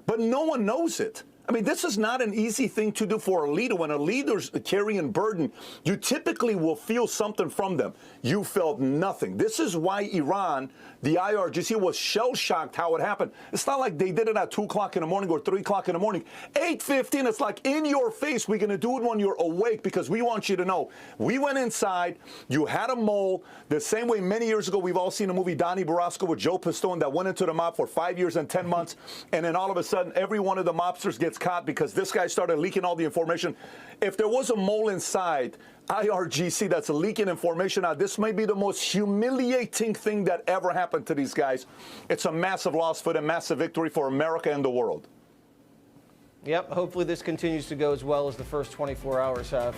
but no one knows it. I mean, this is not an easy thing to do for a leader. When a leader's carrying burden, you typically will feel something from them. You felt nothing. This is why Iran, the IRGC, was shell-shocked how it happened. It's not like they did it at 2 o'clock in the morning or 3 o'clock in the morning. 8:15, it's like in your face. We're going to do it when you're awake because we want you to know. We went inside. You had a mole. The same way many years ago, we've all seen the movie Donnie Brasco with Joe Pistone that went into the mob for 5 years and 10 months. And then all of a sudden, every one of the mobsters gets caught because this guy started leaking all the information. If there was a mole inside IRGC that's leaking information out, this may be the most humiliating thing that ever happened to these guys. It's a massive loss for them, massive victory for America and the world. Yep, hopefully this continues to go as well as the first 24 hours have.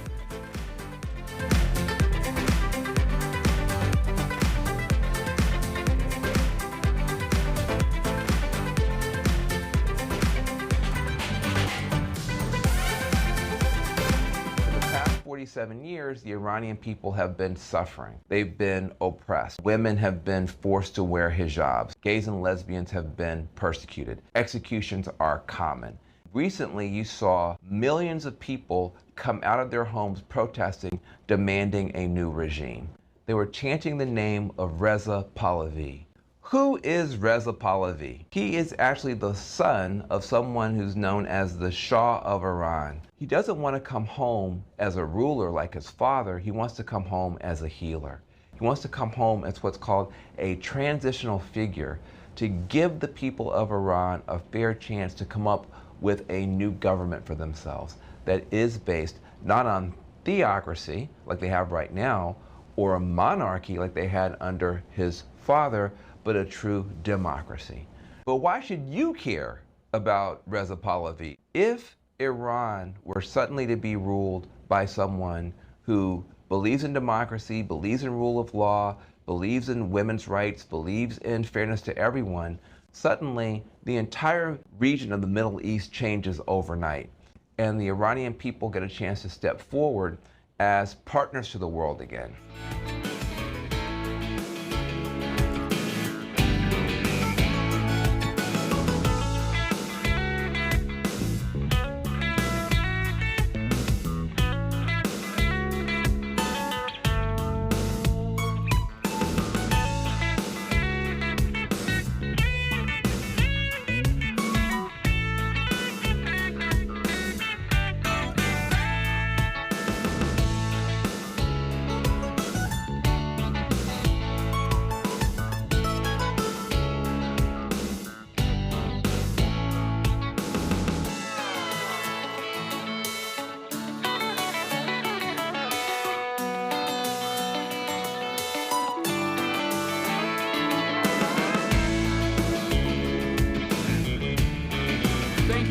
For the past 47 years, the Iranian people have been suffering. They've been oppressed. Women have been forced to wear hijabs. Gays and lesbians have been persecuted. Executions are common. Recently, you saw millions of people come out of their homes protesting, demanding a new regime. They were chanting the name of Reza Pahlavi. Who is Reza Pahlavi? He is actually the son of someone who's known as the Shah of Iran. He doesn't want to come home as a ruler like his father. He wants to come home as a healer. He wants to come home as what's called a transitional figure to give the people of Iran a fair chance to come up with a new government for themselves that is based not on theocracy like they have right now or a monarchy like they had under his father, but a true democracy. But why should you care about Reza Pahlavi? If Iran were suddenly to be ruled by someone who believes in democracy, believes in rule of law, believes in women's rights, believes in fairness to everyone, suddenly the entire region of the Middle East changes overnight. And the Iranian people get a chance to step forward as partners to the world again.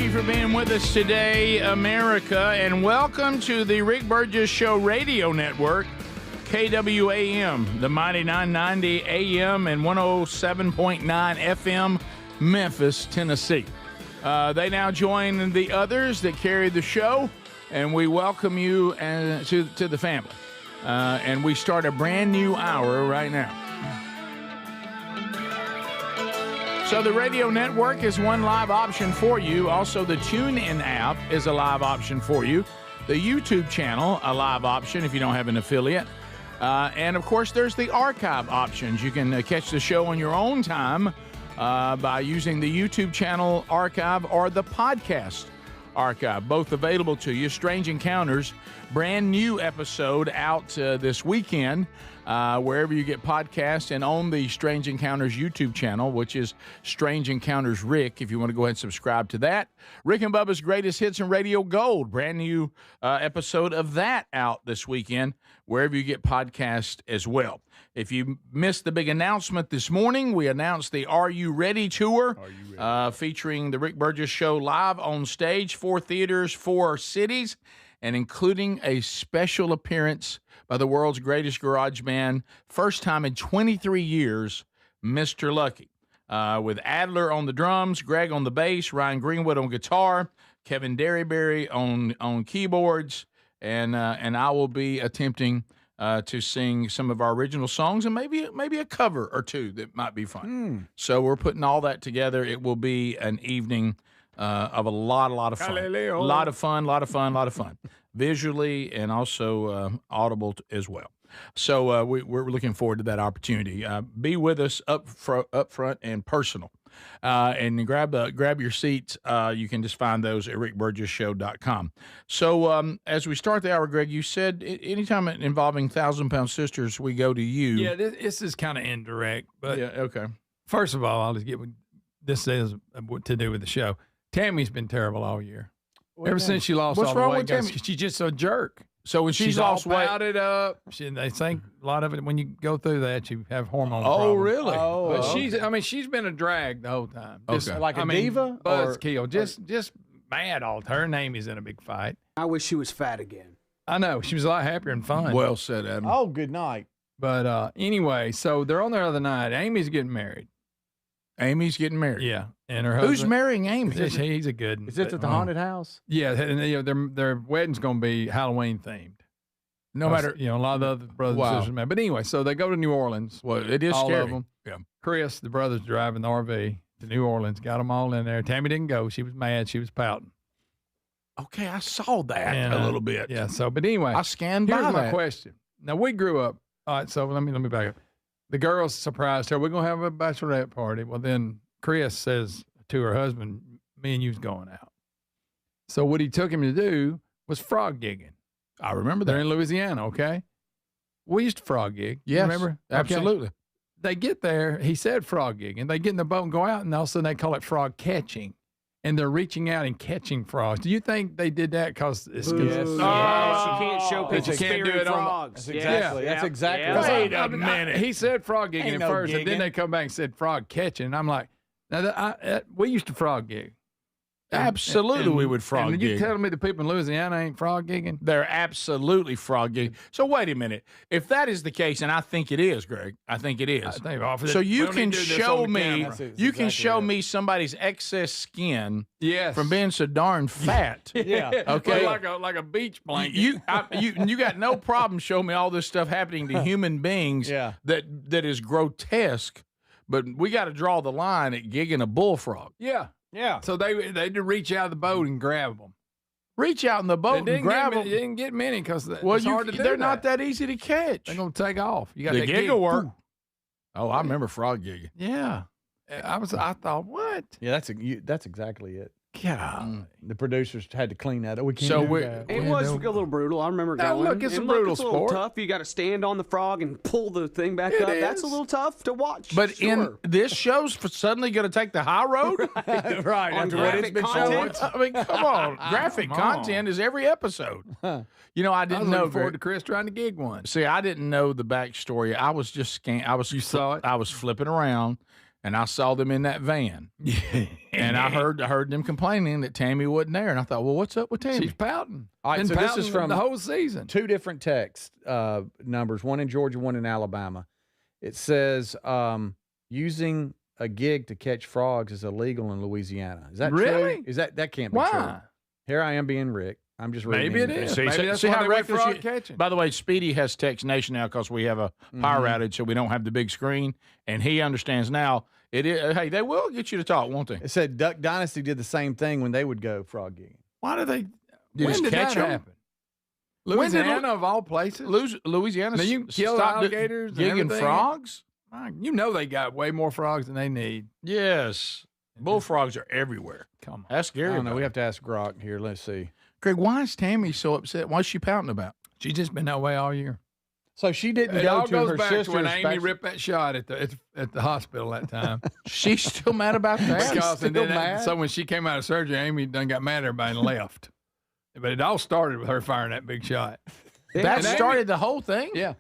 For being with us today, America, and welcome to the Rick Burgess Show Radio Network, KWAM, the mighty 990 AM and 107.9 FM, Memphis, Tennessee. They now join the others that carry the show, and we welcome you to the family. And we start a brand new hour right now. So the radio network is one live option for you. Also, the TuneIn app is a live option for you. The YouTube channel, a live option if you don't have an affiliate. And, of course, there's the archive options. You can catch the show on your own time by using the YouTube channel archive or the podcast archive, both available to you. Strange Encounters, brand new episode out this weekend. Wherever you get podcasts, and on the Strange Encounters YouTube channel, which is Strange Encounters Rick, if you want to go ahead and subscribe to that. Rick and Bubba's Greatest Hits and Radio Gold, brand new episode of that out this weekend wherever you get podcasts as well. If you missed the big announcement this morning, we announced the Are You Ready tour featuring the Rick Burgess Show live on stage, 4 theaters, 4 cities, and including a special appearance by the world's greatest garage band, first time in 23 years, Mr. Lucky, with Adler on the drums, Greg on the bass, Ryan Greenwood on guitar, Kevin Derryberry on keyboards, and I will be attempting to sing some of our original songs and maybe a cover or two that might be fun. So we're putting all that together. It will be an evening of a lot of fun. Galileo. A lot of fun. Visually and also audible as well. So we're looking forward to that opportunity. Be with us up front and personal. And grab your seats. You can just find those at rickburgessshow.com. So as we start the hour, Greg, you said anytime involving 1,000-pound sisters, we go to you. Yeah, this is kind of indirect. But yeah, okay. First of all, I'll just get what this has to do with the show. Tammy's been terrible all year. Ever since she lost all the weight, guys, she's just a jerk. So when she's lost all weight, powdered up. They think a lot of it when you go through that, you have hormone Oh, problems. really? But she's been a drag the whole time. Okay. Like a diva? Buzzkill. Just mad all the time. Her name is in a big fight. I wish she was fat again. I know. She was a lot happier and fun. Well said, Adam. Oh, good night. But anyway, so they're on there the other night. Amy's getting married. Amy's getting married. Yeah, and her husband. Who's marrying Amy? He's a good one. Is it at the haunted house? Yeah, and their wedding's going to be Halloween themed. No matter, a lot of the other brothers and sisters, man. But anyway, so they go to New Orleans. Well, it is all scary. Of them. Yeah. Chris, the brother's driving the RV to New Orleans. Got them all in there. Tammy didn't go. She was mad. She was pouting. Okay, I saw that a little bit. Yeah. So, but anyway, I scanned by here's my that. question. Now we grew up. All right. So let me back up. The girls surprised her. We're gonna have a bachelorette party. Well, then Chris says to her husband, "Me and you's going out." So what he took him to do was frog gigging. I remember that. They're in Louisiana. Okay. We used to frog gig. Yes, remember? absolutely. Okay. They get there. He said frog gig, and they get in the boat and go out, and all of a sudden they call it frog catching, and they're reaching out and catching frogs. Do you think they did that because it's you can't show people spearing frogs? That's exactly. Wait a minute. He said frog gigging Ain't at no first, and then gigging. they come back and said frog catching. And I'm like, now we used to frog gig. Absolutely, we would frog and gig. you telling me the people in Louisiana ain't frog gigging? They're absolutely frog gig. So wait a minute. If that is the case, and I think it is, Greg, I think it is. So you can show me, me somebody's excess skin from being so darn fat. Okay. Like a beach blanket. You got no problem showing me all this stuff happening to human beings that is grotesque, but we got to draw the line at gigging a bullfrog. Yeah. So they did reach out of the boat and grab them. Reach out in the boat and grab them. You didn't get many because it's hard to do. They're not that easy to catch. They're gonna take off. You got the that gig gig will work. Oh, I remember frog gigging. Yeah. I thought, what? Yeah, that's exactly it. God. The producers had to clean that up. We can't So do we- that. It was a little brutal. I remember Now, going. look, it's a And brutal it's a little sport. tough. You got to stand on the frog and pull the thing back It up. That's is. a little tough to watch. But in this show's suddenly going to take the high road? Right. On That's what it's graphic been content? showing. I mean, come on. Graphic Come on. content is every episode. You know, I I was didn't know. looking forward Greg. to Chris trying to gig one. See, I didn't know the backstory. I was just You saw it? I was flipping around, and I saw them in that van, and I heard them complaining that Tammy wasn't there, and I thought, well, what's up with Tammy? She's pouting. All right, Been so this pouting is from the whole season. 2 different text numbers, one in Georgia, one in Alabama. It says using a gig to catch frogs is illegal in Louisiana. Is that Really? true? Is that can't be Why? true? Here I am being Rick. I'm just reading. Maybe it anything. is. See, Maybe that's see why how they went reckless frog you- catching. By the way, Speedy has Text Nation now because we have a power outage, so we don't have the big screen, and he understands now. It is. Hey, they will get you to talk, won't they? It said Duck Dynasty did the same thing when they would go frog gigging. Why do they? You when just did catch that 'em? happen? When did Louisiana of all places. Louisiana. Now you can kill stopped alligators and gigging everything. frogs. You know they got way more frogs than they need. Yes, bullfrogs are everywhere. Come on. That's I scary. don't know. about We it. have to ask Grok here. Let's see. Greg, why is Tammy so upset? What's she pouting about? She's just been that way all year. So she didn't It go all to goes her back sister's to when Amy bachelor- ripped that shot at the hospital that time. She's still mad about that. Because, and still then mad? so when she came out of surgery, Amy done got mad at everybody and left. But it all started with her firing that big shot. That started the whole thing? Yeah.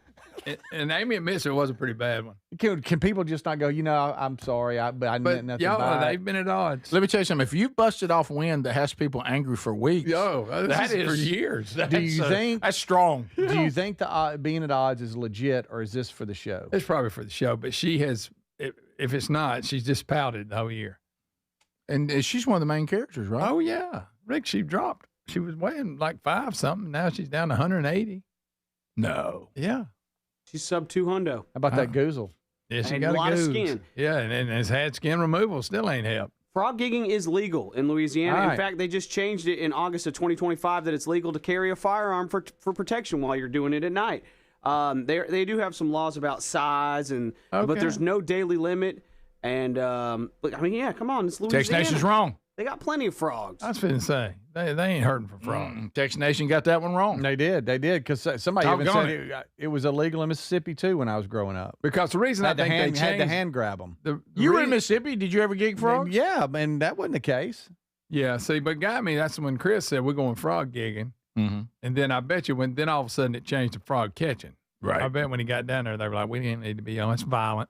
And Amy admits it was a pretty bad one. Can people just not go, I'm sorry, but I meant nothing y'all, by it. they've been at odds. Let me tell you something. If you busted off wind that has people angry for weeks, that is for years. Do you think that's strong? Do you think the being at odds is legit, or is this for the show? It's probably for the show, but she has. If it's not, she's just pouted the whole year. And she's one of the main characters, right? Oh yeah, Rick. She dropped. She was weighing like 5 something. Now she's down to 180. No. Yeah. She's sub 200. How about that goozle? Yeah, she And got a lot of goose. skin. Yeah, and has had skin removal. Still ain't helped. Frog gigging is legal in Louisiana. All In right. fact, they just changed it in August of 2025 that it's legal to carry a firearm for protection while you're doing it at night. They do have some laws about size, but Okay. there's no daily limit. And but, I mean, yeah, come on, it's Louisiana. Texas Nation's wrong. They got plenty of frogs. I was finna say they ain't hurting for frogs. Texas Nation got that one wrong. They did, because somebody even Doggone said it was illegal in Mississippi too when I was growing up. Because the reason I think they had to changed hand grab them. You were in Mississippi. Did you ever gig frogs? Yeah, and that wasn't the case. Yeah, see, but got me. That's when Chris said we're going frog gigging, and then I bet you then all of a sudden it changed to frog catching. Right. I bet when he got down there, they were like, we didn't need to be on. It's violent.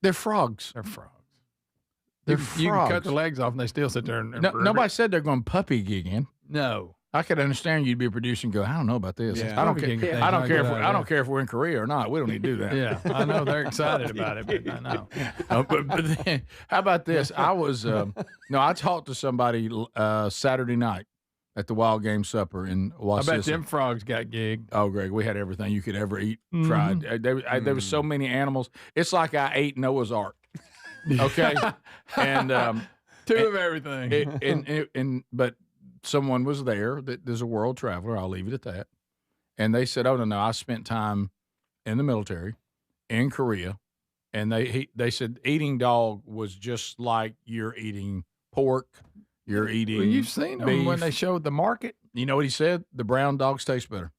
They're frogs. They're frogs. They're You can cut frogs. their legs off and they still sit there and Nobody said they're going puppy gigging. No. I could understand you'd be a producer and go, I don't know about this. Yeah, I don't puppy care. gigging thing's I don't not care a if good I don't idea. care if we're in Korea or not. We don't need to do that. Yeah, I know they're excited about it, but I know. But then, how about this? I was I talked to somebody Saturday night at the Wild Game Supper in I Wassissa. bet them frogs got gigged. Oh, Greg, we had everything you could ever eat Mhm. fried. There was so many animals. It's like I ate Noah's Ark. Okay, and Two of everything. But someone was there. There's a world traveler. I'll leave it at that. And they said, "Oh no, I spent time in the military in Korea," and they said eating dog was just like you're eating pork. You're eating. Well, you've seen them beef. when they showed the market. You know what he said? The brown dogs taste better.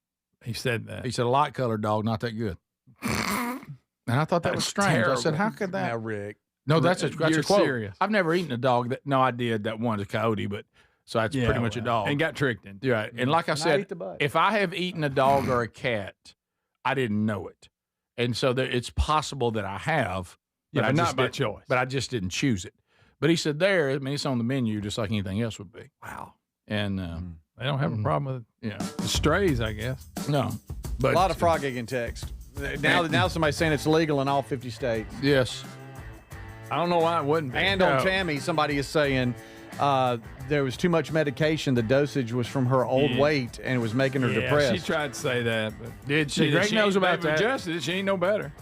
He said that. He said a light colored dog not that good. And I thought that was That's strange. I said, terrible. how could that? Now, Rick. No, that's a You're quote. serious. I've never eaten a dog that. No, I did. That one, a coyote, but so that's pretty much a dog. And got tricked into. Right. And like I Not said, eat the butt. if I have eaten a dog or a cat, I didn't know it, and so it's possible that I have. Yeah, I but not just by didn't- choice. But I just didn't choose it. But he said it's on the menu just like anything else would be. Wow. And They don't have a problem with the strays, I guess. no, but A lot of frog gigging text. Now somebody's saying it's legal in all 50 states. yes. I don't know why it wouldn't be. And on Tammy, somebody is saying there was too much medication. The dosage was from her old weight, and it was making her depressed. She tried to say that, but Did she? Greg knows about they've that. adjusted it. She ain't no better.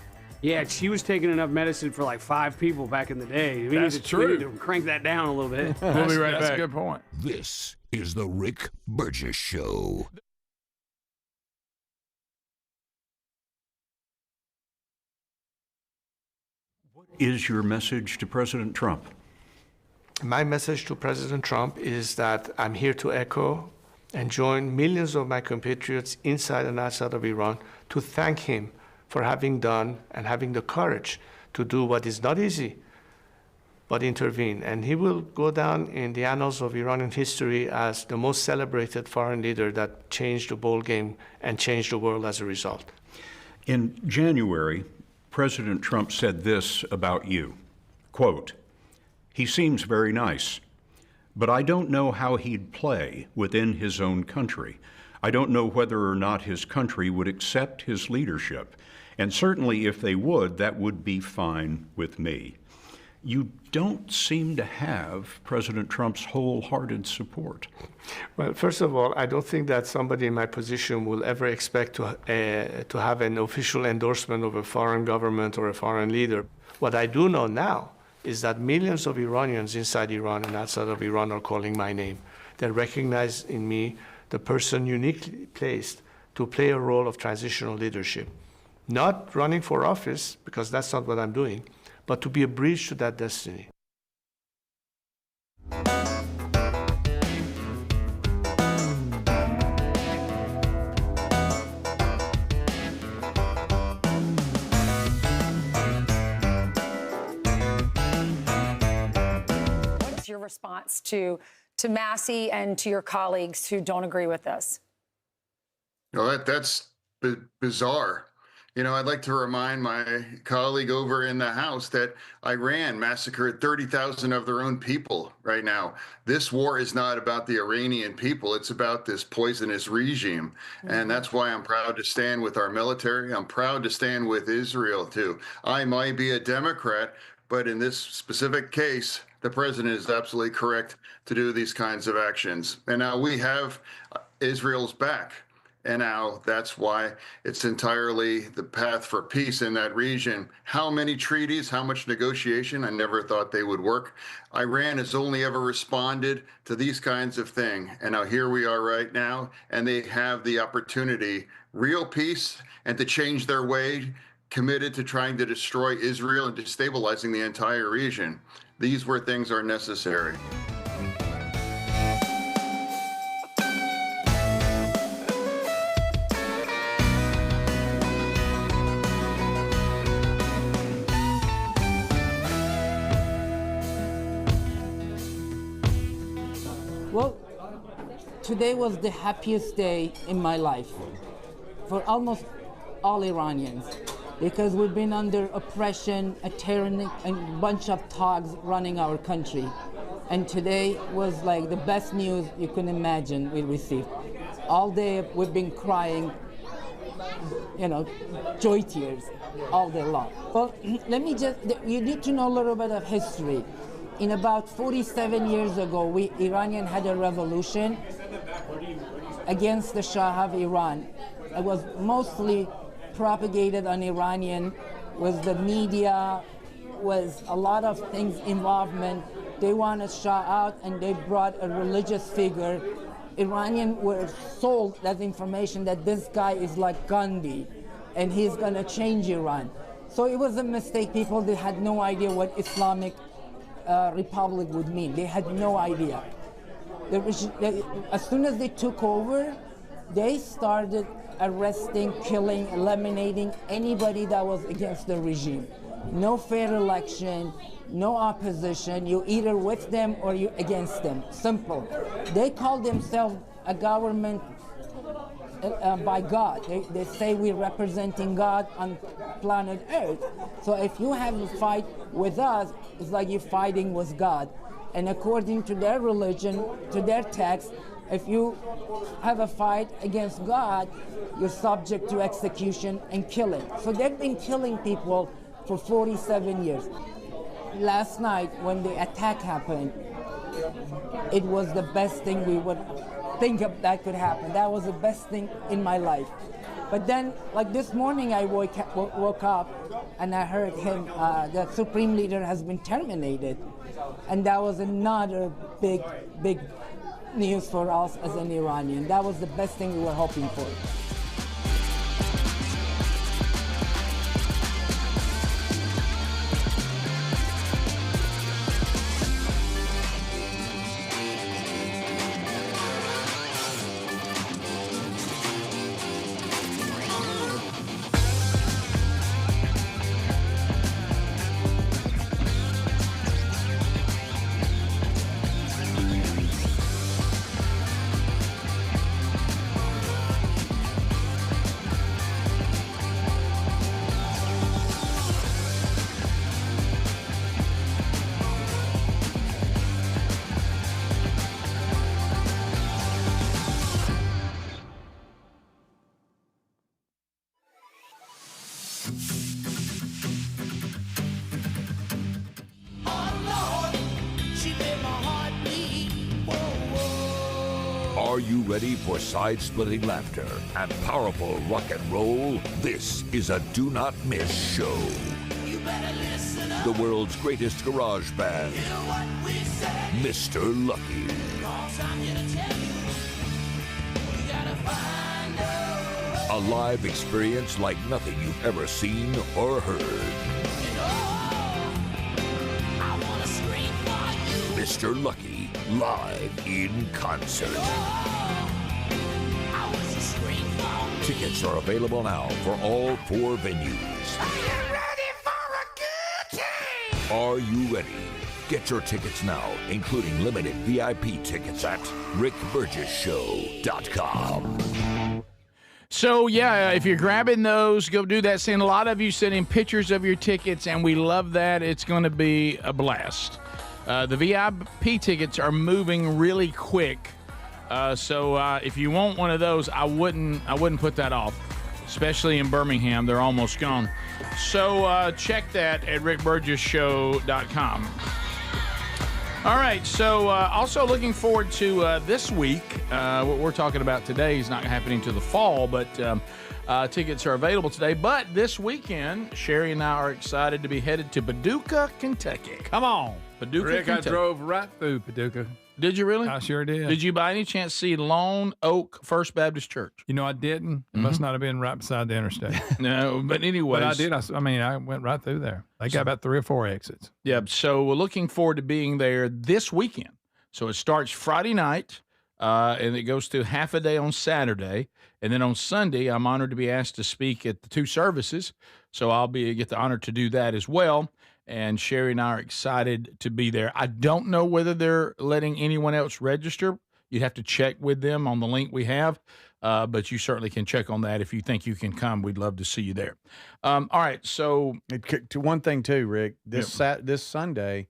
Yeah, she was taking enough medicine for like 5 people back in the day. We That's need to true. crank that down a little bit. We'll be right That's back. a good point. This is the Rick Burgess Show. What is your message to President Trump? My message to President Trump is that I'm here to echo and join millions of my compatriots inside and outside of Iran to thank him for having done and having the courage to do what is not easy, but intervene. And he will go down in the annals of Iranian history as the most celebrated foreign leader that changed the ball game and changed the world as a result. In January, President Trump said this about you, quote, "He seems very nice, but I don't know how he'd play within his own country. I don't know whether or not his country would accept his leadership. And certainly if they would, that would be fine with me." You don't seem to have President Trump's wholehearted support. Well, first of all, I don't think that somebody in my position will ever expect to have an official endorsement of a foreign government or a foreign leader. What I do know now is that millions of Iranians inside Iran and outside of Iran are calling my name. They recognize in me the person uniquely placed to play a role of transitional leadership. Not running for office, because that's not what I'm doing, but to be a bridge to that destiny. What is your response to Massey and to your colleagues who don't agree with this? That's bizarre. I'd like to remind my colleague over in the House that Iran massacred 30,000 of their own people right now. This war is not about the Iranian people. It's about this poisonous regime. And that's why I'm proud to stand with our military. I'm proud to stand with Israel, too. I might be a Democrat, but in this specific case, the president is absolutely correct to do these kinds of actions. And now we have Israel's back. And now that's why it's entirely the path for peace in that region. How many treaties, how much negotiation? I never thought they would work. Iran has only ever responded to these kinds of things. And now here we are right now, and they have the opportunity, real peace, and to change their way, committed to trying to destroy Israel and destabilizing the entire region. These were things are necessary. Well, today was the happiest day in my life for almost all Iranians, because we've been under oppression, a tyranny, and a bunch of thugs running our country. And today was like the best news you can imagine we received. All day we've been crying, joy tears all day long. Well, you need to know a little bit of history. In about 47 years ago, Iranian had a revolution against the Shah of Iran. It was mostly propagated on Iranian, was the media, was a lot of things involvement. They wanted Shah out, and they brought a religious figure. Iranian were sold that information that this guy is like Gandhi, and he's gonna change Iran. So it was a mistake. People, they had no idea what Islamic Republic would mean. They had no idea. As soon as they took over, they started arresting, killing, eliminating anybody that was against the regime. No fair election, no opposition. You either with them or you against them. Simple. They call themselves a government by God. They say we're representing God on planet Earth. So if you have a fight with us, it's like you're fighting with God. And according to their religion, to their text, if you have a fight against God, you're subject to execution and killing. So they've been killing people for 47 years. Last night, when the attack happened, it was the best thing we would think of that could happen. That was the best thing in my life. But then, like this morning, I woke up and I heard him, the Supreme Leader has been terminated. And that was another big news for us as an Iranian. That was the best thing we were hoping for. Are you ready for side-splitting laughter and powerful rock and roll? This is a do not miss show. The world's greatest garage band, Mr. Lucky. A live experience like nothing you've ever seen or heard. Mr. Lucky, live in concert. Tickets are available now for all 4 venues. Are you ready for a good time? Are you ready? Get your tickets now, including limited VIP tickets at rickburgesshow.com. So, yeah, if you're grabbing those, go do that. Seeing a lot of you sending pictures of your tickets, and we love that. It's going to be a blast. The VIP tickets are moving really quick. So if you want one of those, I wouldn't put that off, especially in Birmingham. They're almost gone. So check that at rickburgesshow.com. All right, so also looking forward to this week. What we're talking about today is not happening till the fall, but tickets are available today. But this weekend, Sherry and I are excited to be headed to Paducah, Kentucky. Come on. Paducah, Rick, Kentucky. I drove right through Paducah. Did you really? I sure did. Did you by any chance see Lone Oak First Baptist Church? You know, I didn't. It must not have been right beside the interstate. No, but anyways. But I did. I went right through there. They got about 3 or 4 exits. Yeah, so we're looking forward to being there this weekend. So it starts Friday night, and it goes to half a day on Saturday. And then on Sunday, I'm honored to be asked to speak at the 2 services. So I'll get the honor to do that as well. And Sherry and I are excited to be there. I don't know whether they're letting anyone else register. You'd have to check with them on the link we have, but you certainly can check on that. If you think you can come, we'd love to see you there. All right, so to one thing too, Rick. This Sunday,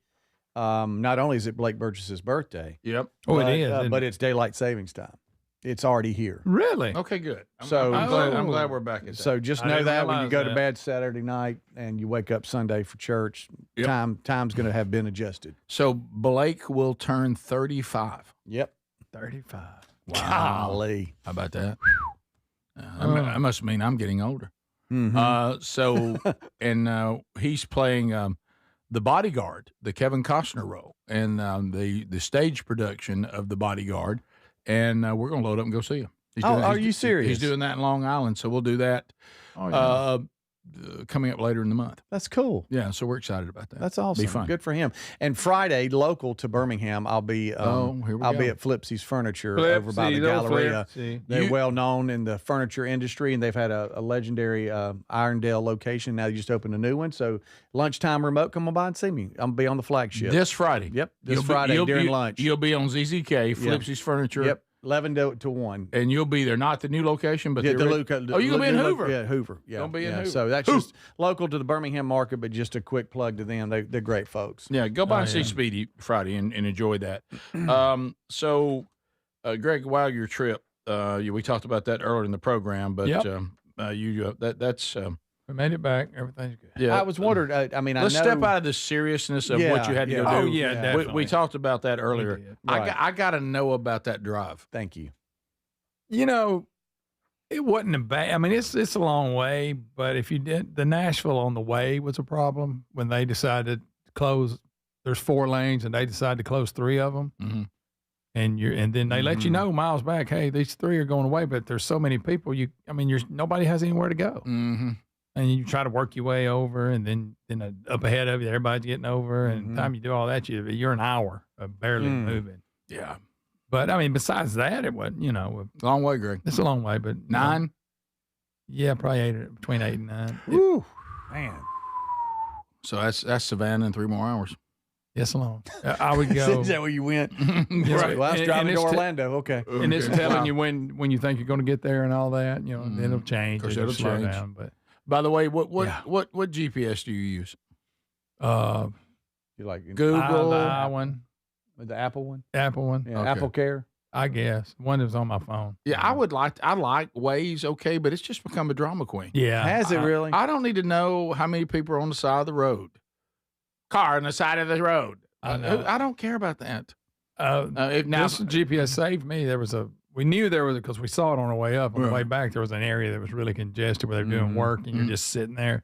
not only is it Blake Burgess's birthday. Yep. But, it is, but it's daylight savings time. It's already here. Really? Okay, good. I'm glad we're back at that. So just know that when you go to bed Saturday night and you wake up Sunday for church, time's going to have been adjusted. So Blake will turn 35. Yep. 35. Wow. Golly. How about that? That must mean I'm getting older. Mm-hmm. He's playing The Bodyguard, the Kevin Costner role, and the stage production of The Bodyguard. And we're going to load up and go see him. Are you serious? He's doing that in Long Island, so we'll do that coming up later in the month. That's cool. Yeah, so we're excited about that. That's awesome. Be fun. Good for him. And Friday, local to Birmingham, I'll be be at Flipsy's Furniture over by the Galleria. They're well known in the furniture industry, and they've had a legendary Irondale location. Now they just opened a new one. So lunchtime remote, come on by and see me. I'm gonna be on the flagship This Friday. Yep, Friday during lunch. You'll be on ZZK, Flipsy's Furniture. Yep. 11 to 1. And you'll be there, not the new location, but you're going to be in Hoover. Yeah, Hoover. Yeah. You'll be in Hoover. So that's just local to the Birmingham market, but just a quick plug to them. They're great folks. Yeah, go by and see Speedy Friday and enjoy that. Greg, while your trip, we talked about that earlier in the program, but that's we made it back. Everything's good. Yeah, I was wondering. Let's step out of the seriousness of what you had to go do. Oh yeah, definitely. We talked about that earlier. Right. I got to know about that drive. Thank you. You know, it wasn't a bad. I mean, it's a long way, but if you did the Nashville on the way was a problem when they decided to close. There's 4 lanes, and they decided to close 3 of them. Mm-hmm. And then they let you know miles back, hey, these 3 are going away, but there's so many people. Nobody has anywhere to go. Mm-hmm. And you try to work your way over, and then up ahead of you, everybody's getting over. And by the time you do all that, you're an hour of barely moving. Yeah. But, I mean, besides that, it wasn't, long way, Greg. It's a long way, but 9? Yeah, probably between 8 and 9. Woo, man. So that's Savannah in 3 more hours. Yes, long. I would go. Is that where you went? Right. Well, I was driving to Orlando. Okay. And it's telling you when you think you're going to get there and all that. Then it'll change. It'll slow change. down. But by the way, what GPS do you use? You like Google, the one, the Apple one, Apple one, okay. Apple Care. I guess one that was on my phone. Yeah, I like Waze, okay, but it's just become a drama queen. Yeah, has it really? I don't need to know how many people are on the side of the road. Car on the side of the road. I don't care about that. This GPS saved me. We knew there was because we saw it on our way up. On the way back, there was an area that was really congested where they were doing work, and you're just sitting there,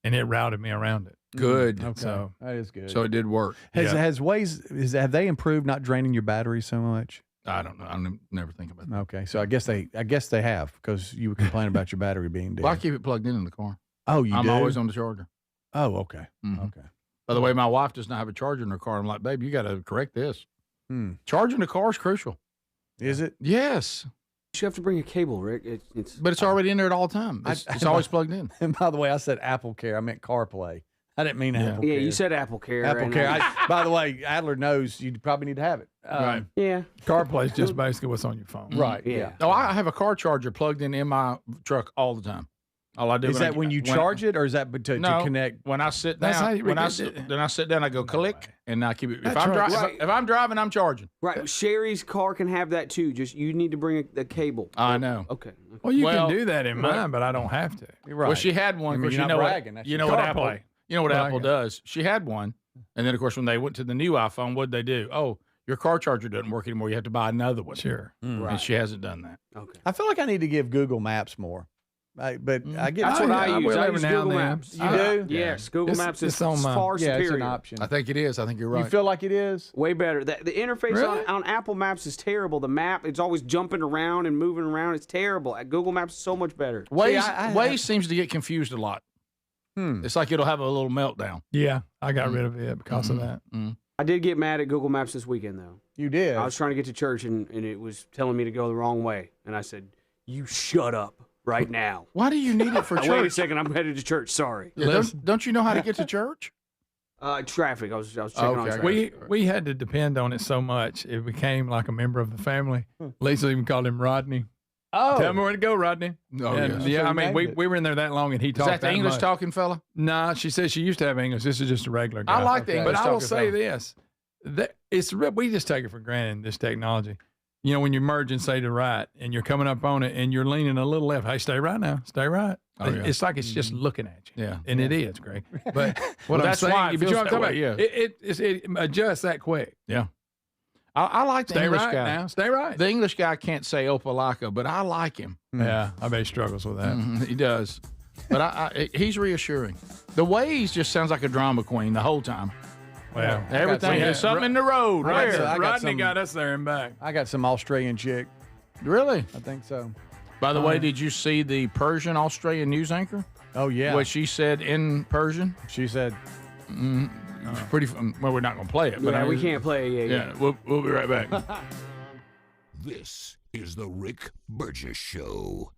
and it routed me around it. Good. Okay. So that is good. So it did work. Has Waze? Have they improved not draining your battery so much? I don't know. I never think about that. Okay, so I guess they have because you were complaining about your battery being dead. Well, I keep it plugged in the car. Oh, I'm always on the charger. Oh, okay. Mm-hmm. Okay. By the way, my wife does not have a charger in her car. I'm like, babe, you got to correct this. Charging the car is crucial. Is it? Yes. You have to bring a cable, Rick. But it's already in there at all time. It's always plugged in. And by the way, I said Apple Care. I meant CarPlay. I didn't mean apple care. Yeah, you said apple care. Apple and care. By the way, Adler knows you probably need to have it. Right. Yeah. CarPlay is just basically what's on your phone. Right. Yeah. No, I have a car charger plugged in my truck all the time. All I do Is that when you charge it, or is that to connect? When I sit That's how down, you then record I sit down, I go click, and I keep it. If That's right. if I'm driving, I'm charging. Right. Sherry's car can have that too. Just you need to bring a cable. I know. Okay. Well, you Well, can do that in mine, but I don't have to. You're right. Well, she had one. I mean, Of course, you're you not know bragging. what? That's You your know what CarPlay. Apple. You know what Bragging. Apple does. She had one, and then of course when they went to the new iPhone, what'd they do? Oh, your car charger doesn't work anymore. You have to buy another one. Sure. And she hasn't done that. Okay. I feel like I need to give Google Maps more. But I get That's what I use. will I every use now Google and then. Maps. You do? Yes, Google Maps is it's on my- far Yeah, superior. it's an option. I think it is. I think you're right. You feel like it is? Way better. The interface Really? on Apple Maps is terrible. The map, it's always jumping around and moving around. It's terrible. Google Maps is so much better. Waze seems to get confused a lot. It's like it'll have a little meltdown. Yeah, I got rid of it because of that. I did get mad at Google Maps this weekend, though. You did? I was trying to get to church, and it was telling me to go the wrong way. And I said, you shut up right now. Why do you need it for church? Wait a second, I'm headed to church. Sorry. Yeah, don't you know how to get to church? Traffic. I was checking on traffic. We had to depend on it so much, it became like a member of the family. Lisa even called him Rodney. Oh. Tell me where to go, Rodney. Oh, And, yes. yeah, So I mean, named we it. were in there that long, and he Is talked that the English much. talking fella? Nah, she said she used to have English. This is just a regular guy. I like the English But I will talking say fella. this: we just take it for granted, this technology. You know, when you're merging, say to right, and you're coming up on it, and you're leaning a little left. Hey, stay right now. Stay right. Oh, yeah. It's like it's just looking at you. Yeah. And it is, Greg. But Well, what I'm that's saying, why it but you know feels what I'm that talking way, about? It adjusts that quick. Yeah. I like the Stay English right guy. now. Stay right. The English guy can't say opalaka, but I like him. Yeah, I bet he struggles with that. He does. But he's reassuring. The Waze just sounds like a drama queen the whole time. Well, Everything. There's something in the road. Right, Where? I got Rodney some- got us there and back. I got some Australian chick. Really? I think so. By the way, did you see the Persian Australian news anchor? Oh, yeah. What she said in Persian? She said, Pretty. Well, we're not going to play it. But Yeah, we can't play it. Yeah, we'll be right back. This is the Rick Burgess Show.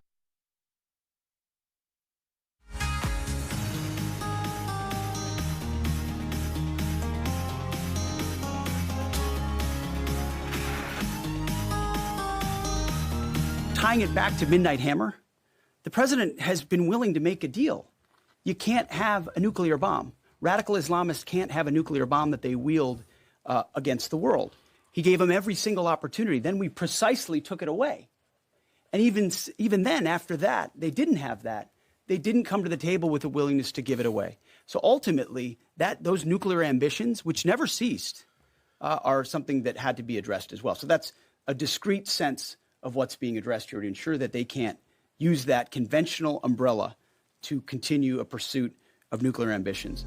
Tying it back to Midnight Hammer, the president has been willing to make a deal. You can't have a nuclear bomb. Radical Islamists can't have a nuclear bomb that they wield against the world. He gave them every single opportunity. Then we precisely took it away. And even then, after that, they didn't have that. They didn't come to the table with a willingness to give it away. So ultimately, those nuclear ambitions, which never ceased, are something that had to be addressed as well. So that's a discrete sense of what's being addressed here to ensure that they can't use that conventional umbrella to continue a pursuit of nuclear ambitions.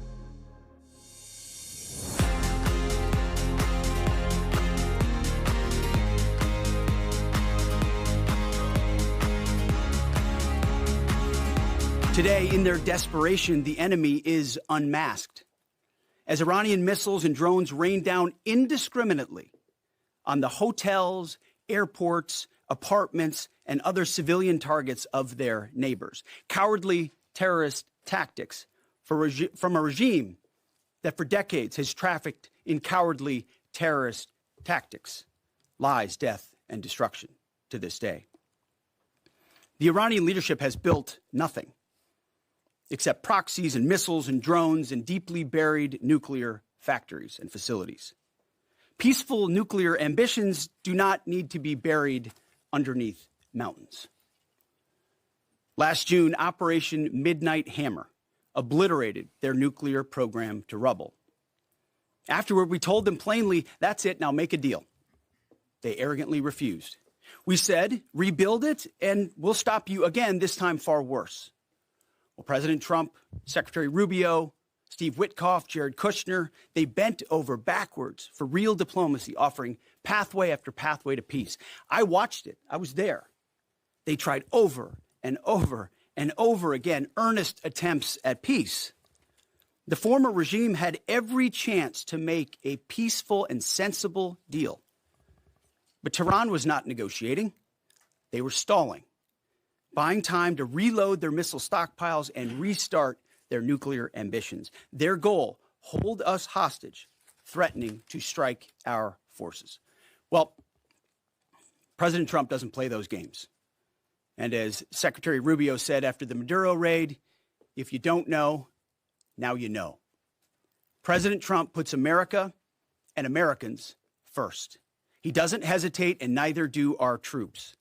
Today, in their desperation, the enemy is unmasked. As Iranian missiles and drones rain down indiscriminately on the hotels, airports, apartments, and other civilian targets of their neighbors. Cowardly terrorist tactics from a regime that for decades has trafficked in cowardly terrorist tactics, lies, death, and destruction to this day. The Iranian leadership has built nothing except proxies and missiles and drones and deeply buried nuclear factories and facilities. Peaceful nuclear ambitions do not need to be buried underneath mountains. Last June, Operation Midnight Hammer obliterated their nuclear program to rubble. Afterward, we told them plainly, that's it, now make a deal. They arrogantly refused. We said, rebuild it, and we'll stop you again, this time far worse. Well, President Trump, Secretary Rubio, Steve Witkoff, Jared Kushner, they bent over backwards for real diplomacy, offering pathway after pathway to peace. I watched it. I was there. They tried over and over and over again earnest attempts at peace. The former regime had every chance to make a peaceful and sensible deal. But Tehran was not negotiating. They were stalling, buying time to reload their missile stockpiles and restart their nuclear ambitions. Their goal, hold us hostage, threatening to strike our forces. Well, President Trump doesn't play those games. And as Secretary Rubio said after the Maduro raid, if you don't know, now you know. President Trump puts America and Americans first. He doesn't hesitate, and neither do our troops.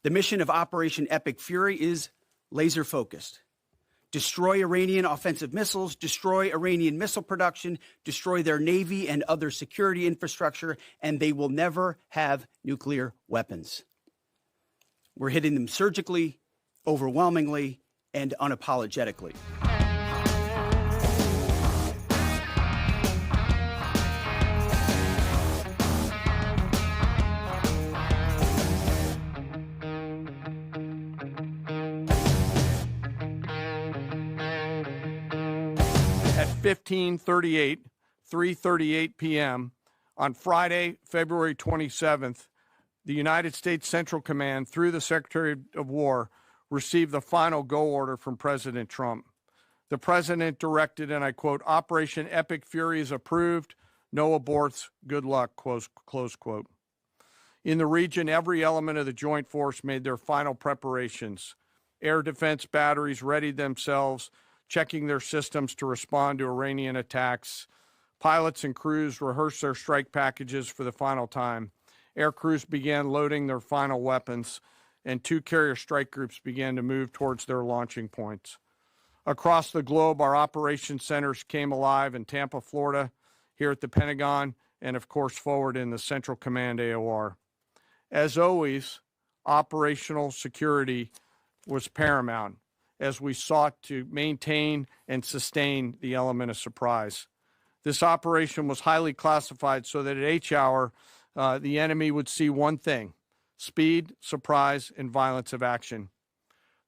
The mission of Operation Epic Fury is laser focused. Destroy Iranian offensive missiles, destroy Iranian missile production, destroy their navy and other security infrastructure, and they will never have nuclear weapons. We're hitting them surgically, overwhelmingly, and unapologetically. At 15:38, 3:38 p.m. on Friday, February 27th, the United States Central Command, through the Secretary of War, received the final go order from President Trump. The president directed, and I quote, "Operation Epic Fury is approved. No aborts. Good luck," close quote. In the region, every element of the joint force made their final preparations. Air defense batteries readied themselves, checking their systems to respond to Iranian attacks. Pilots and crews rehearsed their strike packages for the final time. Air crews began loading their final weapons, and 2 carrier strike groups began to move towards their launching points. Across the globe, our operations centers came alive in Tampa, Florida, here at the Pentagon, and of course forward in the Central Command AOR. As always, operational security was paramount as we sought to maintain and sustain the element of surprise. This operation was highly classified so that at H hour, the enemy would see one thing: speed, surprise, and violence of action.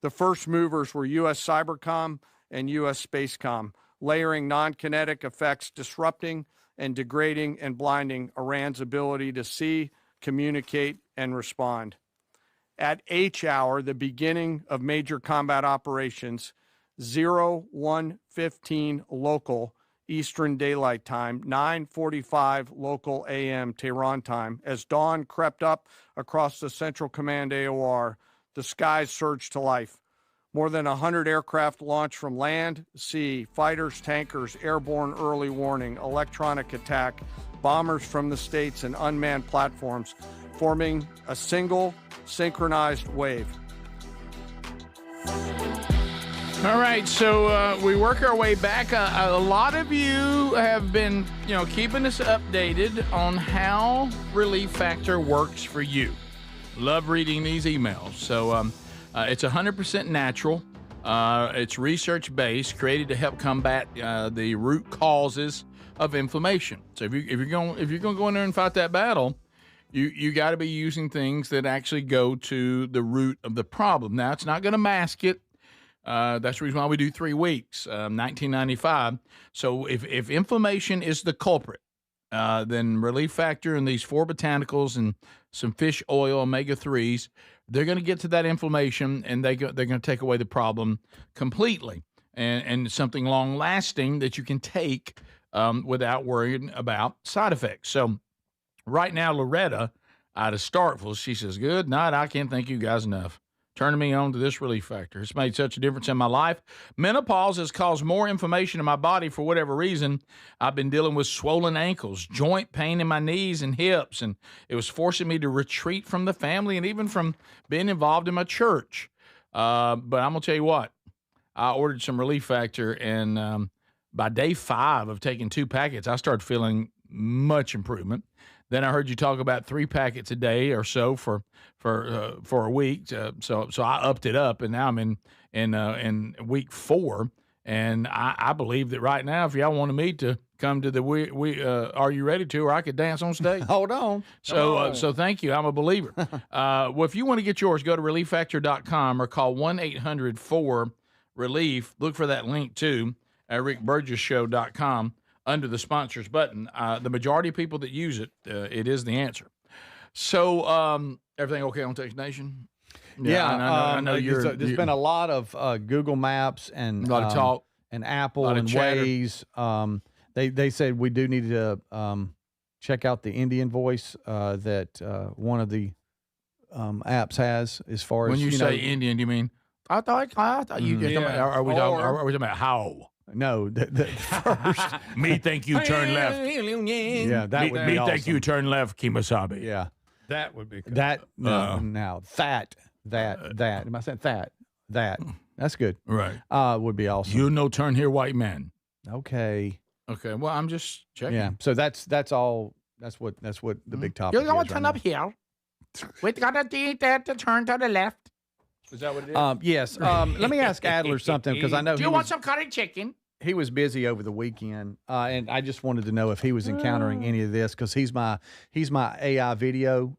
The first movers were U.S. Cybercom and U.S. Spacecom, layering non-kinetic effects, disrupting and degrading and blinding Iran's ability to see, communicate, and respond. At H hour, the beginning of major combat operations, 01:15 local Eastern Daylight Time, 9:45 local AM Tehran time, as dawn crept up across the Central Command AOR, the skies surged to life. More than 100 aircraft launched from land, sea, fighters, tankers, airborne early warning, electronic attack, bombers from the states, and unmanned platforms, forming a single synchronized wave. All right, so we work our way back. A lot of you have been, keeping us updated on how Relief Factor works for you. Love reading these emails. So it's 100% natural. It's research-based, created to help combat the root causes of inflammation. So if you're going to go in there and fight that battle, you got to be using things that actually go to the root of the problem. Now, it's not going to mask it. That's the reason why we do 3 weeks, $19.95. So if inflammation is the culprit, then Relief Factor and these 4 botanicals and some fish oil, omega-3s, they're going to get to that inflammation, and they're going to take away the problem completely, and something long-lasting that you can take without worrying about side effects. So right now, Loretta out of Starkville, she says, "Good night. I can't thank you guys enough. Turning me on to this Relief Factor. It's made such a difference in my life. Menopause has caused more inflammation in my body for whatever reason. I've been dealing with swollen ankles, joint pain in my knees and hips, and it was forcing me to retreat from the family and even from being involved in my church. But I'm going to tell you what, I ordered some Relief Factor, and by day 5 of taking 2 packets, I started feeling much improvement. Then I heard you talk about 3 packets a day or so for a week. So I upped it up, and now I'm in week 4. And I believe that right now, if y'all wanted me to come to the Are You Ready To, or I could dance on stage. Hold on. So thank you. I'm a believer. Well, if you want to get yours, go to relieffactor.com or call 1-800-4-RELIEF. Look for that link too at rickburgesshow.com. Under the sponsors button. The majority of people that use it, it is the answer. So everything okay on Text Nation? Yeah, I know there's been a lot of Google Maps and a lot of talk. and Apple Lot of and chatter. Waze. They said we do need to check out the Indian voice that one of the apps has. As far When as you say know, Indian, you mean I thought you just are we talking about how? No, the first. Me think you turn left. Yeah, that would be me awesome. think you turn left, Kimasabi. Yeah, That would be cool. that now that. Am I saying that? That's good. Right. Would be awesome. You know, turn here, white man. Okay. Okay. Well, I'm just checking. Yeah. So that's all. That's what the big topic. You're going is to turn right up here. We got to turn to the left. Is that what it is? Yes. Let me ask Adler something because I know Do you want some curry chicken? he was busy over the weekend, and I just wanted to know if he was encountering any of this because he's my AI video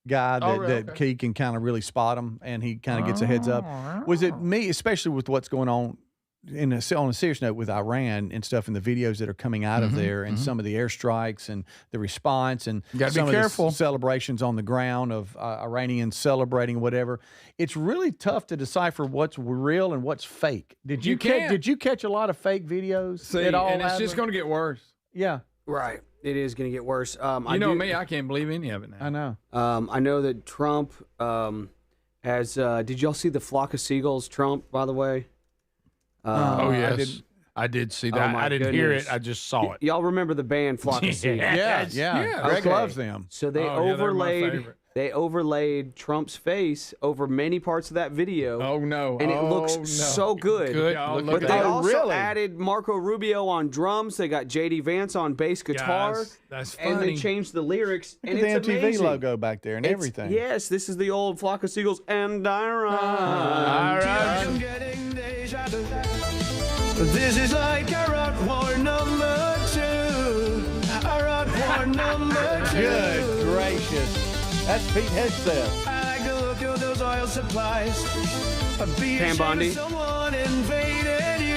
guy that he can kind of really spot them, and he kind of gets a heads up. Was it me, especially with what's going on on a serious note with Iran and stuff, and the videos that are coming out of there, and some of the airstrikes and the response, and gotta some be of careful. the celebrations on the ground of Iranians celebrating whatever. It's really tough to decipher what's real and what's fake. Did you catch a lot of fake videos at all? And it's Adler? just going to get worse. Yeah. Right. It is going to get worse. You know me, I can't believe any of it now. I know. I know that Trump has. Did y'all see the flock of seagulls? Trump, by the way. Oh yes, I did see that. my I didn't hear goodness. it. I just saw it. Y'all remember the band Flock of Seagulls? Yeah. Greg loves them. So they Oh, yeah, they're my overlaid. favorite. They overlaid Trump's face over many parts of that video. Oh no! And it looks no. so good. Good. Y'all Look look But at they that. also really? added Marco Rubio on drums. They got JD Vance on bass guitar. Guys, that's and funny. they changed the lyrics. Look and at it's the MTV amazing. logo back there and It's- everything. Yes, this is the old Flock of Seagulls. And I run. This is like a rock war number 2. A rock war number 2. Good gracious. That's Pete Hegseth. I like to look at those oil supplies. Be Pam ashamed Bondi. if someone invaded you.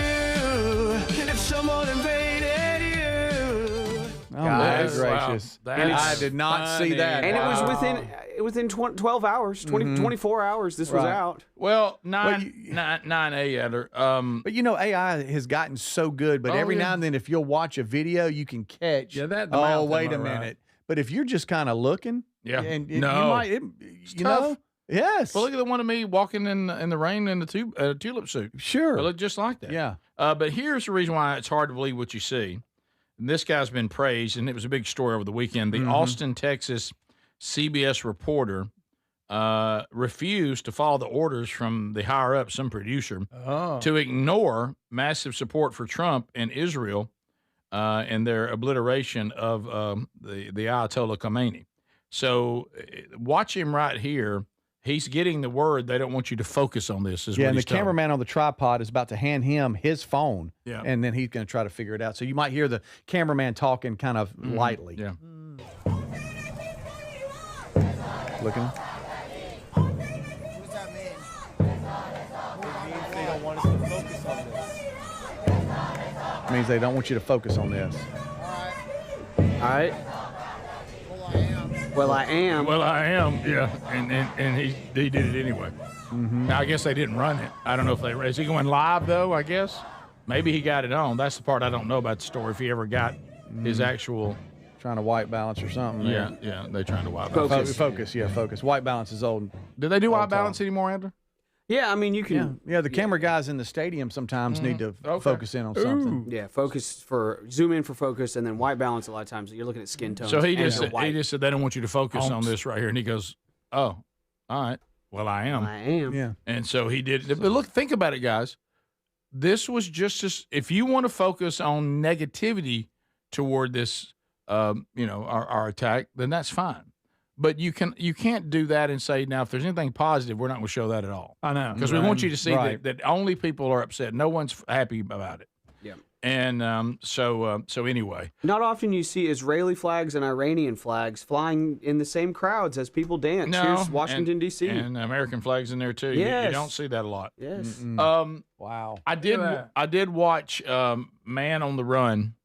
If someone invaded you. Oh, Guys, my gracious. wow. And I That's did not see funny. that. And Wow. it was within 12 hours, 24 hours. This was Right. out. Well, 9 Adler. But you know, AI has gotten so good. But Oh, every yeah. now and then, if you'll watch a video, you can catch. Yeah, that. The Oh, mouth wait am a I right? minute. But if you're just kind of looking, Yeah. and No. you might, you know, tough. yes, Well, look at the one of me walking in the rain in the tulip suit. sure, It looked just like that. yeah, But here's the reason why it's hard to believe what you see. And this guy's been praised, and it was a big story over the weekend. The Austin, Texas CBS reporter refused to follow the orders from the higher up, some producer, to ignore massive support for Trump and Israel and their obliteration of the Ayatollah Khomeini. So watch him right here. He's getting the word they don't want you to focus on this. Is yeah. what And the he's telling. cameraman on the tripod is about to hand him his phone, Yeah. and then he's going to try to figure it out. So you might hear the cameraman talking kind of lightly. Yeah. Looking. Means they don't want you to focus on this. All right. Well, I am. Well, I am, yeah, and he did it anyway. Now, I guess they didn't run it. I don't know if they is he going live though. I guess maybe he got it on. That's the part I don't know about the story. If he ever got his actual Trying to white balance or something. yeah, they're trying to wipe Focus. Focus. White balance is old. Do they do white Old balance anymore, Andrew? Yeah, I mean, you Yeah, can. yeah. The camera guys in the stadium sometimes need to focus in on something. Yeah, focus for zoom in for focus, and then white balance. A lot of times you're looking at skin tones. So he and just they're white. said they don't want you to focus on this right here, and he goes, "Oh, all right. Well, I am." I am. Yeah. And so he did. But look, think about it, guys. This was just as if you want to focus on negativity toward this, our attack, then that's fine. But you can't do that and say, now, if there's anything positive, we're not going to show that at all. I know. Because we want you to see Right. that only people are upset. No one's happy about it. Yeah. And so anyway. Not often you see Israeli flags and Iranian flags flying in the same crowds as people dance. No, Here's Washington, and- D.C. And American flags in there, too. You Yes. don't see that a lot. Yes. Wow. I did watch Man on the Run,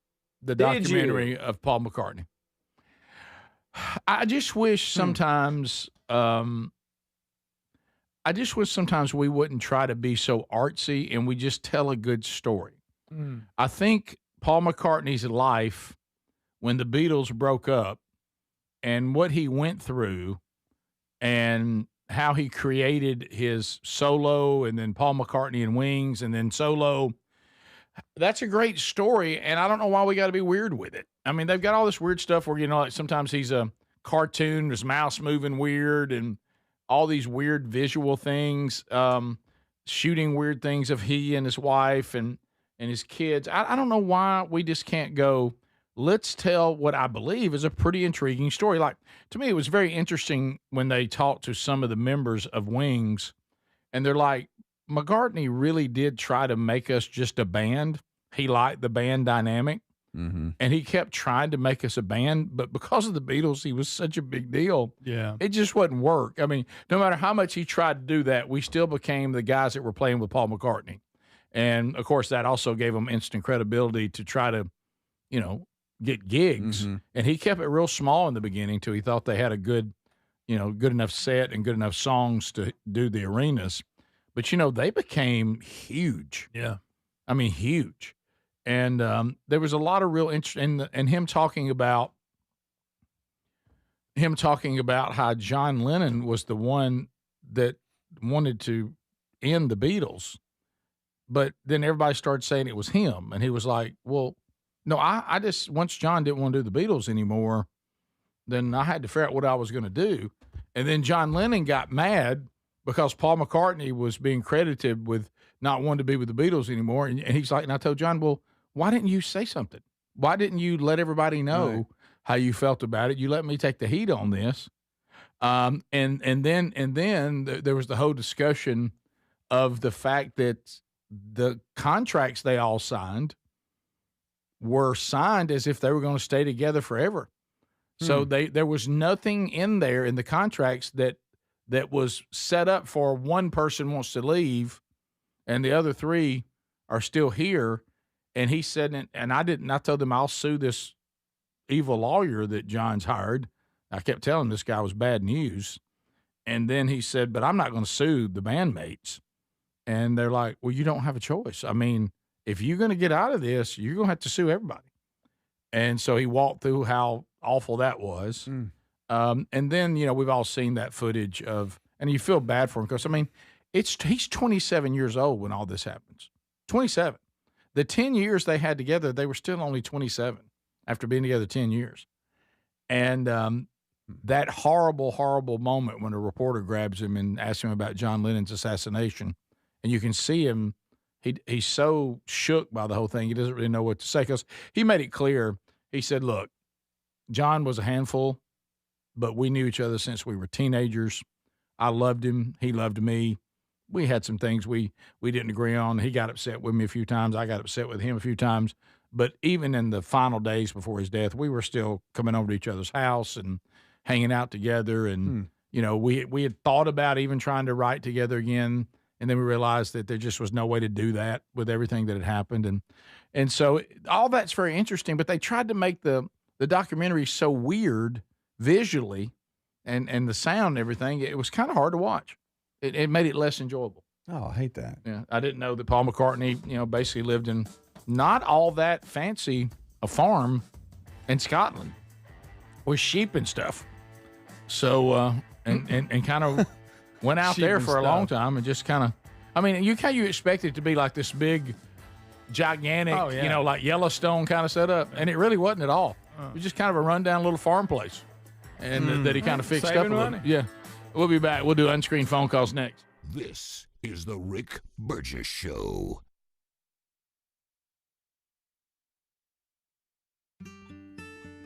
the Did you? documentary of Paul McCartney. I just wish sometimes I I just wish sometimes we wouldn't try to be so artsy and we just tell a good story. I think Paul McCartney's life when the Beatles broke up and what he went through and how he created his solo and then Paul McCartney and Wings and then solo, that's a great story. And I don't know why we got to be weird with it. I mean, they've got all this weird stuff where, like sometimes he's a cartoon, his mouse moving weird and all these weird visual things, shooting weird things of he and his wife and his kids. I don't know why we just can't go, let's tell what I believe is a pretty intriguing story. Like, to me, it was very interesting when they talked to some of the members of Wings, and they're like, McCartney really did try to make us just a band. He liked the band dynamic, and he kept trying to make us a band, but because of the Beatles, he was such a big deal. Yeah. It just wouldn't work. I mean, no matter how much he tried to do that, we still became the guys that were playing with Paul McCartney. And, of course, that also gave him instant credibility to try to, get gigs. And he kept it real small in the beginning till he thought they had a good enough set and good enough songs to do the arenas. But, they became huge. Yeah. I mean, huge. And there was a lot of real interest in him talking about how John Lennon was the one that wanted to end the Beatles. But then everybody started saying it was him. And he was like, well, no, I just, once John didn't want to do the Beatles anymore, then I had to figure out what I was going to do. And then John Lennon got mad because Paul McCartney was being credited with not wanting to be with the Beatles anymore. And he's like, and I told John, well, why didn't you say something? Why didn't you let everybody know how you felt about it? You let me take the heat on this. And then there was the whole discussion of the fact that the contracts they all signed were signed as if they were going to stay together forever. So there was nothing in there in the contracts that was set up for one person wants to leave and the other three are still here. And he said, and I told them I'll sue this evil lawyer that John's hired. I kept telling him this guy was bad news. And then he said, but I'm not going to sue the bandmates. And they're like, well, you don't have a choice. I mean, if you're going to get out of this, you're going to have to sue everybody. And so he walked through how awful that was. And then, we've all seen that footage of, and you feel bad for him because, I mean, he's 27 years old when all this happens. 27. The 10 years they had together, they were still only 27 after being together 10 years. And that horrible, horrible moment when a reporter grabs him and asks him about John Lennon's assassination, and you can see him, he's so shook by the whole thing, he doesn't really know what to say because he made it clear. He said, look, John was a handful, but we knew each other since we were teenagers. I loved him. He loved me. We had some things we didn't agree on. He got upset with me a few times. I got upset with him a few times. But even in the final days before his death, we were still coming over to each other's house and hanging out together. And, we had thought about even trying to write together again. And then we realized that there just was no way to do that with everything that had happened. And so all that's very interesting, but they tried to make the documentary so weird visually and the sound and everything. It was kind of hard to watch. It made it less enjoyable. Oh, I hate that. Yeah. I didn't know that Paul McCartney, basically lived in not all that fancy a farm in Scotland with sheep and stuff. So, and kind of went out there for a long time and just kind of, I mean, you expect it to be like this big, gigantic, like Yellowstone kind of setup. And it really wasn't at all. It was just kind of a rundown little farm place. And that he kind of fixed up a little. Yeah. We'll be back. We'll do unscreened phone calls next. This is the Rick Burgess Show.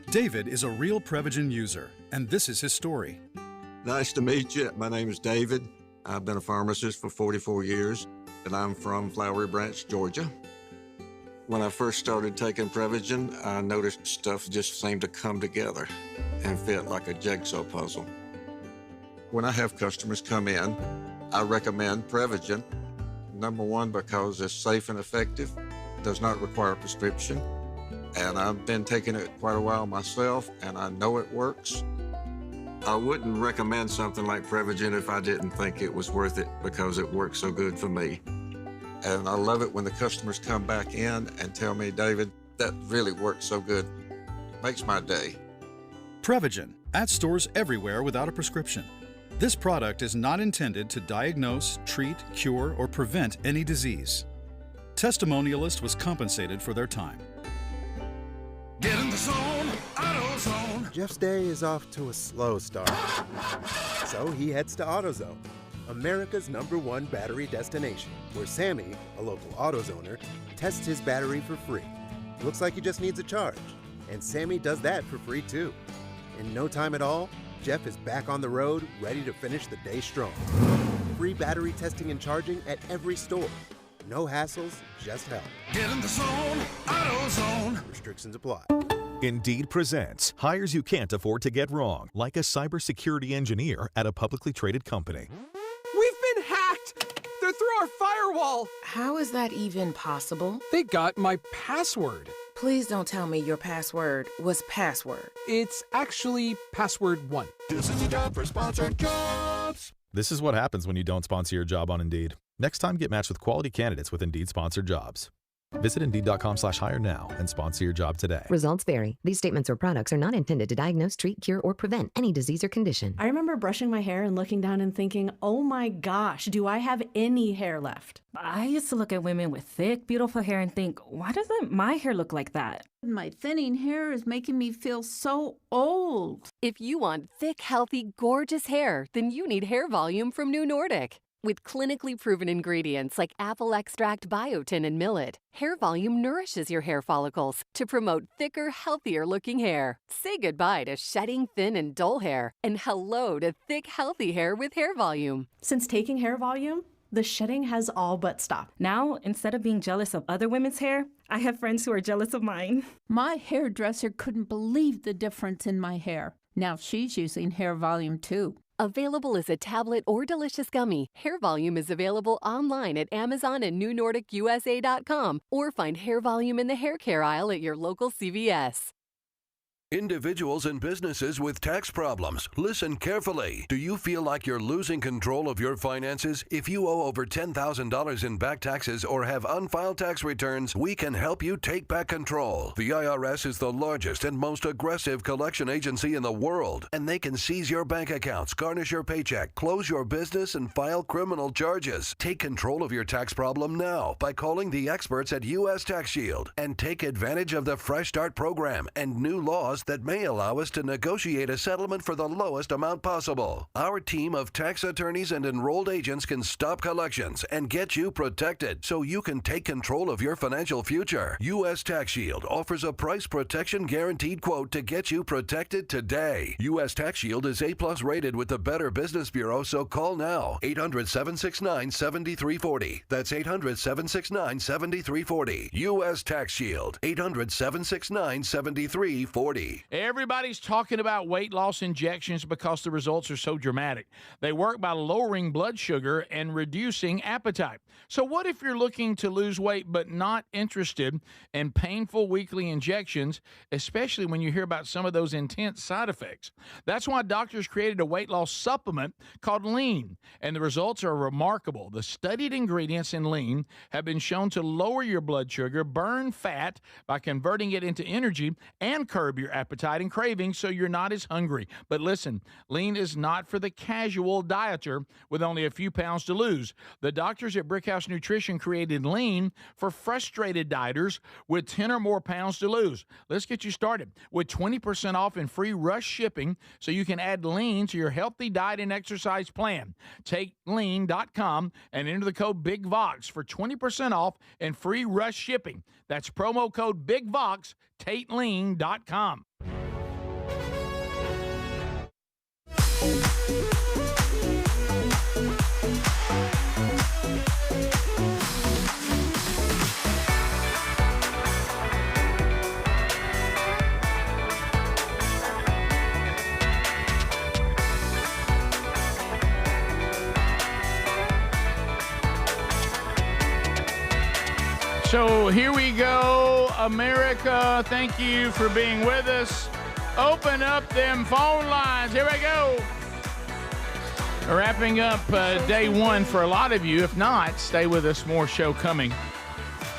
David is a real Prevagen user, and this is his story. Nice to meet you. My name is David. I've been a pharmacist for 44 years, and I'm from Flowery Branch, Georgia. When I first started taking Prevagen, I noticed stuff just seemed to come together and fit like a jigsaw puzzle. When I have customers come in, I recommend Prevagen. Number one, because it's safe and effective, does not require a prescription, and I've been taking it quite a while myself, and I know it works. I wouldn't recommend something like Prevagen if I didn't think it was worth it because it works so good for me. And I love it when the customers come back in and tell me, David, that really works so good. Makes my day. Prevagen, at stores everywhere without a prescription. This product is not intended to diagnose, treat, cure, or prevent any disease. Testimonialist was compensated for their time. Get in the zone, AutoZone. Jeff's day is off to a slow start. So he heads to AutoZone, America's #1 battery destination, where Sammy, a local AutoZoner, tests his battery for free. Looks like he just needs a charge, and Sammy does that for free too. In no time at all, Jeff is back on the road, ready to finish the day strong. Free battery testing and charging at every store. No hassles, just help. Get in the zone, AutoZone. Restrictions apply. Indeed presents hires you can't afford to get wrong, like a cybersecurity engineer at a publicly traded company. We've been hacked! They're through our firewall! How is that even possible? They got my password. Please don't tell me your password was password. It's actually password 1. This is a job for sponsored jobs. This is what happens when you don't sponsor your job on Indeed. Next time, get matched with quality candidates with Indeed sponsored jobs. Visit Indeed.com/hire now and sponsor your job today. Results vary. These statements or products are not intended to diagnose, treat, cure, or prevent any disease or condition. I remember brushing my hair and looking down and thinking, oh my gosh, do I have any hair left? I used to look at women with thick, beautiful hair and think, why doesn't my hair look like that? My thinning hair is making me feel so old. If you want thick, healthy, gorgeous hair, then you need Hair Volume from New Nordic. With clinically proven ingredients like apple extract, biotin, and millet, Hair Volume nourishes your hair follicles to promote thicker, healthier-looking hair. Say goodbye to shedding thin and dull hair, and hello to thick, healthy hair with Hair Volume. Since taking Hair Volume, the shedding has all but stopped. Now, instead of being jealous of other women's hair, I have friends who are jealous of mine. My hairdresser couldn't believe the difference in my hair. Now she's using Hair Volume too. Available as a tablet or delicious gummy, Hair Volume is available online at Amazon and NewNordicUSA.com, or find Hair Volume in the hair care aisle at your local CVS. Individuals and businesses with tax problems, listen carefully. Do you feel like you're losing control of your finances? If you owe over $10,000 in back taxes or have unfiled tax returns, we can help you take back control. The IRS is the largest and most aggressive collection agency in the world, and they can seize your bank accounts, garnish your paycheck, close your business, and file criminal charges. Take control of your tax problem now by calling the experts at U.S. Tax Shield and take advantage of the Fresh Start program and new laws that may allow us to negotiate a settlement for the lowest amount possible. Our team of tax attorneys and enrolled agents can stop collections and get you protected so you can take control of your financial future. U.S. Tax Shield offers a price protection guaranteed quote to get you protected today. U.S. Tax Shield is A+ rated with the Better Business Bureau, so call now. 800-769-7340. That's 800-769-7340. U.S. Tax Shield. 800-769-7340. Everybody's talking about weight loss injections because the results are so dramatic. They work by lowering blood sugar and reducing appetite. So what if you're looking to lose weight but not interested in painful weekly injections, especially when you hear about some of those intense side effects? That's why doctors created a weight loss supplement called Lean, and the results are remarkable. The studied ingredients in Lean have been shown to lower your blood sugar, burn fat by converting it into energy, and curb your appetite and cravings so you're not as hungry. But listen, Lean is not for the casual dieter with only a few pounds to lose. The doctors at Brickhouse Nutrition created Lean for frustrated dieters with 10 or more pounds to lose. Let's get you started with 20% off and free rush shipping so you can add Lean to your healthy diet and exercise plan. Take lean.com and enter the code BIGVOX for 20% off and free rush shipping. That's promo code BIGVOX, TateLean.com. So here we go, America. Thank you for being with us. Open up them phone lines. Here we go. Wrapping up day one for a lot of you. If not, stay with us. More show coming.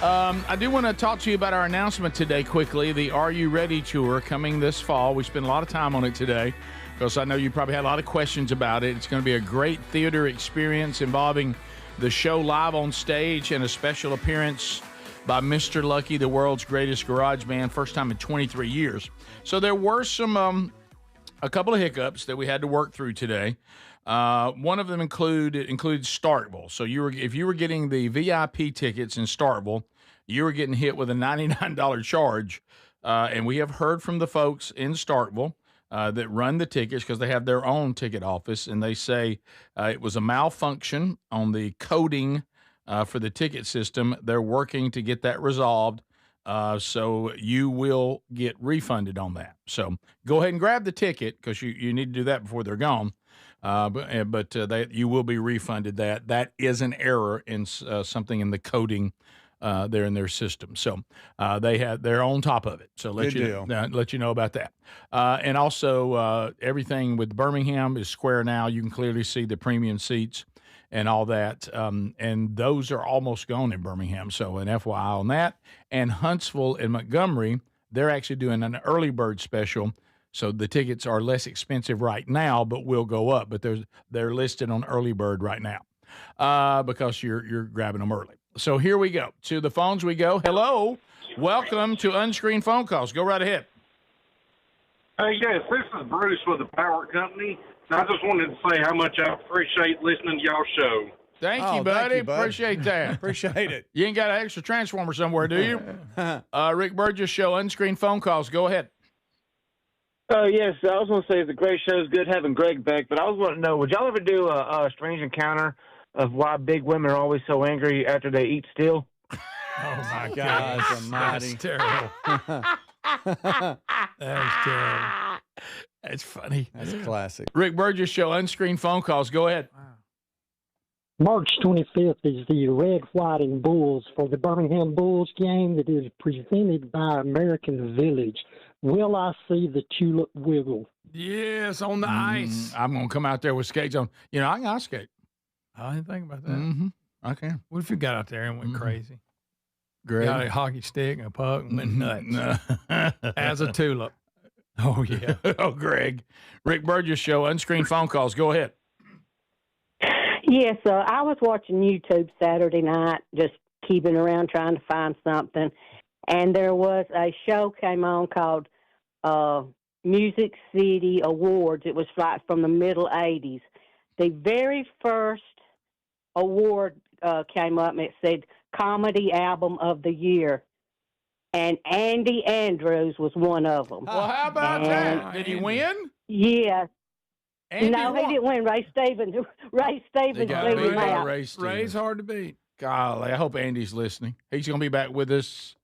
I do want to talk to you about our announcement today quickly. The Are You Ready tour coming this fall. We spent a lot of time on it today because I know you probably had a lot of questions about it. It's going to be a great theater experience involving the show live on stage and a special appearance by Mr. Lucky, the world's greatest garage band, first time in 23 years. So there were a couple of hiccups that we had to work through today. One of them included Starkville. So if you were getting the VIP tickets in Starkville, you were getting hit with a $99 charge. And we have heard from the folks in Starkville that run the tickets because they have their own ticket office, and they say it was a malfunction on the coding for the ticket system. They're working to get that resolved. So you will get refunded on that. So go ahead and grab the ticket because you need to do that before they're gone. But you will be refunded that. That is an error in something in the coding there in their system. So they're on top of it. So let you know about that. And also everything with Birmingham is square now. You can clearly see the premium seats and all that. And those are almost gone in Birmingham. So an FYI on that. And Huntsville and Montgomery, they're actually doing an early bird special. So the tickets are less expensive right now, but will go up. But they're listed on early bird right now because you're grabbing them early. So here we go. To the phones we go. Hello. Welcome to Unscreened Phone Calls. Go right ahead. Yes, this is Bruce with the Power Company. And I just wanted to say how much I appreciate listening to y'all's show. Thank you, buddy. Appreciate that. Appreciate it. You ain't got an extra transformer somewhere, do you? Rick Burgess Show, Unscreened Phone Calls. Go ahead. Yes, I was going to say it's a great show. It's good having Greg back, but I was wanting to know, would y'all ever do a strange encounter of why big women are always so angry after they eat steel? Oh, my God. That's terrible. That's terrible. That's funny. That's classic. Rick Burgess Show, Unscreened Phone Calls. Go ahead. March 25th is the Red, White, and Bulls for the Birmingham Bulls game that is presented by American Village. Will I see the tulip wiggle? Yes, on the ice. I'm going to come out there with skates on. I can ice skate. I didn't think about that. Mm-hmm. I can. What if you got out there and went crazy? Greg? Got a hockey stick and a puck and went nuts. As a tulip. Oh, yeah. Oh, Greg. Rick Burgess Show, Unscreened Phone Calls. Go ahead. Yes, I was watching YouTube Saturday night, just keeping around trying to find something. And there was a show came on called Music City Awards. It was like from the middle 80s. The very first award came up, and it said Comedy Album of the Year. And Andy Andrews was one of them. Well, how about that? Did he win? Yes. Andy no, he didn't win. Ray Stevens beat him out. Ray's hard to beat. Golly, I hope Andy's listening. He's going to be back with us.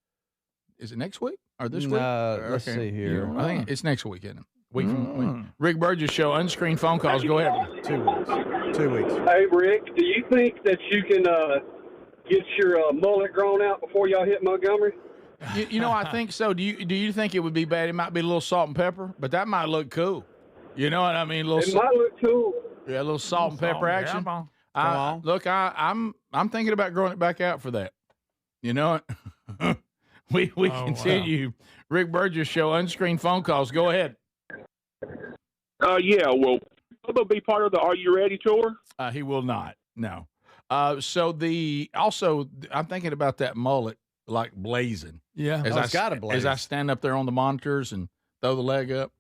Is it next week or this week? Let's see here. I think it's next week, isn't it? Week from week. Rick Burgess Show, Unscreened Phone Calls. Go ahead. 2 weeks. 2 weeks. Hey, Rick, do you think that you can get your mullet grown out before y'all hit Montgomery? I think so. Do you think it would be bad? It might be a little salt and pepper, but that might look cool. You know what I mean? It might look cool. Yeah, a little salt and pepper action. Come on. Look, I'm thinking about growing it back out for that. You know it. we continue. Wow. Rick Burgess Show, Unscreened Phone Calls. Go ahead. Yeah. Well, will be part of the Are You Ready tour? He will not. No. So I'm thinking about that mullet like blazing. Yeah. It's got to blaze. As I stand up there on the monitors and throw the leg up.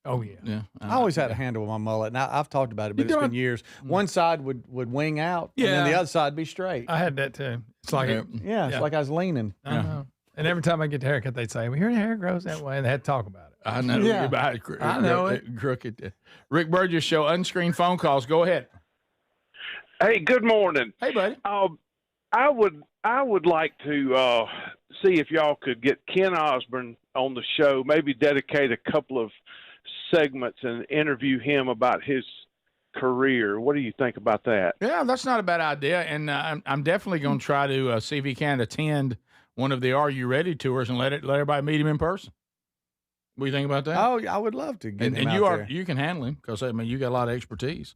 Oh, yeah. Yeah. I always had a handle with my mullet. Now, I've talked about it, but it's been years. One side would wing out, and then the other side would be straight. I had that, too. It's like it's like I was leaning. I know. And every time I get the haircut, they'd say, well, your hair grows that way. And they had to talk about it. I know. Yeah. I know it. Crooked. Rick Burgess Show, Unscreened Phone Calls. Go ahead. Hey, good morning. Hey, buddy. I would like to see if y'all could get Ken Osborne on the show, maybe dedicate a couple of segments and interview him about his career. What do you think about that? Yeah, that's not a bad idea. And I'm definitely going to try to see if he can attend one of the Are You Ready tours and let everybody meet him in person. What do you think about that? Oh, I would love to get him and out you there. you can handle him because, I mean, you got a lot of expertise.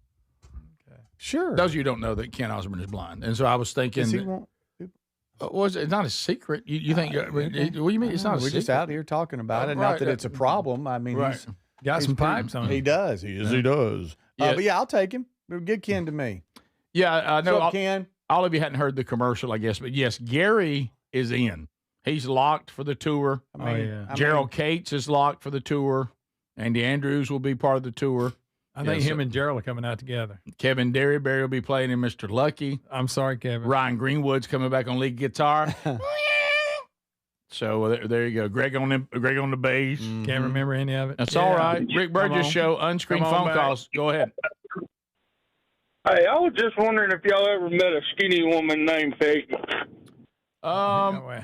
Sure. Those of you who don't know that Ken Osborne is blind. And so I was thinking. Does he that- want- it's not a secret. You think? What do you mean? It's not a We're secret. just out here talking about it. Right. Not that it's a problem. I mean, Right. he's Got some pipes on him. He does. He does. Yeah. But yeah, I'll take him. Get Ken to me. Yeah, I know. What's up, Ken? All of you hadn't heard the commercial, I guess, but yes, Gary is in. He's locked for the tour. I mean, Gerald Cates is locked for the tour. Andy Andrews will be part of the tour. I think him and Gerald are coming out together. Kevin Derryberry will be playing in Mr. Lucky. I'm sorry, Kevin. Ryan Greenwood's coming back on lead guitar. So there you go. Greg on the bass. Can't remember any of it. That's all right. Rick Burgess Show, unscreened Come on phone back. calls. Go ahead. Hey, I was just wondering if y'all ever met a skinny woman named Peggy.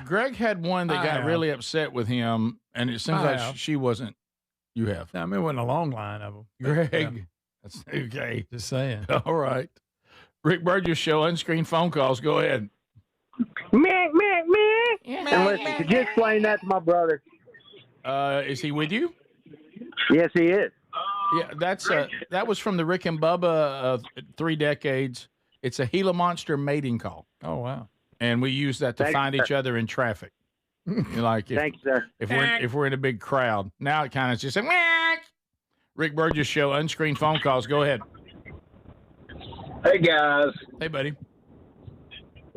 Greg had one that I got have. really upset with him, and it seems I like have. she wasn't. You have. I mean, it wasn't a long line of them. Greg. That's okay. Just saying. All right. Rick Burgess Show, unscreened phone calls. Go ahead. Meh. And listen, could you explain that to my brother? Is he with you? Yes, he is. Yeah, that was from the Rick and Bubba 3 decades. It's a Gila monster mating call. Oh, wow. And we use that to Thanks, find each sir. other in traffic. Like Thank you, sir. if we're in a big crowd. Now it kind of just like Rick Burgess Show, unscreened phone calls. Go ahead. Hey, guys. Hey, buddy.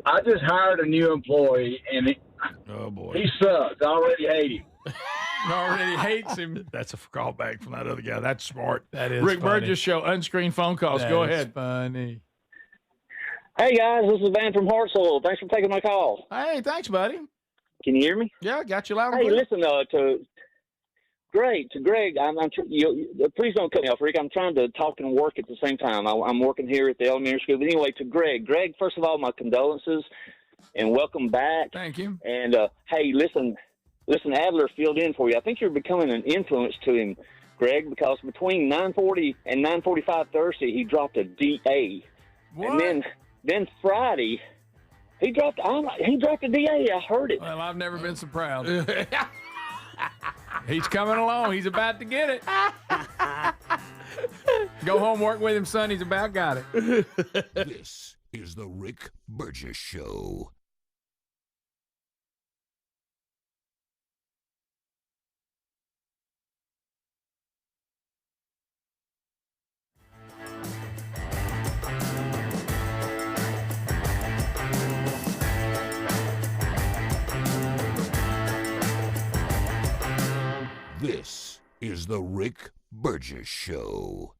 I just hired a new employee, and Oh boy, he sucks. I already hate him. Already hates him. That's a callback from that other guy. That's smart. That is Rick funny. Burgess Show, unscreened phone calls. Go That is ahead. funny. Hey, guys. This is Van from Hartsville. Thanks for taking my call. Hey, thanks, buddy. Can you hear me? Yeah, got you loud and Hey, clear. listen, to Greg, please don't cut me off, Rick. I'm trying to talk and work at the same time. I'm working here at the elementary school. But anyway, to Greg, first of all, my condolences and welcome back. Thank you. And hey, listen, Adler filled in for you. I think you're becoming an influence to him, Greg, because between 9:40 and 9:45 Thursday, he dropped a DA, What? and then Friday. He dropped a DA. I heard it. Well, I've never been so proud. He's coming along. He's about to get it. Go home, work with him, son. He's about got it. This is the Rick Burgess Show. This is the Rick Burgess Show.